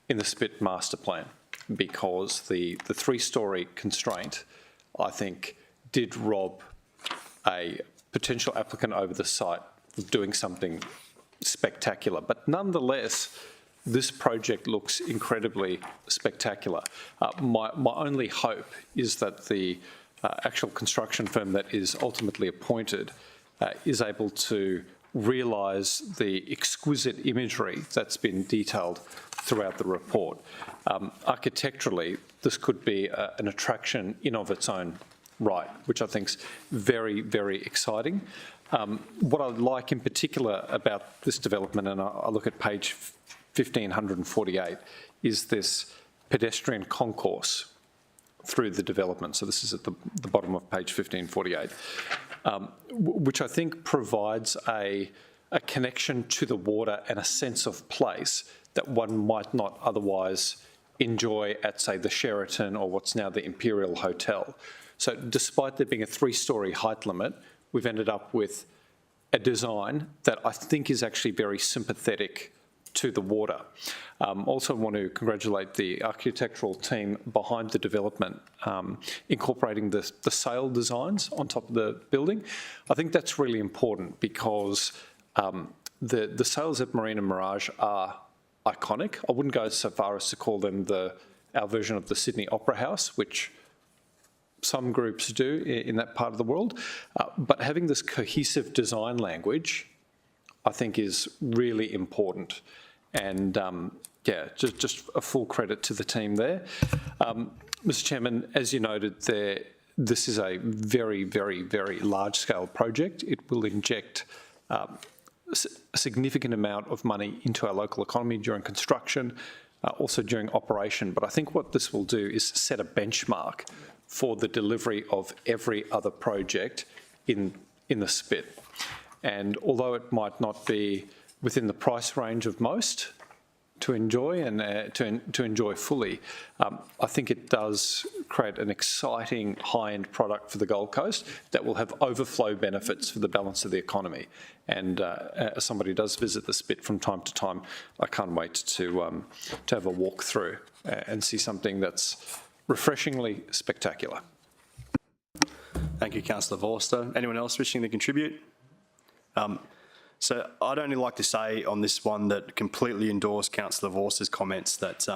in the Spit Master Plan, because the three-storey constraint, I think, did rob a potential applicant over the site doing something spectacular. But nonetheless, this project looks incredibly spectacular. My only hope is that the actual construction firm that is ultimately appointed is able to realise the exquisite imagery that's been detailed throughout the report. Architecturally, this could be an attraction in of its own right, which I think is very, very exciting. What I like in particular about this development, and I look at page 1548, is this pedestrian concourse through the development. So this is at the bottom of page 1548, which I think provides a connection to the water and a sense of place that one might not otherwise enjoy at, say, the Sheraton or what's now the Imperial Hotel. So despite there being a 3-storey height limit, we've ended up with a design that I think is actually very sympathetic to the water. Also want to congratulate the architectural team behind the development, incorporating the sail designs on top of the building. I think that's really important because the sails at Marina Mirage are iconic. I wouldn't go so far as to call them our version of the Sydney Opera House, which some groups do in that part of the world. But having this cohesive design language, I think, is really important. And yeah, just a full credit to the team there. Mr. Chairman, as you noted there, this is a very, very, very large-scale project. It will inject a significant amount of money into our local economy during construction, also during operation. But I think what this will do is set a benchmark for the delivery of every other project in the Spit. And although it might not be within the price range of most to enjoy and to enjoy fully, I think it does create an exciting high-end product for the Gold Coast that will have overflow benefits for the balance of the economy. And as somebody who does visit the Spit from time to time, I can't wait to have a walk through and see something that's refreshingly spectacular. Thank you, Councillor Vorster. Anyone else wishing to contribute? So I'd only like to say on this one that completely endorse Councillor Vorster's comments that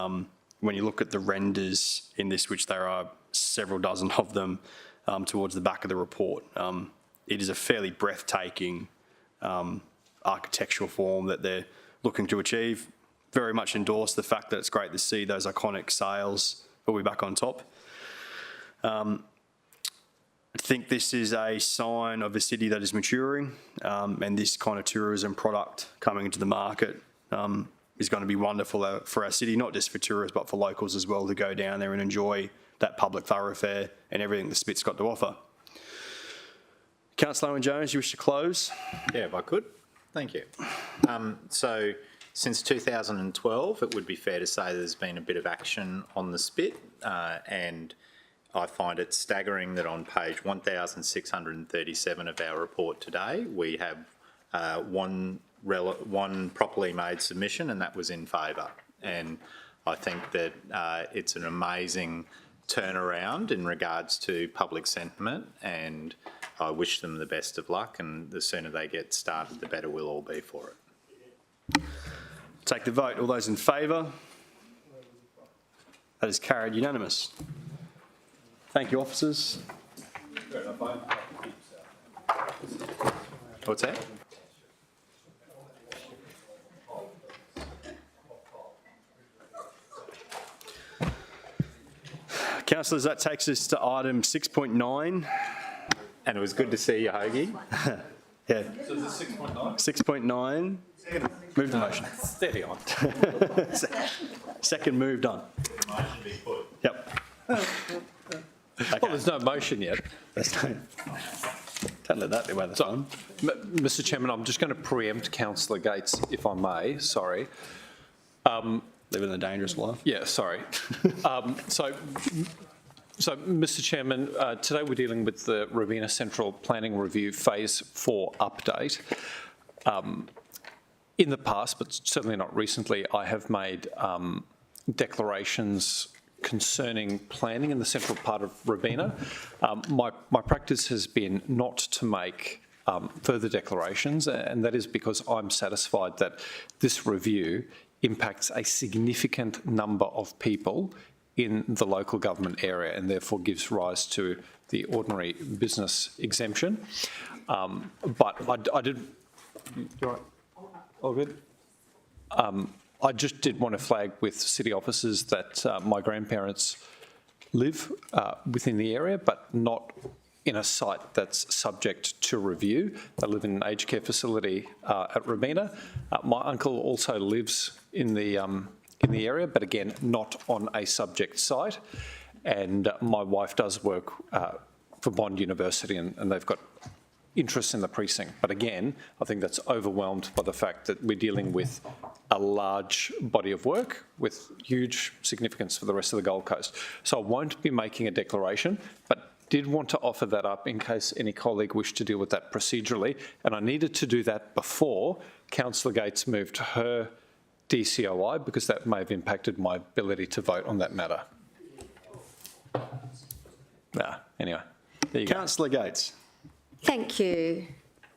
when you look at the renders in this, which there are several dozen of them towards the back of the report, it is a fairly breathtaking architectural form that they're looking to achieve. Very much endorse the fact that it's great to see those iconic sails all be back on top. I think this is a sign of a city that is maturing, and this kind of tourism product coming into the market is going to be wonderful for our city, not just for tourists, but for locals as well, to go down there and enjoy that public thoroughfare and everything the Spit's got to offer. Councillor Owen-Jones, you wish to close? Yeah, if I could. Thank you. So since 2012, it would be fair to say there's been a bit of action on the Spit, and I find it staggering that on page 1637 of our report today, we have one properly made submission, and that was in favour. And I think that it's an amazing turnaround in regards to public sentiment, and I wish them the best of luck, and the sooner they get started, the better we'll all be for it. Take the vote. All those in favour? That is carried unanimous. Thank you, officers. What's that? Councillors, that takes us to item 6.9. And it was good to see you, Hoagie. Yeah. So is it 6.9? 6.9. Move the motion. Steady on. Second moved on. Yep. Okay. Well, there's no motion yet. Don't let that be where the time. Mr. Chairman, I'm just going to preempt Councillor Gates, if I may. Sorry. Living a dangerous life. Yeah, sorry. So, Mr. Chairman, today we're dealing with the Robina Central Planning Review Phase 4 update. In the past, but certainly not recently, I have made declarations concerning planning in the central part of Robina. My practice has been not to make further declarations, and that is because I'm satisfied that this review impacts a significant number of people in the local government area and therefore gives rise to the ordinary business exemption. But I did... You're right. All good? I just did want to flag with city officers that my grandparents live within the area, but not in a site that's subject to review. They live in an aged care facility at Robina. My uncle also lives in the area, but again, not on a subject site. And my wife does work for Bond University, and they've got interest in the precinct. But again, I think that's overwhelmed by the fact that we're dealing with a large body of work with huge significance for the rest of the Gold Coast. So I won't be making a declaration, but did want to offer that up in case any colleague wished to deal with that procedurally. And I needed to do that before Councillor Gates moved her DCOI, because that may have impacted my ability to vote on that matter. Anyway, there you go. Councillor Gates. Thank you,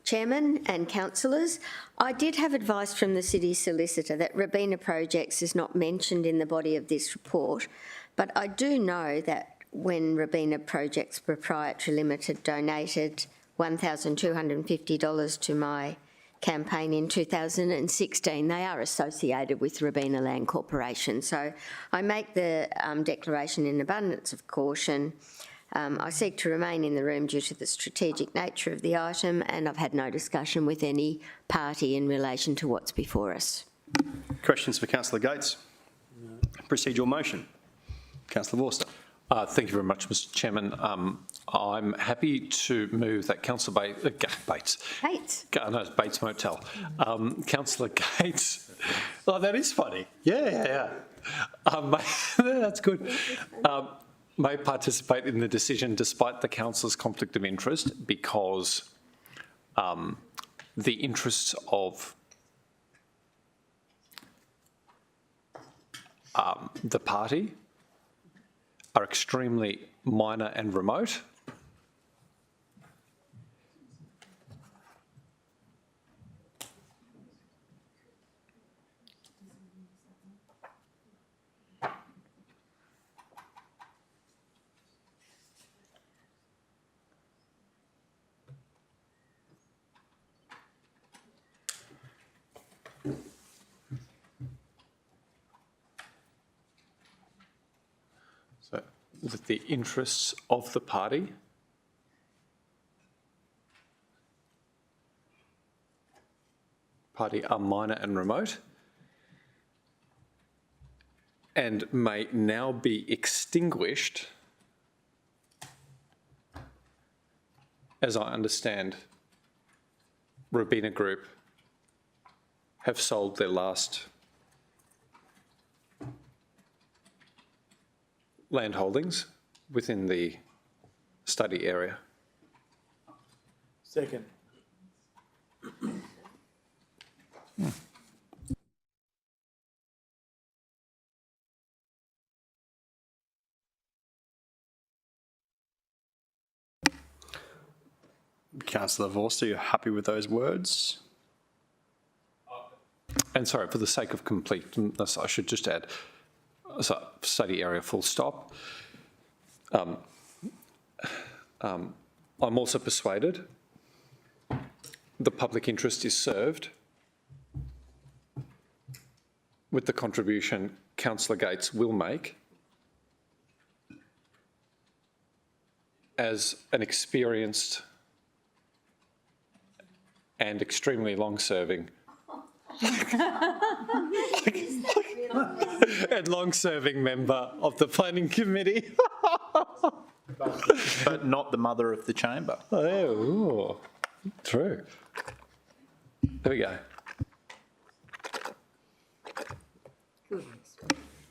Chairman and councillors. I did have advice from the City Solicitor that Robina Projects is not mentioned in the body of this report, but I do know that when Robina Projects Proprietary Limited donated $1,250 to my campaign in 2016, they are associated with Robina Land Corporation. So I make the declaration in abundance of caution. I seek to remain in the room due to the strategic nature of the item, and I've had no discussion with any party in relation to what's before us. Questions for Councillor Gates? No. Procedural motion. Councillor Vorster. Thank you very much, Mr Chairman. I'm happy to move that Councillor Bates. No, it's Bates Motel. Councillor Gates. Oh, that is funny. Yeah. That's good. May participate in the decision despite the councillor's conflict of interest, because the interests of the party are extremely minor and remote. So that the interests of the party are minor and remote and may now be extinguished, as I understand Robina Group have sold their last land holdings within the study area. Second. Councillor Vorster, you're happy with those words? And sorry, for the sake of completeness, I should just add, so study area full stop. I'm also persuaded the public interest is served with the contribution Councillor Gates will make as an experienced and extremely long-serving and long-serving member of the Planning Committee. But not the mother of the chamber. Oh, true. There we go.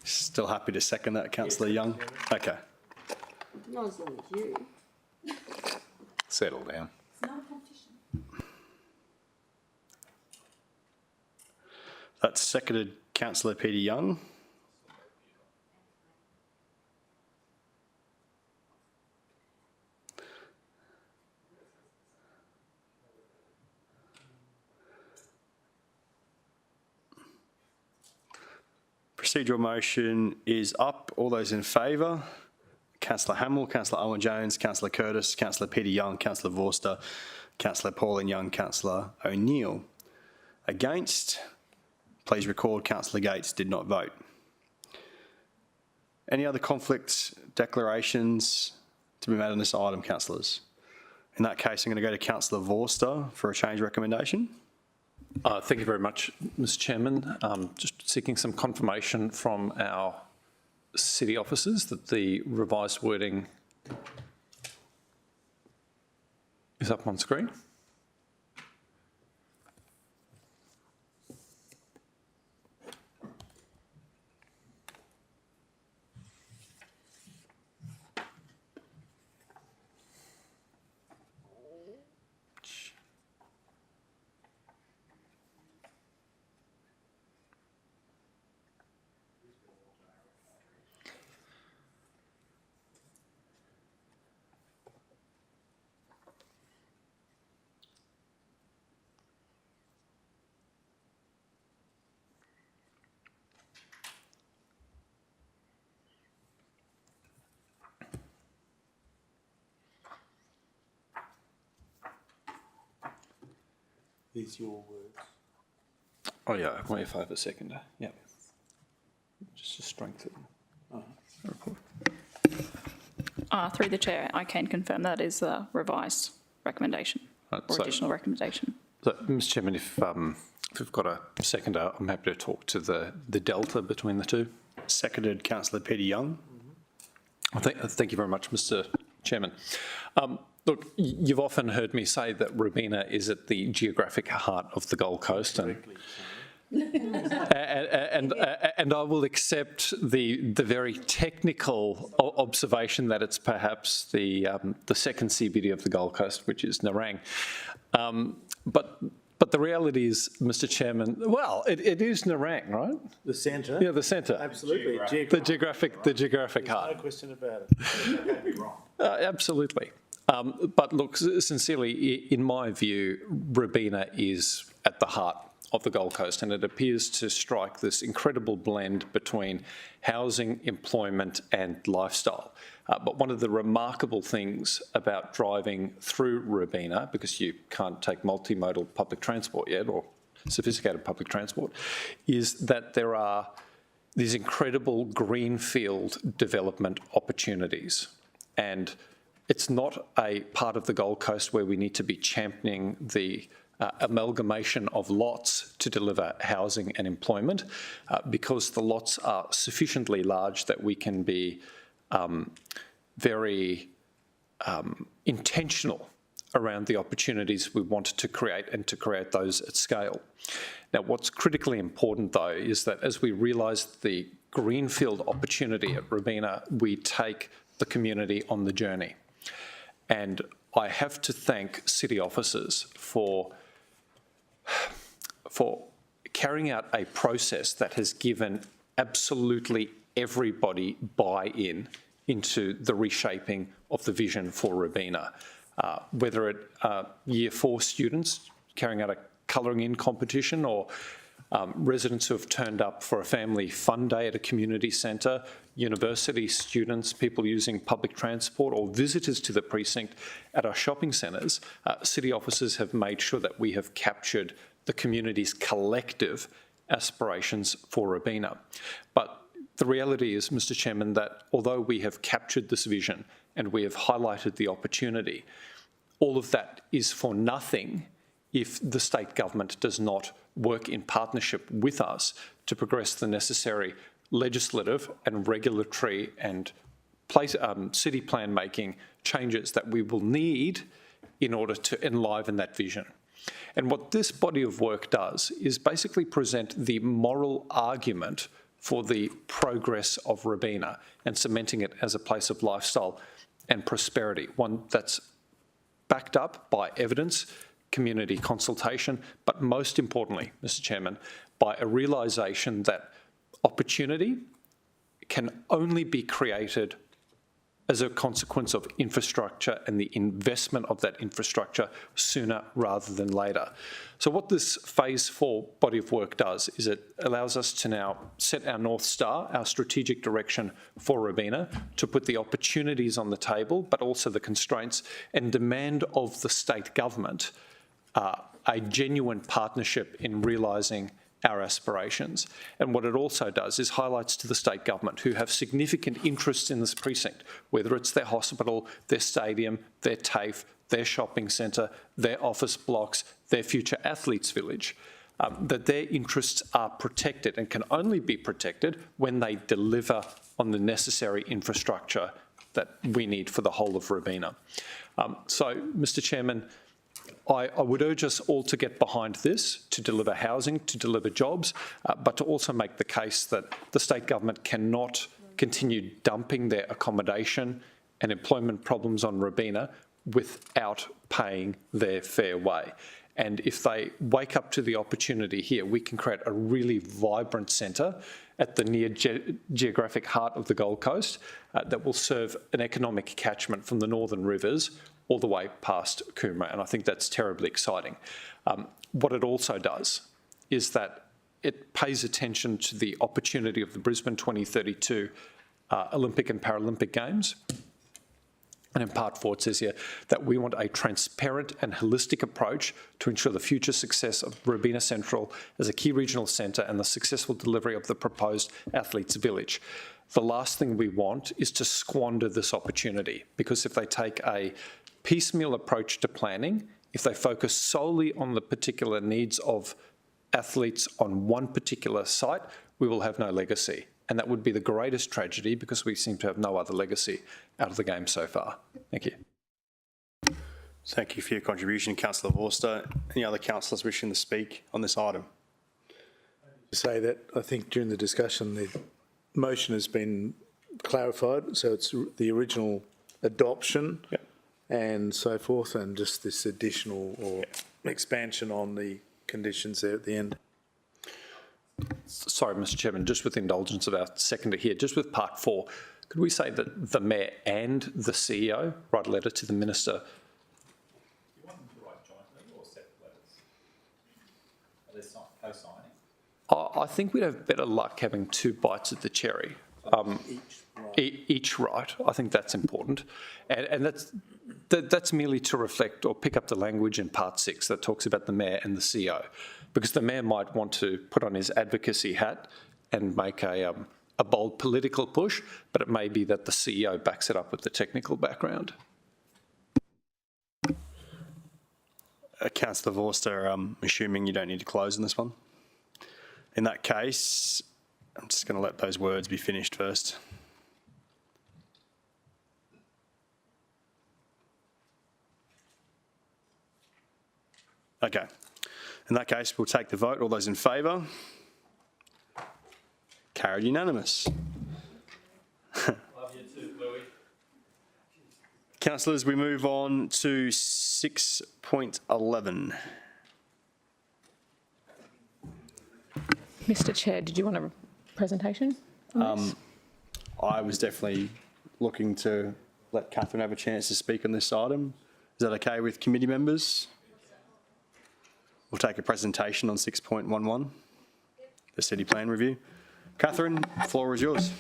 Still happy to second that, Councillor Young? Okay. Not as long as you. Settle down. That's seconded Councillor Peter Young. procedural motion is up. All those in favour? Councillor Hamill, Councillor Owen Jones, Councillor Curtis, Councillor Peter Young, Councillor Vorster, Councillor Pauline Young, Councillor O'Neill. Against? Please record Councillor Gates did not vote. Any other conflicts, declarations to be made on this item, councillors? In that case, I'm going to go to Councillor Vorster for a change recommendation. Thank you very much, Mr. Chairman. Just seeking some confirmation from our city officers that the revised wording is up on screen. These your words. Oh yeah, wait if I have a second. Yep. Just to strengthen the report. Through the chair, I can confirm that is a revised recommendation or additional recommendation. So, Mr. Chairman, if we've got a seconder, I'm happy to talk to the delta between the two. Seconded, Councillor Peter Young. Thank you very much, Mr. Chairman. Look, you've often heard me say that Robina is at the geographic heart of the Gold Coast, and I will accept the very technical observation that it's perhaps the second CBD of the Gold Coast, which is Nerang. But the reality is, Mr. Chairman, well, it is Nerang, right? The centre? Yeah, the centre. Absolutely. The geographic heart. No question about it. You can't be wrong. Absolutely. But look, sincerely, in my view, Robina is at the heart of the Gold Coast, and it appears to strike this incredible blend between housing, employment and lifestyle. But one of the remarkable things about driving through Robina, because you can't take multimodal public transport yet, or sophisticated public transport, is that there are these incredible greenfield development opportunities. And it's not a part of the Gold Coast where we need to be championing the amalgamation of lots to deliver housing and employment, because the lots are sufficiently large that we can be very intentional around the opportunities we want to create and to create those at scale. Now, what's critically important, though, is that as we realise the greenfield opportunity at Robina, we take the community on the journey. And I have to thank city officers for carrying out a process that has given absolutely everybody buy-in into the reshaping of the vision for Robina. Whether it Year 4 students carrying out a colouring in competition, or residents who have turned up for a family fun day at a community centre, university students, people using public transport, or visitors to the precinct at our shopping centres, city officers have made sure that we have captured the community's collective aspirations for Robina. But the reality is, Mr. Chairman, that although we have captured this vision and we have highlighted the opportunity, all of that is for nothing if the state government does not work in partnership with us to progress the necessary legislative and regulatory and city plan making changes that we will need in order to enliven that vision. And what this body of work does is basically present the moral argument for the progress of Robina and cementing it as a place of lifestyle and prosperity, one that's backed up by evidence, community consultation, but most importantly, Mr. Chairman, by a realisation that opportunity can only be created as a consequence of infrastructure and the investment of that infrastructure sooner rather than later. So what this phase 4 body of work does is it allows us to now set our North Star, our strategic direction for Robina, to put the opportunities on the table, but also the constraints and demand of the state government a genuine partnership in realising our aspirations. And what it also does is highlights to the state government, who have significant interests in this precinct, whether it's their hospital, their stadium, their TAFE, their shopping centre, their office blocks, their future athletes village, that their interests are protected and can only be protected when they deliver on the necessary infrastructure that we need for the whole of Robina. So, Mr Chairman, I would urge us all to get behind this, to deliver housing, to deliver jobs, but to also make the case that the state government cannot continue dumping their accommodation and employment problems on Robina without paying their fair way. And if they wake up to the opportunity here, we can create a really vibrant centre at the near geographic heart of the Gold Coast that will serve an economic catchment from the Northern Rivers all the way past Coomera, and I think that's terribly exciting. What it also does is that it pays attention to the opportunity of the Brisbane 2032 Olympic and Paralympic Games. And in part 4 it says here that we want a transparent and holistic approach to ensure the future success of Robina Central as a key regional centre and the successful delivery of the proposed Athletes Village. The last thing we want is to squander this opportunity, because if they take a piecemeal approach to planning, if they focus solely on the particular needs of athletes on one particular site, we will have no legacy. And that would be the greatest tragedy, because we seem to have no other legacy out of the game so far. Thank you. Thank you for your contribution, Councillor Vorster. Any other councillors wishing to speak on this item? To say that I think during the discussion the motion has been clarified, so it's the original adoption and so forth, and just this additional or expansion on the conditions there at the end. Sorry, Mr Chairman, just with indulgence of our seconder here, just with part 4, could we say that the Mayor and the CEO write a letter to the Minister? Do you want them to write jointly or separate letters? Are they co-signing? I think we'd have better luck having 2 bites at the cherry. Each right. I think that's important. And that's merely to reflect or pick up the language in part 6 that talks about the Mayor and the CEO. Because the Mayor might want to put on his advocacy hat and make a bold political push, but it may be that the CEO backs it up with the technical background. Councillor Vorster, I'm assuming you don't need to close on this one. In that case, I'm just going to let those words be finished first. Okay. In that case, we'll take the vote. All those in favour? Carried unanimous. Love you too, Louis. Councillors, we move on to 6.11. Mr Chair, did you want a presentation on this? I was definitely looking to let Catherine have a chance to speak on this item. Is that okay with committee members? We'll take a presentation on 6.11, the city plan review. Catherine, the floor is yours.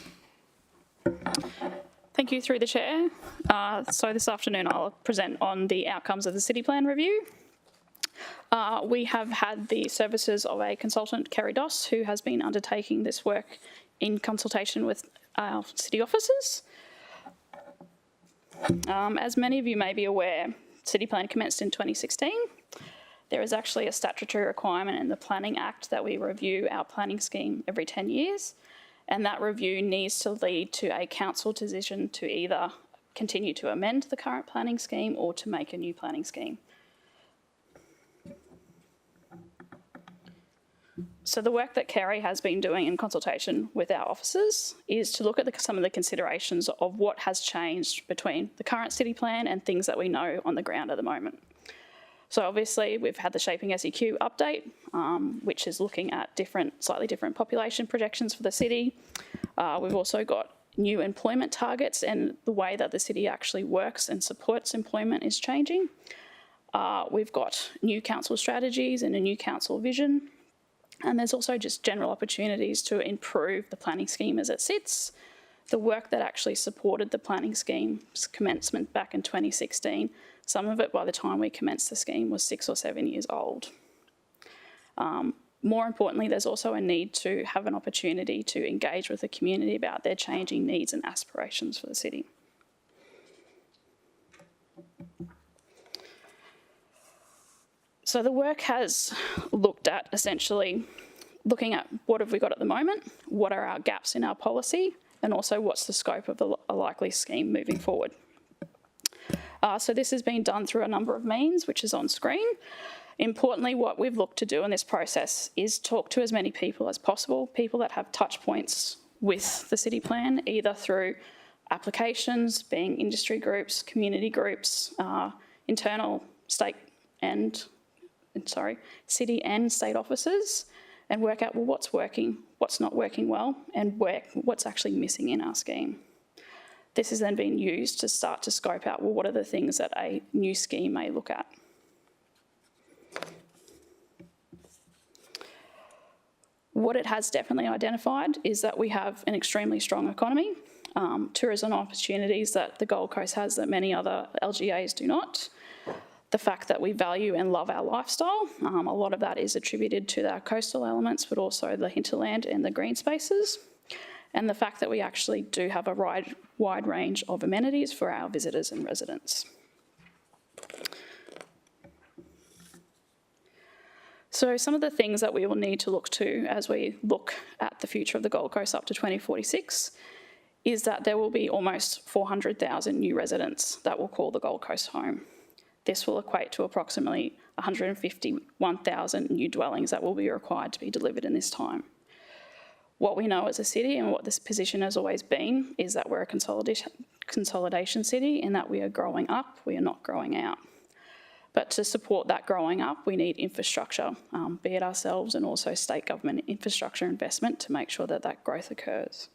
Thank you, through the chair. So this afternoon I'll present on the outcomes of the city plan review. We have had the services of a consultant, Kerry Doss, who has been undertaking this work in consultation with our city officers. As many of you may be aware, city plan commenced in 2016. There is actually a statutory requirement in the Planning Act that we review our planning scheme every 10 years, and that review needs to lead to a council decision to either continue to amend the current planning scheme or to make a new planning scheme. So the work that Kerry has been doing in consultation with our officers is to look at some of the considerations of what has changed between the current city plan and things that we know on the ground at the moment. So obviously we've had the Shaping SEQ update, which is looking at slightly different population projections for the city. We've also got new employment targets and the way that the city actually works and supports employment is changing. We've got new council strategies and a new council vision. And there's also just general opportunities to improve the planning scheme as it sits. The work that actually supported the planning scheme's commencement back in 2016, some of it by the time we commenced the scheme was 6 or 7 years old. More importantly, there's also a need to have an opportunity to engage with the community about their changing needs and aspirations for the city. So the work has looked at essentially looking at what have we got at the moment, what are our gaps in our policy, and also what's the scope of a likely scheme moving forward. So this has been done through a number of means, which is on screen. Importantly, what we've looked to do in this process is talk to as many people as possible, people that have touch points with the city plan, either through applications, being industry groups, community groups, internal city and state officers, and work out, well, what's working, what's not working well, and what's actually missing in our scheme. This has then been used to start to scope out, well, what are the things that a new scheme may look at. What it has definitely identified is that we have an extremely strong economy, tourism opportunities that the Gold Coast has that many other LGAs do not. The fact that we value and love our lifestyle, a lot of that is attributed to our coastal elements, but also the hinterland and the green spaces. And the fact that we actually do have a wide range of amenities for our visitors and residents. So some of the things that we will need to look to as we look at the future of the Gold Coast up to 2046 is that there will be almost 400,000 new residents that will call the Gold Coast home. This will equate to approximately 151,000 new dwellings that will be required to be delivered in this time. What we know as a city and what this position has always been is that we're a consolidation city in that we are growing up, we are not growing out. But to support that growing up, we need infrastructure, be it ourselves and also state government infrastructure investment to make sure that that growth occurs.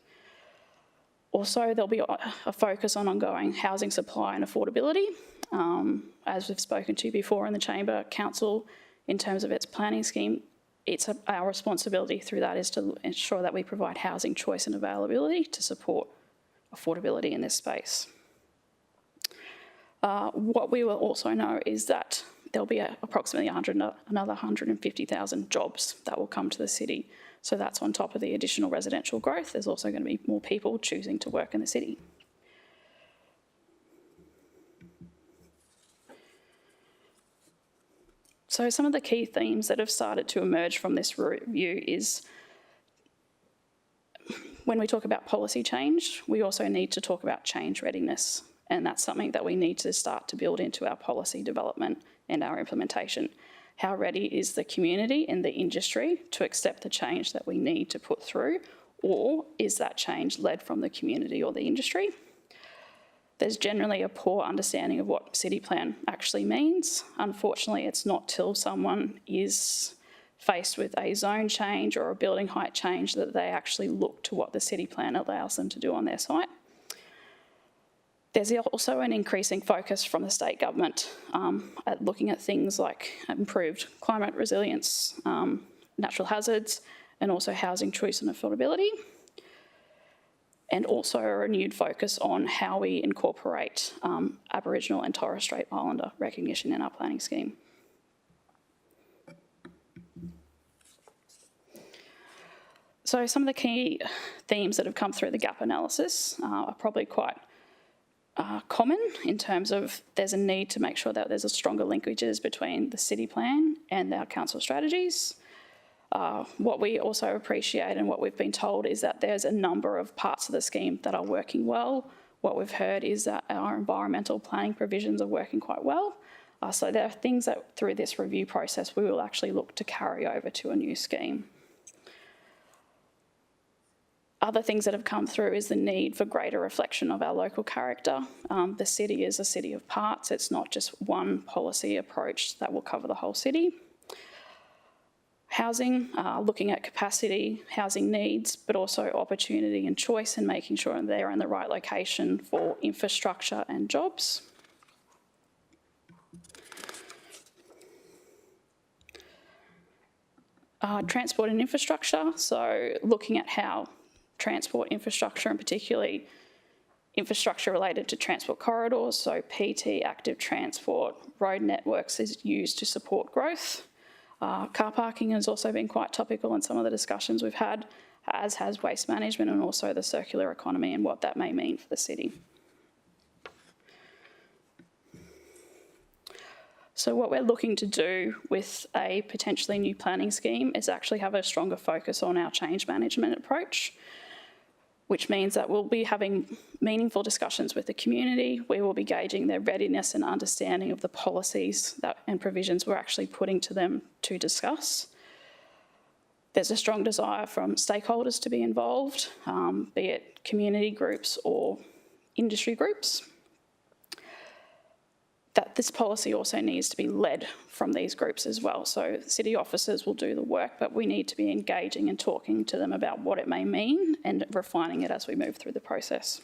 Also, there'll be a focus on ongoing housing supply and affordability. As we've spoken to before in the Chamber Council, in terms of its planning scheme, it's our responsibility through that is to ensure that we provide housing choice and availability to support affordability in this space. What we will also know is that there'll be approximately another 150,000 jobs that will come to the city. So that's on top of the additional residential growth. There's also going to be more people choosing to work in the city. So some of the key themes that have started to emerge from this review is when we talk about policy change, we also need to talk about change readiness. And that's something that we need to start to build into our policy development and our implementation. How ready is the community and the industry to accept the change that we need to put through, or is that change led from the community or the industry? There's generally a poor understanding of what city plan actually means. Unfortunately, it's not till someone is faced with a zone change or a building height change that they actually look to what the city plan allows them to do on their site. There's also an increasing focus from the state government at looking at things like improved climate resilience, natural hazards, and also housing choice and affordability. And also a renewed focus on how we incorporate Aboriginal and Torres Strait Islander recognition in our planning scheme. So some of the key themes that have come through the gap analysis are probably quite common in terms of there's a need to make sure that there's a stronger linkages between the city plan and our council strategies. What we also appreciate and what we've been told is that there's a number of parts of the scheme that are working well. What we've heard is that our environmental planning provisions are working quite well. So there are things that through this review process we will actually look to carry over to a new scheme. Other things that have come through is the need for greater reflection of our local character. The city is a city of parts. It's not just one policy approach that will cover the whole city. Housing, looking at capacity, housing needs, but also opportunity and choice, and making sure they're in the right location for infrastructure and jobs. Transport and infrastructure, so looking at how transport infrastructure, and particularly infrastructure related to transport corridors, so PT, active transport, road networks is used to support growth. Car parking has also been quite topical in some of the discussions we've had, as has waste management and also the circular economy and what that may mean for the city. So what we're looking to do with a potentially new planning scheme is actually have a stronger focus on our change management approach, which means that we'll be having meaningful discussions with the community. We will be gauging their readiness and understanding of the policies and provisions we're actually putting to them to discuss. There's a strong desire from stakeholders to be involved, be it community groups or industry groups. That this policy also needs to be led from these groups as well. So city officers will do the work, but we need to be engaging and talking to them about what it may mean and refining it as we move through the process.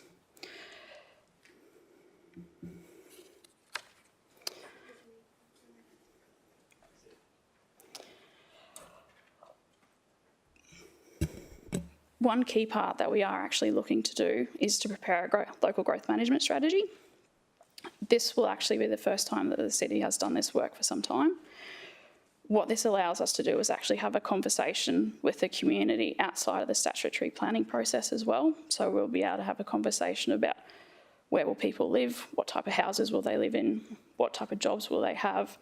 One key part that we are actually looking to do is to prepare a local growth management strategy. This will actually be the first time that the city has done this work for some time. What this allows us to do is actually have a conversation with the community outside of the statutory planning process as well. So we'll be able to have a conversation about where will people live, what type of houses will they live in, what type of jobs will they have,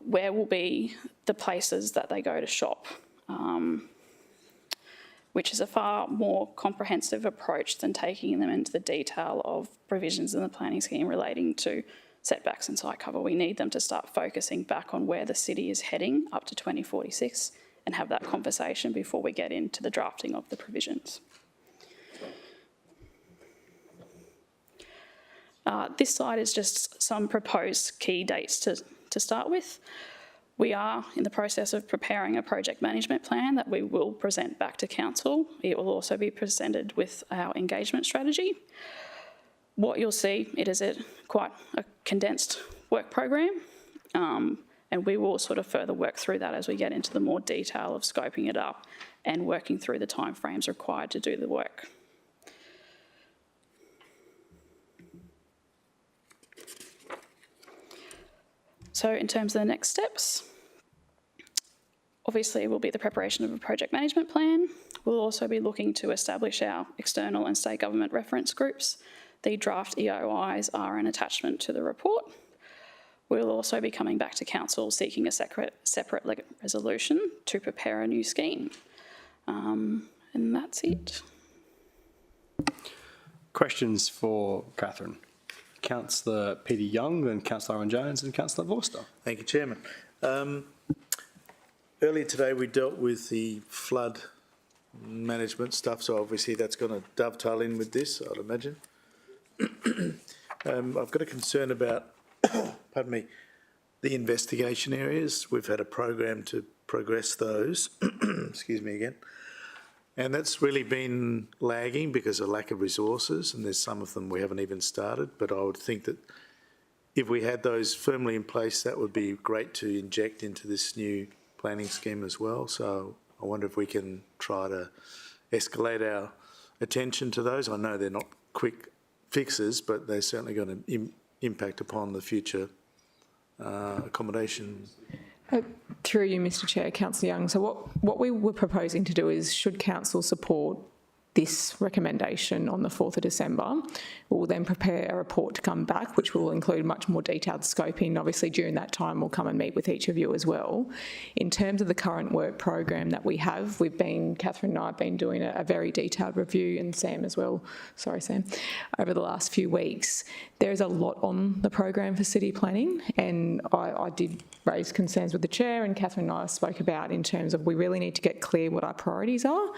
where will be the places that they go to shop, which is a far more comprehensive approach than taking them into the detail of provisions in the planning scheme relating to setbacks and site cover. We need them to start focusing back on where the city is heading up to 2046 and have that conversation before we get into the drafting of the provisions. This slide is just some proposed key dates to start with. We are in the process of preparing a project management plan that we will present back to council. It will also be presented with our engagement strategy. What you'll see, it is quite a condensed work program, and we will sort of further work through that as we get into the more detail of scoping it up and working through the timeframes required to do the work. So in terms of the next steps, obviously will be the preparation of a project management plan. We'll also be looking to establish our external and state government reference groups. The draft EOIs are an attachment to the report. We'll also be coming back to council seeking a separate resolution to prepare a new scheme. And that's it. Questions for Catherine? Councillor Peter Young, then Councillor Owen-Jones and Councillor Vorster. Thank you, Chairman. Earlier today we dealt with the flood management stuff, so obviously that's going to dovetail in with this, I'd imagine. I've got a concern about, pardon me, the investigation areas. We've had a program to progress those, excuse me again, and that's really been lagging because of lack of resources, and there's some of them we haven't even started, but I would think that if we had those firmly in place, that would be great to inject into this new planning scheme as well. So I wonder if we can try to escalate our attention to those. I know they're not quick fixes, but they're certainly going to impact upon the future accommodation. Through you, Mr Chair, Councillor Young. So what we were proposing to do is, should council support this recommendation on the 4th of December, we'll then prepare a report to come back, which will include much more detailed scoping. Obviously, during that time, we'll come and meet with each of you as well. In terms of the current work program that we have, Catherine and I have been doing a very detailed review, and Sam as well, sorry Sam, over the last few weeks. There's a lot on the program for city planning, and I did raise concerns with the chair, and Catherine and I spoke about in terms of we really need to get clear what our priorities are.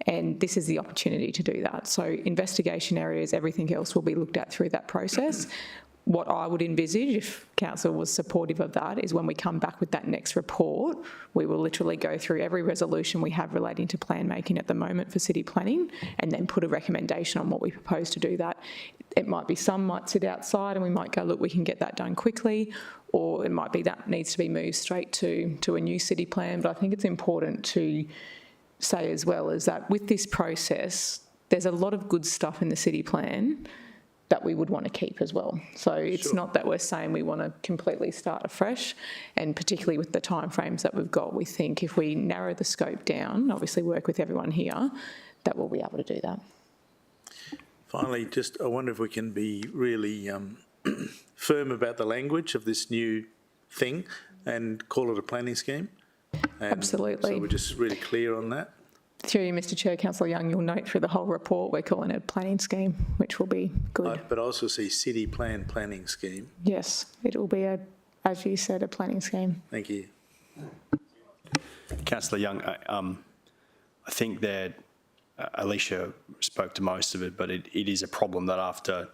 And this is the opportunity to do that. So investigation areas, everything else will be looked at through that process. what I would envisage, if council was supportive of that, is when we come back with that next report, we will literally go through every resolution we have relating to plan making at the moment for city planning and then put a recommendation on what we propose to do that. It might be some might sit outside and we might go, look, we can get that done quickly, or it might be that needs to be moved straight to a new city plan. But I think it's important to say as well is that with this process, there's a lot of good stuff in the city plan that we would want to keep as well. So it's not that we're saying we want to completely start afresh, and particularly with the timeframes that we've got, we think if we narrow the scope down, obviously work with everyone here, that we'll be able to do that. Finally, just I wonder if we can be really firm about the language of this new thing and call it a planning scheme. And absolutely. So we're just really clear on that. Through you, Mr Chair, Councillor Young, you'll note through the whole report we're calling it a planning scheme, which will be good. But I also see city plan planning scheme. Yes, it will be, as you said, a planning scheme. Thank you. Councillor Young, I think that Alicia spoke to most of it, but it is a problem that after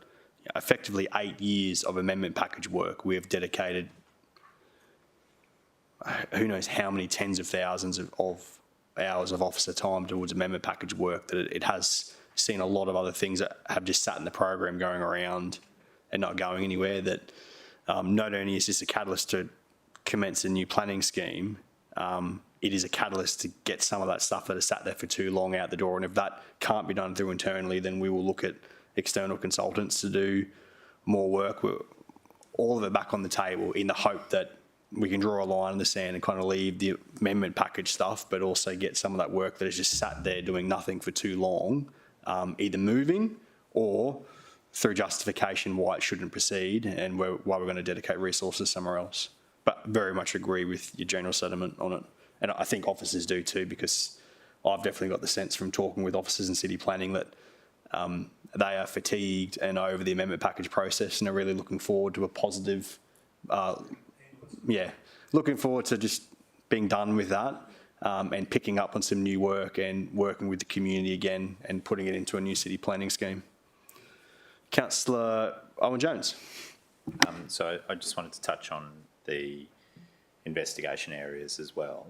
effectively 8 years of amendment package work, we have dedicated who knows how many tens of thousands of hours of officer time towards amendment package work, that it has seen a lot of other things that have just sat in the program going around and not going anywhere, that not only is this a catalyst to commence a new planning scheme, it is a catalyst to get some of that stuff that has sat there for too long out the door. And if that can't be done through internally, then we will look at external consultants to do more work. All of it back on the table in the hope that we can draw a line in the sand and kind of leave the amendment package stuff, but also get some of that work that has just sat there doing nothing for too long, either moving or through justification why it shouldn't proceed and why we're going to dedicate resources somewhere else. But very much agree with your general sentiment on it. And I think officers do too, because I've definitely got the sense from talking with officers in city planning that they are fatigued and over the amendment package process and are really looking forward to a positive looking forward to just being done with that and picking up on some new work and working with the community again and putting it into a new city planning scheme. Councillor Owen-Jones. So I just wanted to touch on the investigation areas as well.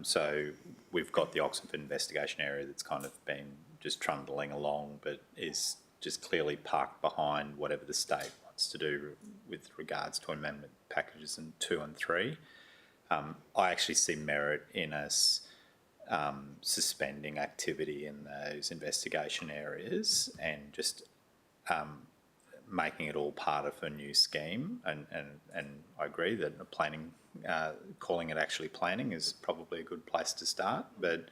So we've got the Oxenford investigation area that's kind of been just trundling along, but is just clearly parked behind whatever the state wants to do with regards to amendment packages in 2 and 3. I actually see merit in us suspending activity in those investigation areas and just making it all part of a new scheme. And I agree that a planning, calling it actually planning is probably a good place to start. But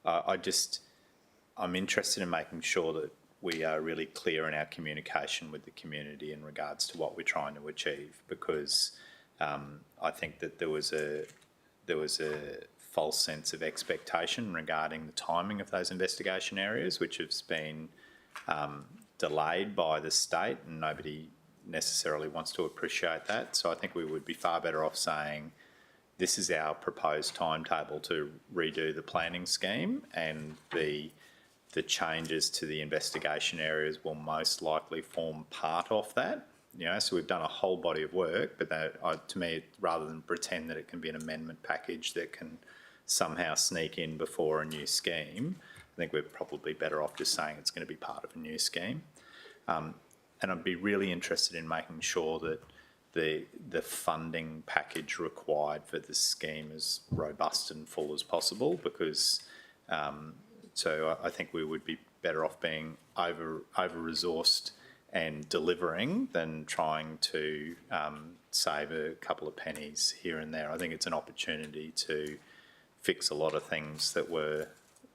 I'm interested in making sure that we are really clear in our communication with the community in regards to what we're trying to achieve, because I think that there was a false sense of expectation regarding the timing of those investigation areas, which has been delayed by the state, and nobody necessarily wants to appreciate that. So I think we would be far better off saying this is our proposed timetable to redo the planning scheme, and the changes to the investigation areas will most likely form part of that. So we've done a whole body of work, but to me, rather than pretend that it can be an amendment package that can somehow sneak in before a new scheme, I think we're probably better off just saying it's going to be part of a new scheme. And I'd be really interested in making sure that the funding package required for this scheme is robust and full as possible, because so I think we would be better off being over-resourced and delivering than trying to save a couple of pennies here and there. I think it's an opportunity to fix a lot of things that were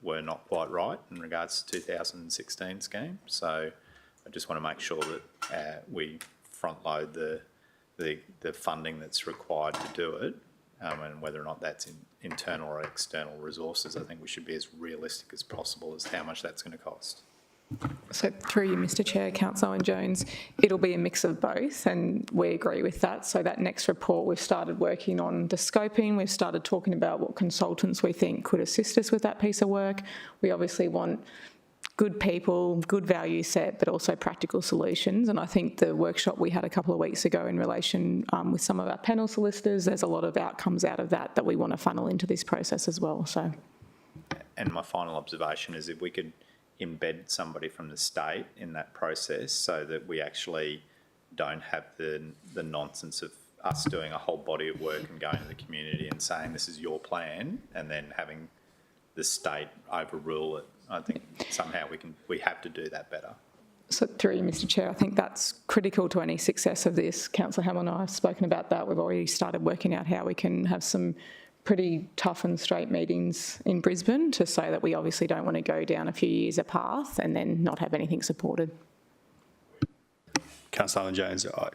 not quite right in regards to 2016 scheme. So I just want to make sure that we front load the funding that's required to do it, and whether or not that's in internal or external resources. I think we should be as realistic as possible as how much that's going to cost. So through you, Mr Chair, Councillor Owen-Jones, it'll be a mix of both, and we agree with that. So that next report, we've started working on the scoping, we've started talking about what consultants we think could assist us with that piece of work. We obviously want good people, good value set, but also practical solutions. And I think the workshop we had a couple of weeks ago in relation with some of our panel solicitors, there's a lot of outcomes out of that we want to funnel into this process as well. So, and my final observation is if we could embed somebody from the state in that process so that we actually don't have the nonsense of us doing a whole body of work and going to the community and saying this is your plan and then having the state overrule it. I think somehow we have to do that better. So through you, Mr Chair, I think that's critical to any success of this. Councillor Hamill and I have spoken about that. We've already started working out how we can have some pretty tough and straight meetings in Brisbane to say that we obviously don't want to go down a few years a path and then not have anything supported. Councillor Jones, I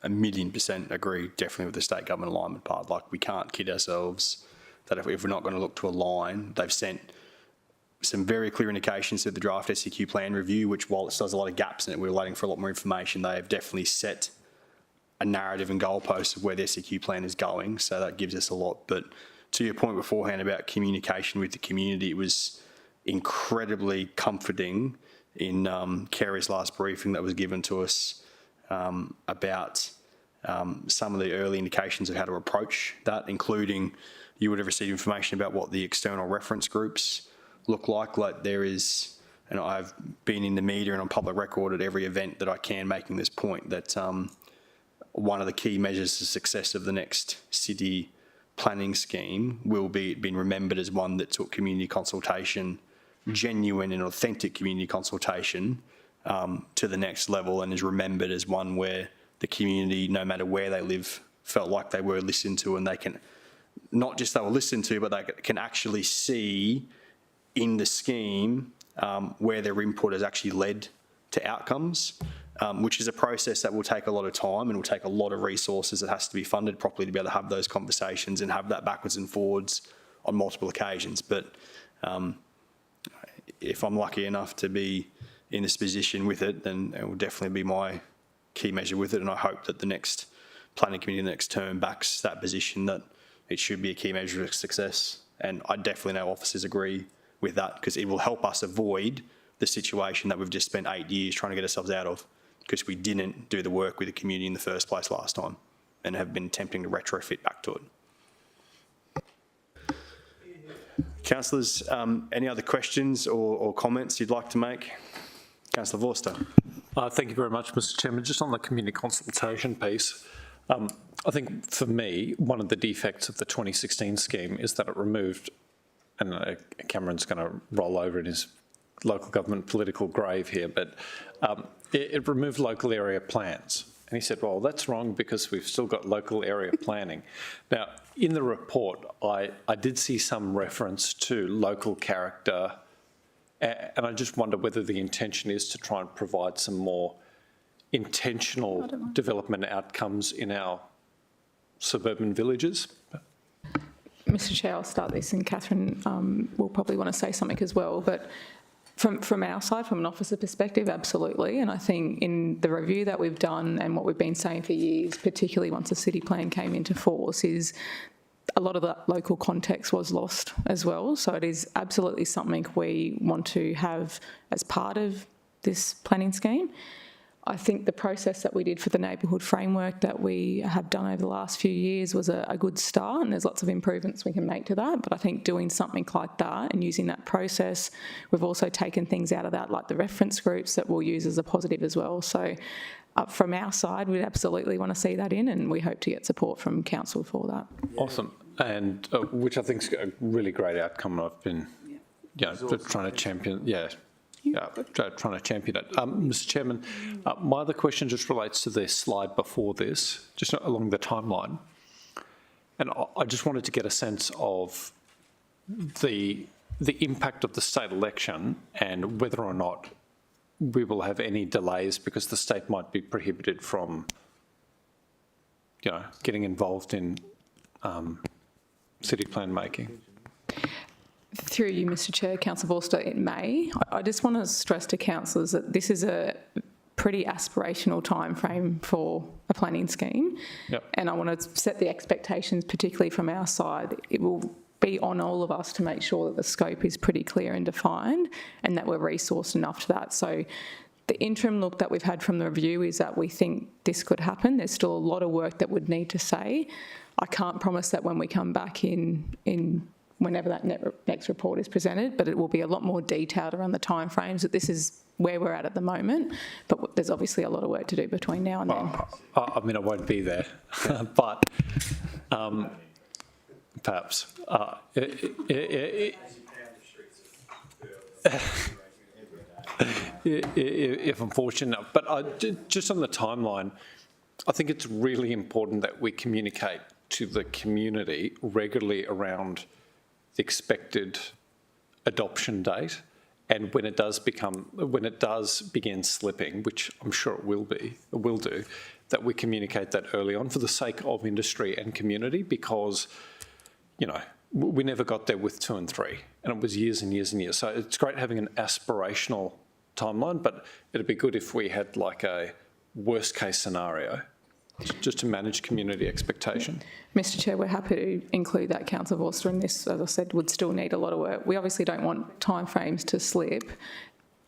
1,000,000% agree definitely with the state government alignment part. Like, we can't kid ourselves that if we're not going to look to align, they've sent some very clear indications of the draft SEQ plan review, which while it still has a lot of gaps in it, we're waiting for a lot more information. They have definitely set a narrative and goalpost of where the SEQ plan is going, so that gives us a lot. But to your point beforehand about communication with the community, it was incredibly comforting in Kerry's last briefing that was given to us about some of the early indications of how to approach that, including you would have received information about what the external reference groups look like. Like, there is, and I've been in the media and on public record at every event that I can making this point, that one of the key measures of success of the next city planning scheme will be being remembered as one that took community consultation, genuine and authentic community consultation, to the next level, and is remembered as one where the community, no matter where they live, felt like they were listened to, and they can, not just they were listened to, but they can actually see in the scheme where their input has actually led to outcomes, which is a process that will take a lot of time and will take a lot of resources. It has to be funded properly to be able to have those conversations and have that backwards and forwards on multiple occasions. But if I'm lucky enough to be in this position with it, then it will definitely be my key measure with it. And I hope that the next planning committee, the next term, backs that position, that it should be a key measure of success. And I definitely know officers agree with that, because it will help us avoid the situation that we've just spent 8 years trying to get ourselves out of, because we didn't do the work with the community in the first place last time and have been attempting to retrofit back to it. Councillors, any other questions or comments you'd like to make? Councillor Vorster. Thank you very much, Mr Chairman. Just on the community consultation piece, I think for me, one of the defects of the 2016 scheme is that it removed, and Cameron's going to roll over in his local government political grave here, but it removed local area plans. And he said, well, that's wrong because we've still got local area planning. Now, in the report, I did see some reference to local character, and I just wonder whether the intention is to try and provide some more intentional development outcomes in our suburban villages. Mr Chair, I'll start this, and Catherine will probably want to say something as well, but from our side, from an officer perspective, absolutely. And I think in the review that we've done and what we've been saying for years, particularly once the city plan came into force, is a lot of that local context was lost as well. So it is absolutely something we want to have as part of this planning scheme. I think the process that we did for the neighbourhood framework that we have done over the last few years was a good start, and there's lots of improvements we can make to that. But I think doing something like that and using that process, we've also taken things out of that, like the reference groups, that we'll use as a positive as well. So from our side, we'd absolutely want to see that in, and we hope to get support from council for that. Awesome. And which I think is a really great outcome. I've been trying to champion, trying to champion it. Mr Chairman, my other question just relates to the slide before this, just along the timeline. And I just wanted to get a sense of the impact of the state election and whether or not we will have any delays because the state might be prohibited from, getting involved in city plan making. Through you, Mr Chair, Councillor Vorster, it may. I just want to stress to councillors that this is a pretty aspirational time frame for a planning scheme. Yep. And I want to set the expectations, particularly from our side. It will be on all of us to make sure that the scope is pretty clear and defined and that we're resourced enough to that. So the interim look that we've had from the review is that we think this could happen. There's still a lot of work that would need to say. I can't promise that when we come back in whenever that next report is presented, but it will be a lot more detailed around the timeframes that this is where we're at the moment. But there's obviously a lot of work to do between now and then. I mean, I won't be there, but perhaps. If I'm fortunate enough. But just on the timeline, I think it's really important that we communicate to the community regularly around the expected adoption date, and when it does begin slipping, which I'm sure it will do, that we communicate that early on for the sake of industry and community, because, you know, we never got there with 2 and 3, and it was years and years and years. So it's great having an aspirational timeline, but it'd be good if we had like a worst case scenario just to manage community expectation. Mr Chair, we're happy to include that, Councillor Vorster, and this, as I said, would still need a lot of work. We obviously don't want timeframes to slip.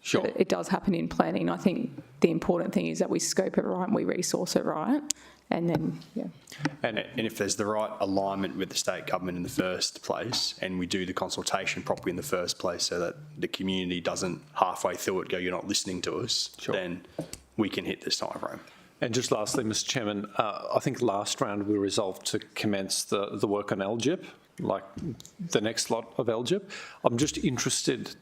Sure. But it does happen in planning. I think the important thing is that we scope it right and we resource it right, and then, yeah. And if there's the right alignment with the state government in the first place, and we do the consultation properly in the first place so that the community doesn't halfway through it go, you're not listening to us, then we can hit this timeframe. And just lastly, Mr Chairman, I think last round we resolved to commence the work on LGIP, like the next lot of LGIP. I'm just interested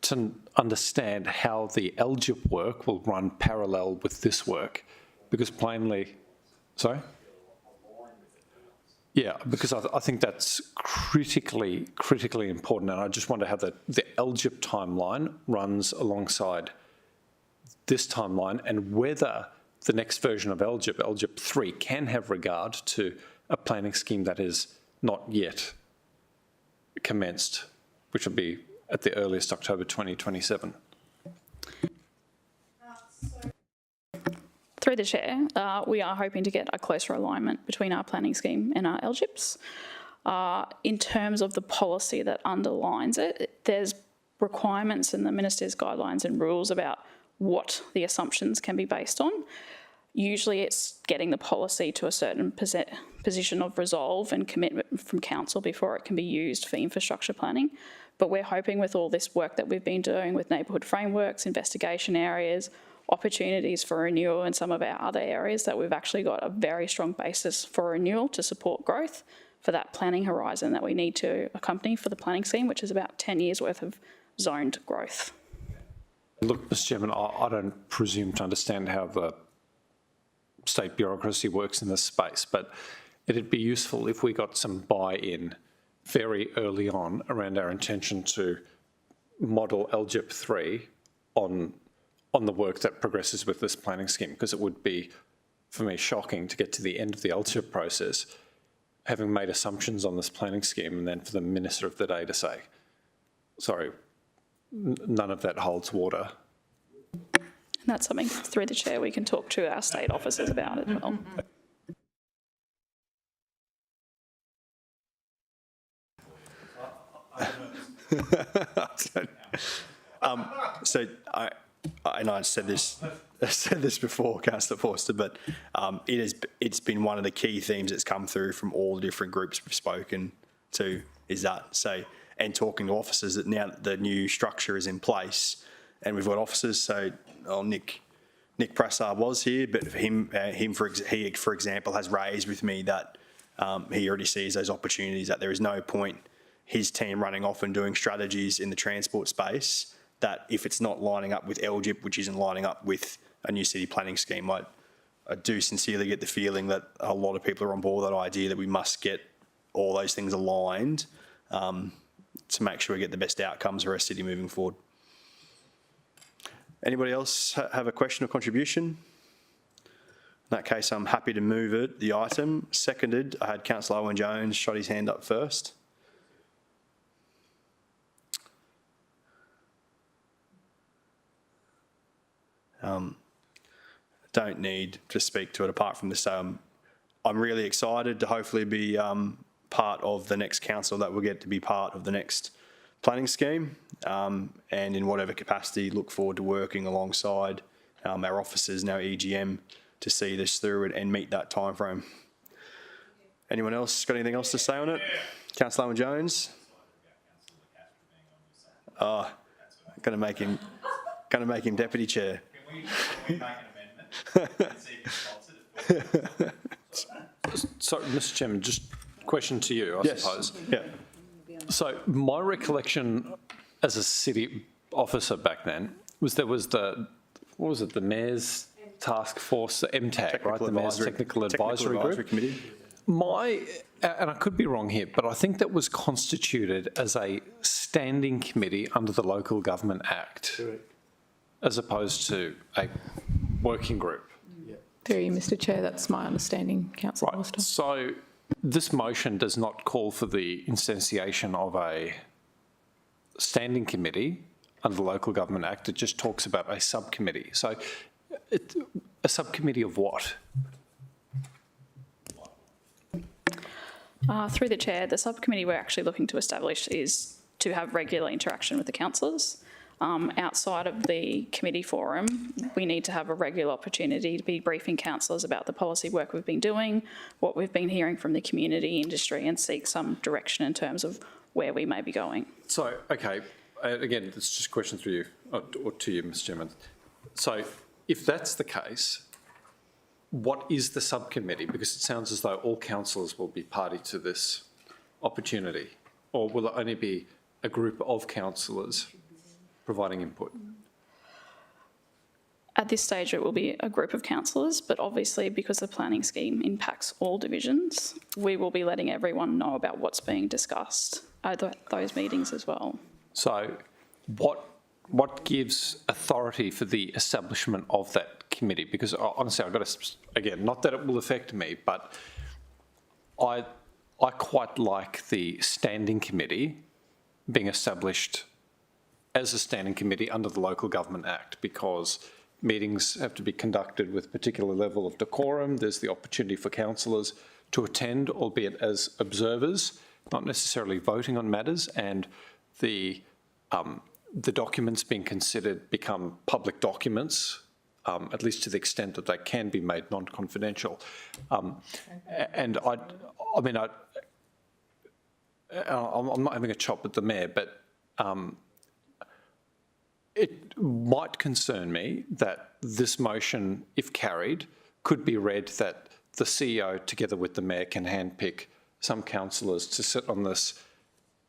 to understand how the LGIP work will run parallel with this work, because plainly, sorry? Yeah, because I think that's critically important, and I just wonder how the LGIP timeline runs alongside this timeline, and whether the next version of LGIP, LGIP 3, can have regard to a planning scheme that is not yet commenced, which will be at the earliest October 2027. Through the chair, we are hoping to get a closer alignment between our planning scheme and our LGIPs. In terms of the policy that underlines it, there's requirements in the Minister's guidelines and rules about what the assumptions can be based on. Usually it's getting the policy to a certain position of resolve and commitment from council before it can be used for infrastructure planning. But we're hoping with all this work that we've been doing with neighbourhood frameworks, investigation areas, opportunities for renewal and some of our other areas, that we've actually got a very strong basis for renewal to support growth for that planning horizon that we need to accompany for the planning scheme, which is about 10 years worth of zoned growth. Look, Mr Chairman, I don't presume to understand how the state bureaucracy works in this space, but it'd be useful if we got some buy-in very early on around our intention to model LGIP 3 on the work that progresses with this planning scheme, because it would be, for me, shocking to get to the end of the LGIP process having made assumptions on this planning scheme, and then for the Minister of the Day to say, sorry, none of that holds water. And that's something, through the chair, we can talk to our state officers about as well. I said this before, Councillor Forster, but it's been one of the key themes that's come through from all the different groups we've spoken to, is that, so, and talking to officers, that now that the new structure is in place and we've got officers, so Nick Prassar was here, but he, for example, has raised with me that he already sees those opportunities, that there is no point his team running off and doing strategies in the transport space, that if it's not lining up with LGIP, which isn't lining up with a new city planning scheme, I do sincerely get the feeling that a lot of people are on board with that idea that we must get all those things aligned to make sure we get the best outcomes for our city moving forward. Anybody else have a question or contribution? In that case, I'm happy to move it. The item, seconded. I had Councillor Owen Jones shot his hand up first. Don't need to speak to it apart from to say I'm really excited to hopefully be part of the next council that will get to be part of the next planning scheme, and in whatever capacity look forward to working alongside our officers and our EGM to see this through and meet that timeframe. Anyone else got anything else to say on it? Councillor Owen-Jones? Oh, going to make him deputy chair. Can we make an amendment and see if it's sponsored? So, Mr. Chairman, just a question to you, I suppose. Yeah. So, my recollection as a city officer back then was there was the Mayor's Task Force, the MTAG, right? The Mayor's Technical Advisory Group. Committee. And I could be wrong here, but I think that was constituted as a standing committee under the Local Government Act, as opposed to a working group. Through you, Mr. Chair, that's my understanding, Councillor Forster. So this motion does not call for the instantiation of a standing committee under the Local Government Act. It just talks about a subcommittee. So a subcommittee of what? Through the chair, the subcommittee we're actually looking to establish is to have regular interaction with the councillors. Outside of the committee forum, we need to have a regular opportunity to be briefing councillors about the policy work we've been doing, what we've been hearing from the community, industry, and seek some direction in terms of where we may be going. So, okay, again, it's just a question through you, or to you, Mr. Chairman. So, if that's the case, what is the subcommittee? Because it sounds as though all councillors will be party to this opportunity, or will it only be a group of councillors providing input? At this stage, it will be a group of councillors, but obviously because the planning scheme impacts all divisions, we will be letting everyone know about what's being discussed at those meetings as well. So what gives authority for the establishment of that committee? Because honestly, I've got to, again, not that it will affect me, but I quite like the standing committee being established as a standing committee under the Local Government Act, because meetings have to be conducted with a particular level of decorum. There's the opportunity for councillors to attend, albeit as observers, not necessarily voting on matters, and the documents being considered become public documents, at least to the extent that they can be made non-confidential. And I'm not having a chop at the Mayor, but it might concern me that this motion, if carried, could be read that the CEO, together with the Mayor, can handpick some councillors to sit on this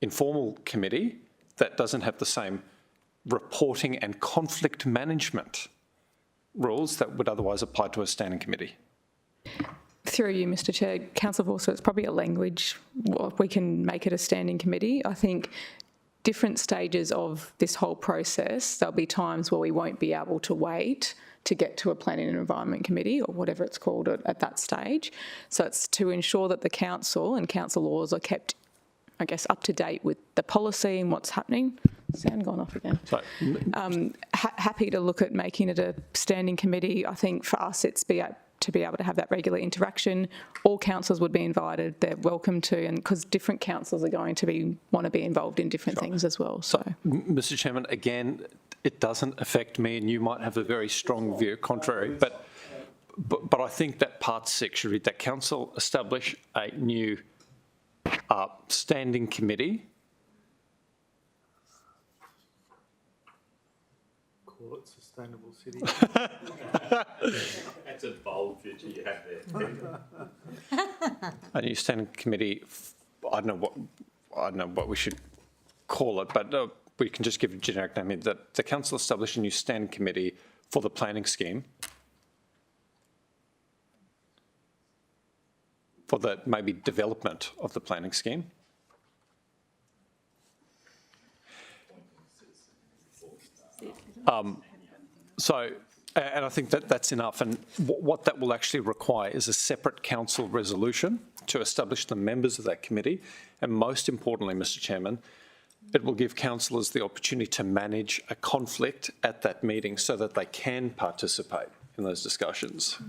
informal committee that doesn't have the same reporting and conflict management rules that would otherwise apply to a standing committee. Through you, Mr. Chair, Councillor Forster, it's probably a language, we can make it a standing committee. I think different stages of this whole process, there'll be times where we won't be able to wait to get to a planning and environment committee or whatever it's called at that stage. So it's to ensure that the council and council laws are kept, I guess, up to date with the policy and what's happening. Sound gone off again. Happy to look at making it a standing committee. I think for us it's to be able to have that regular interaction. All councillors would be invited. They're welcome to, and because different councillors are going to want to be involved in different things as well. So, Mr. Chairman, again, it doesn't affect me, and you might have a very strong view contrary, but I think that Part 6 should read that council establish a new standing committee. Call it Sustainable City. That's a bold future you have there. A new standing committee. I don't know what we should call it, but we can just give a generic name. That the council establish a new standing committee for the planning scheme, for the maybe development of the planning scheme. And I think that's enough. And what that will actually require is a separate council resolution to establish the members of that committee. And most importantly, Mr. Chairman, it will give councillors the opportunity to manage a conflict at that meeting so that they can participate in those discussions.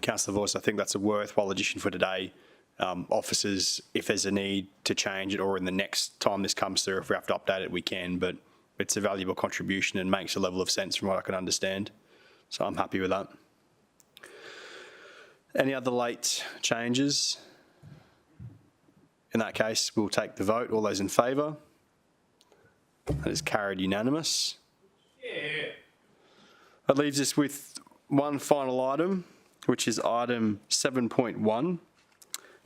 Councillor Voice, I think that's a worthwhile addition for today. officers if there's a need to change it, or in the next time this comes through, if we have to update it, we can. But it's a valuable contribution and makes a level of sense from what I can understand. So I'm happy with that. Any other late changes? In that case, we'll take the vote. All those in favour? That is carried unanimous. Yeah. That leaves us with one final item, which is item 7.1.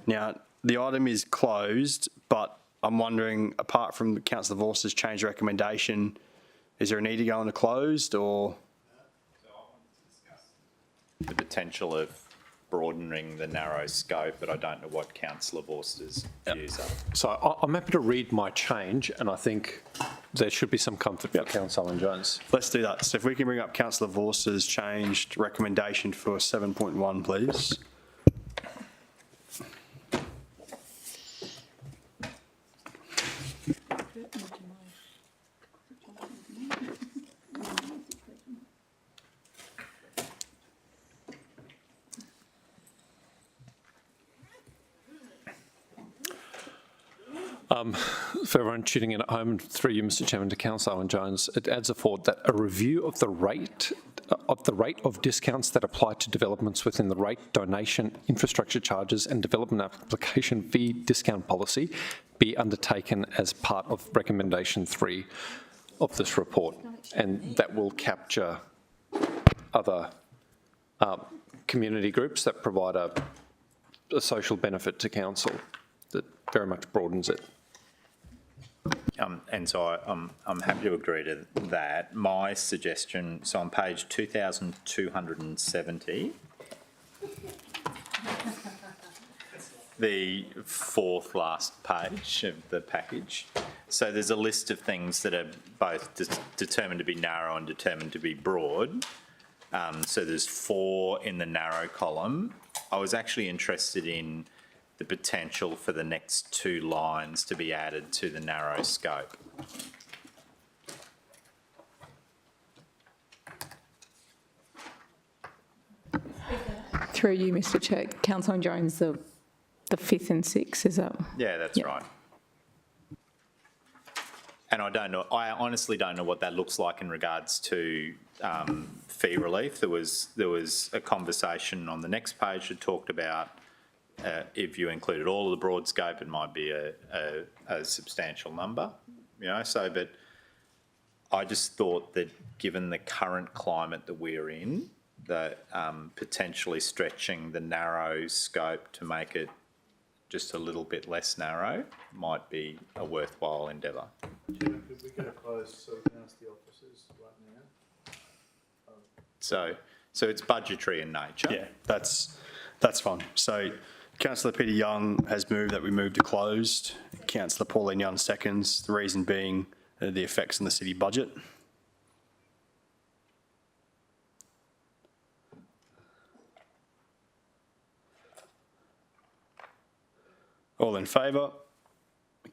Now, the item is closed, but I'm wondering, apart from Councillor Vorster's change recommendation, is there a need to go into closed, or? The potential of broadening the narrow scope, but I don't know what Councillor Vorster's views are. So I'm happy to read my change, and I think there should be some comfort for Councillor Jones. Let's do that. So if we can bring up Councillor Vorster's changed recommendation for 7.1, please. For everyone tuning in at home, through you, Mr. Chairman, to Councillor Owen Jones, it adds a thought that a review of the rate of discounts that apply to developments within the rate, donation, infrastructure charges and development application fee discount policy be undertaken as part of recommendation 3 of this report, and that will capture other community groups that provide a social benefit to council that very much broadens it. And so I'm happy to agree to that. My suggestion, so on page 2270, the fourth last page of the package. So there's a list of things that are both determined to be narrow and determined to be broad. So there's 4 in the narrow column. I was actually interested in the potential for the next 2 lines to be added to the narrow scope. Through you, Mr. Chair, Councillor Jones, the 5th and 6th, is that? Yeah, that's right. And I don't know, I honestly don't know what that looks like in regards to fee relief. There was a conversation on the next page that talked about if you included all of the broad scope, it might be a substantial number, you know. So, but I just thought that given the current climate that we're in, that potentially stretching the narrow scope to make it just a little bit less narrow might be a worthwhile endeavour. Could we get a close so we can ask the officers right now? So it's budgetary in nature. Yeah, that's fine. So Councillor Peter Young has moved that we move to closed. Councillor Pauline Young seconds, the reason being the effects on the city budget. All in favour?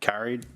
Carried.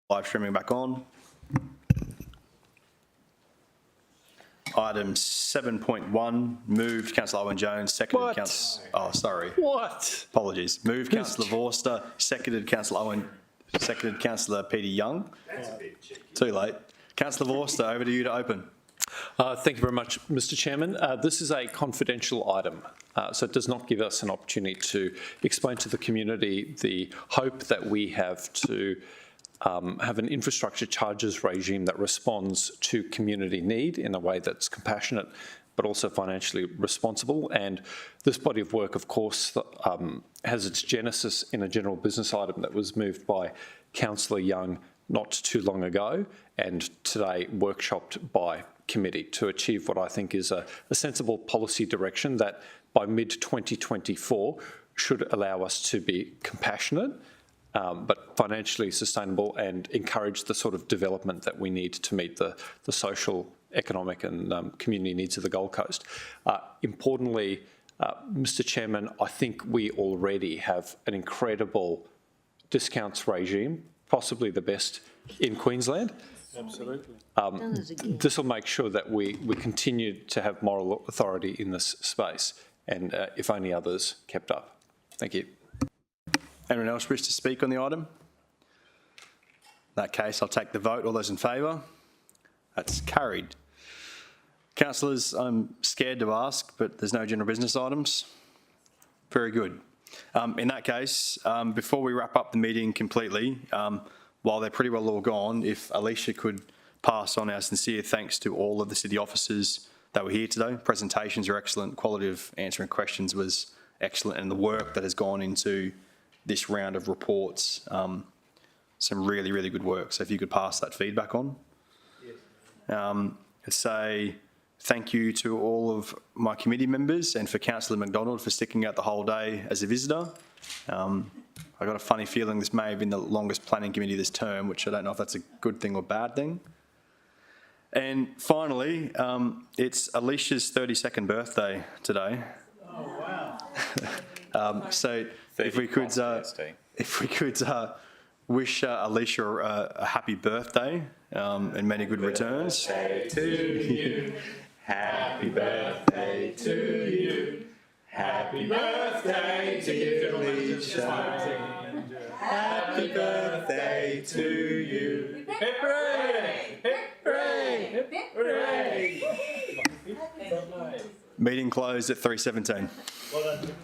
Live streaming back on. Item 7.1, moved Councillor Owen-Jones, seconded Councillor... Oh, sorry. What? Apologies. Moved Councillor Vorster, seconded Councillor Peter Young. That's a bit cheeky. Too late. Councillor Vorster, over to you to open. Thank you very much, Mr. Chairman. This is a confidential item, so it does not give us an opportunity to explain to the community the hope that we have to have an infrastructure charges regime that responds to community need in a way that's compassionate but also financially responsible. And this body of work, of course, has its genesis in a general business item that was moved by Councillor Young not too long ago and today workshopped by committee to achieve what I think is a sensible policy direction that by mid-2024 should allow us to be compassionate but financially sustainable and encourage the sort of development that we need to meet the social, economic and community needs of the Gold Coast. Importantly, Mr. Chairman, I think we already have an incredible discounts regime, possibly the best in Queensland. Absolutely. This will make sure that we continue to have moral authority in this space and if only others kept up. Thank you. Anyone else wish to speak on the item? In that case, I'll take the vote. All those in favour? That's carried. Councillors, I'm scared to ask, but there's no general business items. Very good. In that case, before we wrap up the meeting completely, while they're pretty well all gone, if Alicia could pass on our sincere thanks to all of the city officers that were here today. Presentations are excellent, quality of answering questions was excellent, and the work that has gone into this round of reports, some really, really good work. So if you could pass that feedback on. Yes. Say thank you to all of my committee members and for Councillor McDonald for sticking out the whole day as a visitor. I got a funny feeling this may have been the longest planning committee this term, which I don't know if that's a good thing or bad thing. And finally, it's Alicia's 32nd birthday today. Oh, wow. So if we could wish Alicia a happy birthday and many good returns. Happy birthday to you. Happy birthday to you. Happy birthday to Alicia. Happy birthday to you. Hip hooray! Hip hooray! Hip hooray! Meeting closed at 3:17. Well done.